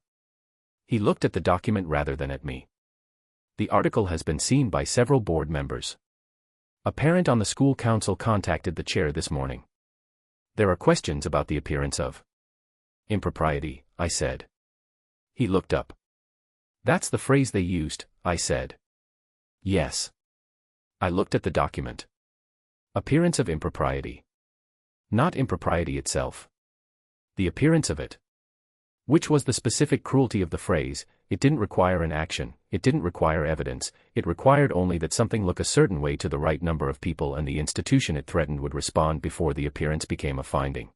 He looked at the document rather than at me. The article has been seen by several board members. A parent on the school council contacted the chair this morning. There are questions about the appearance of impropriety, I said. He looked up. That's the phrase they used, I said. Yes. I looked at the document. Appearance of impropriety. Not impropriety itself. The appearance of it. Which was the specific cruelty of the phrase. It didn't require an action, it didn't require evidence, it required only that something look a certain way to the right number of people and the institution it threatened would respond before the appearance became a finding.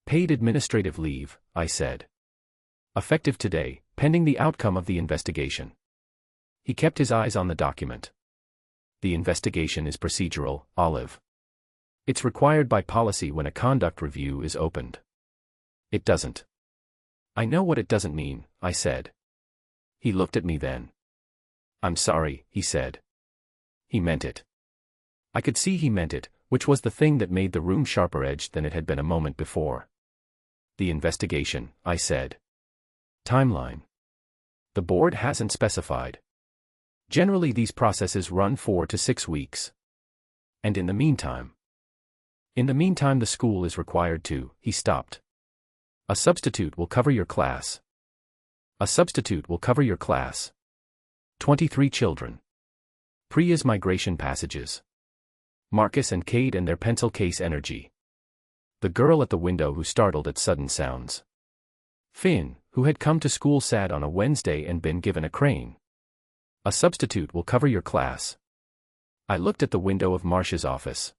Paid administrative leave, I said. Effective today, pending the outcome of the investigation. He kept his eyes on the document. The investigation is procedural, Olive. It's required by policy when a conduct review is opened. It doesn't. I know what it doesn't mean, I said. He looked at me then. I'm sorry, he said. He meant it. I could see he meant it, which was the thing that made the room sharper-edged than it had been a moment before. The investigation, I said. Timeline. The board hasn't specified. Generally these processes run 4 to 6 weeks. And in the meantime. The school is required to, he stopped. A substitute will cover your class. A substitute will cover your class. 23 children. Priya's migration passages. Marcus and Cade and their pencil case energy. The girl at the window who startled at sudden sounds. Finn, who had come to school sad on a Wednesday and been given a crane. A substitute will cover your class. I looked at the window of Marsh's office.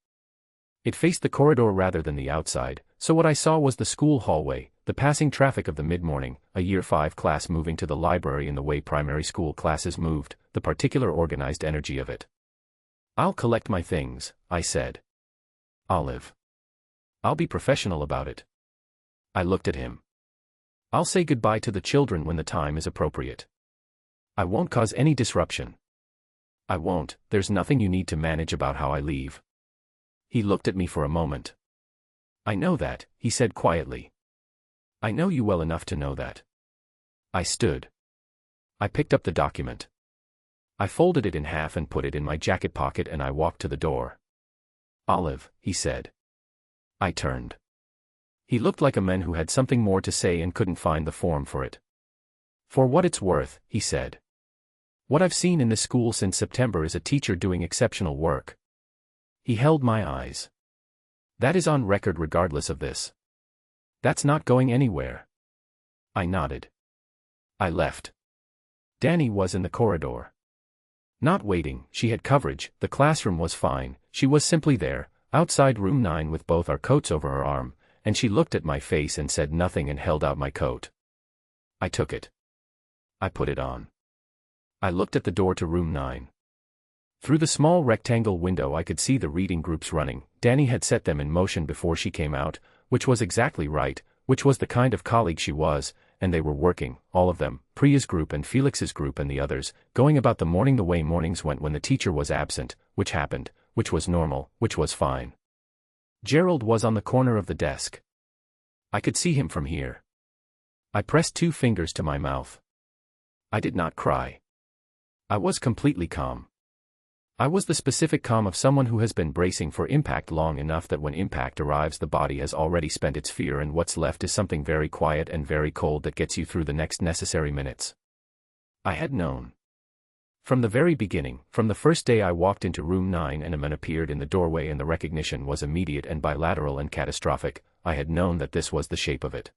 It faced the corridor rather than the outside, so what I saw was the school hallway, the passing traffic of the mid-morning, a Year 5 class moving to the library in the way primary school classes moved, the particular organized energy of it. I'll collect my things, I said. Olive. I'll be professional about it. I looked at him. I'll say goodbye to the children when the time is appropriate. I won't cause any disruption. I won't, there's nothing you need to manage about how I leave. He looked at me for a moment. I know that, he said quietly. I know you well enough to know that. I stood. I picked up the document. I folded it in half and put it in my jacket pocket and I walked to the door. Olive, he said. I turned. He looked like a man who had something more to say and couldn't find the form for it. For what it's worth, he said. What I've seen in this school since September is a teacher doing exceptional work. He held my eyes. That is on record regardless of this. That's not going anywhere. I nodded. I left. Danny was in the corridor. Not waiting, she had coverage, the classroom was fine, she was simply there, outside room 9 with both our coats over her arm, and she looked at my face and said nothing and held out my coat. I took it. I put it on. I looked at the door to room 9. Through the small rectangle window I could see the reading groups running. Danny had set them in motion before she came out, which was exactly right, which was the kind of colleague she was, and they were working, all of them, Priya's group and Felix's group and the others, going about the morning the way mornings went when the teacher was absent, which happened, which was normal, which was fine. Gerald was on the corner of the desk. I could see him from here. I pressed 2 fingers to my mouth. I did not cry. I was completely calm. I was the specific calm of someone who has been bracing for impact long enough that when impact arrives the body has already spent its fear and what's left is something very quiet and very cold that gets you through the next necessary minutes. I had known. From the very beginning, from the first day I walked into room 9 and a man appeared in the doorway and the recognition was immediate and bilateral and catastrophic, I had known that this was the shape of it.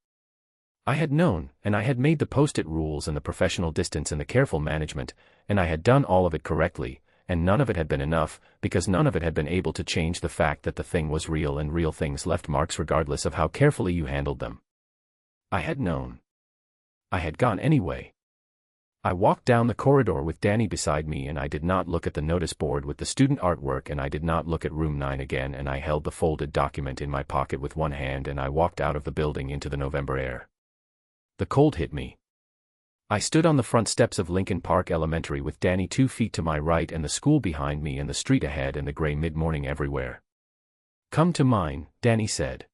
I had known, and I had made the post-it rules and the professional distance and the careful management, and I had done all of it correctly, and none of it had been enough, because none of it had been able to change the fact that the thing was real and real things left marks regardless of how carefully you handled them. I had known. I had gone anyway. I walked down the corridor with Danny beside me and I did not look at the notice board with the student artwork and I did not look at room 9 again and I held the folded document in my pocket with one hand and I walked out of the building into the November air. The cold hit me. I stood on the front steps of Lincoln Park Elementary with Danny 2 feet to my right and the school behind me and the street ahead and the gray mid-morning everywhere. "Come to mine," Danny said.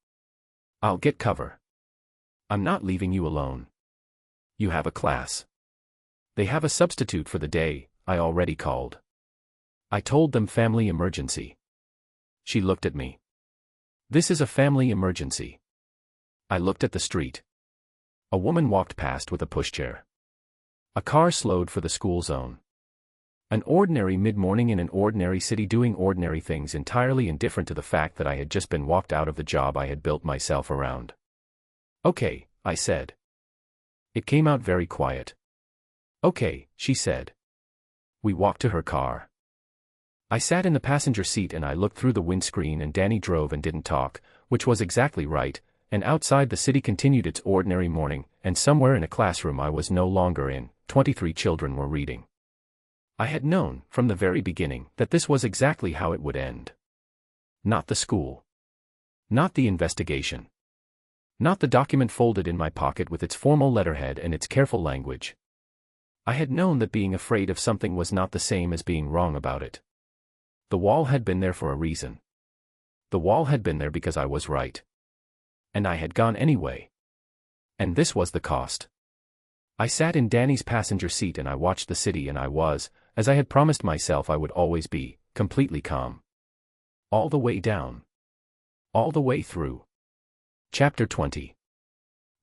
"I'll get cover. I'm not leaving you alone. You have a class. They have a substitute for the day, I already called. I told them family emergency." She looked at me. "This is a family emergency." I looked at the street. A woman walked past with a pushchair. A car slowed for the school zone. An ordinary mid-morning in an ordinary city doing ordinary things entirely indifferent to the fact that I had just been walked out of the job I had built myself around. "Okay," I said. It came out very quiet. "Okay," she said. We walked to her car. I sat in the passenger seat and I looked through the windscreen and Danny drove and didn't talk, which was exactly right, and outside the city continued its ordinary morning, and somewhere in a classroom I was no longer in, 23 children were reading. I had known, from the very beginning, that this was exactly how it would end. Not the school. Not the investigation. Not the document folded in my pocket with its formal letterhead and its careful language. I had known that being afraid of something was not the same as being wrong about it. The wall had been there for a reason. The wall had been there because I was right. And I had gone anyway. And this was the cost. I sat in Danny's passenger seat and I watched the city and I was, as I had promised myself I would always be, completely calm. All the way down. All the way through. Chapter 20.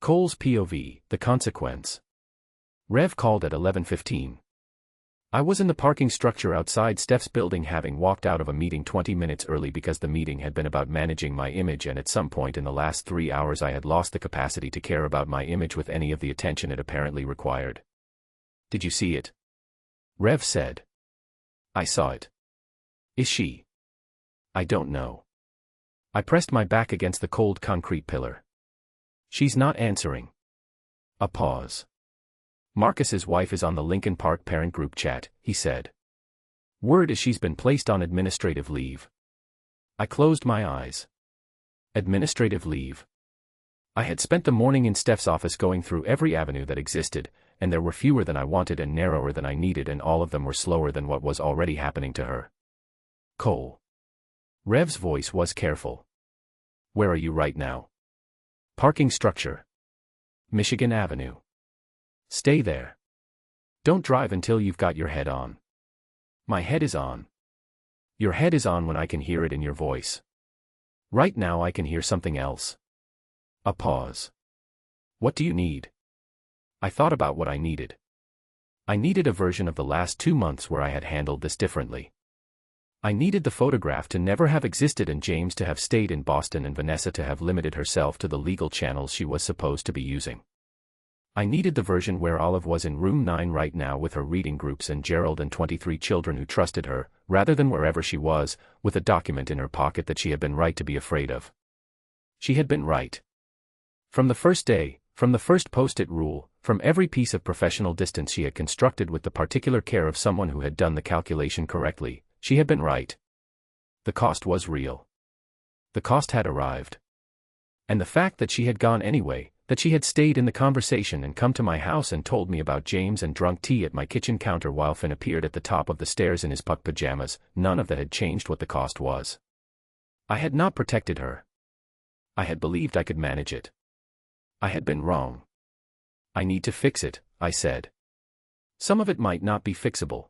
Cole's POV, The Consequence. Rev called at 11:15. I was in the parking structure outside Steph's building having walked out of a meeting 20 minutes early because the meeting had been about managing my image and at some point in the last 3 hours I had lost the capacity to care about my image with any of the attention it apparently required. "Did you see it?" Rev said. "I saw it." "Is she?" "I don't know." I pressed my back against the cold concrete pillar. "She's not answering." A pause. "Marcus's wife is on the Lincoln Park parent group chat," he said. "Word is she's been placed on administrative leave." I closed my eyes. Administrative leave. I had spent the morning in Steph's office going through every avenue that existed, and there were fewer than I wanted and narrower than I needed and all of them were slower than what was already happening to her. "Cole." Rev's voice was careful. "Where are you right now?" "Parking structure. Michigan Avenue." "Stay there. Don't drive until you've got your head on." "My head is on." "Your head is on when I can hear it in your voice. Right now I can hear something else." A pause. "What do you need?" I thought about what I needed. I needed a version of the last 2 months where I had handled this differently. I needed the photograph to never have existed and James to have stayed in Boston and Vanessa to have limited herself to the legal channels she was supposed to be using. I needed the version where Olive was in room 9 right now with her reading groups and Gerald and 23 children who trusted her, rather than wherever she was, with a document in her pocket that she had been right to be afraid of. She had been right. From the first day, from the first post-it rule, from every piece of professional distance she had constructed with the particular care of someone who had done the calculation correctly, she had been right. The cost was real. The cost had arrived. And the fact that she had gone anyway, that she had stayed in the conversation and come to my house and told me about James and drunk tea at my kitchen counter while Finn appeared at the top of the stairs in his puck pajamas, none of that had changed what the cost was. I had not protected her. I had believed I could manage it. I had been wrong. I need to fix it, I said. Some of it might not be fixable.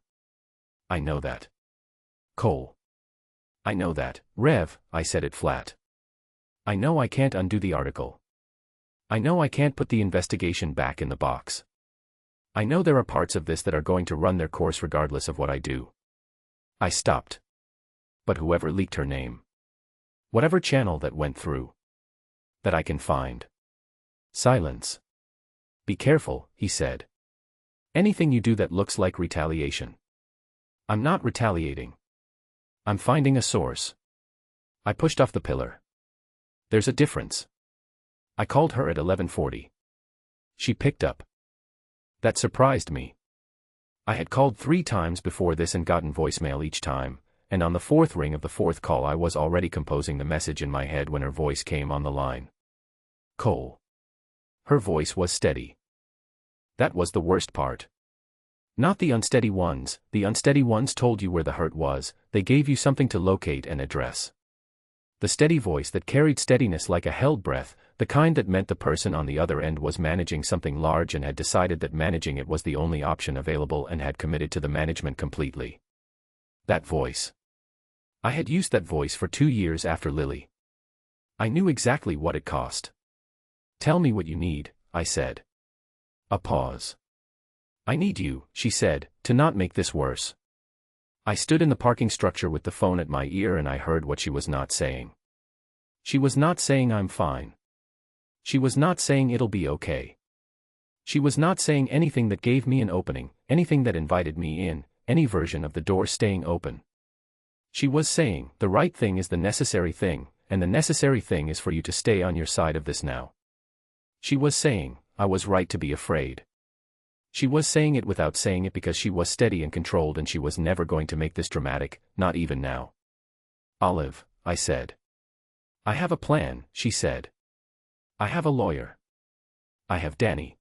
I know that. Cole. I know that, Rev, I said it flat. I know I can't undo the article. I know I can't put the investigation back in the box. I know there are parts of this that are going to run their course regardless of what I do. I stopped. But whoever leaked her name. Whatever channel that went through. That I can find. Silence. Be careful, he said. Anything you do that looks like retaliation. I'm not retaliating. I'm finding a source. I pushed off the pillar. There's a difference. I called her at 11:40. She picked up. That surprised me. I had called 3 times before this and gotten voicemail each time, and on the 4th ring of the 4th call I was already composing the message in my head when her voice came on the line. Cole. Her voice was steady. That was the worst part. Not the unsteady ones. The unsteady ones told you where the hurt was, they gave you something to locate and address. The steady voice that carried steadiness like a held breath, the kind that meant the person on the other end was managing something large and had decided that managing it was the only option available and had committed to the management completely. That voice. I had used that voice for 2 years after Lily. I knew exactly what it cost. Tell me what you need, I said. A pause. I need you, she said, to not make this worse. I stood in the parking structure with the phone at my ear and I heard what she was not saying. She was not saying I'm fine. She was not saying it'll be okay. She was not saying anything that gave me an opening, anything that invited me in, any version of the door staying open. She was saying, the right thing is the necessary thing, and the necessary thing is for you to stay on your side of this now. She was saying, I was right to be afraid. She was saying it without saying it because she was steady and controlled and she was never going to make this dramatic, not even now. Olive, I said. I have a plan, she said. I have a lawyer. I have Danny.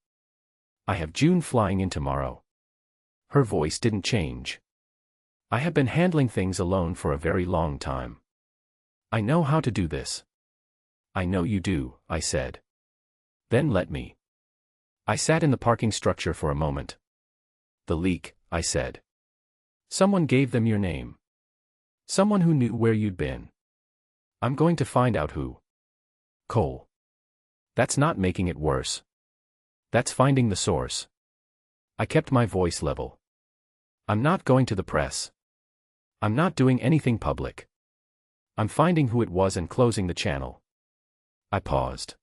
I have June flying in tomorrow. Her voice didn't change. I have been handling things alone for a very long time. I know how to do this. I know you do, I said. Then let me. I sat in the parking structure for a moment. The leak, I said. Someone gave them your name. Someone who knew where you'd been. I'm going to find out who. Cole. That's not making it worse. That's finding the source. I kept my voice level. I'm not going to the press. I'm not doing anything public. I'm finding who it was and closing the channel. I paused.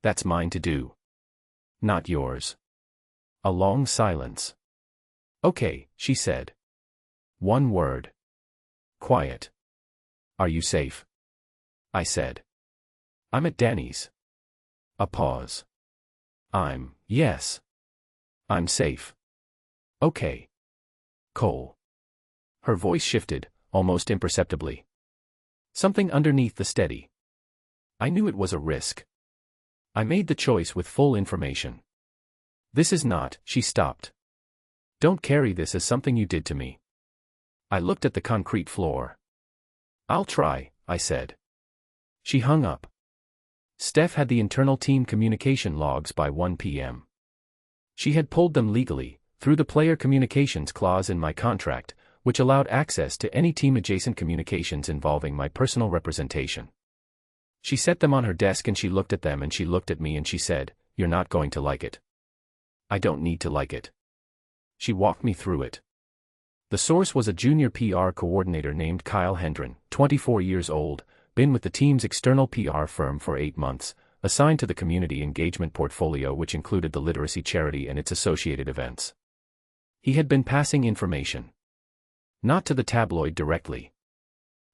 That's mine to do. Not yours. A long silence. Okay, she said. One word. Quiet. Are you safe? I said. I'm at Danny's. A pause. Yes. I'm safe. Okay. Cole. Her voice shifted, almost imperceptibly. Something underneath the steady. I knew it was a risk. I made the choice with full information. This is not, she stopped. Don't carry this as something you did to me. I looked at the concrete floor. I'll try, I said. She hung up. Steph had the internal team communication logs by 1 p.m. She had pulled them legally, through the player communications clause in my contract, which allowed access to any team-adjacent communications involving my personal representation. She set them on her desk and she looked at them and she looked at me and she said, "You're not going to like it." I don't need to like it. She walked me through it. The source was a junior PR coordinator named Kyle Hendren, 24 years old, been with the team's external PR firm for 8 months, assigned to the community engagement portfolio which included the literacy charity and its associated events. He had been passing information. Not to the tabloid directly.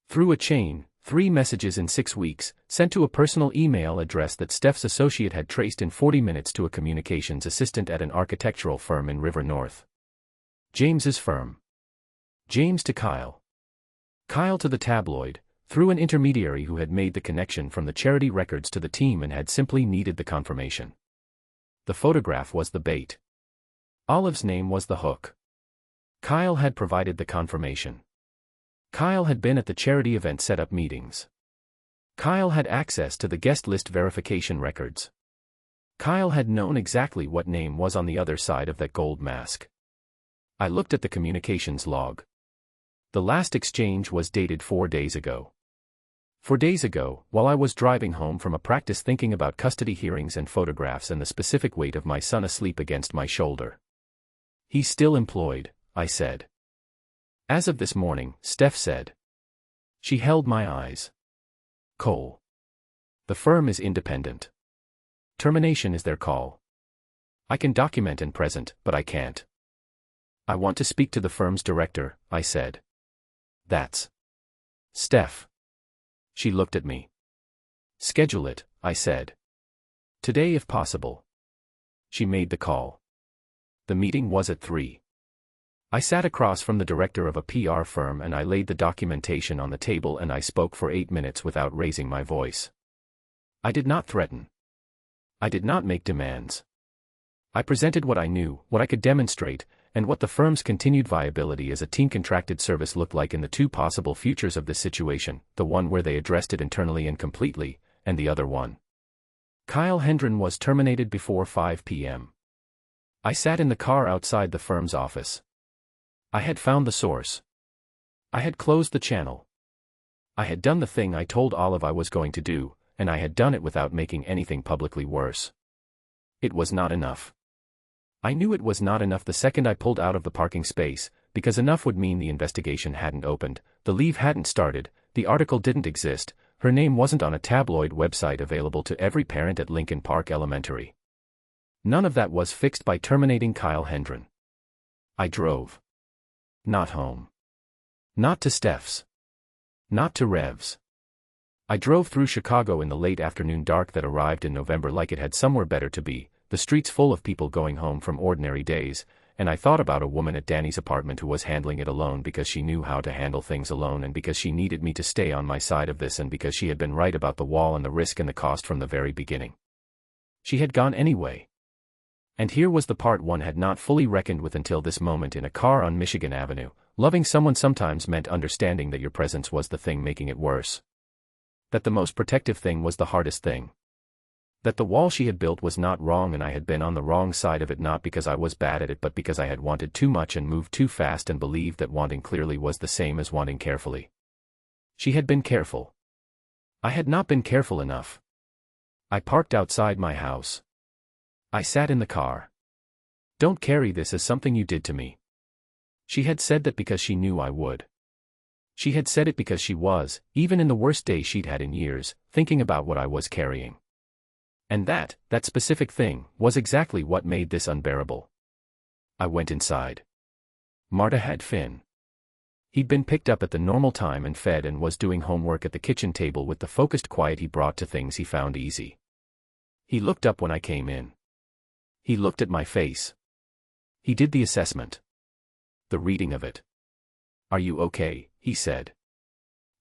Through a chain, 3 messages in 6 weeks, sent to a personal email address that Steph's associate had traced in 40 minutes to a communications assistant at an architectural firm in River North. James's firm. James to Kyle. Kyle to the tabloid, through an intermediary who had made the connection from the charity records to the team and had simply needed the confirmation. The photograph was the bait. Olive's name was the hook. Kyle had provided the confirmation. Kyle had been at the charity event setup meetings. Kyle had access to the guest list verification records. Kyle had known exactly what name was on the other side of that gold mask. I looked at the communications log. The last exchange was dated 4 days ago. 4 days ago, while I was driving home from a practice thinking about custody hearings and photographs and the specific weight of my son asleep against my shoulder. He's still employed, I said. As of this morning, Steph said. She held my eyes. Cole. The firm is independent. Termination is their call. I can document and present, but I can't. I want to speak to the firm's director, I said. That's Steph. She looked at me. Schedule it, I said. Today if possible. She made the call. The meeting was at 3. I sat across from the director of a PR firm and I laid the documentation on the table and I spoke for 8 minutes without raising my voice. I did not threaten. I did not make demands. I presented what I knew, what I could demonstrate, and what the firm's continued viability as a team-contracted service looked like in the 2 possible futures of this situation, the one where they addressed it internally and completely, and the other one. Kyle Hendren was terminated before 5 p.m. I sat in the car outside the firm's office. I had found the source. I had closed the channel. I had done the thing I told Olive I was going to do, and I had done it without making anything publicly worse. It was not enough. I knew it was not enough the second I pulled out of the parking space, because enough would mean the investigation hadn't opened, the leave hadn't started, the article didn't exist, her name wasn't on a tabloid website available to every parent at Lincoln Park Elementary. None of that was fixed by terminating Kyle Hendren. I drove. Not home. Not to Steph's. Not to Rev's. I drove through Chicago in the late afternoon dark that arrived in November like it had somewhere better to be, the streets full of people going home from ordinary days, and I thought about a woman at Danny's apartment who was handling it alone because she knew how to handle things alone and because she needed me to stay on my side of this and because she had been right about the wall and the risk and the cost from the very beginning. She had gone anyway. And here was the part one had not fully reckoned with until this moment in a car on Michigan Avenue. Loving someone sometimes meant understanding that your presence was the thing making it worse. That the most protective thing was the hardest thing. That the wall she had built was not wrong and I had been on the wrong side of it not because I was bad at it but because I had wanted too much and moved too fast and believed that wanting clearly was the same as wanting carefully. She had been careful. I had not been careful enough. I parked outside my house. I sat in the car. Don't carry this as something you did to me. She had said that because she knew I would. She had said it because she was, even in the worst day she'd had in years, thinking about what I was carrying. And that specific thing, was exactly what made this unbearable. I went inside. Marta had Finn. He'd been picked up at the normal time and fed and was doing homework at the kitchen table with the focused quiet he brought to things he found easy. He looked up when I came in. He looked at my face. He did the assessment. The reading of it. Are you okay? He said.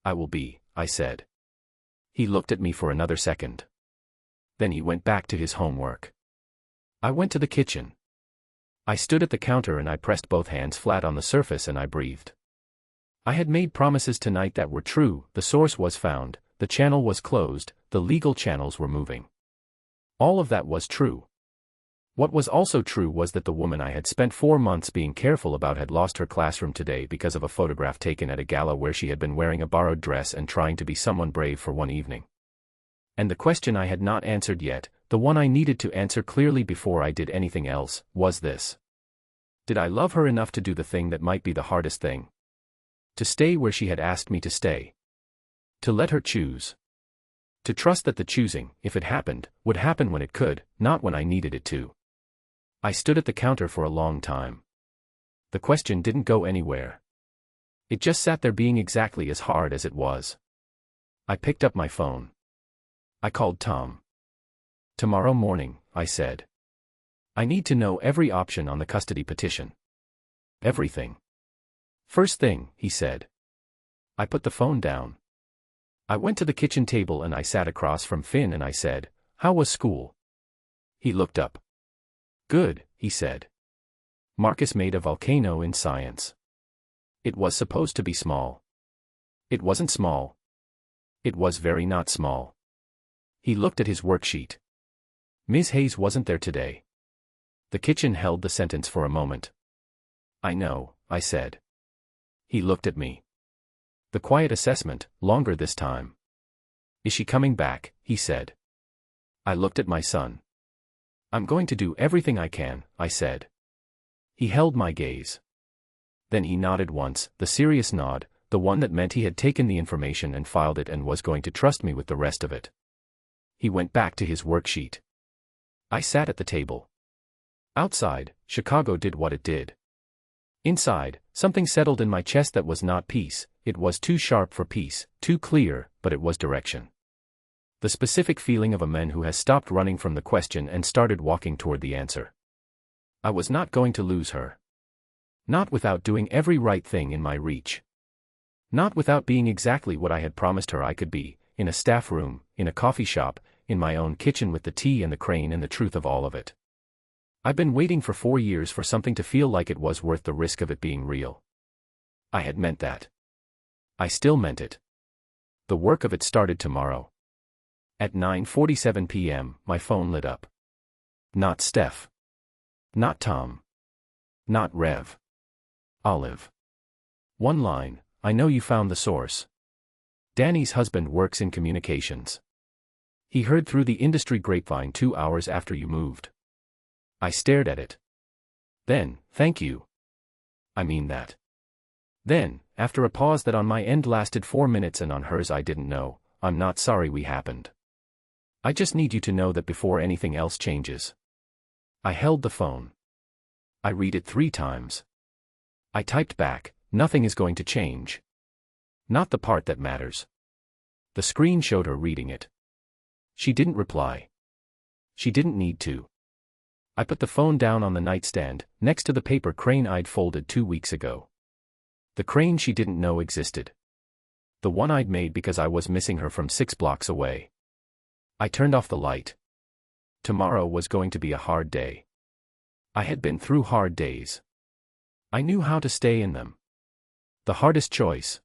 I will be, I said. He looked at me for another second. Then he went back to his homework. I went to the kitchen. I stood at the counter and I pressed both hands flat on the surface and I breathed. I had made promises tonight that were true, the source was found, the channel was closed, the legal channels were moving. All of that was true. What was also true was that the woman I had spent 4 months being careful about had lost her classroom today because of a photograph taken at a gala where she had been wearing a borrowed dress and trying to be someone brave for one evening. And the question I had not answered yet, the one I needed to answer clearly before I did anything else, was this. Did I love her enough to do the thing that might be the hardest thing? To stay where she had asked me to stay. To let her choose. To trust that the choosing, if it happened, would happen when it could, not when I needed it to. I stood at the counter for a long time. The question didn't go anywhere. It just sat there being exactly as hard as it was. I picked up my phone. I called Tom. Tomorrow morning, I said. I need to know every option on the custody petition. Everything. First thing, he said. I put the phone down. I went to the kitchen table and I sat across from Finn and I said, "How was school?" He looked up. "Good," he said. Marcus made a volcano in science. It was supposed to be small. It wasn't small. It was very not small. He looked at his worksheet. Ms. Hayes wasn't there today. The kitchen held the sentence for a moment. "I know," I said. He looked at me. The quiet assessment, longer this time. "Is she coming back?" he said. I looked at my son. "I'm going to do everything I can," I said. He held my gaze. Then he nodded once, the serious nod, the one that meant he had taken the information and filed it and was going to trust me with the rest of it. He went back to his worksheet. I sat at the table. Outside, Chicago did what it did. Inside, something settled in my chest that was not peace. It was too sharp for peace, too clear, but it was direction. The specific feeling of a man who has stopped running from the question and started walking toward the answer. I was not going to lose her. Not without doing every right thing in my reach. Not without being exactly what I had promised her I could be, in a staff room, in a coffee shop, in my own kitchen with the tea and the crane and the truth of all of it. I've been waiting for 4 years for something to feel like it was worth the risk of it being real. I had meant that. I still meant it. The work of it started tomorrow. At 9:47 p.m., my phone lit up. Not Steph. Not Tom. Not Rev. Olive. One line, "I know you found the source. Danny's husband works in communications. He heard through the industry grapevine 2 hours after you moved." I stared at it. Then, "Thank you. I mean that." Then, after a pause that on my end lasted 4 minutes and on hers I didn't know, "I'm not sorry we happened. I just need you to know that before anything else changes." I held the phone. I read it 3 times. I typed back, "Nothing is going to change. Not the part that matters." The screen showed her reading it. She didn't reply. She didn't need to. I put the phone down on the nightstand, next to the paper crane I'd folded 2 weeks ago. The crane she didn't know existed. The one I'd made because I was missing her from 6 blocks away. I turned off the light. Tomorrow was going to be a hard day. I had been through hard days. I knew how to stay in them. The hardest choice.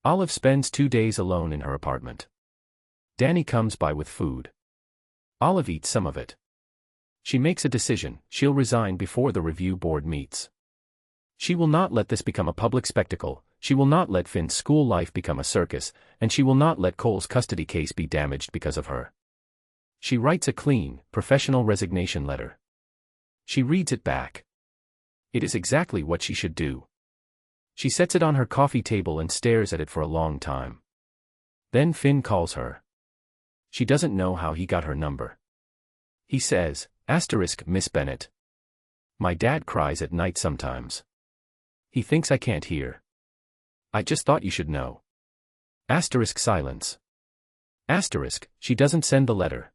Olive spends 2 days alone in her apartment. Danny comes by with food. Olive eats some of it. She makes a decision: she'll resign before the review board meets. She will not let this become a public spectacle, she will not let Finn's school life become a circus, and she will not let Cole's custody case be damaged because of her. She writes a clean, professional resignation letter. She reads it back. It is exactly what she should do. She sets it on her coffee table and stares at it for a long time. Then Finn calls her. She doesn't know how he got her number. He says, "Miss Bennett. My dad cries at night sometimes. He thinks I can't hear. I just thought you should know." Silence. She doesn't send the letter.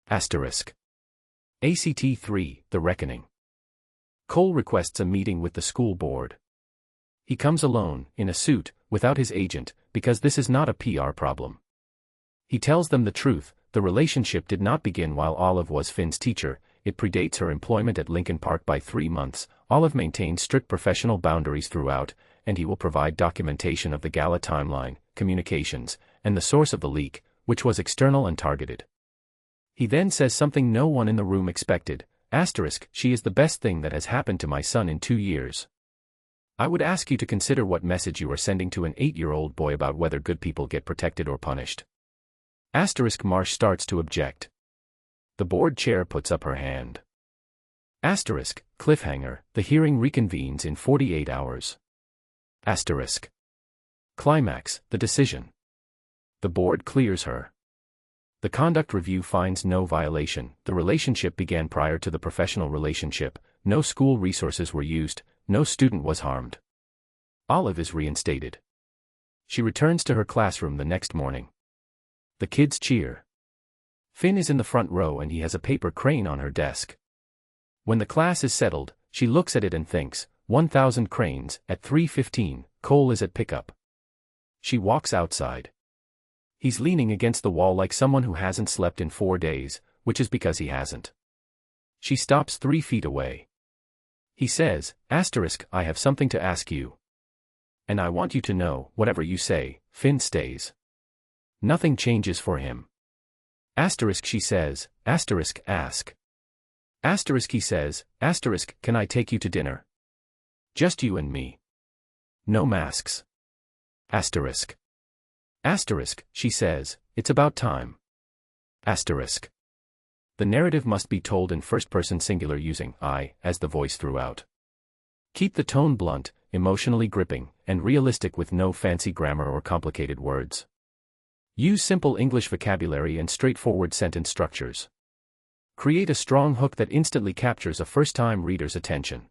ACT 3, The Reckoning. Cole requests a meeting with the school board. He comes alone, in a suit, without his agent, because this is not a PR problem. He tells them the truth: the relationship did not begin while Olive was Finn's teacher, it predates her employment at Lincoln Park by 3 months. Olive maintains strict professional boundaries throughout, and he will provide documentation of the gala timeline, communications, and the source of the leak, which was external and targeted. He then says something no one in the room expected: "She is the best thing that has happened to my son in 2 years. I would ask you to consider what message you are sending to an 8-year-old boy about whether good people get protected or punished." Marsh starts to object. The board chair puts up her hand. Cliffhanger, the hearing reconvenes in 48 hours. Climax, the decision. The board clears her. The conduct review finds no violation, the relationship began prior to the professional relationship, no school resources were used, no student was harmed. Olive is reinstated. She returns to her classroom the next morning. The kids cheer. Finn is in the front row and he has a paper crane on her desk. When the class is settled, she looks at it and thinks, 1,000 cranes, at 3:15, Cole is at pickup. She walks outside. He's leaning against the wall like someone who hasn't slept in 4 days, which is because he hasn't. She stops 3 feet away. He says, I have something to ask you. And I want you to know, whatever you say. Finn stays. Nothing changes for him. She says, ask. He says, can I take you to dinner? Just you and me. No masks. She says, it's about time. The narrative must be told in first-person singular using I as the voice throughout. Keep the tone blunt, emotionally gripping, and realistic with no fancy grammar or complicated words. Use simple English vocabulary and straightforward sentence structures. Create a strong hook that instantly captures a first-time reader's attention.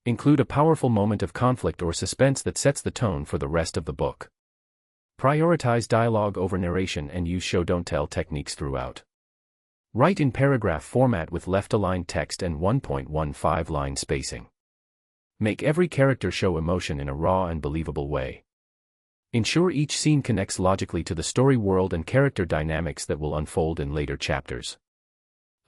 Include a powerful moment of conflict or suspense that sets the tone for the rest of the book. Prioritize dialogue over narration and use show-don't-tell techniques throughout. Write in paragraph format with left-aligned text and 1.15-line spacing. Make every character show emotion in a raw and believable way. Ensure each scene connects logically to the story world and character dynamics that will unfold in later chapters.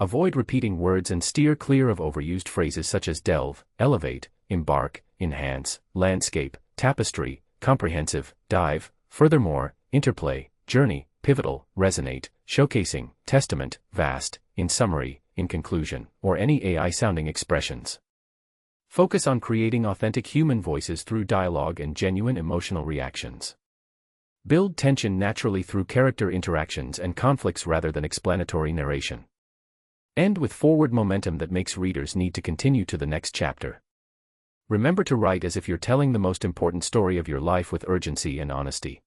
Avoid repeating words and steer clear of overused phrases such as delve, elevate, embark, enhance, landscape, tapestry, comprehensive, dive, furthermore, interplay, journey, pivotal, resonate, showcasing, testament, vast, in summary, in conclusion, or any AI-sounding expressions. Focus on creating authentic human voices through dialogue and genuine emotional reactions. Build tension naturally through character interactions and conflicts rather than explanatory narration. End with forward momentum that makes readers need to continue to the next chapter. Remember to write as if you're telling the most important story of your life with urgency and honesty.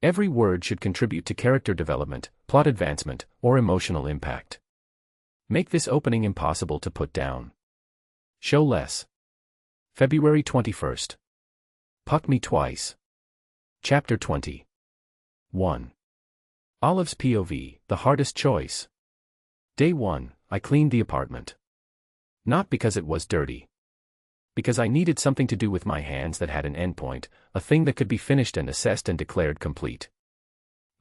Every word should contribute to character development, plot advancement, or emotional impact. Make this opening impossible to put down. Show less. February 21st. Puck Me Twice. Chapter 20. 1. Olive's POV, the hardest choice. Day 1, I cleaned the apartment. Not because it was dirty. Because I needed something to do with my hands that had an endpoint, a thing that could be finished and assessed and declared complete.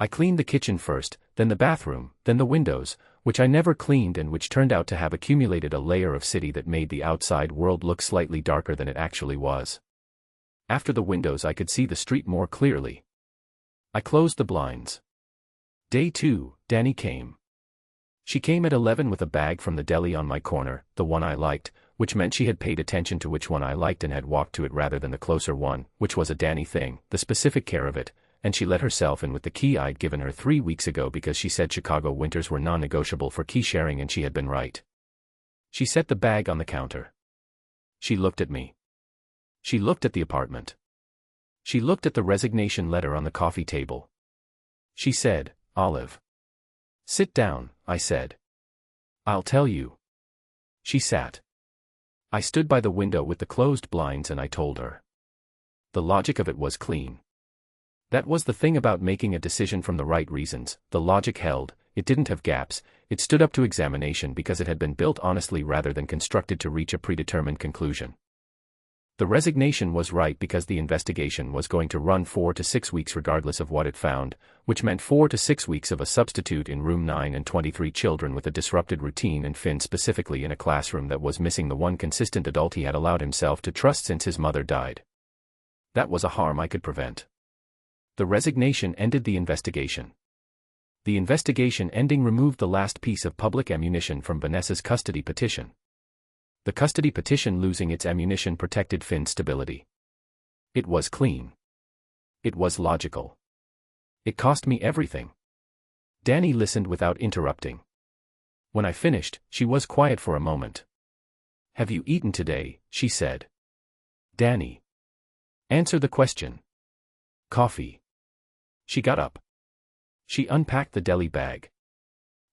I cleaned the kitchen first, then the bathroom, then the windows, which I never cleaned and which turned out to have accumulated a layer of city that made the outside world look slightly darker than it actually was. After the windows I could see the street more clearly. I closed the blinds. Day 2, Danny came. She came at 11 with a bag from the deli on my corner, the one I liked, which meant she had paid attention to which one I liked and had walked to it rather than the closer one, which was a Danny thing, the specific care of it, and she let herself in with the key I'd given her 3 weeks ago because she said Chicago winters were non-negotiable for key sharing and she had been right. She set the bag on the counter. She looked at me. She looked at the apartment. She looked at the resignation letter on the coffee table. She said, Olive. Sit down, I said. I'll tell you. She sat. I stood by the window with the closed blinds and I told her. The logic of it was clean. That was the thing about making a decision from the right reasons, the logic held, it didn't have gaps, it stood up to examination because it had been built honestly rather than constructed to reach a predetermined conclusion. The resignation was right because the investigation was going to run 4 to 6 weeks regardless of what it found, which meant 4 to 6 weeks of a substitute in room 9 and 23 children with a disrupted routine and Finn specifically in a classroom that was missing the one consistent adult he had allowed himself to trust since his mother died. That was a harm I could prevent. The resignation ended the investigation. The investigation ending removed the last piece of public ammunition from Vanessa's custody petition. The custody petition losing its ammunition protected Finn's stability. It was clean. It was logical. It cost me everything. Danny listened without interrupting. When I finished, she was quiet for a moment. Have you eaten today? She said. Danny. Answer the question. Coffee. She got up. She unpacked the deli bag.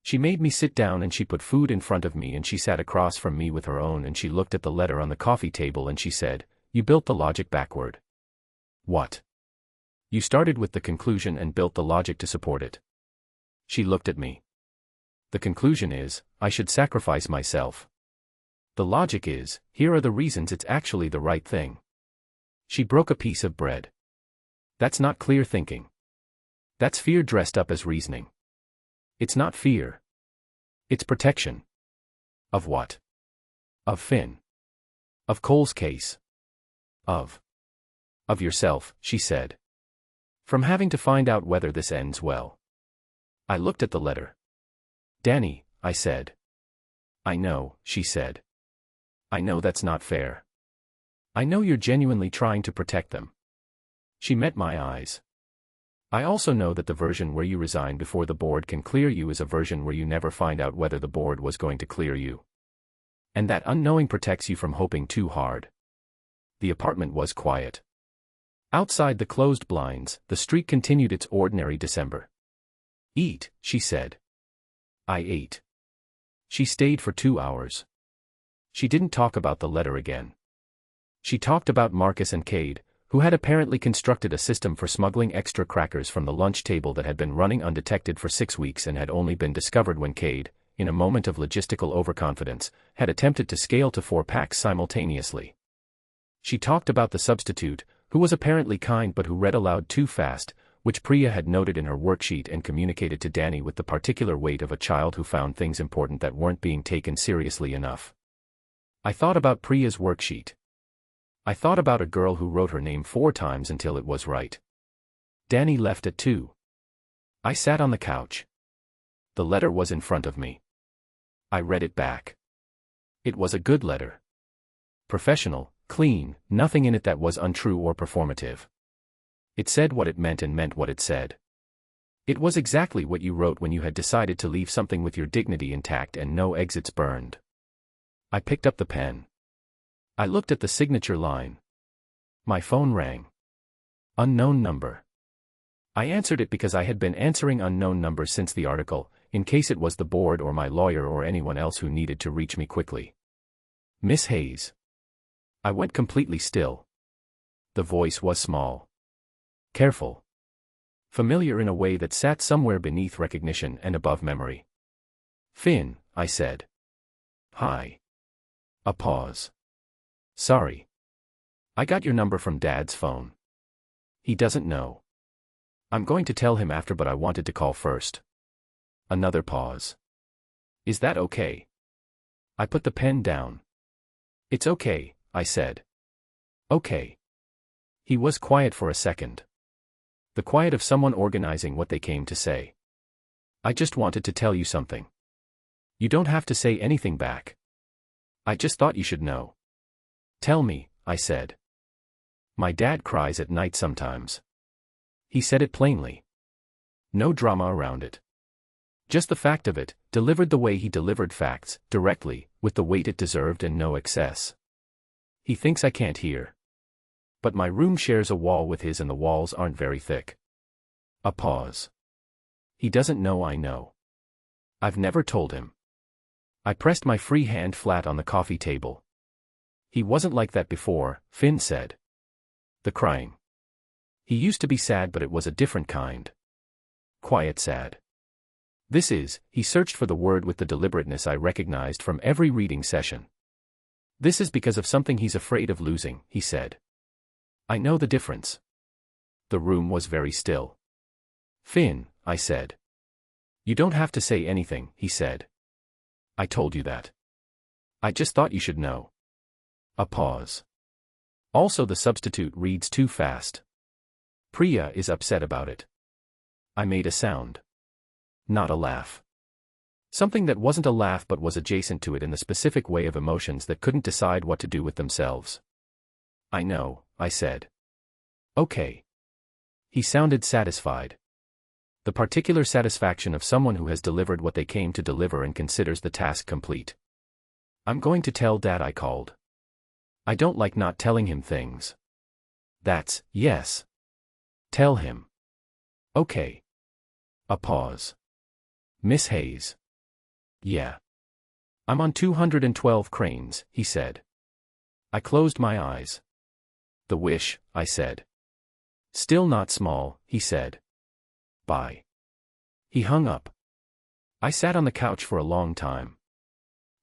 She made me sit down and she put food in front of me and she sat across from me with her own and she looked at the letter on the coffee table and she said, You built the logic backward. What? You started with the conclusion and built the logic to support it. She looked at me. The conclusion is, I should sacrifice myself. The logic is, here are the reasons it's actually the right thing. She broke a piece of bread. That's not clear thinking. That's fear dressed up as reasoning. It's not fear. It's protection. Of what? Of Finn. Of Cole's case. Of yourself, she said. From having to find out whether this ends well. I looked at the letter. Danny, I said. I know, she said. I know that's not fair. I know you're genuinely trying to protect them. She met my eyes. I also know that the version where you resign before the board can clear you is a version where you never find out whether the board was going to clear you. And that unknowing protects you from hoping too hard. The apartment was quiet. Outside the closed blinds, the street continued its ordinary December. Eat, she said. I ate. She stayed for 2 hours. She didn't talk about the letter again. She talked about Marcus and Cade, who had apparently constructed a system for smuggling extra crackers from the lunch table that had been running undetected for 6 weeks and had only been discovered when Cade, in a moment of logistical overconfidence, had attempted to scale to 4 packs simultaneously. She talked about the substitute, who was apparently kind but who read aloud too fast, which Priya had noted in her worksheet and communicated to Danny with the particular weight of a child who found things important that weren't being taken seriously enough. I thought about Priya's worksheet. I thought about a girl who wrote her name 4 times until it was right. Danny left at 2. I sat on the couch. The letter was in front of me. I read it back. It was a good letter. Professional, clean, nothing in it that was untrue or performative. It said what it meant and meant what it said. It was exactly what you wrote when you had decided to leave something with your dignity intact and no exits burned. I picked up the pen. I looked at the signature line. My phone rang. Unknown number. I answered it because I had been answering unknown numbers since the article, in case it was the board or my lawyer or anyone else who needed to reach me quickly. Miss Hayes. I went completely still. The voice was small. Careful. Familiar in a way that sat somewhere beneath recognition and above memory. Finn, I said. Hi. A pause. Sorry. I got your number from Dad's phone. He doesn't know. I'm going to tell him after, but I wanted to call first. Another pause. Is that okay? I put the pen down. It's okay, I said. Okay. He was quiet for a second. The quiet of someone organizing what they came to say. I just wanted to tell you something. You don't have to say anything back. I just thought you should know. Tell me, I said. My dad cries at night sometimes. He said it plainly. No drama around it. Just the fact of it, delivered the way he delivered facts, directly, with the weight it deserved and no excess. He thinks I can't hear. But my room shares a wall with his and the walls aren't very thick. A pause. He doesn't know I know. I've never told him. I pressed my free hand flat on the coffee table. He wasn't like that before, Finn said. The crying. He used to be sad, but it was a different kind. Quiet sad. This is, he searched for the word with the deliberateness I recognized from every reading session. This is because of something he's afraid of losing, he said. I know the difference. The room was very still. Finn, I said. You don't have to say anything, he said. I told you that. I just thought you should know. A pause. Also, the substitute reads too fast. Priya is upset about it. I made a sound. Not a laugh. Something that wasn't a laugh but was adjacent to it in the specific way of emotions that couldn't decide what to do with themselves. I know, I said. Okay. He sounded satisfied. The particular satisfaction of someone who has delivered what they came to deliver and considers the task complete. I'm going to tell Dad I called. I don't like not telling him things. That's, yes. Tell him. Okay. A pause. Miss Hayes. Yeah. I'm on 212 cranes, he said. I closed my eyes. The wish, I said. Still not small, he said. Bye. He hung up. I sat on the couch for a long time.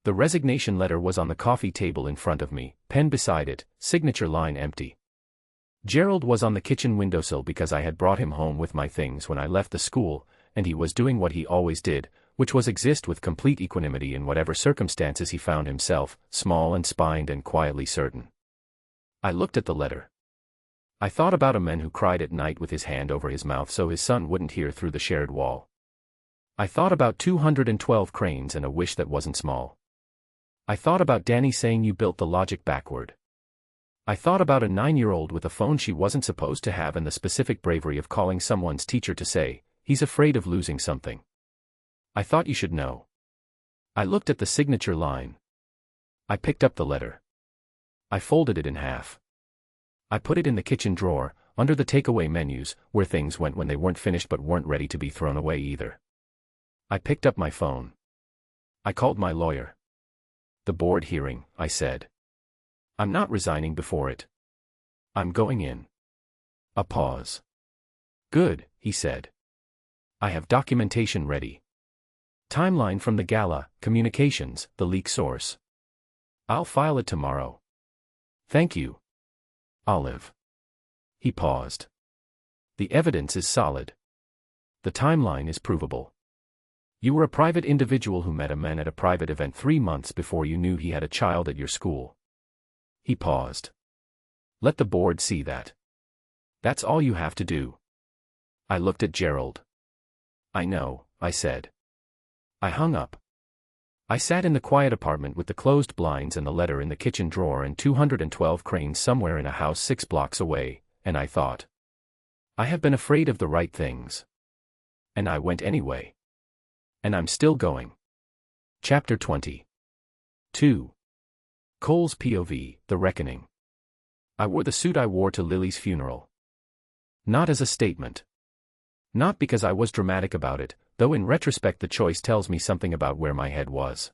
The resignation letter was on the coffee table in front of me, pen beside it, signature line empty. Gerald was on the kitchen windowsill because I had brought him home with my things when I left the school, and he was doing what he always did, which was exist with complete equanimity in whatever circumstances he found himself, small and spined and quietly certain. I looked at the letter. I thought about a man who cried at night with his hand over his mouth so his son wouldn't hear through the shared wall. I thought about 212 cranes and a wish that wasn't small. I thought about Danny saying you built the logic backward. I thought about a 9-year-old with a phone she wasn't supposed to have and the specific bravery of calling someone's teacher to say, he's afraid of losing something. I thought you should know. I looked at the signature line. I picked up the letter. I folded it in half. I put it in the kitchen drawer, under the takeaway menus, where things went when they weren't finished but weren't ready to be thrown away either. I picked up my phone. I called my lawyer. The board hearing, I said. I'm not resigning before it. I'm going in. A pause. Good, he said. I have documentation ready. Timeline from the gala, communications, the leak source. I'll file it tomorrow. Thank you. Olive. He paused. The evidence is solid. The timeline is provable. You were a private individual who met a man at a private event 3 months before you knew he had a child at your school. He paused. Let the board see that. That's all you have to do. I looked at Gerald. I know, I said. I hung up. I sat in the quiet apartment with the closed blinds and the letter in the kitchen drawer and 212 cranes somewhere in a house 6 blocks away, and I thought. I have been afraid of the right things. And I went anyway. And I'm still going. Chapter 20. 2. Cole's POV, The Reckoning. I wore the suit I wore to Lily's funeral. Not as a statement. Not because I was dramatic about it, though in retrospect the choice tells me something about where my head was.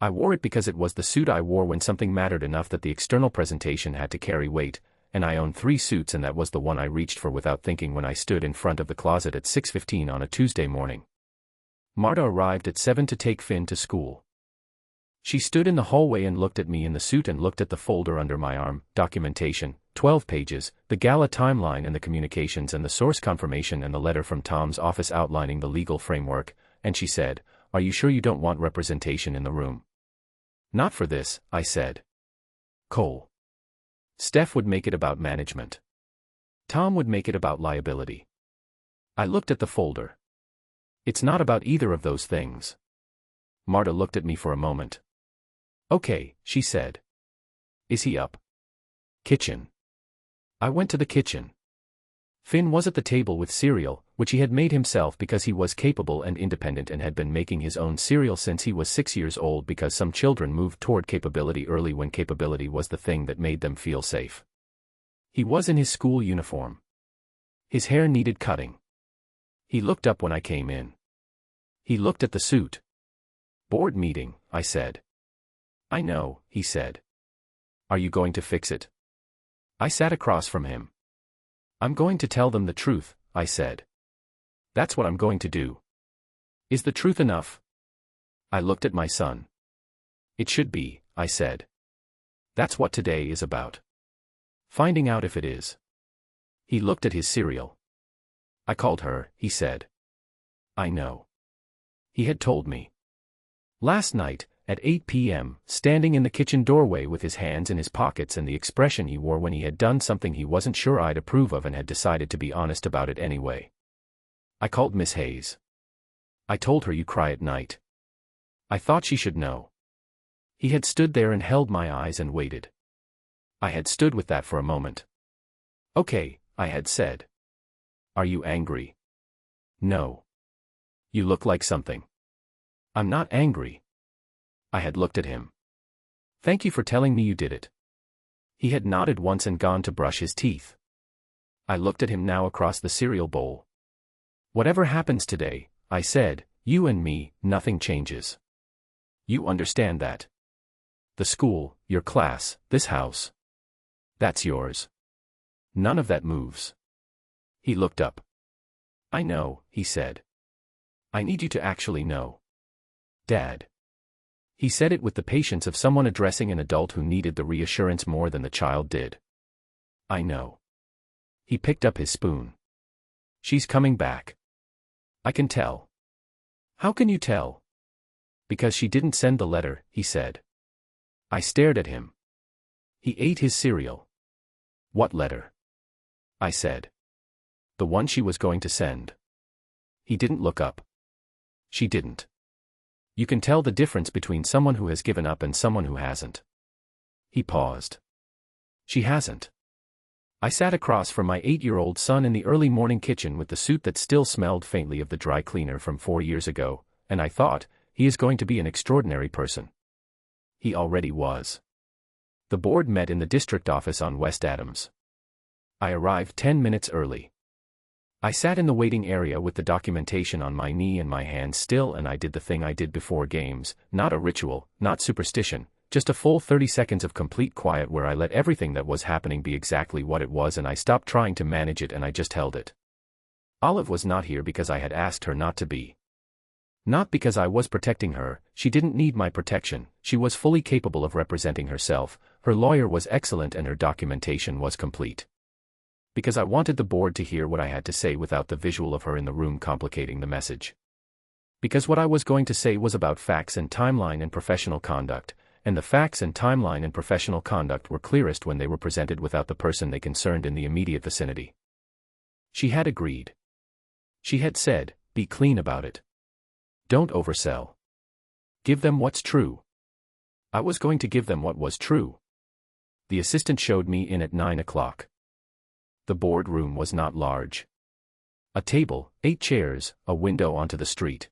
I wore it because it was the suit I wore when something mattered enough that the external presentation had to carry weight, and I owned 3 suits and that was the one I reached for without thinking when I stood in front of the closet at 6:15 on a Tuesday morning. Marta arrived at 7 to take Finn to school. She stood in the hallway and looked at me in the suit and looked at the folder under my arm, documentation, 12 pages, the gala timeline and the communications and the source confirmation and the letter from Tom's office outlining the legal framework, and she said, "Are you sure you don't want representation in the room?" "Not for this," I said. Cole. Steph would make it about management. Tom would make it about liability. I looked at the folder. It's not about either of those things. Marta looked at me for a moment. Okay, she said. Is he up? Kitchen. I went to the kitchen. Finn was at the table with cereal, which he had made himself because he was capable and independent and had been making his own cereal since he was 6 years old because some children moved toward capability early when capability was the thing that made them feel safe. He was in his school uniform. His hair needed cutting. He looked up when I came in. He looked at the suit. Board meeting, I said. I know, he said. Are you going to fix it? I sat across from him. I'm going to tell them the truth, I said. That's what I'm going to do. Is the truth enough? I looked at my son. It should be, I said. That's what today is about. Finding out if it is. He looked at his cereal. I called her, he said. I know. He had told me. Last night, at 8 p.m., standing in the kitchen doorway with his hands in his pockets and the expression he wore when he had done something he wasn't sure I'd approve of and had decided to be honest about it anyway. I called Miss Hayes. I told her you cry at night. I thought she should know. He had stood there and held my eyes and waited. I had stood with that for a moment. Okay, I had said. Are you angry? No. You look like something. I'm not angry. I had looked at him. Thank you for telling me you did it. He had nodded once and gone to brush his teeth. I looked at him now across the cereal bowl. Whatever happens today, I said, you and me, nothing changes. You understand that. The school, your class, this house. That's yours. None of that moves. He looked up. "I know," he said. "I need you to actually know. Dad." He said it with the patience of someone addressing an adult who needed the reassurance more than the child did. "I know." He picked up his spoon. "She's coming back. I can tell." "How can you tell?" "Because she didn't send the letter," he said. I stared at him. He ate his cereal. "What letter?" I said. "The one she was going to send." He didn't look up. "She didn't. You can tell the difference between someone who has given up and someone who hasn't." He paused. "She hasn't." I sat across from my 8-year-old son in the early morning kitchen with the suit that still smelled faintly of the dry cleaner from 4 years ago, and I thought, he is going to be an extraordinary person. He already was. The board met in the district office on West Adams. I arrived 10 minutes early. I sat in the waiting area with the documentation on my knee and my hands still, and I did the thing I did before games, not a ritual, not superstition, just a full 30 seconds of complete quiet where I let everything that was happening be exactly what it was, and I stopped trying to manage it and I just held it. Olive was not here because I had asked her not to be. Not because I was protecting her, she didn't need my protection, she was fully capable of representing herself, her lawyer was excellent and her documentation was complete. Because I wanted the board to hear what I had to say without the visual of her in the room complicating the message. Because what I was going to say was about facts and timeline and professional conduct, and the facts and timeline and professional conduct were clearest when they were presented without the person they concerned in the immediate vicinity. She had agreed. She had said, "Be clean about it. Don't oversell. Give them what's true." I was going to give them what was true. The assistant showed me in at 9 o'clock. The board room was not large. A table, 8 chairs, a window onto the street.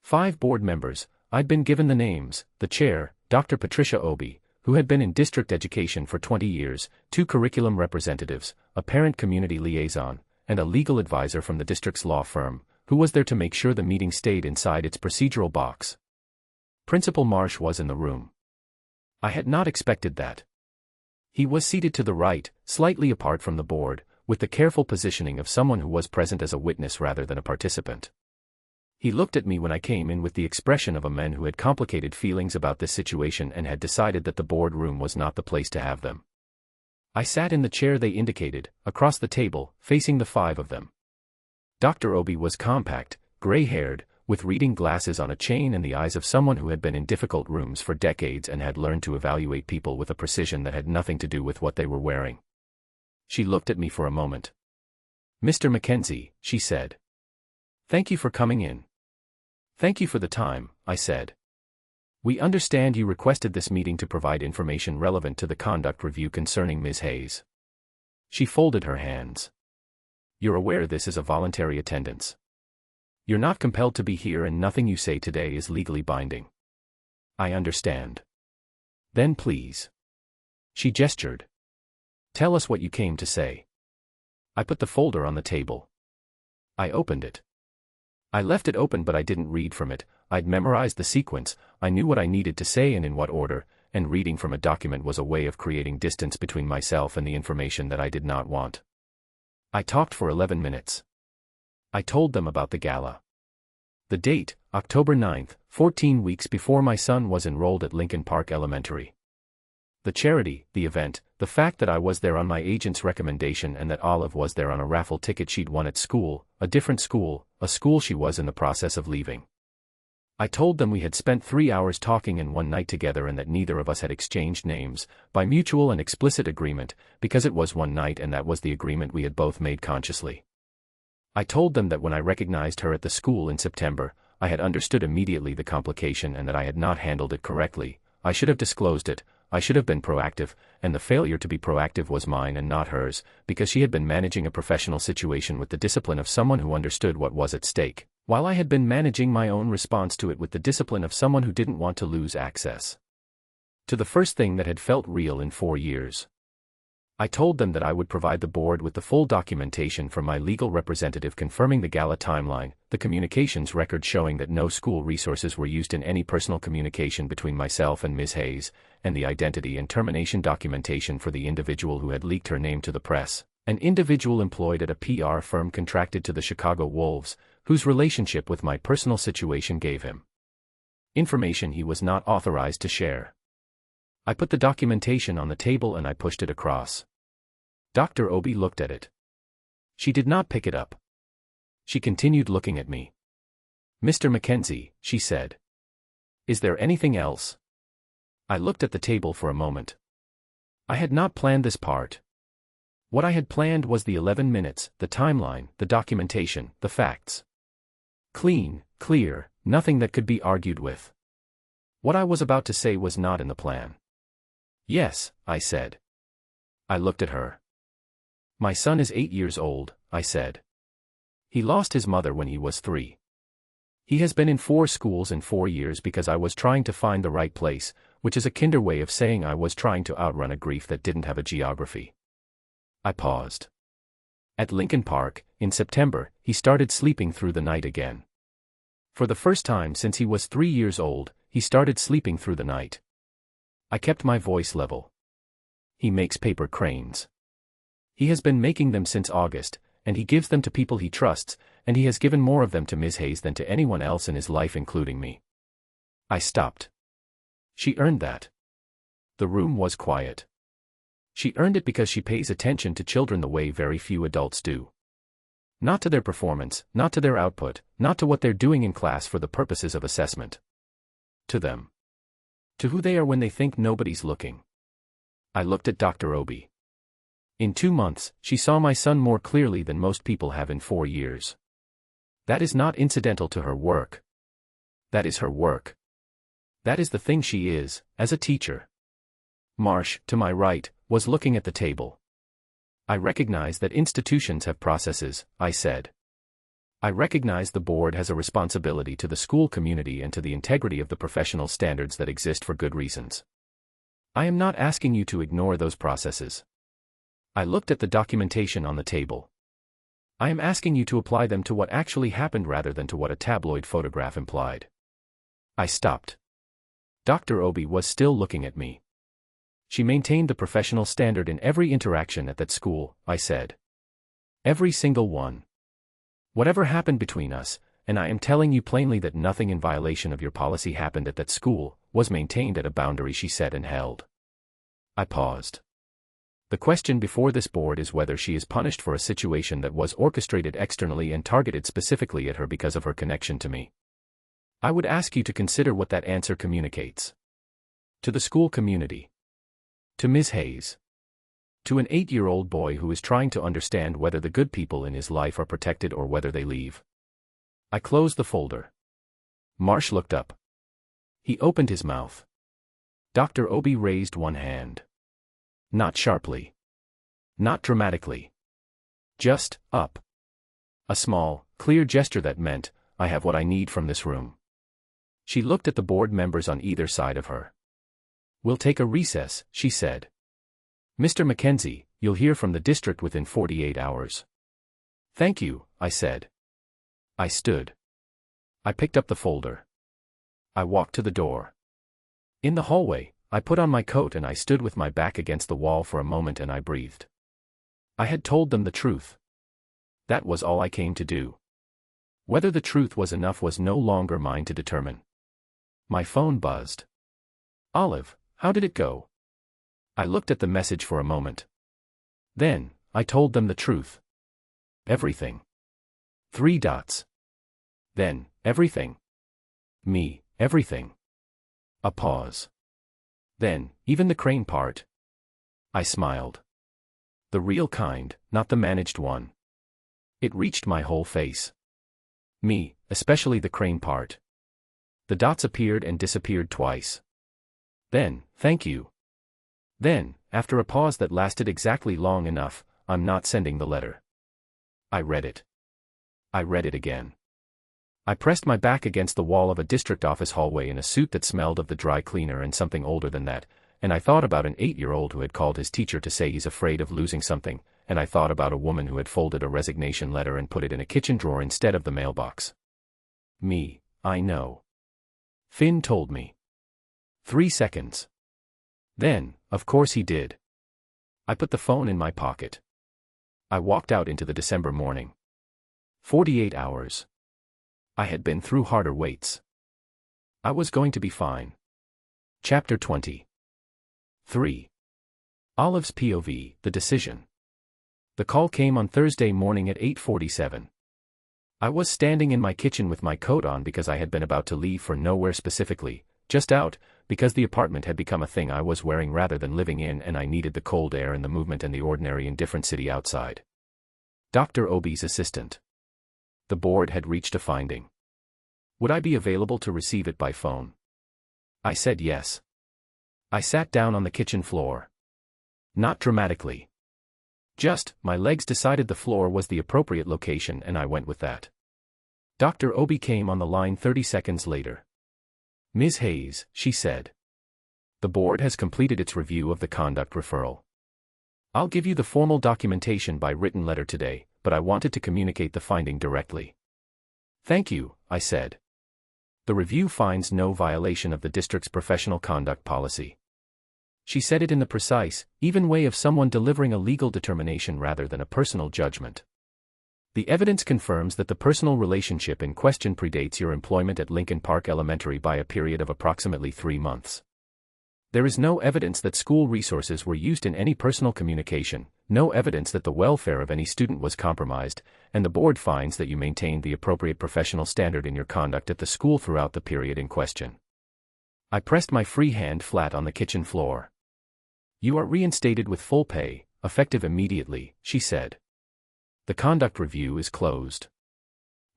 5 board members, I'd been given the names, the chair, Dr. Patricia Obi, who had been in district education for 20 years, 2 curriculum representatives, a parent community liaison, and a legal advisor from the district's law firm, who was there to make sure the meeting stayed inside its procedural box. Principal Marsh was in the room. I had not expected that. He was seated to the right, slightly apart from the board, with the careful positioning of someone who was present as a witness rather than a participant. He looked at me when I came in with the expression of a man who had complicated feelings about this situation and had decided that the board room was not the place to have them. I sat in the chair they indicated, across the table, facing the 5 of them. Dr. Obi was compact, gray-haired, with reading glasses on a chain and the eyes of someone who had been in difficult rooms for decades and had learned to evaluate people with a precision that had nothing to do with what they were wearing. She looked at me for a moment. "Mr. Mackenzie," she said. "Thank you for coming in." "Thank you for the time," I said. "We understand you requested this meeting to provide information relevant to the conduct review concerning Ms. Hayes." She folded her hands. "You're aware this is a voluntary attendance. You're not compelled to be here and nothing you say today is legally binding." "I understand." "Then please." She gestured. "Tell us what you came to say." I put the folder on the table. I opened it. I left it open but I didn't read from it. I'd memorized the sequence, I knew what I needed to say and in what order, and reading from a document was a way of creating distance between myself and the information that I did not want. I talked for 11 minutes. I told them about the gala. The date, October 9th, 14 weeks before my son was enrolled at Lincoln Park Elementary. The charity, the event, the fact that I was there on my agent's recommendation and that Olive was there on a raffle ticket she'd won at school, a different school, a school she was in the process of leaving. I told them we had spent 3 hours talking and one night together and that neither of us had exchanged names, by mutual and explicit agreement, because it was one night and that was the agreement we had both made consciously. I told them that when I recognized her at the school in September, I had understood immediately the complication and that I had not handled it correctly. I should have disclosed it, I should have been proactive, and the failure to be proactive was mine and not hers, because she had been managing a professional situation with the discipline of someone who understood what was at stake, while I had been managing my own response to it with the discipline of someone who didn't want to lose access to the first thing that had felt real in 4 years. I told them that I would provide the board with the full documentation from my legal representative confirming the gala timeline, the communications record showing that no school resources were used in any personal communication between myself and Ms. Hayes, and the identity and termination documentation for the individual who had leaked her name to the press, An individual employed at a PR firm contracted to the Chicago Wolves, whose relationship with my personal situation gave him information he was not authorized to share. I put the documentation on the table and I pushed it across. Dr. Obi looked at it. She did not pick it up. She continued looking at me. "Mr. Mackenzie," she said. "Is there anything else?" I looked at the table for a moment. I had not planned this part. What I had planned was the 11 minutes, the timeline, the documentation, the facts. Clean, clear, nothing that could be argued with. What I was about to say was not in the plan. "Yes," I said. I looked at her. "My son is 8 years old," I said. "He lost his mother when he was 3. He has been in 4 schools in 4 years because I was trying to find the right place, which is a kinder way of saying I was trying to outrun a grief that didn't have a geography." I paused. At Lincoln Park, in September, he started sleeping through the night again. For the first time since he was 3 years old, he started sleeping through the night. I kept my voice level. "He makes paper cranes. He has been making them since August, and he gives them to people he trusts, and he has given more of them to Ms. Hayes than to anyone else in his life including me." I stopped. She earned that. The room was quiet. She earned it because she pays attention to children the way very few adults do. Not to their performance, not to their output, not to what they're doing in class for the purposes of assessment. To them. To who they are when they think nobody's looking. I looked at Dr. Obi. In 2 months, she saw my son more clearly than most people have in 4 years. That is not incidental to her work. That is her work. That is the thing she is, as a teacher. Marsh, to my right, was looking at the table. "I recognize that institutions have processes," I said. "I recognize the board has a responsibility to the school community and to the integrity of the professional standards that exist for good reasons. I am not asking you to ignore those processes." I looked at the documentation on the table. "I am asking you to apply them to what actually happened rather than to what a tabloid photograph implied." I stopped. Dr. Obi was still looking at me. "She maintained the professional standard in every interaction at that school," I said. "Every single one. Whatever happened between us, and I am telling you plainly that nothing in violation of your policy happened at that school, was maintained at a boundary she set and held." I paused. "The question before this board is whether she is punished for a situation that was orchestrated externally and targeted specifically at her because of her connection to me. I would ask you to consider what that answer communicates. To the school community. To Ms. Hayes. To an 8-year-old boy who is trying to understand whether the good people in his life are protected or whether they leave." I closed the folder. Marsh looked up. He opened his mouth. Dr. Obi raised one hand. Not sharply. Not dramatically. Just, up. A small, clear gesture that meant, "I have what I need from this room." She looked at the board members on either side of her. "We'll take a recess," she said. "Mr. Mackenzie, you'll hear from the district within 48 hours. "Thank you," I said. I stood. I picked up the folder. I walked to the door. In the hallway, I put on my coat and I stood with my back against the wall for a moment and I breathed. I had told them the truth. That was all I came to do. Whether the truth was enough was no longer mine to determine. My phone buzzed. "Olive, how did it go?" I looked at the message for a moment. Then, I told them the truth. Everything. 3 dots. Then, everything. Me, everything. A pause. Then, even the crane part. I smiled. The real kind, not the managed one. It reached my whole face. Me, especially the crane part. The dots appeared and disappeared twice. Then, "Thank you." Then, after a pause that lasted exactly long enough, "I'm not sending the letter." I read it. I read it again. I pressed my back against the wall of a district office hallway in a suit that smelled of the dry cleaner and something older than that, and I thought about an 8-year-old who had called his teacher to say he's afraid of losing something, and I thought about a woman who had folded a resignation letter and put it in a kitchen drawer instead of the mailbox. Me, I know. Finn told me. 3 seconds. Then, of course he did. I put the phone in my pocket. I walked out into the December morning. 48 hours. I had been through harder weights. I was going to be fine. Chapter 20. 3. Olive's POV, the decision. The call came on Thursday morning at 8:47. I was standing in my kitchen with my coat on because I had been about to leave for nowhere specifically, just out, because the apartment had become a thing I was wearing rather than living in, and I needed the cold air and the movement and the ordinary indifferent city outside. Dr. Obi's assistant. The board had reached a finding. Would I be available to receive it by phone? I said yes. I sat down on the kitchen floor. Not dramatically. Just, my legs decided the floor was the appropriate location and I went with that. Dr. Obi came on the line 30 seconds later. Ms. Hayes, she said. The board has completed its review of the conduct referral. I'll give you the formal documentation by written letter today, but I wanted to communicate the finding directly. Thank you, I said. The review finds no violation of the district's professional conduct policy. She said it in the precise, even way of someone delivering a legal determination rather than a personal judgment. The evidence confirms that the personal relationship in question predates your employment at Lincoln Park Elementary by a period of approximately 3 months. There is no evidence that school resources were used in any personal communication, no evidence that the welfare of any student was compromised, and the board finds that you maintained the appropriate professional standard in your conduct at the school throughout the period in question. I pressed my free hand flat on the kitchen floor. You are reinstated with full pay, effective immediately, she said. The conduct review is closed.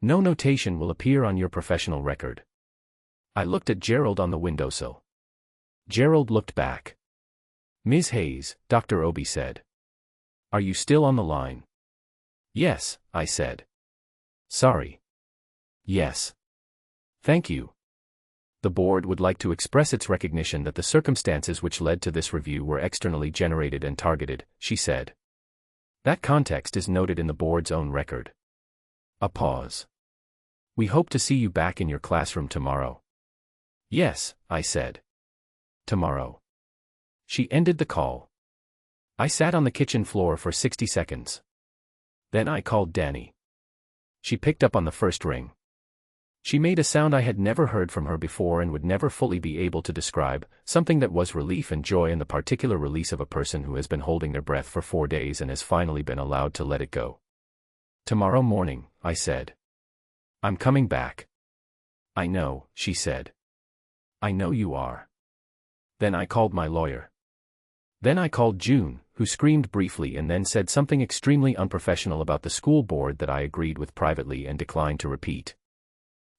No notation will appear on your professional record. I looked at Gerald on the windowsill. Gerald looked back. Ms. Hayes, Dr. Obi said. Are you still on the line? Yes, I said. Sorry. Yes. Thank you. The board would like to express its recognition that the circumstances which led to this review were externally generated and targeted, she said. That context is noted in the board's own record. A pause. We hope to see you back in your classroom tomorrow. Yes, I said. Tomorrow. She ended the call. I sat on the kitchen floor for 60 seconds. Then I called Danny. She picked up on the first ring. She made a sound I had never heard from her before and would never fully be able to describe, something that was relief and joy in the particular release of a person who has been holding their breath for 4 days and has finally been allowed to let it go. Tomorrow morning, I said. I'm coming back. I know, she said. I know you are. Then I called my lawyer. Then I called June, who screamed briefly and then said something extremely unprofessional about the school board that I agreed with privately and declined to repeat.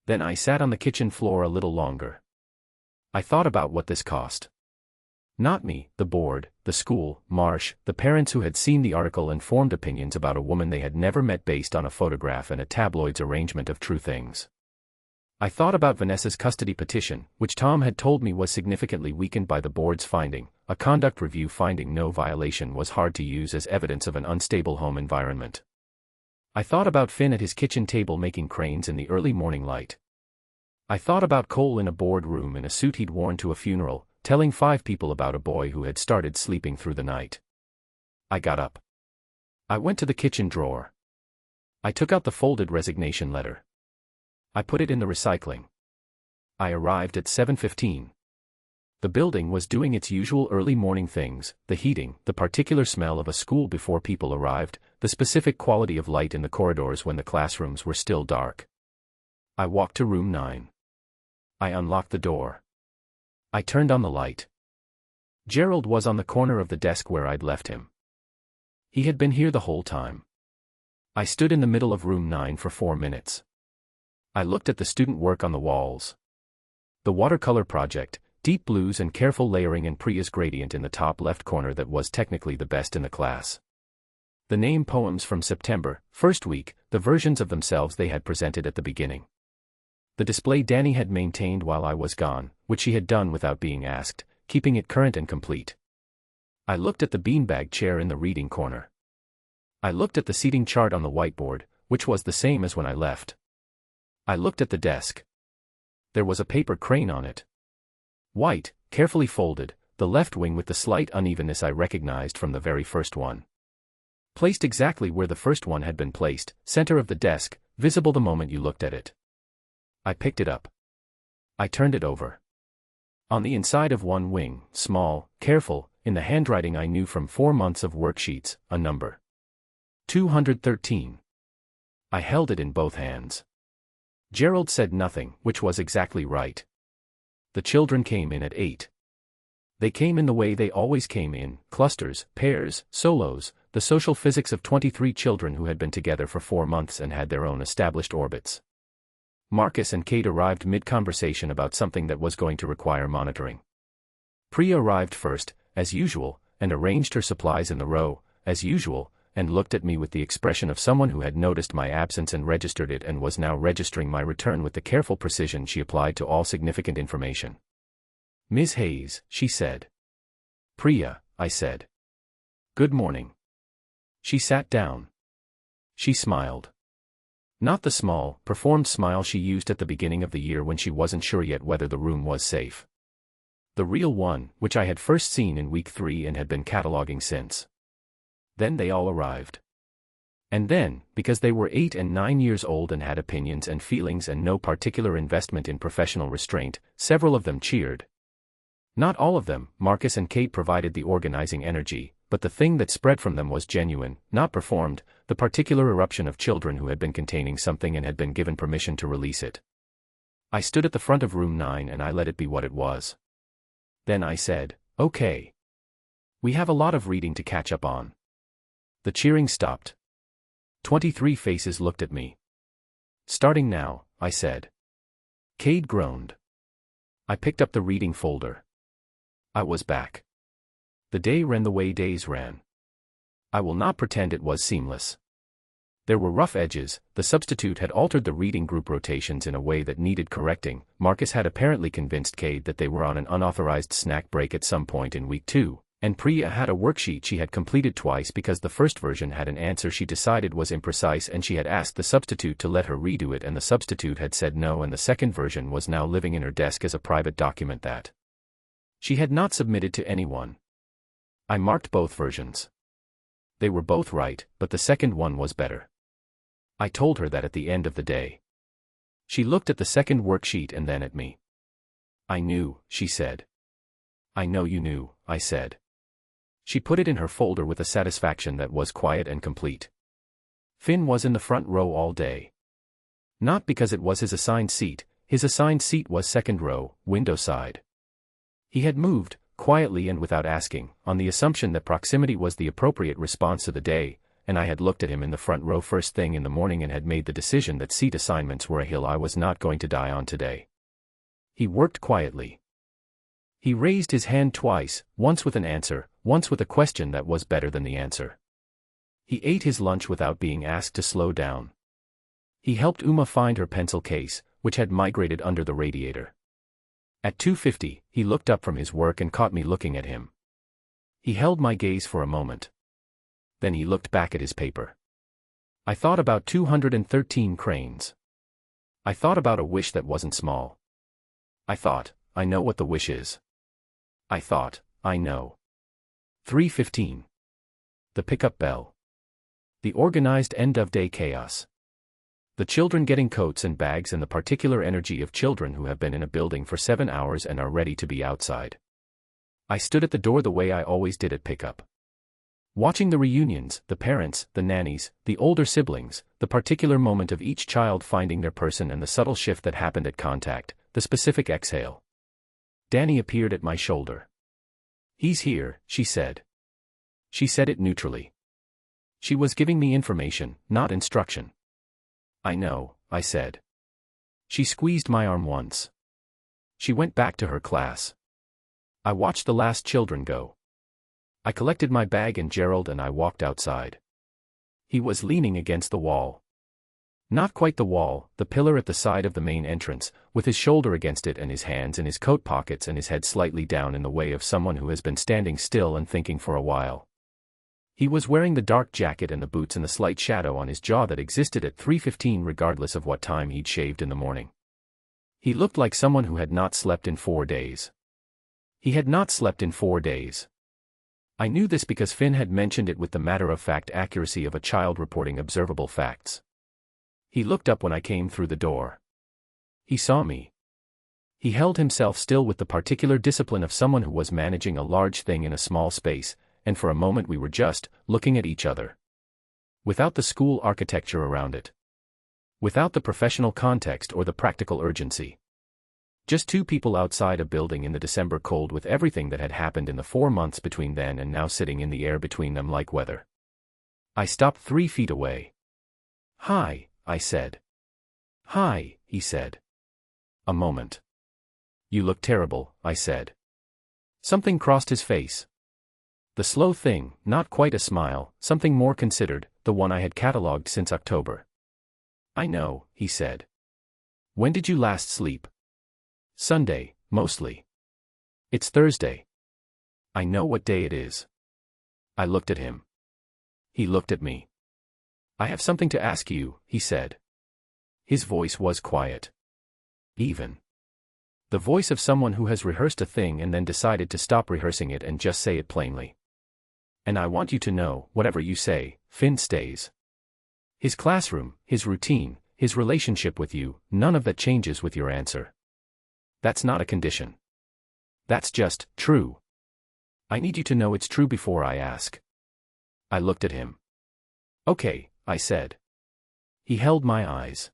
Then I sat on the kitchen floor a little longer. I thought about what this cost. Not me, the board, the school, Marsh, the parents who had seen the article and formed opinions about a woman they had never met based on a photograph and a tabloid's arrangement of true things. I thought about Vanessa's custody petition, which Tom had told me was significantly weakened by the board's finding. A conduct review finding no violation was hard to use as evidence of an unstable home environment. I thought about Finn at his kitchen table making cranes in the early morning light. I thought about Cole in a boardroom in a suit he'd worn to a funeral, telling 5 people about a boy who had started sleeping through the night. I got up. I went to the kitchen drawer. I took out the folded resignation letter. I put it in the recycling. I arrived at 7:15. The building was doing its usual early morning things, the heating, the particular smell of a school before people arrived, the specific quality of light in the corridors when the classrooms were still dark. I walked to room 9. I unlocked the door. I turned on the light. Gerald was on the corner of the desk where I'd left him. He had been here the whole time. I stood in the middle of room 9 for 4 minutes. I looked at the student work on the walls. The watercolor project, deep blues and careful layering and Priya's gradient in the top left corner that was technically the best in the class. The name poems from September, first week, the versions of themselves they had presented at the beginning. The display Danny had maintained while I was gone, which she had done without being asked, keeping it current and complete. I looked at the beanbag chair in the reading corner. I looked at the seating chart on the whiteboard, which was the same as when I left. I looked at the desk. There was a paper crane on it. White, carefully folded, the left wing with the slight unevenness I recognized from the very first one. Placed exactly where the first one had been placed, center of the desk, visible the moment you looked at it. I picked it up. I turned it over. On the inside of one wing, small, careful, in the handwriting I knew from 4 months of worksheets, a number. 213. I held it in both hands. Gerald said nothing, which was exactly right. The children came in at 8. They came in the way they always came in, clusters, pairs, solos, the social physics of 23 children who had been together for 4 months and had their own established orbits. Marcus and Kate arrived mid-conversation about something that was going to require monitoring. Priya arrived first, as usual, and arranged her supplies in the row, as usual, and looked at me with the expression of someone who had noticed my absence and registered it and was now registering my return with the careful precision she applied to all significant information. "Ms. Hayes," she said. "Priya," I said. "Good morning." She sat down. She smiled. Not the small, performed smile she used at the beginning of the year when she wasn't sure yet whether the room was safe. The real one, which I had first seen in week 3 and had been cataloging since. Then they all arrived. And then, because they were 8 and 9 years old and had opinions and feelings and no particular investment in professional restraint, several of them cheered. Not all of them, Marcus and Kate provided the organizing energy, but the thing that spread from them was genuine, not performed, the particular eruption of children who had been containing something and had been given permission to release it. I stood at the front of room 9 and I let it be what it was. Then I said, "Okay. We have a lot of reading to catch up on." The cheering stopped. 23 faces looked at me. "Starting now," I said. Cade groaned. I picked up the reading folder. I was back. The day ran the way days ran. I will not pretend it was seamless. There were rough edges, the substitute had altered the reading group rotations in a way that needed correcting, Marcus had apparently convinced Cade that they were on an unauthorized snack break at some point in week 2, and Priya had a worksheet she had completed twice because the first version had an answer she decided was imprecise and she had asked the substitute to let her redo it and the substitute had said no and the second version was now living in her desk as a private document that she had not submitted to anyone. I marked both versions. They were both right, but the second one was better. I told her that at the end of the day. She looked at the second worksheet and then at me. "I knew," she said. "I know you knew," I said. She put it in her folder with a satisfaction that was quiet and complete. Finn was in the front row all day. Not because it was his assigned seat was second row, window side. He had moved, quietly and without asking, on the assumption that proximity was the appropriate response to the day, and I had looked at him in the front row first thing in the morning and had made the decision that seat assignments were a hill I was not going to die on today. He worked quietly. He raised his hand twice, once with an answer, once with a question that was better than the answer. He ate his lunch without being asked to slow down. He helped Uma find her pencil case, which had migrated under the radiator. At 2:50, he looked up from his work and caught me looking at him. He held my gaze for a moment. Then he looked back at his paper. I thought about 213 cranes. I thought about a wish that wasn't small. I thought, I know what the wish is. I thought, I know. 3:15. The pickup bell. The organized end-of-day chaos. The children getting coats and bags and the particular energy of children who have been in a building for 7 hours and are ready to be outside. I stood at the door the way I always did at pickup. Watching the reunions, the parents, the nannies, the older siblings, the particular moment of each child finding their person and the subtle shift that happened at contact, the specific exhale. Danny appeared at my shoulder. "He's here," she said. She said it neutrally. She was giving me information, not instruction. "I know," I said. She squeezed my arm once. She went back to her class. I watched the last children go. I collected my bag and Gerald and I walked outside. He was leaning against the wall. Not quite the wall, the pillar at the side of the main entrance, with his shoulder against it and his hands in his coat pockets and his head slightly down in the way of someone who has been standing still and thinking for a while. He was wearing the dark jacket and the boots and the slight shadow on his jaw that existed at 3:15 regardless of what time he'd shaved in the morning. He looked like someone who had not slept in 4 days. He had not slept in 4 days. I knew this because Finn had mentioned it with the matter-of-fact accuracy of a child reporting observable facts. He looked up when I came through the door. He saw me. He held himself still with the particular discipline of someone who was managing a large thing in a small space, and for a moment we were just looking at each other. Without the school architecture around it. Without the professional context or the practical urgency. Just two people outside a building in the December cold with everything that had happened in the 4 months between then and now sitting in the air between them like weather. I stopped 3 feet away. "Hi," I said. "Hi," he said. A moment. "You look terrible," I said. Something crossed his face. The slow thing, not quite a smile, something more considered, the one I had catalogued since October. "I know," he said. "When did you last sleep?" "Sunday, mostly." "It's Thursday." "I know what day it is." I looked at him. He looked at me. "I have something to ask you," he said. His voice was quiet. Even. The voice of someone who has rehearsed a thing and then decided to stop rehearsing it and just say it plainly. "And I want you to know, whatever you say, Finn stays. His classroom, his routine, his relationship with you, none of that changes with your answer. That's not a condition. That's just true. I need you to know it's true before I ask." I looked at him. "Okay," I said. He held my eyes.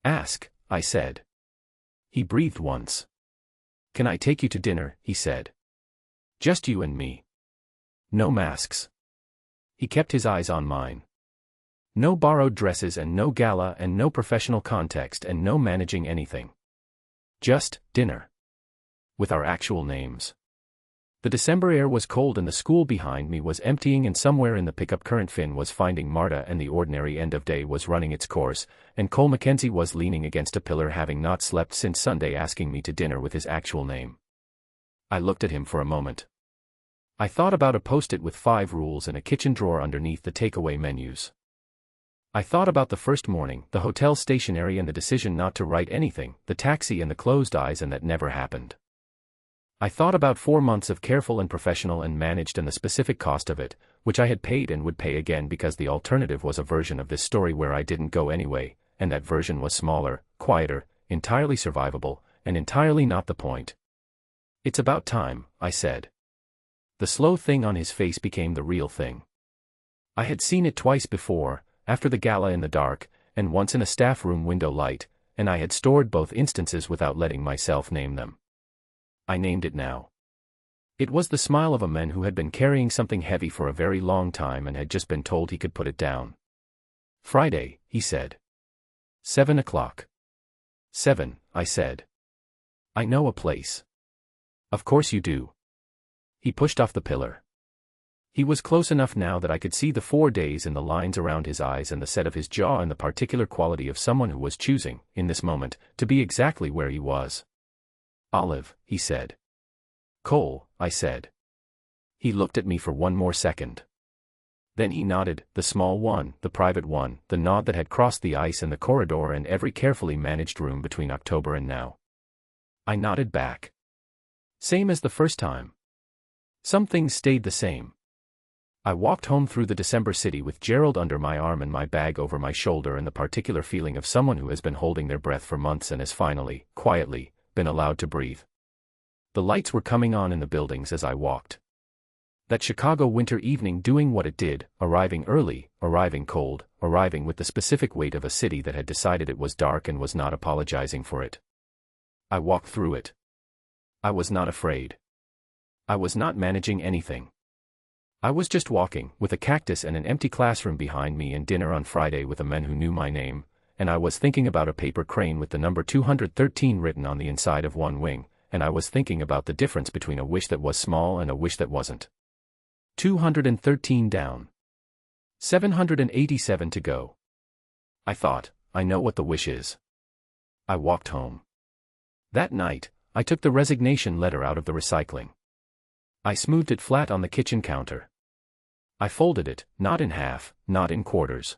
"Ask," I said. He breathed once. "Can I take you to dinner?" he said. "Just you and me. No masks." He kept his eyes on mine. "No borrowed dresses and no gala and no professional context and no managing anything. Just dinner. With our actual names." The December air was cold and the school behind me was emptying, and somewhere in the pickup current Finn was finding Marta and the ordinary end of day was running its course, and Cole Mackenzie was leaning against a pillar having not slept since Sunday asking me to dinner with his actual name. I looked at him for a moment. I thought about a post-it with 5 rules and a kitchen drawer underneath the takeaway menus. I thought about the first morning, the hotel stationery and the decision not to write anything, the taxi and the closed eyes, and that never happened. I thought about 4 months of careful and professional and managed and the specific cost of it, which I had paid and would pay again because the alternative was a version of this story where I didn't go anyway, and that version was smaller, quieter, entirely survivable, and entirely not the point. "It's about time," I said. The slow thing on his face became the real thing. I had seen it twice before, after the gala in the dark, and once in a staff room window light, and I had stored both instances without letting myself name them. I named it now. It was the smile of a man who had been carrying something heavy for a very long time and had just been told he could put it down. "Friday," he said. 7 o'clock. 7, I said. "I know a place." "Of course you do." He pushed off the pillar. He was close enough now that I could see the 4 days in the lines around his eyes and the set of his jaw and the particular quality of someone who was choosing, in this moment, to be exactly where he was. "Olive," he said. "Cole," I said. He looked at me for one more second. Then he nodded, the small one, the private one, the nod that had crossed the ice and the corridor and every carefully managed room between October and now. I nodded back. Same as the first time. Some things stayed the same. I walked home through the December city with Gerald under my arm and my bag over my shoulder and the particular feeling of someone who has been holding their breath for months and has finally, quietly, been allowed to breathe. The lights were coming on in the buildings as I walked. That Chicago winter evening doing what it did, arriving early, arriving cold, arriving with the specific weight of a city that had decided it was dark and was not apologizing for it. I walked through it. I was not afraid. I was not managing anything. I was just walking, with a cactus and an empty classroom behind me and dinner on Friday with a man who knew my name, and I was thinking about a paper crane with the number 213 written on the inside of one wing, and I was thinking about the difference between a wish that was small and a wish that wasn't. 213 down. 787 to go. I thought, I know what the wish is. I walked home. That night, I took the resignation letter out of the recycling. I smoothed it flat on the kitchen counter. I folded it, not in half, not in quarters.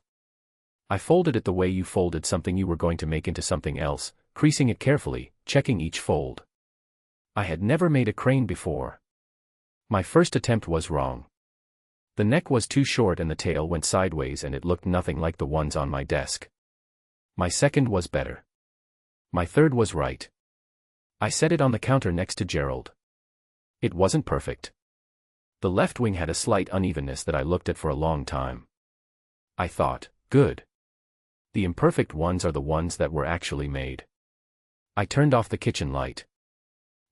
I folded it the way you folded something you were going to make into something else, creasing it carefully, checking each fold. I had never made a crane before. My first attempt was wrong. The neck was too short and the tail went sideways and it looked nothing like the ones on my desk. My second was better. My third was right. I set it on the counter next to Gerald. It wasn't perfect. The left wing had a slight unevenness that I looked at for a long time. I thought, good. The imperfect ones are the ones that were actually made. I turned off the kitchen light.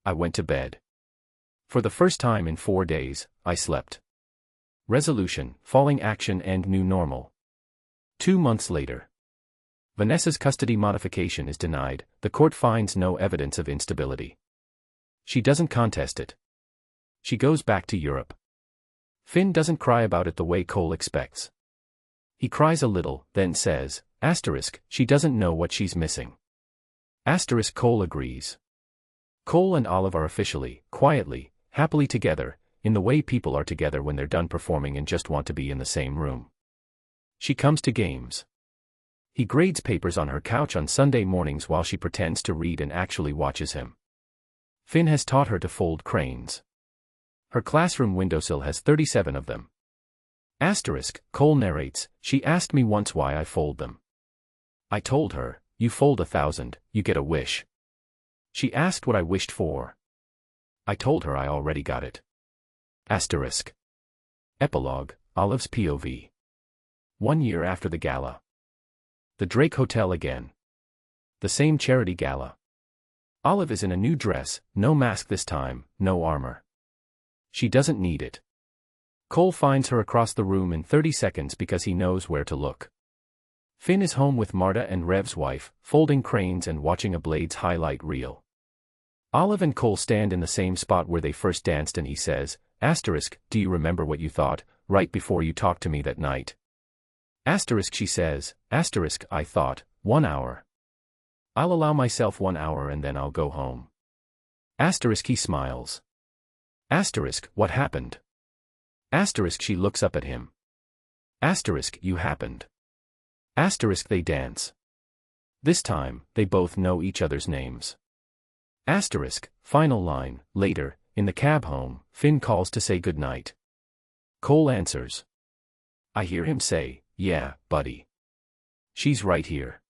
I went to bed. For the first time in 4 days, I slept. Resolution, falling action and new normal. 2 months later. Vanessa's custody modification is denied, the court finds no evidence of instability. She doesn't contest it. She goes back to Europe. Finn doesn't cry about it the way Cole expects. He cries a little, then says, *, she doesn't know what she's missing. * Cole agrees. Cole and Olive are officially, quietly, happily together, in the way people are together when they're done performing and just want to be in the same room. She comes to games. He grades papers on her couch on Sunday mornings while she pretends to read and actually watches him. Finn has taught her to fold cranes. Her classroom windowsill has 37 of them. *, Cole narrates, she asked me once why I fold them. I told her, you fold 1,000, you get a wish. She asked what I wished for. I told her I already got it. *. Epilogue, Olive's POV. 1 year after the gala. The Drake Hotel again. The same charity gala. Olive is in a new dress, no mask this time, no armor. She doesn't need it. Cole finds her across the room in 30 seconds because he knows where to look. Finn is home with Marta and Rev's wife, folding cranes and watching a Blades highlight reel. Olive and Cole stand in the same spot where they first danced and he says, *, do you remember what you thought, right before you talked to me that night? * She says, *, I thought, 1 hour. I'll allow myself 1 hour and then I'll go home. * He smiles. * What happened? * She looks up at him. * You happened. * They dance. This time, they both know each other's names. * Final line, later, in the cab home, Finn calls to say goodnight. Cole answers. I hear him say, yeah, buddy. She's right here.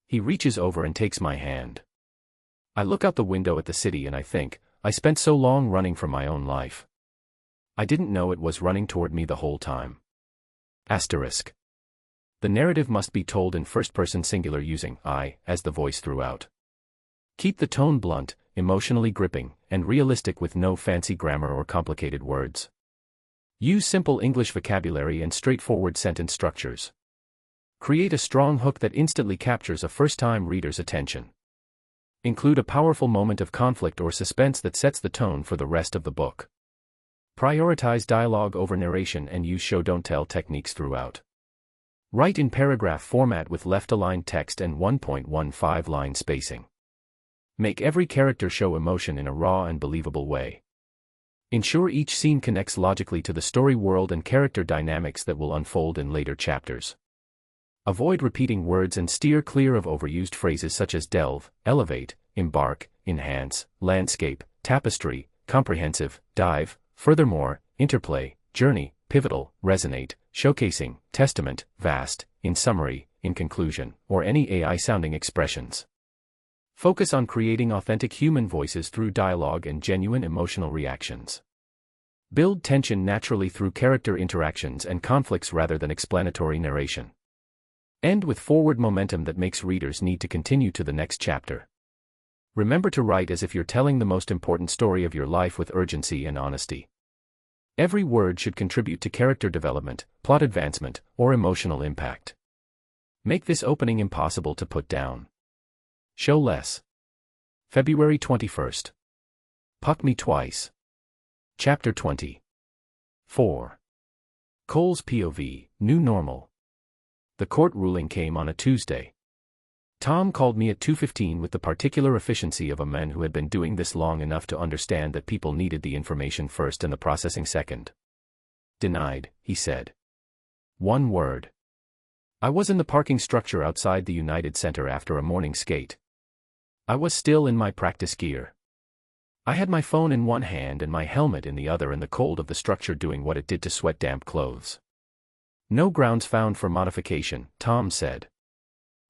He reaches over and takes my hand. I look out the window at the city and I think, I spent so long running from my own life. I didn't know it was running toward me the whole time. *. The narrative must be told in first-person singular using I as the voice throughout. Keep the tone blunt, emotionally gripping, and realistic with no fancy grammar or complicated words. Use simple English vocabulary and straightforward sentence structures. Create a strong hook that instantly captures a first-time reader's attention. Include a powerful moment of conflict or suspense that sets the tone for the rest of the book. Prioritize dialogue over narration and use show-don't-tell techniques throughout. Write in paragraph format with left-aligned text and 1.15 line spacing. Make every character show emotion in a raw and believable way. Ensure each scene connects logically to the story world and character dynamics that will unfold in later chapters. Avoid repeating words and steer clear of overused phrases such as delve, elevate, embark, enhance, landscape, tapestry, comprehensive, dive, furthermore, interplay, journey, pivotal, resonate, showcasing, testament, vast, in summary, in conclusion, or any AI-sounding expressions. Focus on creating authentic human voices through dialogue and genuine emotional reactions. Build tension naturally through character interactions and conflicts rather than explanatory narration. End with forward momentum that makes readers need to continue to the next chapter. Remember to write as if you're telling the most important story of your life with urgency and honesty. Every word should contribute to character development, plot advancement, or emotional impact. Make this opening impossible to put down. Show less. February 21st. Puck Me Twice. Chapter 20. 4. Cole's POV, New Normal. The court ruling came on a Tuesday. Tom called me at 2:15 with the particular efficiency of a man who had been doing this long enough to understand that people needed the information first and the processing second. Denied, he said. One word. I was in the parking structure outside the United Center after a morning skate. I was still in my practice gear. I had my phone in one hand and my helmet in the other, in the cold of the structure doing what it did to sweat-damp clothes. No grounds found for modification, Tom said.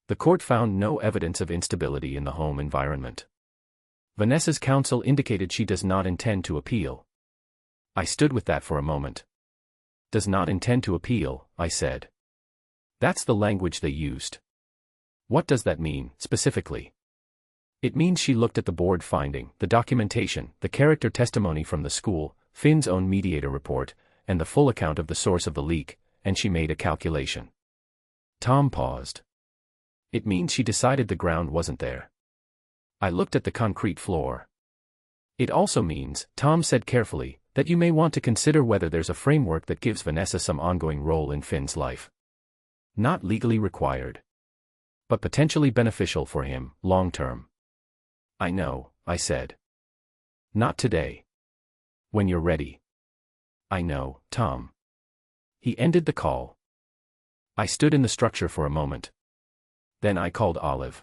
The court found no evidence of instability in the home environment. Vanessa's counsel indicated she does not intend to appeal. I stood with that for a moment. Does not intend to appeal, I said. That's the language they used. What does that mean, specifically? It means she looked at the board finding, the documentation, the character testimony from the school, Finn's own mediator report, and the full account of the source of the leak, and she made a calculation. Tom paused. It means she decided the ground wasn't there. I looked at the concrete floor. It also means, Tom said carefully, that you may want to consider whether there's a framework that gives Vanessa some ongoing role in Finn's life. Not legally required, but potentially beneficial for him, long-term. I know, I said. Not today. When you're ready. I know, Tom. He ended the call. I stood in the structure for a moment. Then I called Olive.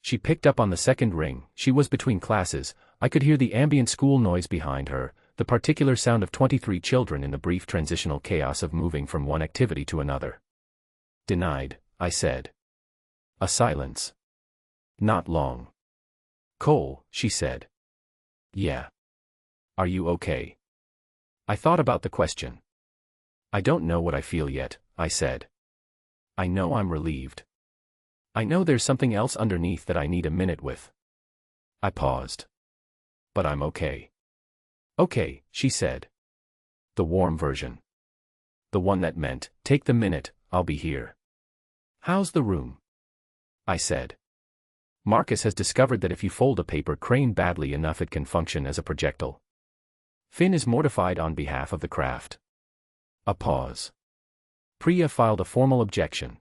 She picked up on the second ring. She was between classes. I could hear the ambient school noise behind her, the particular sound of 23 children in the brief transitional chaos of moving from one activity to another. Denied, I said. A silence. Not long. Cole, she said. Yeah. Are you okay? I thought about the question. I don't know what I feel yet, I said. I know I'm relieved. I know there's something else underneath that I need a minute with. I paused. But I'm okay. Okay, she said. The warm version. The one that meant, take the minute, I'll be here. How's the room? I said. Marcus has discovered that if you fold a paper crane badly enough it can function as a projectile. Finn is mortified on behalf of the craft. A pause. Priya filed a formal objection.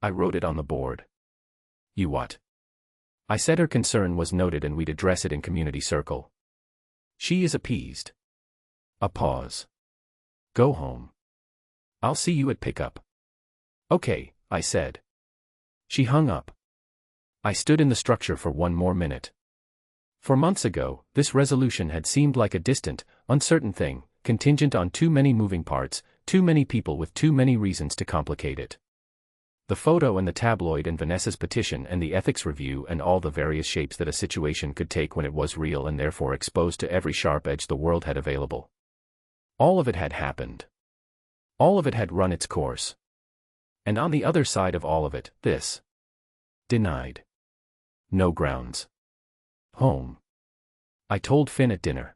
I wrote it on the board. You what? I said her concern was noted and we'd address it in community circle. She is appeased. A pause. Go home. I'll see you at pickup. Okay, I said. She hung up. I stood in the structure for one more minute. For months ago, this resolution had seemed like a distant, uncertain thing, contingent on too many moving parts, too many people with too many reasons to complicate it. The photo and the tabloid and Vanessa's petition and the ethics review and all the various shapes that a situation could take when it was real and therefore exposed to every sharp edge the world had available. All of it had happened. All of it had run its course. And on the other side of all of it, this. Denied. No grounds. Home. I told Finn at dinner.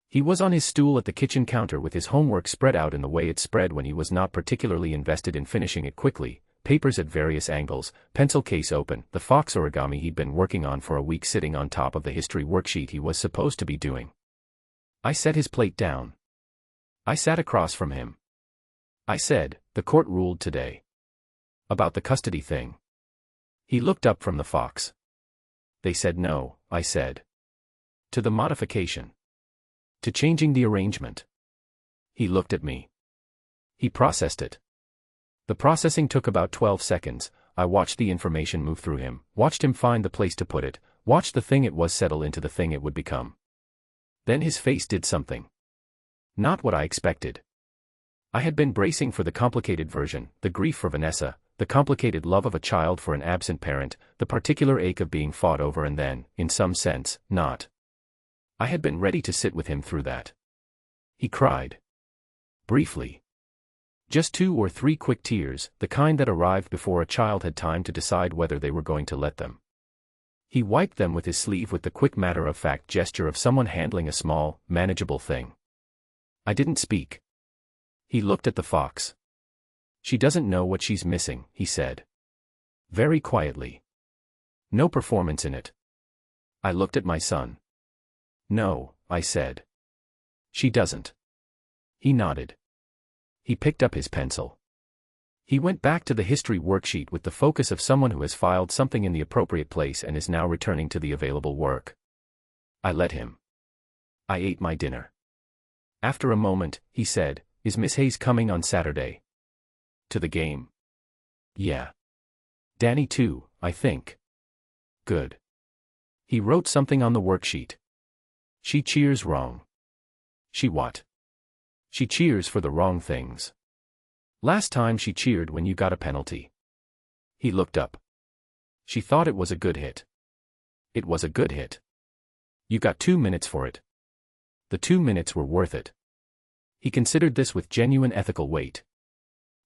He was on his stool at the kitchen counter with his homework spread out in the way it spread when he was not particularly invested in finishing it quickly, papers at various angles, pencil case open, the fox origami he'd been working on for a week sitting on top of the history worksheet he was supposed to be doing. I set his plate down. I sat across from him. I said, the court ruled today. About the custody thing. He looked up from the fox. They said no, I said. To the modification. To changing the arrangement. He looked at me. He processed it. The processing took about 12 seconds. I watched the information move through him, watched him find the place to put it, watched the thing it was settle into the thing it would become. Then his face did something. Not what I expected. I had been bracing for the complicated version, the grief for Vanessa, the complicated love of a child for an absent parent, the particular ache of being fought over and then, in some sense, not. I had been ready to sit with him through that. He cried. Briefly. Just 2 or 3 quick tears, the kind that arrived before a child had time to decide whether they were going to let them. He wiped them with his sleeve with the quick matter-of-fact gesture of someone handling a small, manageable thing. I didn't speak. He looked at the fox. She doesn't know what she's missing, he said. Very quietly. No performance in it. I looked at my son. No, I said. She doesn't. He nodded. He picked up his pencil. He went back to the history worksheet with the focus of someone who has filed something in the appropriate place and is now returning to the available work. I let him. I ate my dinner. After a moment, he said, is Miss Hayes coming on Saturday? To the game? Yeah. Danny too, I think. Good. He wrote something on the worksheet. She cheers wrong. She what? She cheers for the wrong things. Last time she cheered when you got a penalty. He looked up. She thought it was a good hit. It was a good hit. You got 2 minutes for it. The 2 minutes were worth it. He considered this with genuine ethical weight.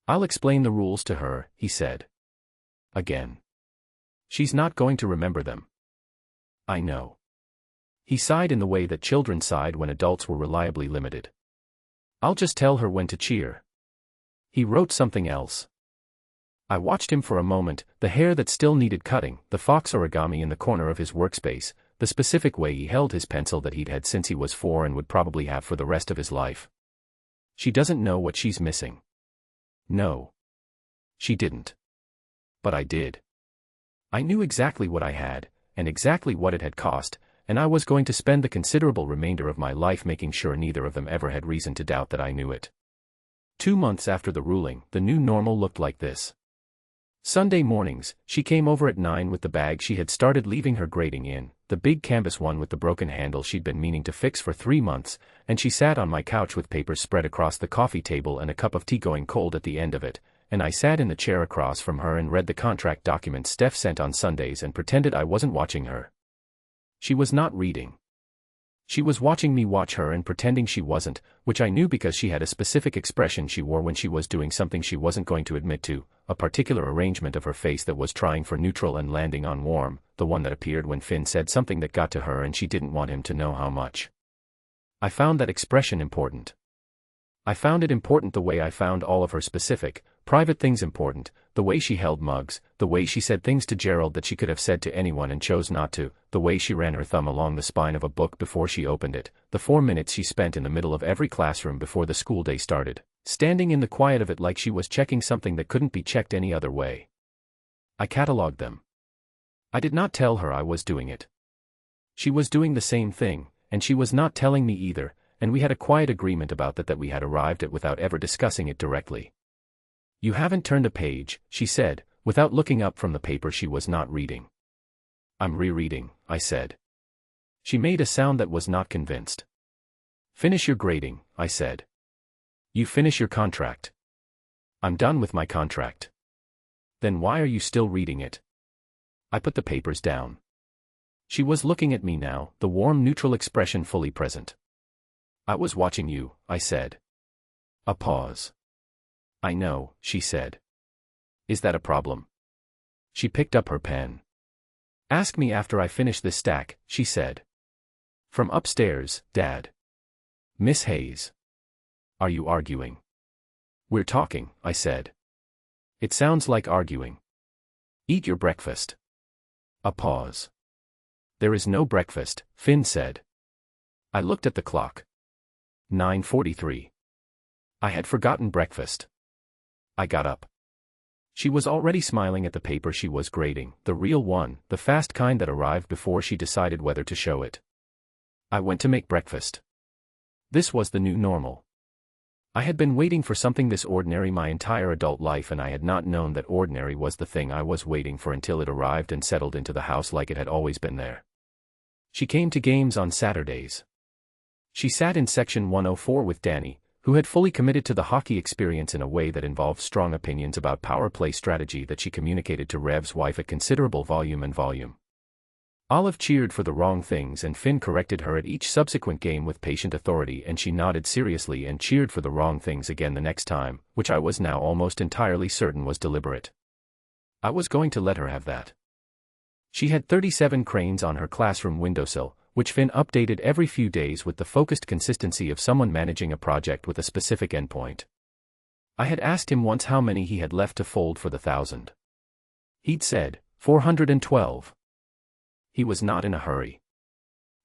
I'll explain the rules to her, he said. Again. She's not going to remember them. I know. He sighed in the way that children sighed when adults were reliably limited. I'll just tell her when to cheer. He wrote something else. I watched him for a moment, the hair that still needed cutting, the fox origami in the corner of his workspace, the specific way he held his pencil that he'd had since he was 4 and would probably have for the rest of his life. She doesn't know what she's missing. No. She didn't. But I did. I knew exactly what I had, and exactly what it had cost, and I was going to spend the considerable remainder of my life making sure neither of them ever had reason to doubt that I knew it. 2 months after the ruling, the new normal looked like this. Sunday mornings, she came over at 9 with the bag she had started leaving her grading in, the big canvas one with the broken handle she'd been meaning to fix for 3 months, and she sat on my couch with papers spread across the coffee table and a cup of tea going cold at the end of it, and I sat in the chair across from her and read the contract documents Steph sent on Sundays and pretended I wasn't watching her. She was not reading. She was watching me watch her and pretending she wasn't, which I knew because she had a specific expression she wore when she was doing something she wasn't going to admit to, a particular arrangement of her face that was trying for neutral and landing on warm, the one that appeared when Finn said something that got to her and she didn't want him to know how much. I found that expression important. I found it important the way I found all of her specific, private things important, the way she held mugs, the way she said things to Gerald that she could have said to anyone and chose not to, the way she ran her thumb along the spine of a book before she opened it, the 4 minutes she spent in the middle of every classroom before the school day started, standing in the quiet of it like she was checking something that couldn't be checked any other way. I catalogued them. I did not tell her I was doing it. She was doing the same thing, and she was not telling me either, and we had a quiet agreement about that we had arrived at without ever discussing it directly. You haven't turned a page, she said, without looking up from the paper she was not reading. I'm rereading, I said. She made a sound that was not convinced. Finish your grading, I said. You finish your contract. I'm done with my contract. Then why are you still reading it? I put the papers down. She was looking at me now, the warm neutral expression fully present. I was watching you, I said. A pause. I know, she said. Is that a problem? She picked up her pen. Ask me after I finish this stack, she said. From upstairs, Dad. Miss Hayes. Are you arguing? We're talking, I said. It sounds like arguing. Eat your breakfast. A pause. There is no breakfast, Finn said. I looked at the clock. 9:43. I had forgotten breakfast. I got up. She was already smiling at the paper she was grading, the real one, the fast kind that arrived before she decided whether to show it. I went to make breakfast. This was the new normal. I had been waiting for something this ordinary my entire adult life, and I had not known that ordinary was the thing I was waiting for until it arrived and settled into the house like it had always been there. She came to games on Saturdays. She sat in section 104 with Danny, who had fully committed to the hockey experience in a way that involved strong opinions about power play strategy that she communicated to Rev's wife at considerable volume. Olive cheered for the wrong things and Finn corrected her at each subsequent game with patient authority, and she nodded seriously and cheered for the wrong things again the next time, which I was now almost entirely certain was deliberate. I was going to let her have that. She had 37 cranes on her classroom windowsill, which Finn updated every few days with the focused consistency of someone managing a project with a specific endpoint. I had asked him once how many he had left to fold for the 1,000. He'd said, 412. He was not in a hurry.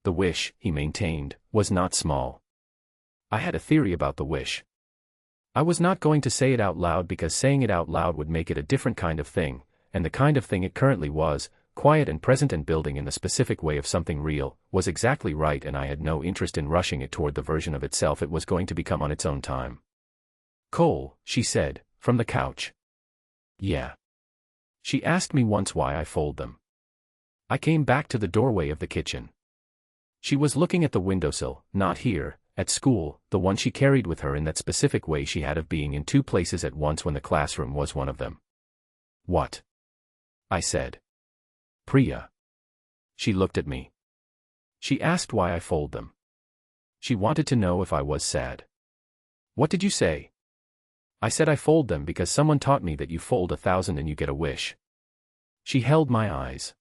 The wish, he maintained, was not small. I had a theory about the wish. I was not going to say it out loud because saying it out loud would make it a different kind of thing, and the kind of thing it currently was, quiet and present and building in the specific way of something real, was exactly right, and I had no interest in rushing it toward the version of itself it was going to become on its own time. Cole, she said, from the couch. Yeah. She asked me once why I fold them. I came back to the doorway of the kitchen. She was looking at the windowsill, not here, at school, the one she carried with her in that specific way she had of being in two places at once when the classroom was one of them. What? I said. Priya. She looked at me. She asked why I fold them. She wanted to know if I was sad. What did you say? I said I fold them because someone taught me that you fold 1,000 and you get a wish. She held my eyes.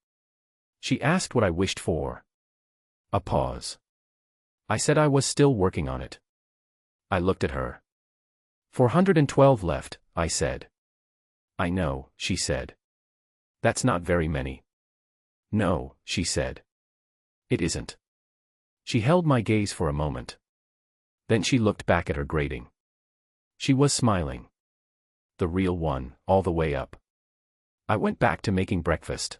She asked what I wished for. A pause. I said I was still working on it. I looked at her. 412 left, I said. I know, she said. That's not very many. No, she said. It isn't. She held my gaze for a moment. Then she looked back at her grading. She was smiling. The real one, all the way up. I went back to making breakfast.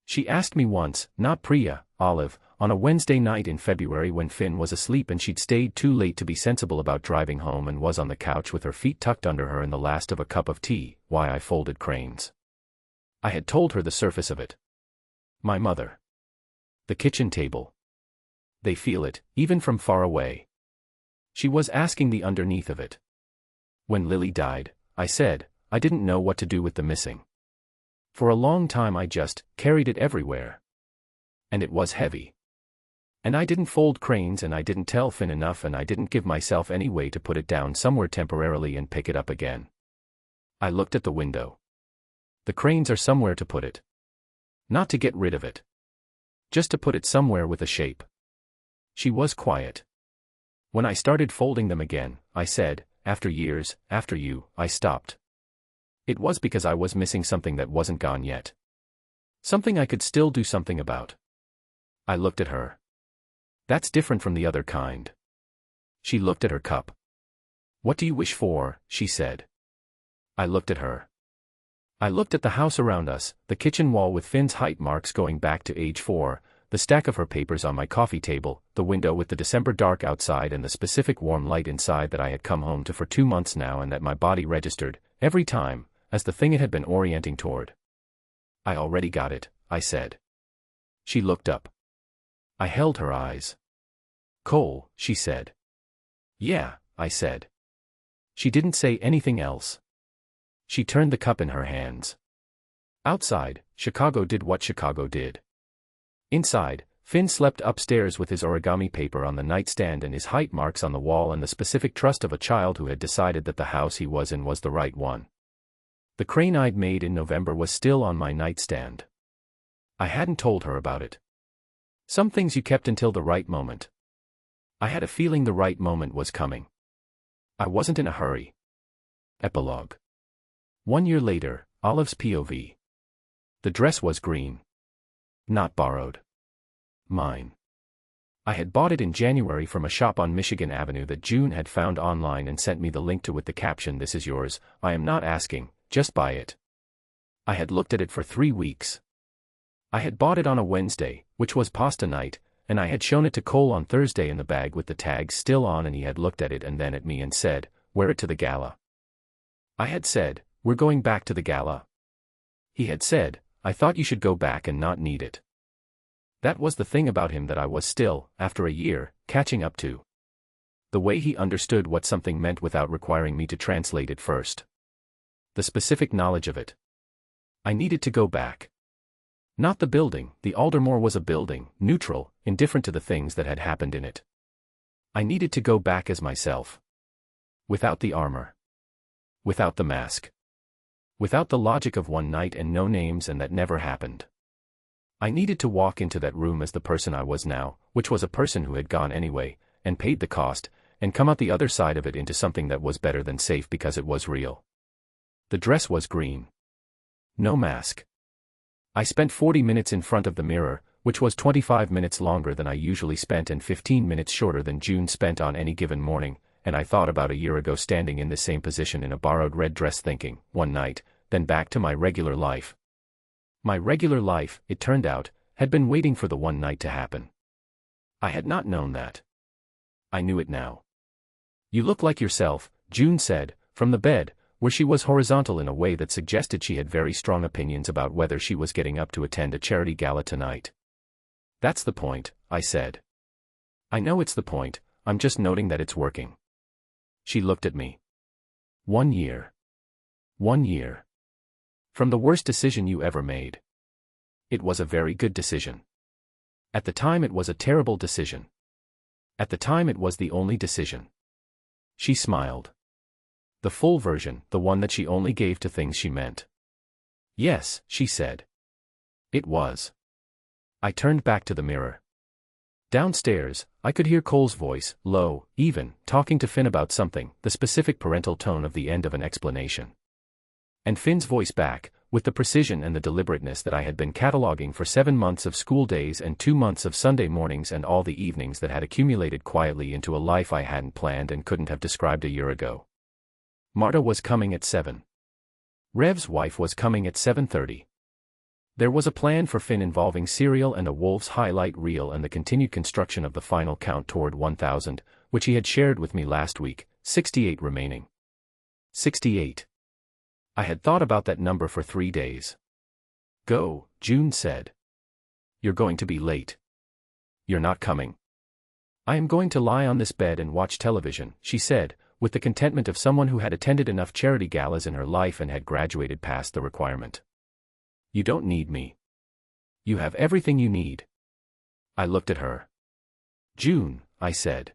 She asked me once, not Priya, Olive, on a Wednesday night in February when Finn was asleep and she'd stayed too late to be sensible about driving home and was on the couch with her feet tucked under her and the last of a cup of tea, why I folded cranes. I had told her the surface of it. My mother. The kitchen table. They feel it, even from far away. She was asking the underneath of it. When Lily died, I said, I didn't know what to do with the missing. For a long time I just carried it everywhere. And it was heavy. And I didn't fold cranes and I didn't tell Finn enough and I didn't give myself any way to put it down somewhere temporarily and pick it up again. I looked at the window. The cranes are somewhere to put it. Not to get rid of it. Just to put it somewhere with a shape. She was quiet. When I started folding them again, I said, after years, after you, I stopped. It was because I was missing something that wasn't gone yet. Something I could still do something about. I looked at her. That's different from the other kind. She looked at her cup. What do you wish for? She said. I looked at her. I looked at the house around us, the kitchen wall with Finn's height marks going back to age 4, the stack of her papers on my coffee table, the window with the December dark outside and the specific warm light inside that I had come home to for 2 months now and that my body registered, every time, as the thing it had been orienting toward. I already got it, I said. She looked up. I held her eyes. Cole, she said. Yeah, I said. She didn't say anything else. She turned the cup in her hands. Outside, Chicago did what Chicago did. Inside, Finn slept upstairs with his origami paper on the nightstand and his height marks on the wall and the specific trust of a child who had decided that the house he was in was the right one. The crane I'd made in November was still on my nightstand. I hadn't told her about it. Some things you kept until the right moment. I had a feeling the right moment was coming. I wasn't in a hurry. Epilogue. 1 year later, Olive's POV. The dress was green. Not borrowed. Mine. I had bought it in January from a shop on Michigan Avenue that June had found online and sent me the link to with the caption, "This is yours, I am not asking, just buy it." I had looked at it for 3 weeks. I had bought it on a Wednesday, which was pasta night, and I had shown it to Cole on Thursday in the bag with the tags still on and he had looked at it and then at me and said, "Wear it to the gala." I had said, "We're going back to the gala." He had said, "I thought you should go back and not need it." That was the thing about him that I was still, after a year, catching up to. The way he understood what something meant without requiring me to translate it first. The specific knowledge of it. I needed to go back. Not the building, the Aldermore was a building, neutral, indifferent to the things that had happened in it. I needed to go back as myself. Without the armor. Without the mask. Without the logic of one night and no names and that never happened. I needed to walk into that room as the person I was now, which was a person who had gone anyway, and paid the cost, and come out the other side of it into something that was better than safe because it was real. The dress was green. No mask. I spent 40 minutes in front of the mirror, which was 25 minutes longer than I usually spent and 15 minutes shorter than June spent on any given morning, and I thought about a year ago standing in the same position in a borrowed red dress thinking, one night, then back to my regular life. My regular life, it turned out, had been waiting for the one night to happen. I had not known that. I knew it now. "You look like yourself," June said, from the bed, where she was horizontal in a way that suggested she had very strong opinions about whether she was getting up to attend a charity gala tonight. "That's the point," I said. I know it's the point, I'm just noting that it's working. She looked at me. 1 year. 1 year. From the worst decision you ever made. It was a very good decision. At the time it was a terrible decision. At the time it was the only decision. She smiled. The full version, the one that she only gave to things she meant. Yes, she said. It was. I turned back to the mirror. Downstairs, I could hear Cole's voice, low, even, talking to Finn about something, the specific parental tone of the end of an explanation. And Finn's voice back, with the precision and the deliberateness that I had been cataloging for 7 months of school days and 2 months of Sunday mornings and all the evenings that had accumulated quietly into a life I hadn't planned and couldn't have described a year ago. Marta was coming at 7. Rev's wife was coming at 7:30. There was a plan for Finn involving cereal and a Wolves highlight reel and the continued construction of the final count toward 1,000, which he had shared with me last week, 68 remaining. 68. I had thought about that number for 3 days. Go, June said. You're going to be late. You're not coming. I am going to lie on this bed and watch television, she said, with the contentment of someone who had attended enough charity galas in her life and had graduated past the requirement. You don't need me. You have everything you need. I looked at her. June, I said.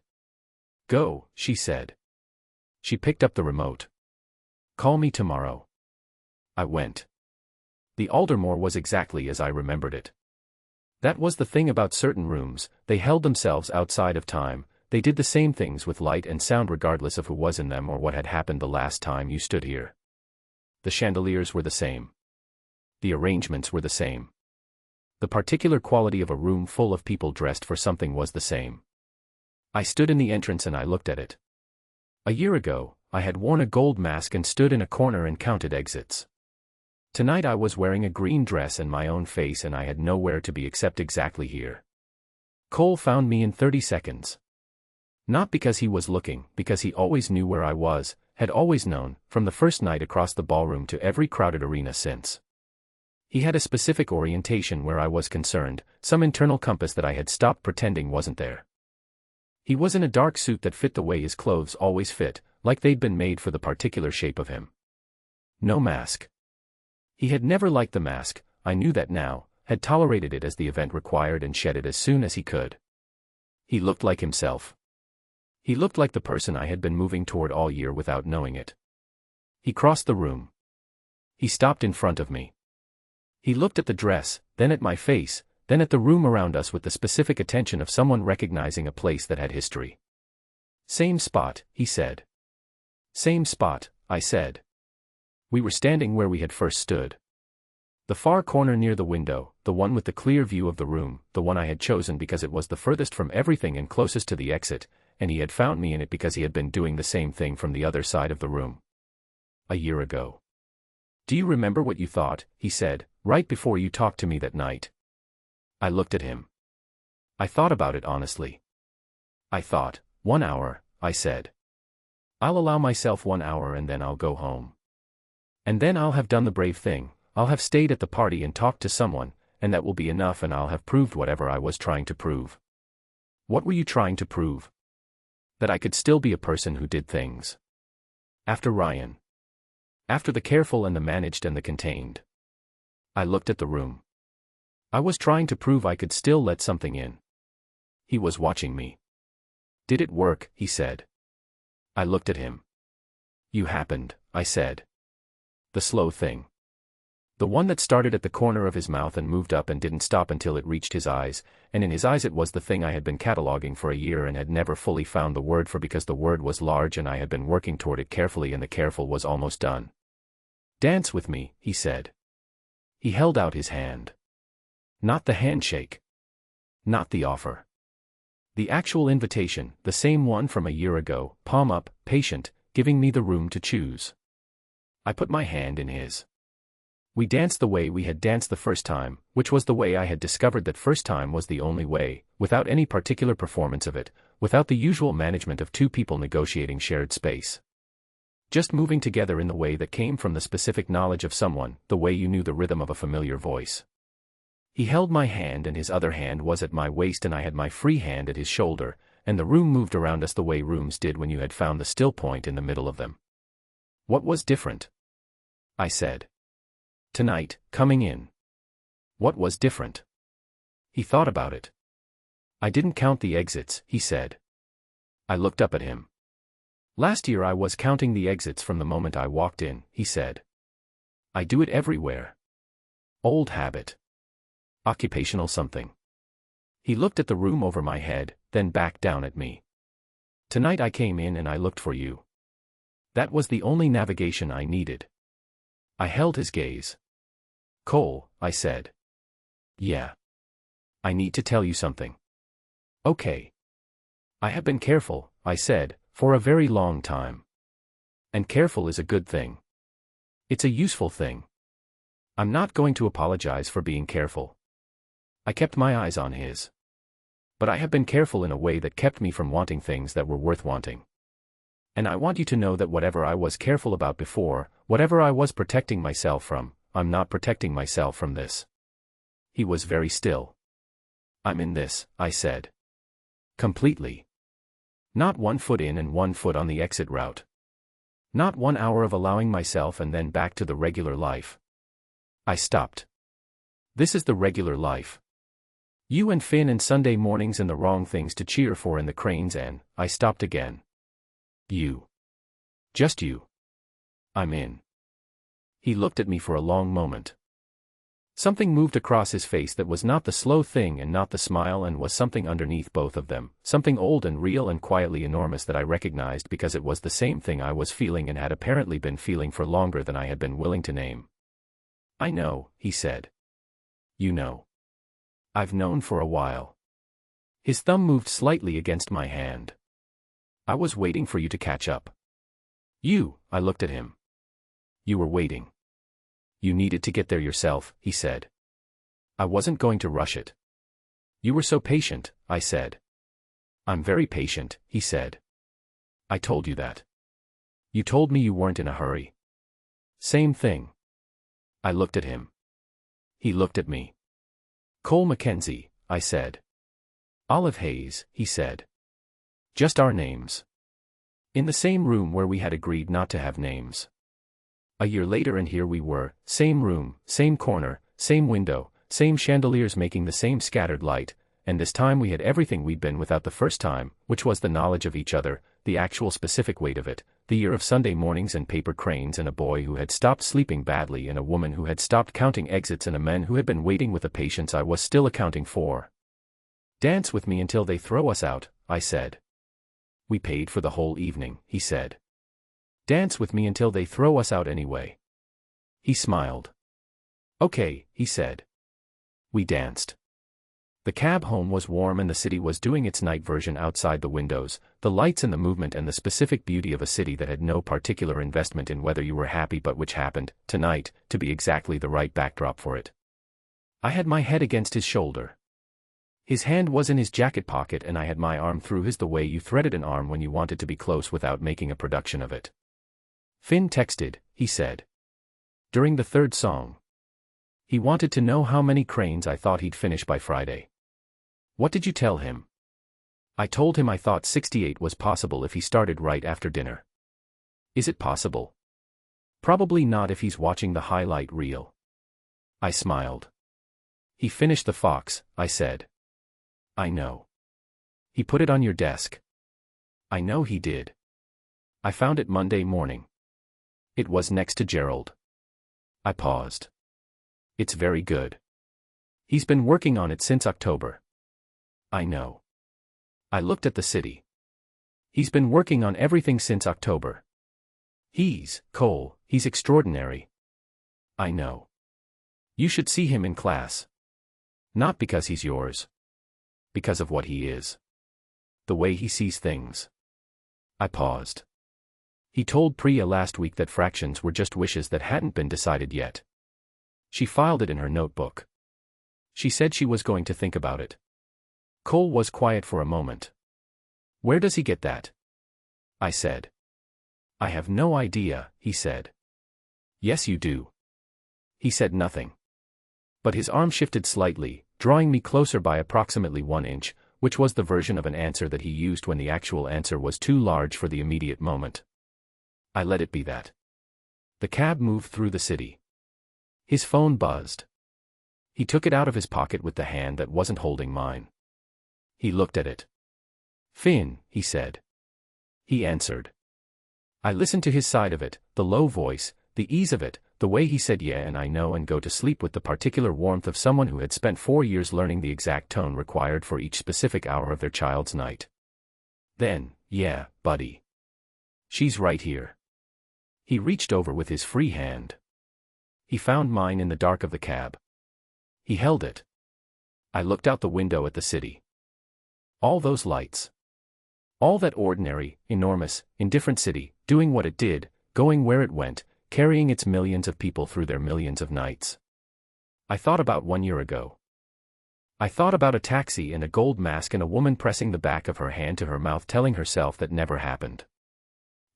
Go, she said. She picked up the remote. Call me tomorrow. I went. The Aldermore was exactly as I remembered it. That was the thing about certain rooms, they held themselves outside of time, they did the same things with light and sound regardless of who was in them or what had happened the last time you stood here. The chandeliers were the same. The arrangements were the same. The particular quality of a room full of people dressed for something was the same. I stood in the entrance and I looked at it. A year ago, I had worn a gold mask and stood in a corner and counted exits. Tonight I was wearing a green dress and my own face and I had nowhere to be except exactly here. Cole found me in 30 seconds. Not because he was looking, because he always knew where I was, had always known, from the first night across the ballroom to every crowded arena since. He had a specific orientation where I was concerned, some internal compass that I had stopped pretending wasn't there. He was in a dark suit that fit the way his clothes always fit, like they'd been made for the particular shape of him. No mask. He had never liked the mask, I knew that now, had tolerated it as the event required and shed it as soon as he could. He looked like himself. He looked like the person I had been moving toward all year without knowing it. He crossed the room. He stopped in front of me. He looked at the dress, then at my face, then at the room around us with the specific attention of someone recognizing a place that had history. Same spot, he said. Same spot, I said. We were standing where we had first stood. The far corner near the window, the one with the clear view of the room, the one I had chosen because it was the furthest from everything and closest to the exit, and he had found me in it because he had been doing the same thing from the other side of the room. A year ago. Do you remember what you thought, he said, right before you talked to me that night? I looked at him. I thought about it honestly. I thought, 1 hour, I said. I'll allow myself 1 hour and then I'll go home. And then I'll have done the brave thing, I'll have stayed at the party and talked to someone, and that will be enough and I'll have proved whatever I was trying to prove. What were you trying to prove? That I could still be a person who did things. After Ryan. After the careful and the managed and the contained. I looked at the room. I was trying to prove I could still let something in. He was watching me. Did it work, he said. I looked at him. You happened, I said. The slow thing. The one that started at the corner of his mouth and moved up and didn't stop until it reached his eyes, and in his eyes it was the thing I had been cataloging for a year and had never fully found the word for because the word was large and I had been working toward it carefully and the careful was almost done. Dance with me, he said. He held out his hand. Not the handshake. Not the offer. The actual invitation, the same one from a year ago, palm up, patient, giving me the room to choose. I put my hand in his. We danced the way we had danced the first time, which was the way I had discovered that first time was the only way, without any particular performance of it, without the usual management of two people negotiating shared space. Just moving together in the way that came from the specific knowledge of someone, the way you knew the rhythm of a familiar voice. He held my hand and his other hand was at my waist and I had my free hand at his shoulder, and the room moved around us the way rooms did when you had found the still point in the middle of them. What was different? I said. Tonight, coming in. What was different? He thought about it. I didn't count the exits, he said. I looked up at him. Last year I was counting the exits from the moment I walked in, he said. I do it everywhere. Old habit. Occupational something. He looked at the room over my head, then back down at me. Tonight I came in and I looked for you. That was the only navigation I needed. I held his gaze. Cole, I said. Yeah. I need to tell you something. Okay. I have been careful, I said, for a very long time. And careful is a good thing. It's a useful thing. I'm not going to apologize for being careful. I kept my eyes on his. But I have been careful in a way that kept me from wanting things that were worth wanting. And I want you to know that whatever I was careful about before, whatever I was protecting myself from, I'm not protecting myself from this. He was very still. I'm in this, I said. Completely. Not 1 foot in and 1 foot on the exit route. Not 1 hour of allowing myself and then back to the regular life. I stopped. This is the regular life. You and Finn and Sunday mornings and the wrong things to cheer for in the Cranes and, I stopped again. You. Just you. I'm in. He looked at me for a long moment. Something moved across his face that was not the slow thing and not the smile and was something underneath both of them, something old and real and quietly enormous that I recognized because it was the same thing I was feeling and had apparently been feeling for longer than I had been willing to name. I know, he said. You know. I've known for a while. His thumb moved slightly against my hand. I was waiting for you to catch up. I looked at him. You were waiting. You needed to get there yourself, he said. I wasn't going to rush it. You were so patient, I said. I'm very patient, he said. I told you that. You told me you weren't in a hurry. Same thing. I looked at him. He looked at me. Cole Mackenzie, I said. Olive Hayes, he said. Just our names. In the same room where we had agreed not to have names. A year later and here we were, same room, same corner, same window, same chandeliers making the same scattered light, and this time we had everything we'd been without the first time, which was the knowledge of each other, the actual specific weight of it, the year of Sunday mornings and paper cranes and a boy who had stopped sleeping badly and a woman who had stopped counting exits and a man who had been waiting with a patience I was still accounting for. Dance with me until they throw us out, I said. We paid for the whole evening, he said. Dance with me until they throw us out anyway. He smiled. Okay, he said. We danced. The cab home was warm and the city was doing its night version outside the windows, the lights and the movement and the specific beauty of a city that had no particular investment in whether you were happy but which happened, tonight, to be exactly the right backdrop for it. I had my head against his shoulder. His hand was in his jacket pocket and I had my arm through his the way you threaded an arm when you wanted to be close without making a production of it. Finn texted, he said. During the third song. He wanted to know how many cranes I thought he'd finish by Friday. What did you tell him? I told him I thought 68 was possible if he started right after dinner. Is it possible? Probably not if he's watching the highlight reel. I smiled. He finished the Fox, I said. I know. He put it on your desk. I know he did. I found it Monday morning. It was next to Gerald. I paused. It's very good. He's been working on it since October. I know. I looked at the city. He's been working on everything since October. Cole, he's extraordinary. I know. You should see him in class. Not because he's yours. Because of what he is. The way he sees things. I paused. He told Priya last week that fractions were just wishes that hadn't been decided yet. She filed it in her notebook. She said she was going to think about it. Cole was quiet for a moment. Where does he get that? I said. I have no idea, he said. Yes you do. He said nothing. But his arm shifted slightly, drawing me closer by approximately 1 inch, which was the version of an answer that he used when the actual answer was too large for the immediate moment. I let it be that. The cab moved through the city. His phone buzzed. He took it out of his pocket with the hand that wasn't holding mine. He looked at it. "Finn," he said. He answered. I listened to his side of it, the low voice, the ease of it, the way he said yeah and I know and go to sleep with the particular warmth of someone who had spent 4 years learning the exact tone required for each specific hour of their child's night. Then, yeah, buddy. She's right here. He reached over with his free hand. He found mine in the dark of the cab. He held it. I looked out the window at the city. All those lights. All that ordinary, enormous, indifferent city, doing what it did, going where it went, carrying its millions of people through their millions of nights. I thought about 1 year ago. I thought about a taxi and a gold mask and a woman pressing the back of her hand to her mouth telling herself that never happened.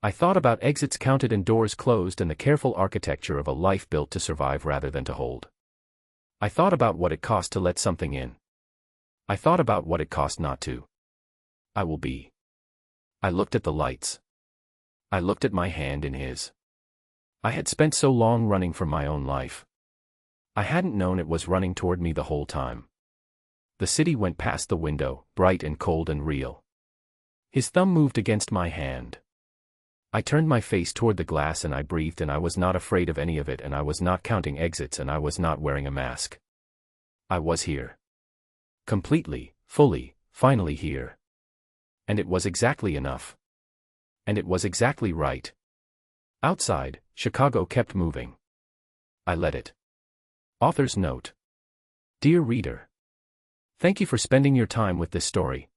I thought about exits counted and doors closed and the careful architecture of a life built to survive rather than to hold. I thought about what it cost to let something in. I thought about what it cost not to. I will be. I looked at the lights. I looked at my hand in his. I had spent so long running from my own life. I hadn't known it was running toward me the whole time. The city went past the window, bright and cold and real. His thumb moved against my hand. I turned my face toward the glass and I breathed and I was not afraid of any of it and I was not counting exits and I was not wearing a mask. I was here. Completely, fully, finally here. And it was exactly enough. And it was exactly right. Outside, Chicago kept moving. I let it. Author's note. Dear reader. Thank you for spending your time with this story.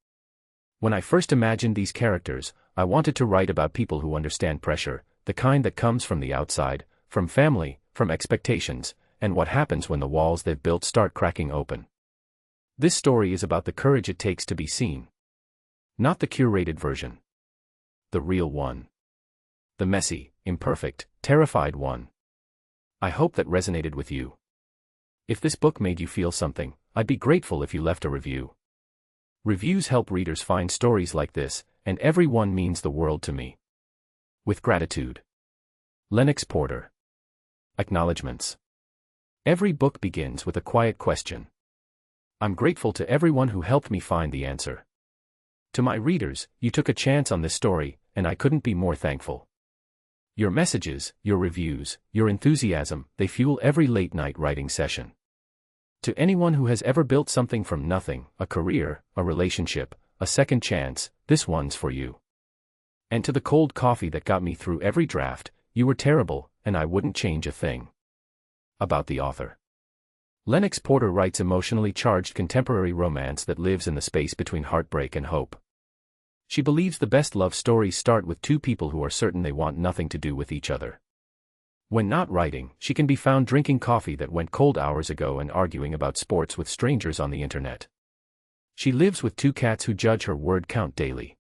When I first imagined these characters, I wanted to write about people who understand pressure, the kind that comes from the outside, from family, from expectations, and what happens when the walls they've built start cracking open. This story is about the courage it takes to be seen. Not the curated version. The real one. The messy, imperfect, terrified one. I hope that resonated with you. If this book made you feel something, I'd be grateful if you left a review. Reviews help readers find stories like this, and every one means the world to me. With gratitude. Lennox Porter. Acknowledgements. Every book begins with a quiet question. I'm grateful to everyone who helped me find the answer. To my readers, you took a chance on this story, and I couldn't be more thankful. Your messages, your reviews, your enthusiasm, they fuel every late-night writing session. To anyone who has ever built something from nothing, a career, a relationship, a second chance, this one's for you. And to the cold coffee that got me through every draft, you were terrible, and I wouldn't change a thing. About the author. Lennox Porter writes emotionally charged contemporary romance that lives in the space between heartbreak and hope. She believes the best love stories start with two people who are certain they want nothing to do with each other. When not writing, she can be found drinking coffee that went cold hours ago and arguing about sports with strangers on the internet. She lives with 2 cats who judge her word count daily.